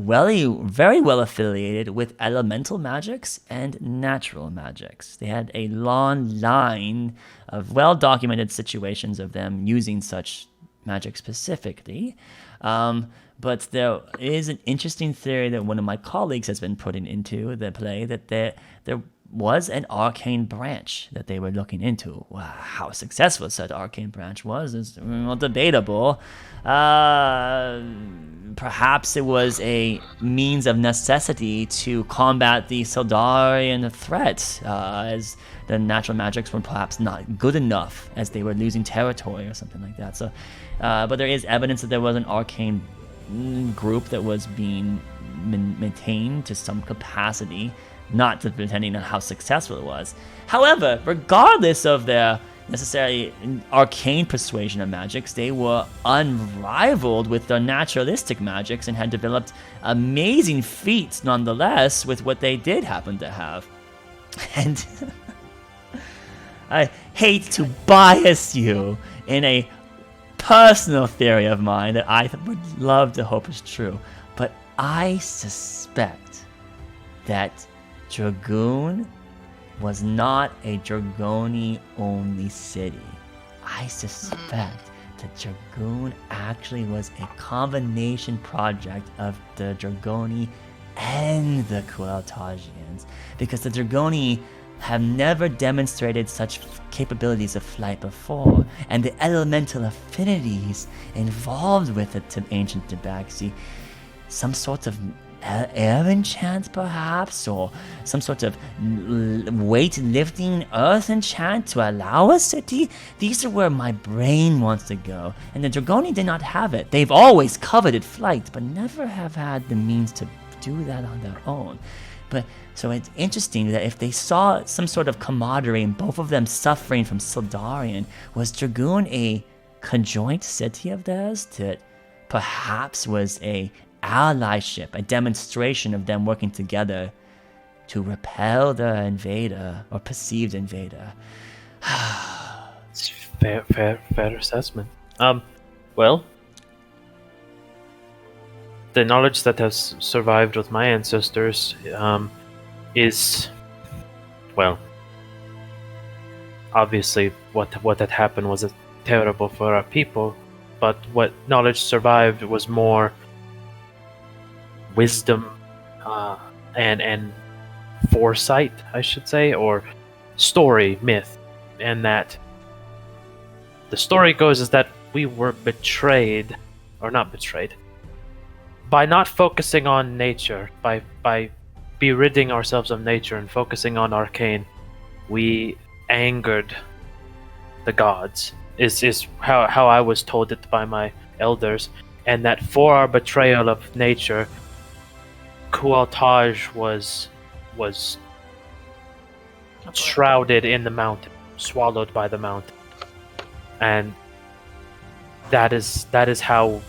very well affiliated with elemental magics and natural magics. They had a long line of well-documented situations of them using such magic specifically. But there is an interesting theory that one of my colleagues has been putting into the play, that there was an arcane branch that they were looking into. Wow, how successful such arcane branch was is debatable. Perhaps it was a means of necessity to combat the Sildarian threat, as the natural magics were perhaps not good enough, as they were losing territory or something like that. So, but there is evidence that there was an arcane group that was being maintained to some capacity, not depending on how successful it was. However, regardless of their necessarily arcane persuasion of magics, they were unrivaled with their naturalistic magics and had developed amazing feats nonetheless with what they did happen to have. And I hate to bias you in a personal theory of mine that I would love to hope is true, but I suspect that Dragoon was not a Dragoni-only city. I suspect the Dragoon actually was a combination project of the Dragoni and the Kualtagians, because the Dragoni have never demonstrated such capabilities of flight before, and the elemental affinities involved with it to ancient Tabaxi, some sort of air enchant perhaps, or some sort of weight-lifting earth enchant to allow a city. These are where my brain wants to go, and the Dragoni did not have it. They've always coveted flight, but never have had the means to do that on their own. But so it's interesting that if they saw some sort of camaraderie and both of them suffering from Sildarian, was Dragoon a conjoint city of theirs that perhaps was a allyship, a demonstration of them working together to repel the invader or perceived invader? It's fair assessment. Well, the knowledge that has survived with my ancestors is, well, obviously what had happened was terrible for our people, but what knowledge survived was more wisdom and foresight, I should say, or story, myth, and that the story goes is that we were betrayed, or not betrayed, by not focusing on nature, by beridding ourselves of nature and focusing on arcane, we angered the gods, is how I was told it by my elders, and that for our betrayal of nature, Kualtaj was shrouded in the mountain, swallowed by the mountain, and that is how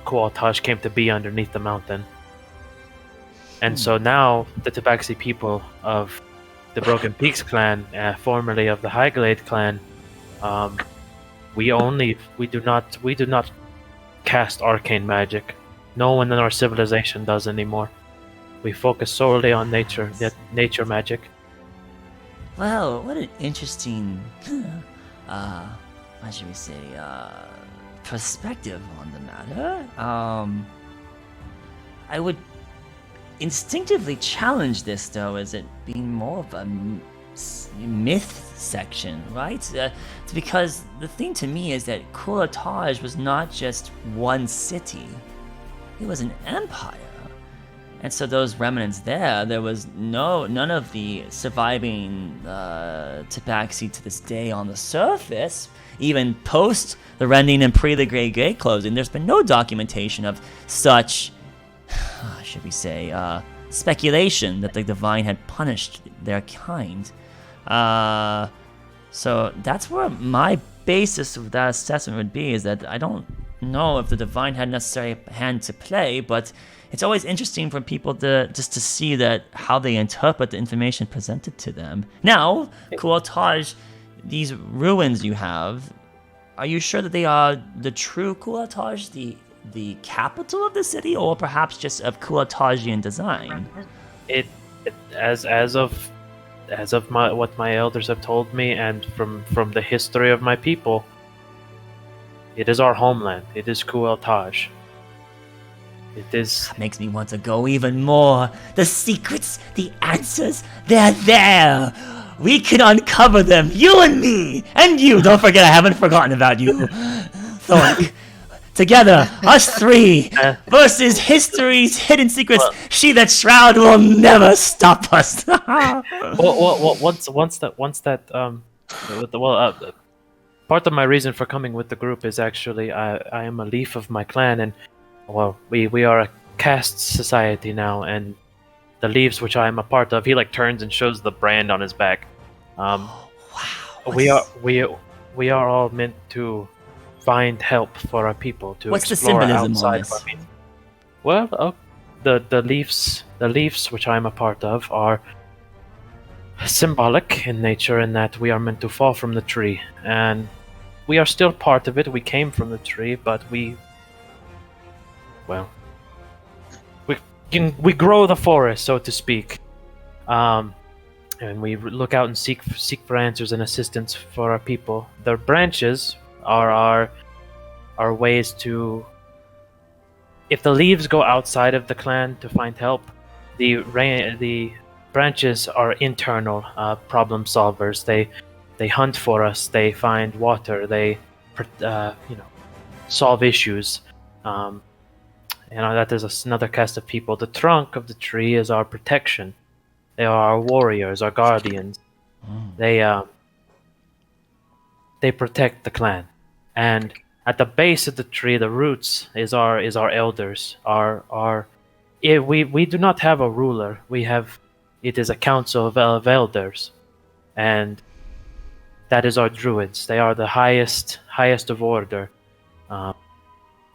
Kualtaj came to be underneath the mountain. And so now the Tabaxi people of the Broken Peaks clan, formerly of the Highglade clan, we do not cast arcane magic. No one in our civilization does anymore. We focus solely on nature magic. Well, what an interesting, what should we say, perspective on the matter. I would instinctively challenge this, though, as it being more of a myth section, right? It's because the thing to me is that Kualtaj was not just one city. It was an empire. And so those remnants there was none of the surviving Tabaxi to this day on the surface, even post the Rending and pre the Grey Gate closing. There's been no documentation of such, should we say, speculation that the Divine had punished their kind. So that's where my basis of that assessment would be, is that I don't know if the Divine had necessarily a hand to play, but it's always interesting for people to see that how they interpret the information presented to them. Now, Kualtaj, these ruins you have, are you sure that they are the true Kualtaj, the capital of the city, or perhaps just of Kualtajian design? As of what my elders have told me, and from the history of my people, it is our homeland. It is Kualtaj. It is. That makes me want to go even more. The secrets, the answers, they're there. We can uncover them, you and me, and you. Don't forget, I haven't forgotten about you, Thork. Together, us three, versus history's hidden secrets. She that shroud will never stop us. Part of my reason for coming with the group is actually I am a leaf of my clan, and we are a caste society now, and the leaves which I am a part of, he turns and shows the brand on his back. Wow. We are all meant to find help for our people to What's explore the symbolism outside on of our this? means. Well, the leaves which I am a part of are symbolic in nature, in that we are meant to fall from the tree, and we are still part of it. We came from the tree, but we grow the forest, so to speak, and we look out and seek for answers and assistance for our people. The branches are ways to. If the leaves go outside of the clan to find help, the branches are internal problem solvers. They hunt for us. They find water. They solve issues. That is another cast of people. The trunk of the tree is our protection. They are our warriors, our guardians. They protect the clan. And at the base of the tree, the roots is our elders. We do not have a ruler. It is a council of elders, and that is our druids. They are the highest of order.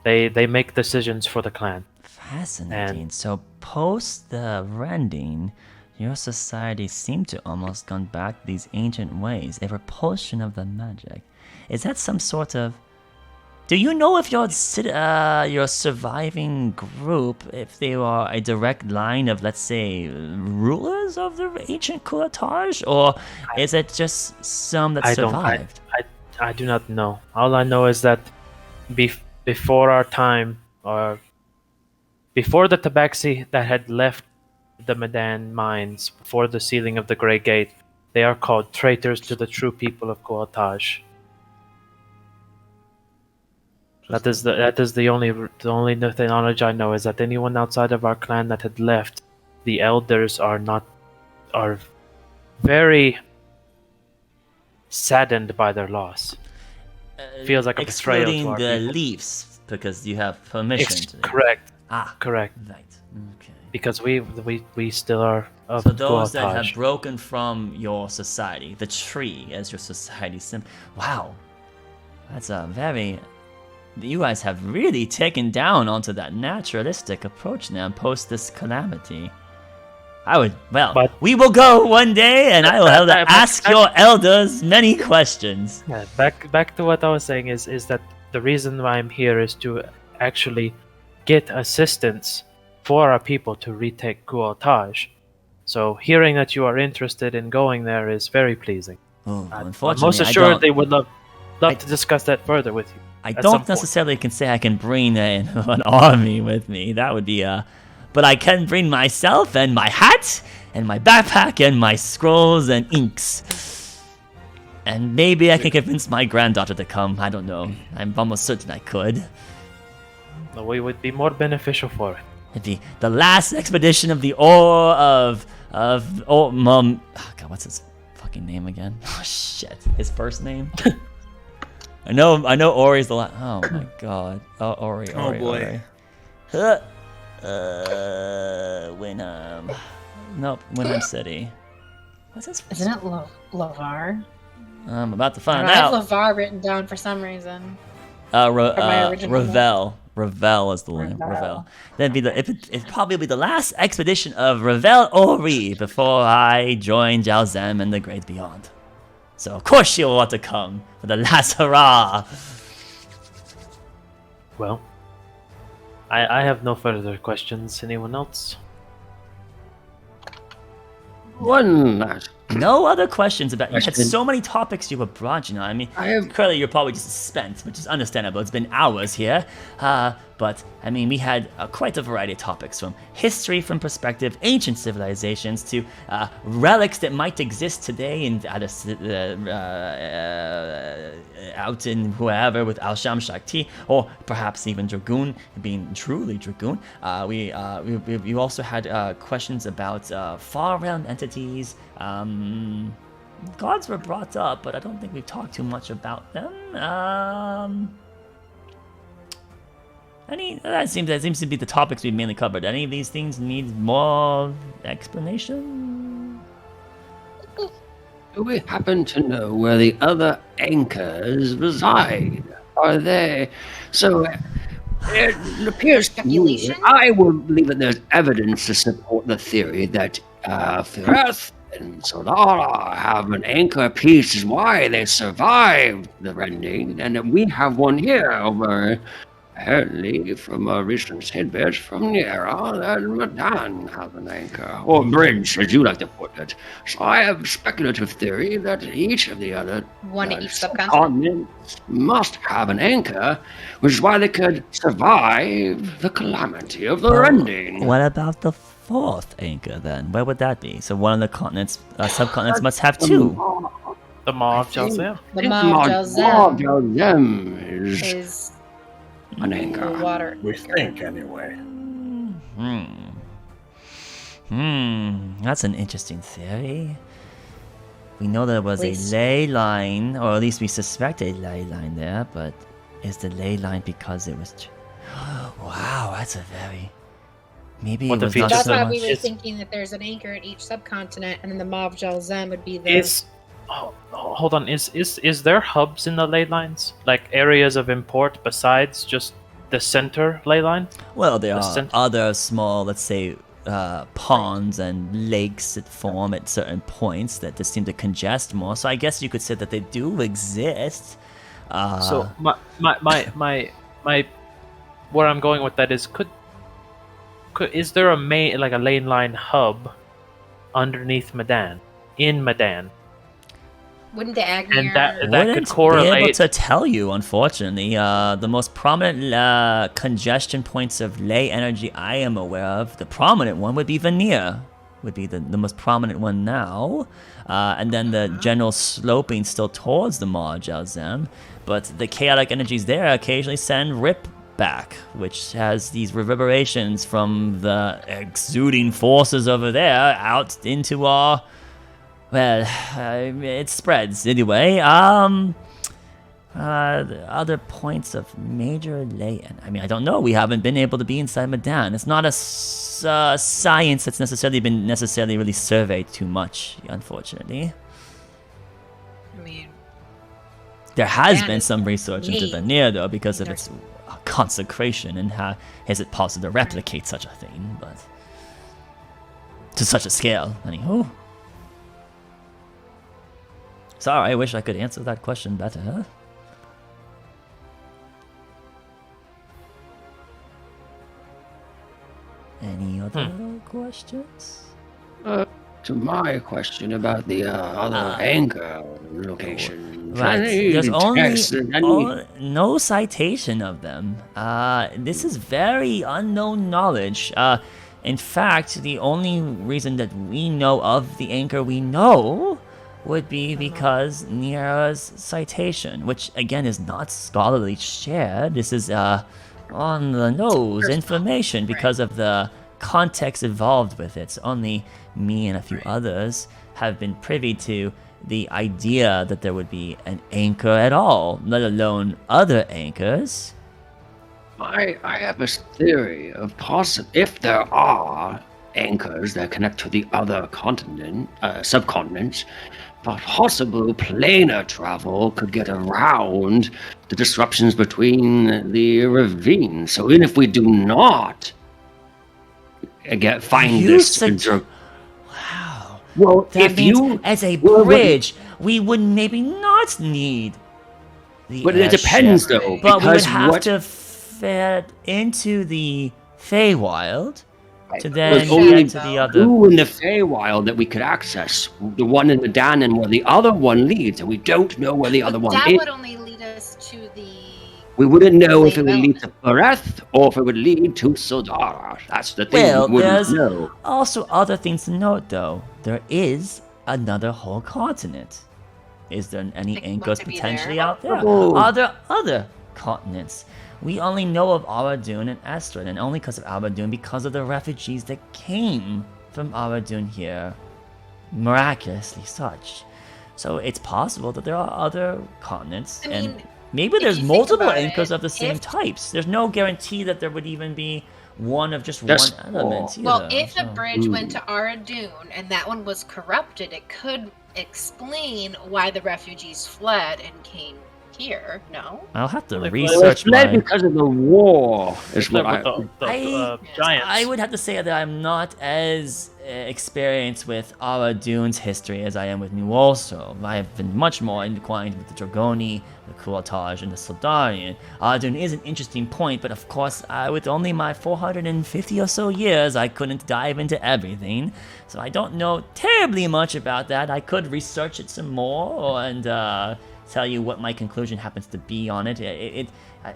They make decisions for the clan. Fascinating. So post the rending, your society seemed to almost gone back to these ancient ways, a repulsion of the magic. Is that some sort of... Do you know if your surviving group, if they are a direct line of, let's say, rulers of the ancient Kuatage, or is it just some that survived? I do not know. All I know is that before our time, or before the Tabaxi that had left the Medan mines, before the sealing of the Grey Gate, they are called traitors to the true people of Kuatage. That is the only knowledge I know, is that anyone outside of our clan that had left, the elders are very saddened by their loss. Feels like a betrayal to our the people. Leafs, because you have permission to... Correct. Correct. Right. Okay. Because we still are of So those that Kuatage. have broken from your society, the tree as your society symbol. Wow. That's a very... You guys have really taken down onto that naturalistic approach now post this calamity. We will go one day and I will have to ask your elders many questions. Yeah, back to what I was saying is that the reason why I'm here is to actually get assistance for our people to retake Kuatage. So hearing that you are interested in going there is very pleasing. Unfortunately, most assured they would love to discuss that further with you. I don't necessarily can say I can bring an army with me. That would be but I can bring myself and my hat and my backpack and my scrolls and inks. And maybe I can convince my granddaughter to come. I don't know. I'm almost certain I could. We would be more beneficial for it. It'd be the last expedition of the Ore of God, what's his fucking name again? Oh shit, his first name. I know Ori's the last. Oh my god. Oh, Ori. Oh boy. Winham. Nope, Winham City. What's his? Isn't it Lavar? I'm about to find I out. have Lavar written down for some reason. Ravel. Ravel is the one. Ravel. That'd be it'd probably be the last expedition of Ravel Ori before I join Jalzem and the Great Beyond. So of course she'll want to come for the last hurrah. Well, I have no further questions. Anyone else? One last. No other questions about... You had so many topics you were brought, you know. I mean, clearly you're probably just spent, which is understandable. It's been hours here. But, I mean, we had quite a variety of topics, from history from perspective, ancient civilizations, to relics that might exist today out in whoever with Al-Sham Shakti, or perhaps even Dragoon, being truly Dragoon. We also had questions about far realm entities. Gods were brought up, but I don't think we've talked too much about them. That seems to be the topics we've mainly covered. Any of these things need more explanation? Do we happen to know where the other anchors reside? Are they? So it appears to me, I will believe that there's evidence to support the theory that Fireth and Solara have an anchor piece is why they survived the rending, and that we have one here over apparently, from a recent tidbit from Niera, that Madan have an anchor, or bridge, as you like to put it. So I have a speculative theory that each of the other One at each subcontinent must have an anchor, which is why they could survive the calamity of the rending. What about the fourth anchor then? Where would that be? So one of the continents, subcontinents must have two. The Maw of Jalzam. The Maw of Jalzam is an anchor. Water. We think, anyway. That's an interesting theory. We know there was a ley line, or at least we suspect a ley line there, but is the ley line because it was... Wow, that's a very... Maybe it was not That's so why much... we were thinking that there's an anchor at each subcontinent, and then the Maw of Jalzam would be the... Hold on, is there hubs in the ley lines? Like areas of import besides just the center ley line? Well, there are other small, let's say, ponds and lakes that form at certain points that just seem to congest more. So I guess you could say that they do exist. So my where I'm going with that is is there a lane line hub underneath Madan, in Madan? Wouldn't the Agni... And that Wouldn't could correlate... be able to tell you, unfortunately. The most prominent congestion points of ley energy I am aware of, the prominent one would be Veneer, would be the most prominent one now. And then the general sloping still towards the Maw of Jalzam. But the chaotic energies there occasionally send Rip back, which has these reverberations from the exuding forces over there out into our... Well, it spreads anyway. Other points of major ley. I mean, I don't know. We haven't been able to be inside Madan. It's not a science that's been really surveyed too much, unfortunately. I mean, there has been some research into Veneer, though, because of its consecration and how is it possible to replicate such a thing, but to such a scale. Anywho. Sorry, I wish I could answer that question better. Any other questions? To my question about the other anchor location. Right, there's only no citation of them. This is very unknown knowledge. In fact, the only reason that we know of the anchor we know would be because Niera's citation, which again is not scholarly shared. This is on the nose information because of the context involved with it. So only me and a few others have been privy to the idea that there would be an anchor at all, let alone other anchors. I have a theory of if there are anchors that connect to the other subcontinents, possible planar travel could get around the disruptions between the ravines. So even if we do not find this... Wow. Well, that means as a bridge, we would maybe not need the But it depends, though. But we would have to fit into the Feywild to then get to the other. Two in the Feywild that we could access. The one in Madan and where the other one leads, and we don't know where the other one is. That would only lead us to the... We wouldn't know if it would lead to Bareth or if it would lead to Sodara. That's the thing. Well, we wouldn't there's know. also other things to note, though. There is another whole continent. Is there any anchors potentially out there? Oh. Other continents. We only know of Aradun and Estrid, and only because of Aradun, because of the refugees that came from Aradun here. Miraculously such. So it's possible that there are other continents, and maybe there's multiple anchors of the same types. There's no guarantee that there would even be one of just one element either. Well, if the bridge went to Aradun and that one was corrupted, it could explain why the refugees fled and came here, no? I'll have to Well, it's research fled my... because of the war. Is what Giants. I would have to say that I'm not as experienced with Ara Dune's history as I am with New Also. I have been much more inclined with the Dragoni, the Kuataj, and the Soldarian. Ara Dune is an interesting point, but of course, with only my 450 or so years, I couldn't dive into everything. So I don't know terribly much about that. I could research it some more and tell you what my conclusion happens to be on it.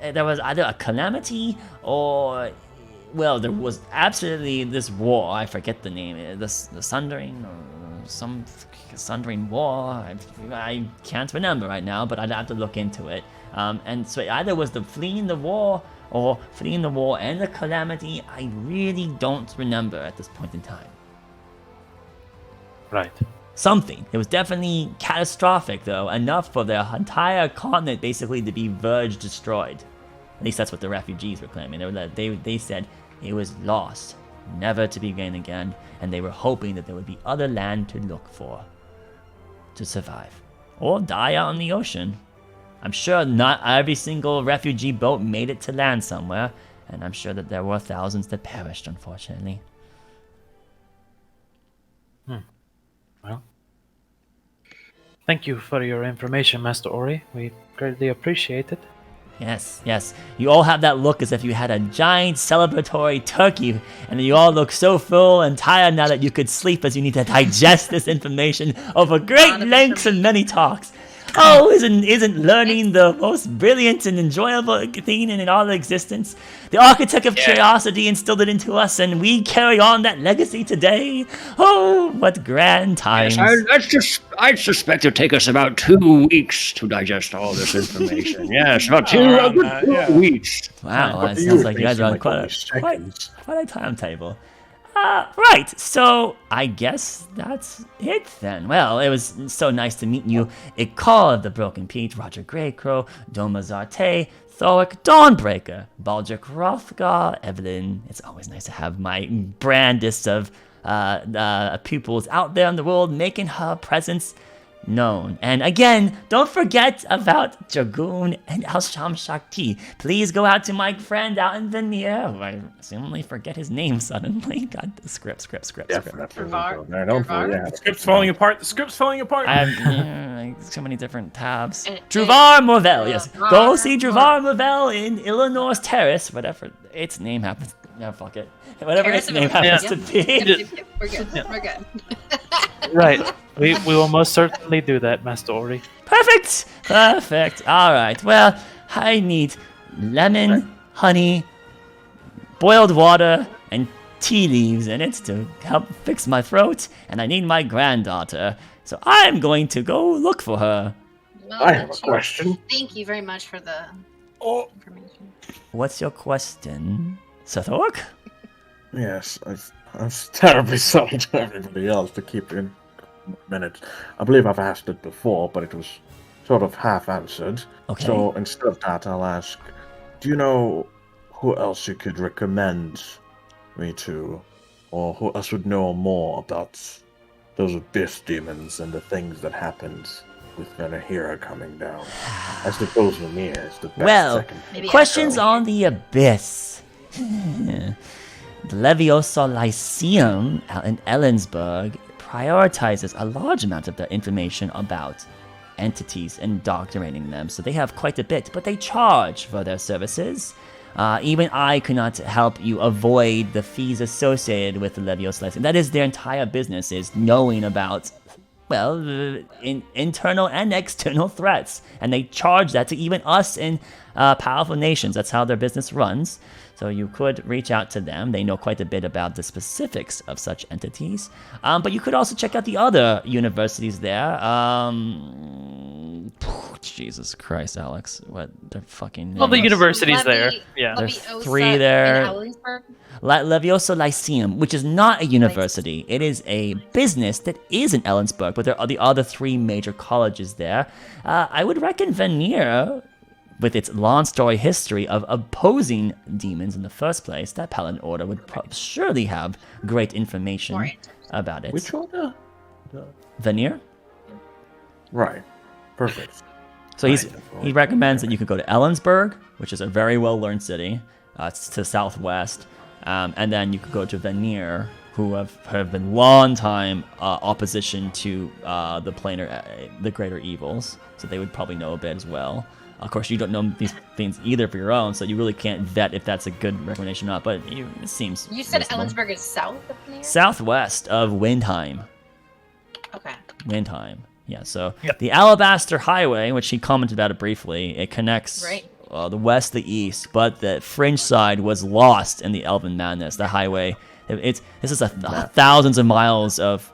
There was either a calamity or... Well, there was absolutely this war. I forget the name. The Sundering or some Sundering War. I can't remember right now, but I'd have to look into it. And so either was the fleeing the war or fleeing the war and the calamity. I really don't remember at this point in time. Right. Something. It was definitely catastrophic, though. Enough for the entire continent basically to be verge destroyed. At least that's what the refugees were claiming. They said it was lost, never to be gained again, and they were hoping that there would be other land to look for, to survive, or die out in the ocean. I'm sure not every single refugee boat made it to land somewhere, and I'm sure that there were thousands that perished, unfortunately. Well, thank you for your information, Master Ori. We greatly appreciate it. Yes, yes. You all have that look as if you had a giant celebratory turkey, and you all look so full and tired now that you could sleep as you need to digest this information over great lengths and many talks. Oh, isn't learning the most brilliant and enjoyable thing in all existence? The architect of curiosity instilled it into us, and we carry on that legacy today. Oh, what grand times! Yes, I suspect it'll take us about 2 weeks to digest all this information. Yes, about 2 weeks. Wow, that sounds like you guys are on quite a timetable. Right, so I guess that's it then. Well, it was so nice to meet you. Ikal of the Broken Peach, Roger Greycrow, Doma Zarte, Thoric Dawnbreaker, Baldric Rothgar, Evelyn. It's always nice to have my brandest of pupils out there in the world making her presence known. And again, don't forget about Dragoon and Al-Sham Shakti. Please go out to my friend out in Veneer, who I suddenly forget his name suddenly. God, the script. Script's falling apart. The script's falling apart. I have so many different tabs. Druvar Morvel, yes. Go see Druvar Morvel in Illinois Terrace, whatever its name happens. No, fuck it. Whatever its name happens to be. We're good. We're good. Right. We will most certainly do that, Master Ori. Perfect. All right. Well, I need lemon, honey, boiled water, and tea leaves in it to help fix my throat, and I need my granddaughter. So I'm going to go look for her. Well, I have a question. Thank you very much for the information. What's your question, Sir Thork? Yes, I'm terribly sorry to everybody else to keep in minutes. I believe I've asked it before, but it was sort of half answered. Okay. So instead of that, I'll ask, do you know who else you could recommend me to? Or who else would know more about those abyss demons and the things that happened with Venahira coming down? I suppose Veneer is the best second. Questions on the abyss. The Leviosa Lyceum out in Ellensburg prioritizes a large amount of the information about entities and doctorating them, so they have quite a bit, but they charge for their services. Even I could not help you avoid the fees associated with the Leviosa Lyceum. That is their entire business, is knowing about, well, internal and external threats, and they charge that to even us in powerful nations. That's how their business runs. So you could reach out to them. They know quite a bit about the specifics of such entities. But you could also check out the other universities there. Jesus Christ, Alex. What the fucking names? Well, the universities there. Yeah. There's 3 there. Leviosa Lyceum, which is not a university. It is a business that is in Ellensburg, but there are the other 3 major colleges there. I would reckon Veneer, with its long story history of opposing demons in the first place, that Paladin Order would surely have great information about it. Which order? Veneer? Right. Perfect. So he recommends that you could go to Ellensburg, which is a very well-learned city. It's to the southwest. And then you could go to Vanir, who have been long time opposition to the greater evils. So they would probably know a bit as well. Of course, you don't know these things either for your own, so you really can't vet if that's a good recommendation or not, but it seems You said reasonable. Ellensburg is south of Vanir? Southwest of Windheim. Okay. Windheim. Yeah, so the Alabaster Highway, which he commented about it briefly, it connects the west to the east, but the fringe side was lost in the Elven Madness. The highway, this is thousands of miles of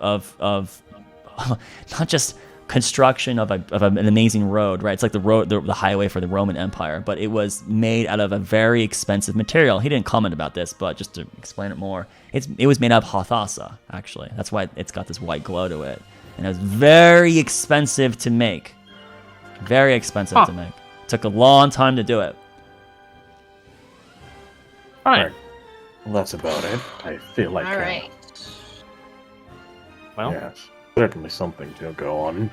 not just construction of an amazing road, right? It's like the highway for the Roman Empire, but it was made out of a very expensive material. He didn't comment about this, but just to explain it more, it was made out of Hothasa, actually. That's why it's got this white glow to it. And it was very expensive to make. Very expensive to make. Took a long time to do it. Fine. Well, that's about it. I feel like. All right. Well, yes, certainly something to go on.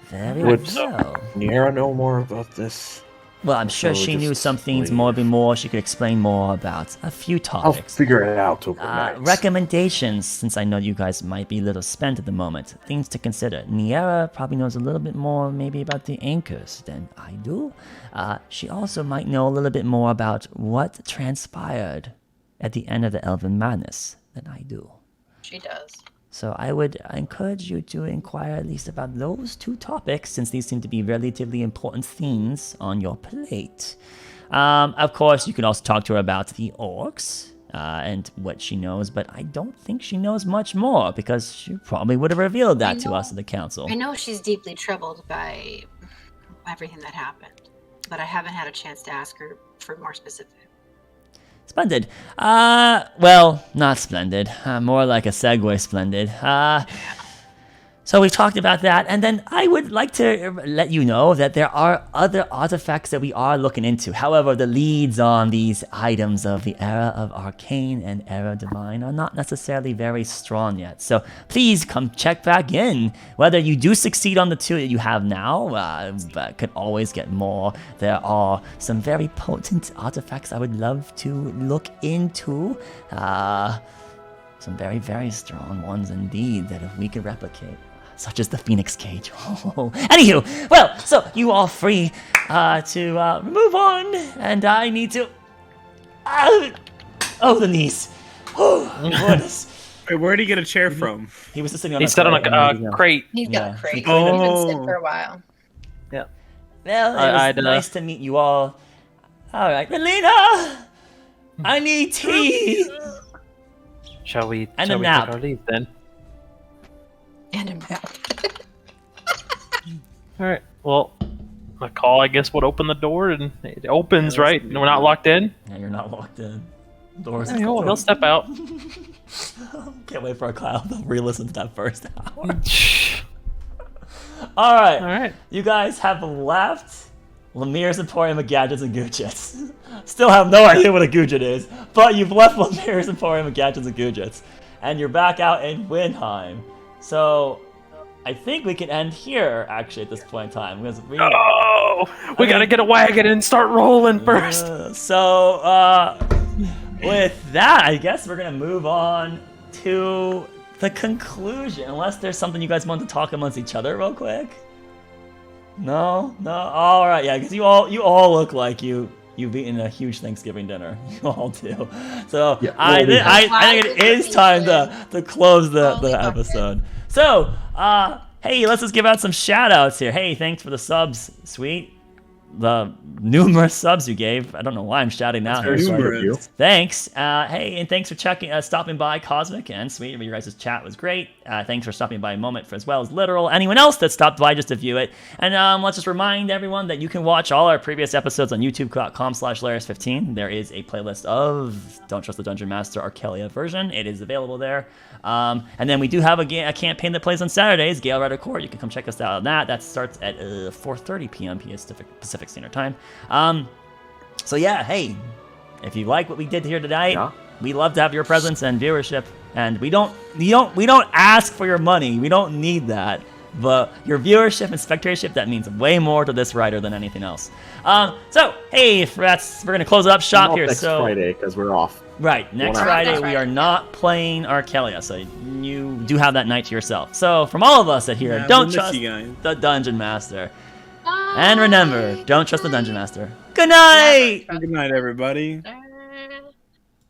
Very Would well. Niera know more about this? Well, I'm sure she knew some things more. She could explain more about a few I'll topics. figure it out overnight. Recommendations, since I know you guys might be a little spent at the moment. Things to consider. Niera probably knows a little bit more maybe about the anchors than I do. She also might know a little bit more about what transpired at the end of the Elven Madness than I do. She does. So I would encourage you to inquire at least about those two topics, since these seem to be relatively important themes on your plate. Of course, you can also talk to her about the orcs and what she knows, but I don't think she knows much more, because she probably would have revealed that to us at the council. I know she's deeply troubled by everything that happened, but I haven't had a chance to ask her for more specifics. Splendid. Well, not splendid. More like a segue splendid. So we've talked about that, and then I would like to let you know that there are other artifacts that we are looking into. However, the leads on these items of the Era of Arcane and Era Divine are not necessarily very strong yet. So please come check back in. Whether you do succeed on the two that you have now, but could always get more. There are some very potent artifacts I would love to look into. Some very, very strong ones indeed that if we could replicate. Such as the Phoenix Cage. Anywho, well, so you are free to move on, and I need to. The knees. Wait, where'd he get a chair from? He was just sitting on. He's sitting on a crate. He's got a crate. He's Oh. been sitting for a while. Yeah. Well, it was nice to meet you all. All right, Melina, I need tea. Shall we And take a nap. our leave then? And a map. All right. Well, my call, I guess, would open the door, and it opens, right? We're not locked in. Yeah, you're not locked in. Doors. Yeah, he'll step out. Can't wait for Kyle to re-listen to that first hour. All right. You guys have left Lemir's Emporium of Gadgets and Goochets. Still have no idea what a Goochit is, but you've left Lemir's Emporium of Gadgets and Goochets, and you're back out in Windheim. So, I think we can end here, actually, at this point in time. Because we gotta get a wagon and start rolling first. With that, I guess we're gonna move on to the conclusion. Unless there's something you guys want to talk amongst each other real quick. No. All right, yeah, because you all look like you've eaten a huge Thanksgiving dinner. You all do. So yeah, I think it is time to close the episode. So, hey, let's just give out some shout outs here. Hey, thanks for the subs, Sweet. The numerous subs you gave. I don't know why I'm shouting out. Thanks. Hey, and thanks for stopping by, Cosmic and Sweet. Your guys' chat was great. Thanks for stopping by Moment as well as Literal. Anyone else that stopped by just to view it. And let's just remind everyone that you can watch all our previous episodes on youtube.com/Laris15. There is a playlist of Don't Trust the Dungeon Master Arkelya version. It is available there. And then we do have a campaign that plays on Saturdays, Galewright Accord. You can come check us out on that. That starts at 4:30 p.m. Pacific Standard Time. So yeah, hey, if you like what we did here tonight, we love to have your presence and viewership. And we don't ask for your money. We don't need that. but your viewership and spectatorship, that means way more to this writer than anything else. So, hey, we're going to close up shop Not here. next Friday, because we're off. Right, next Friday we are not playing Arkelya, so you do have that night to yourself. So, from all of us at here, don't trust the Dungeon Master. And remember, don't trust the Dungeon Master. Good night! Good night, everybody.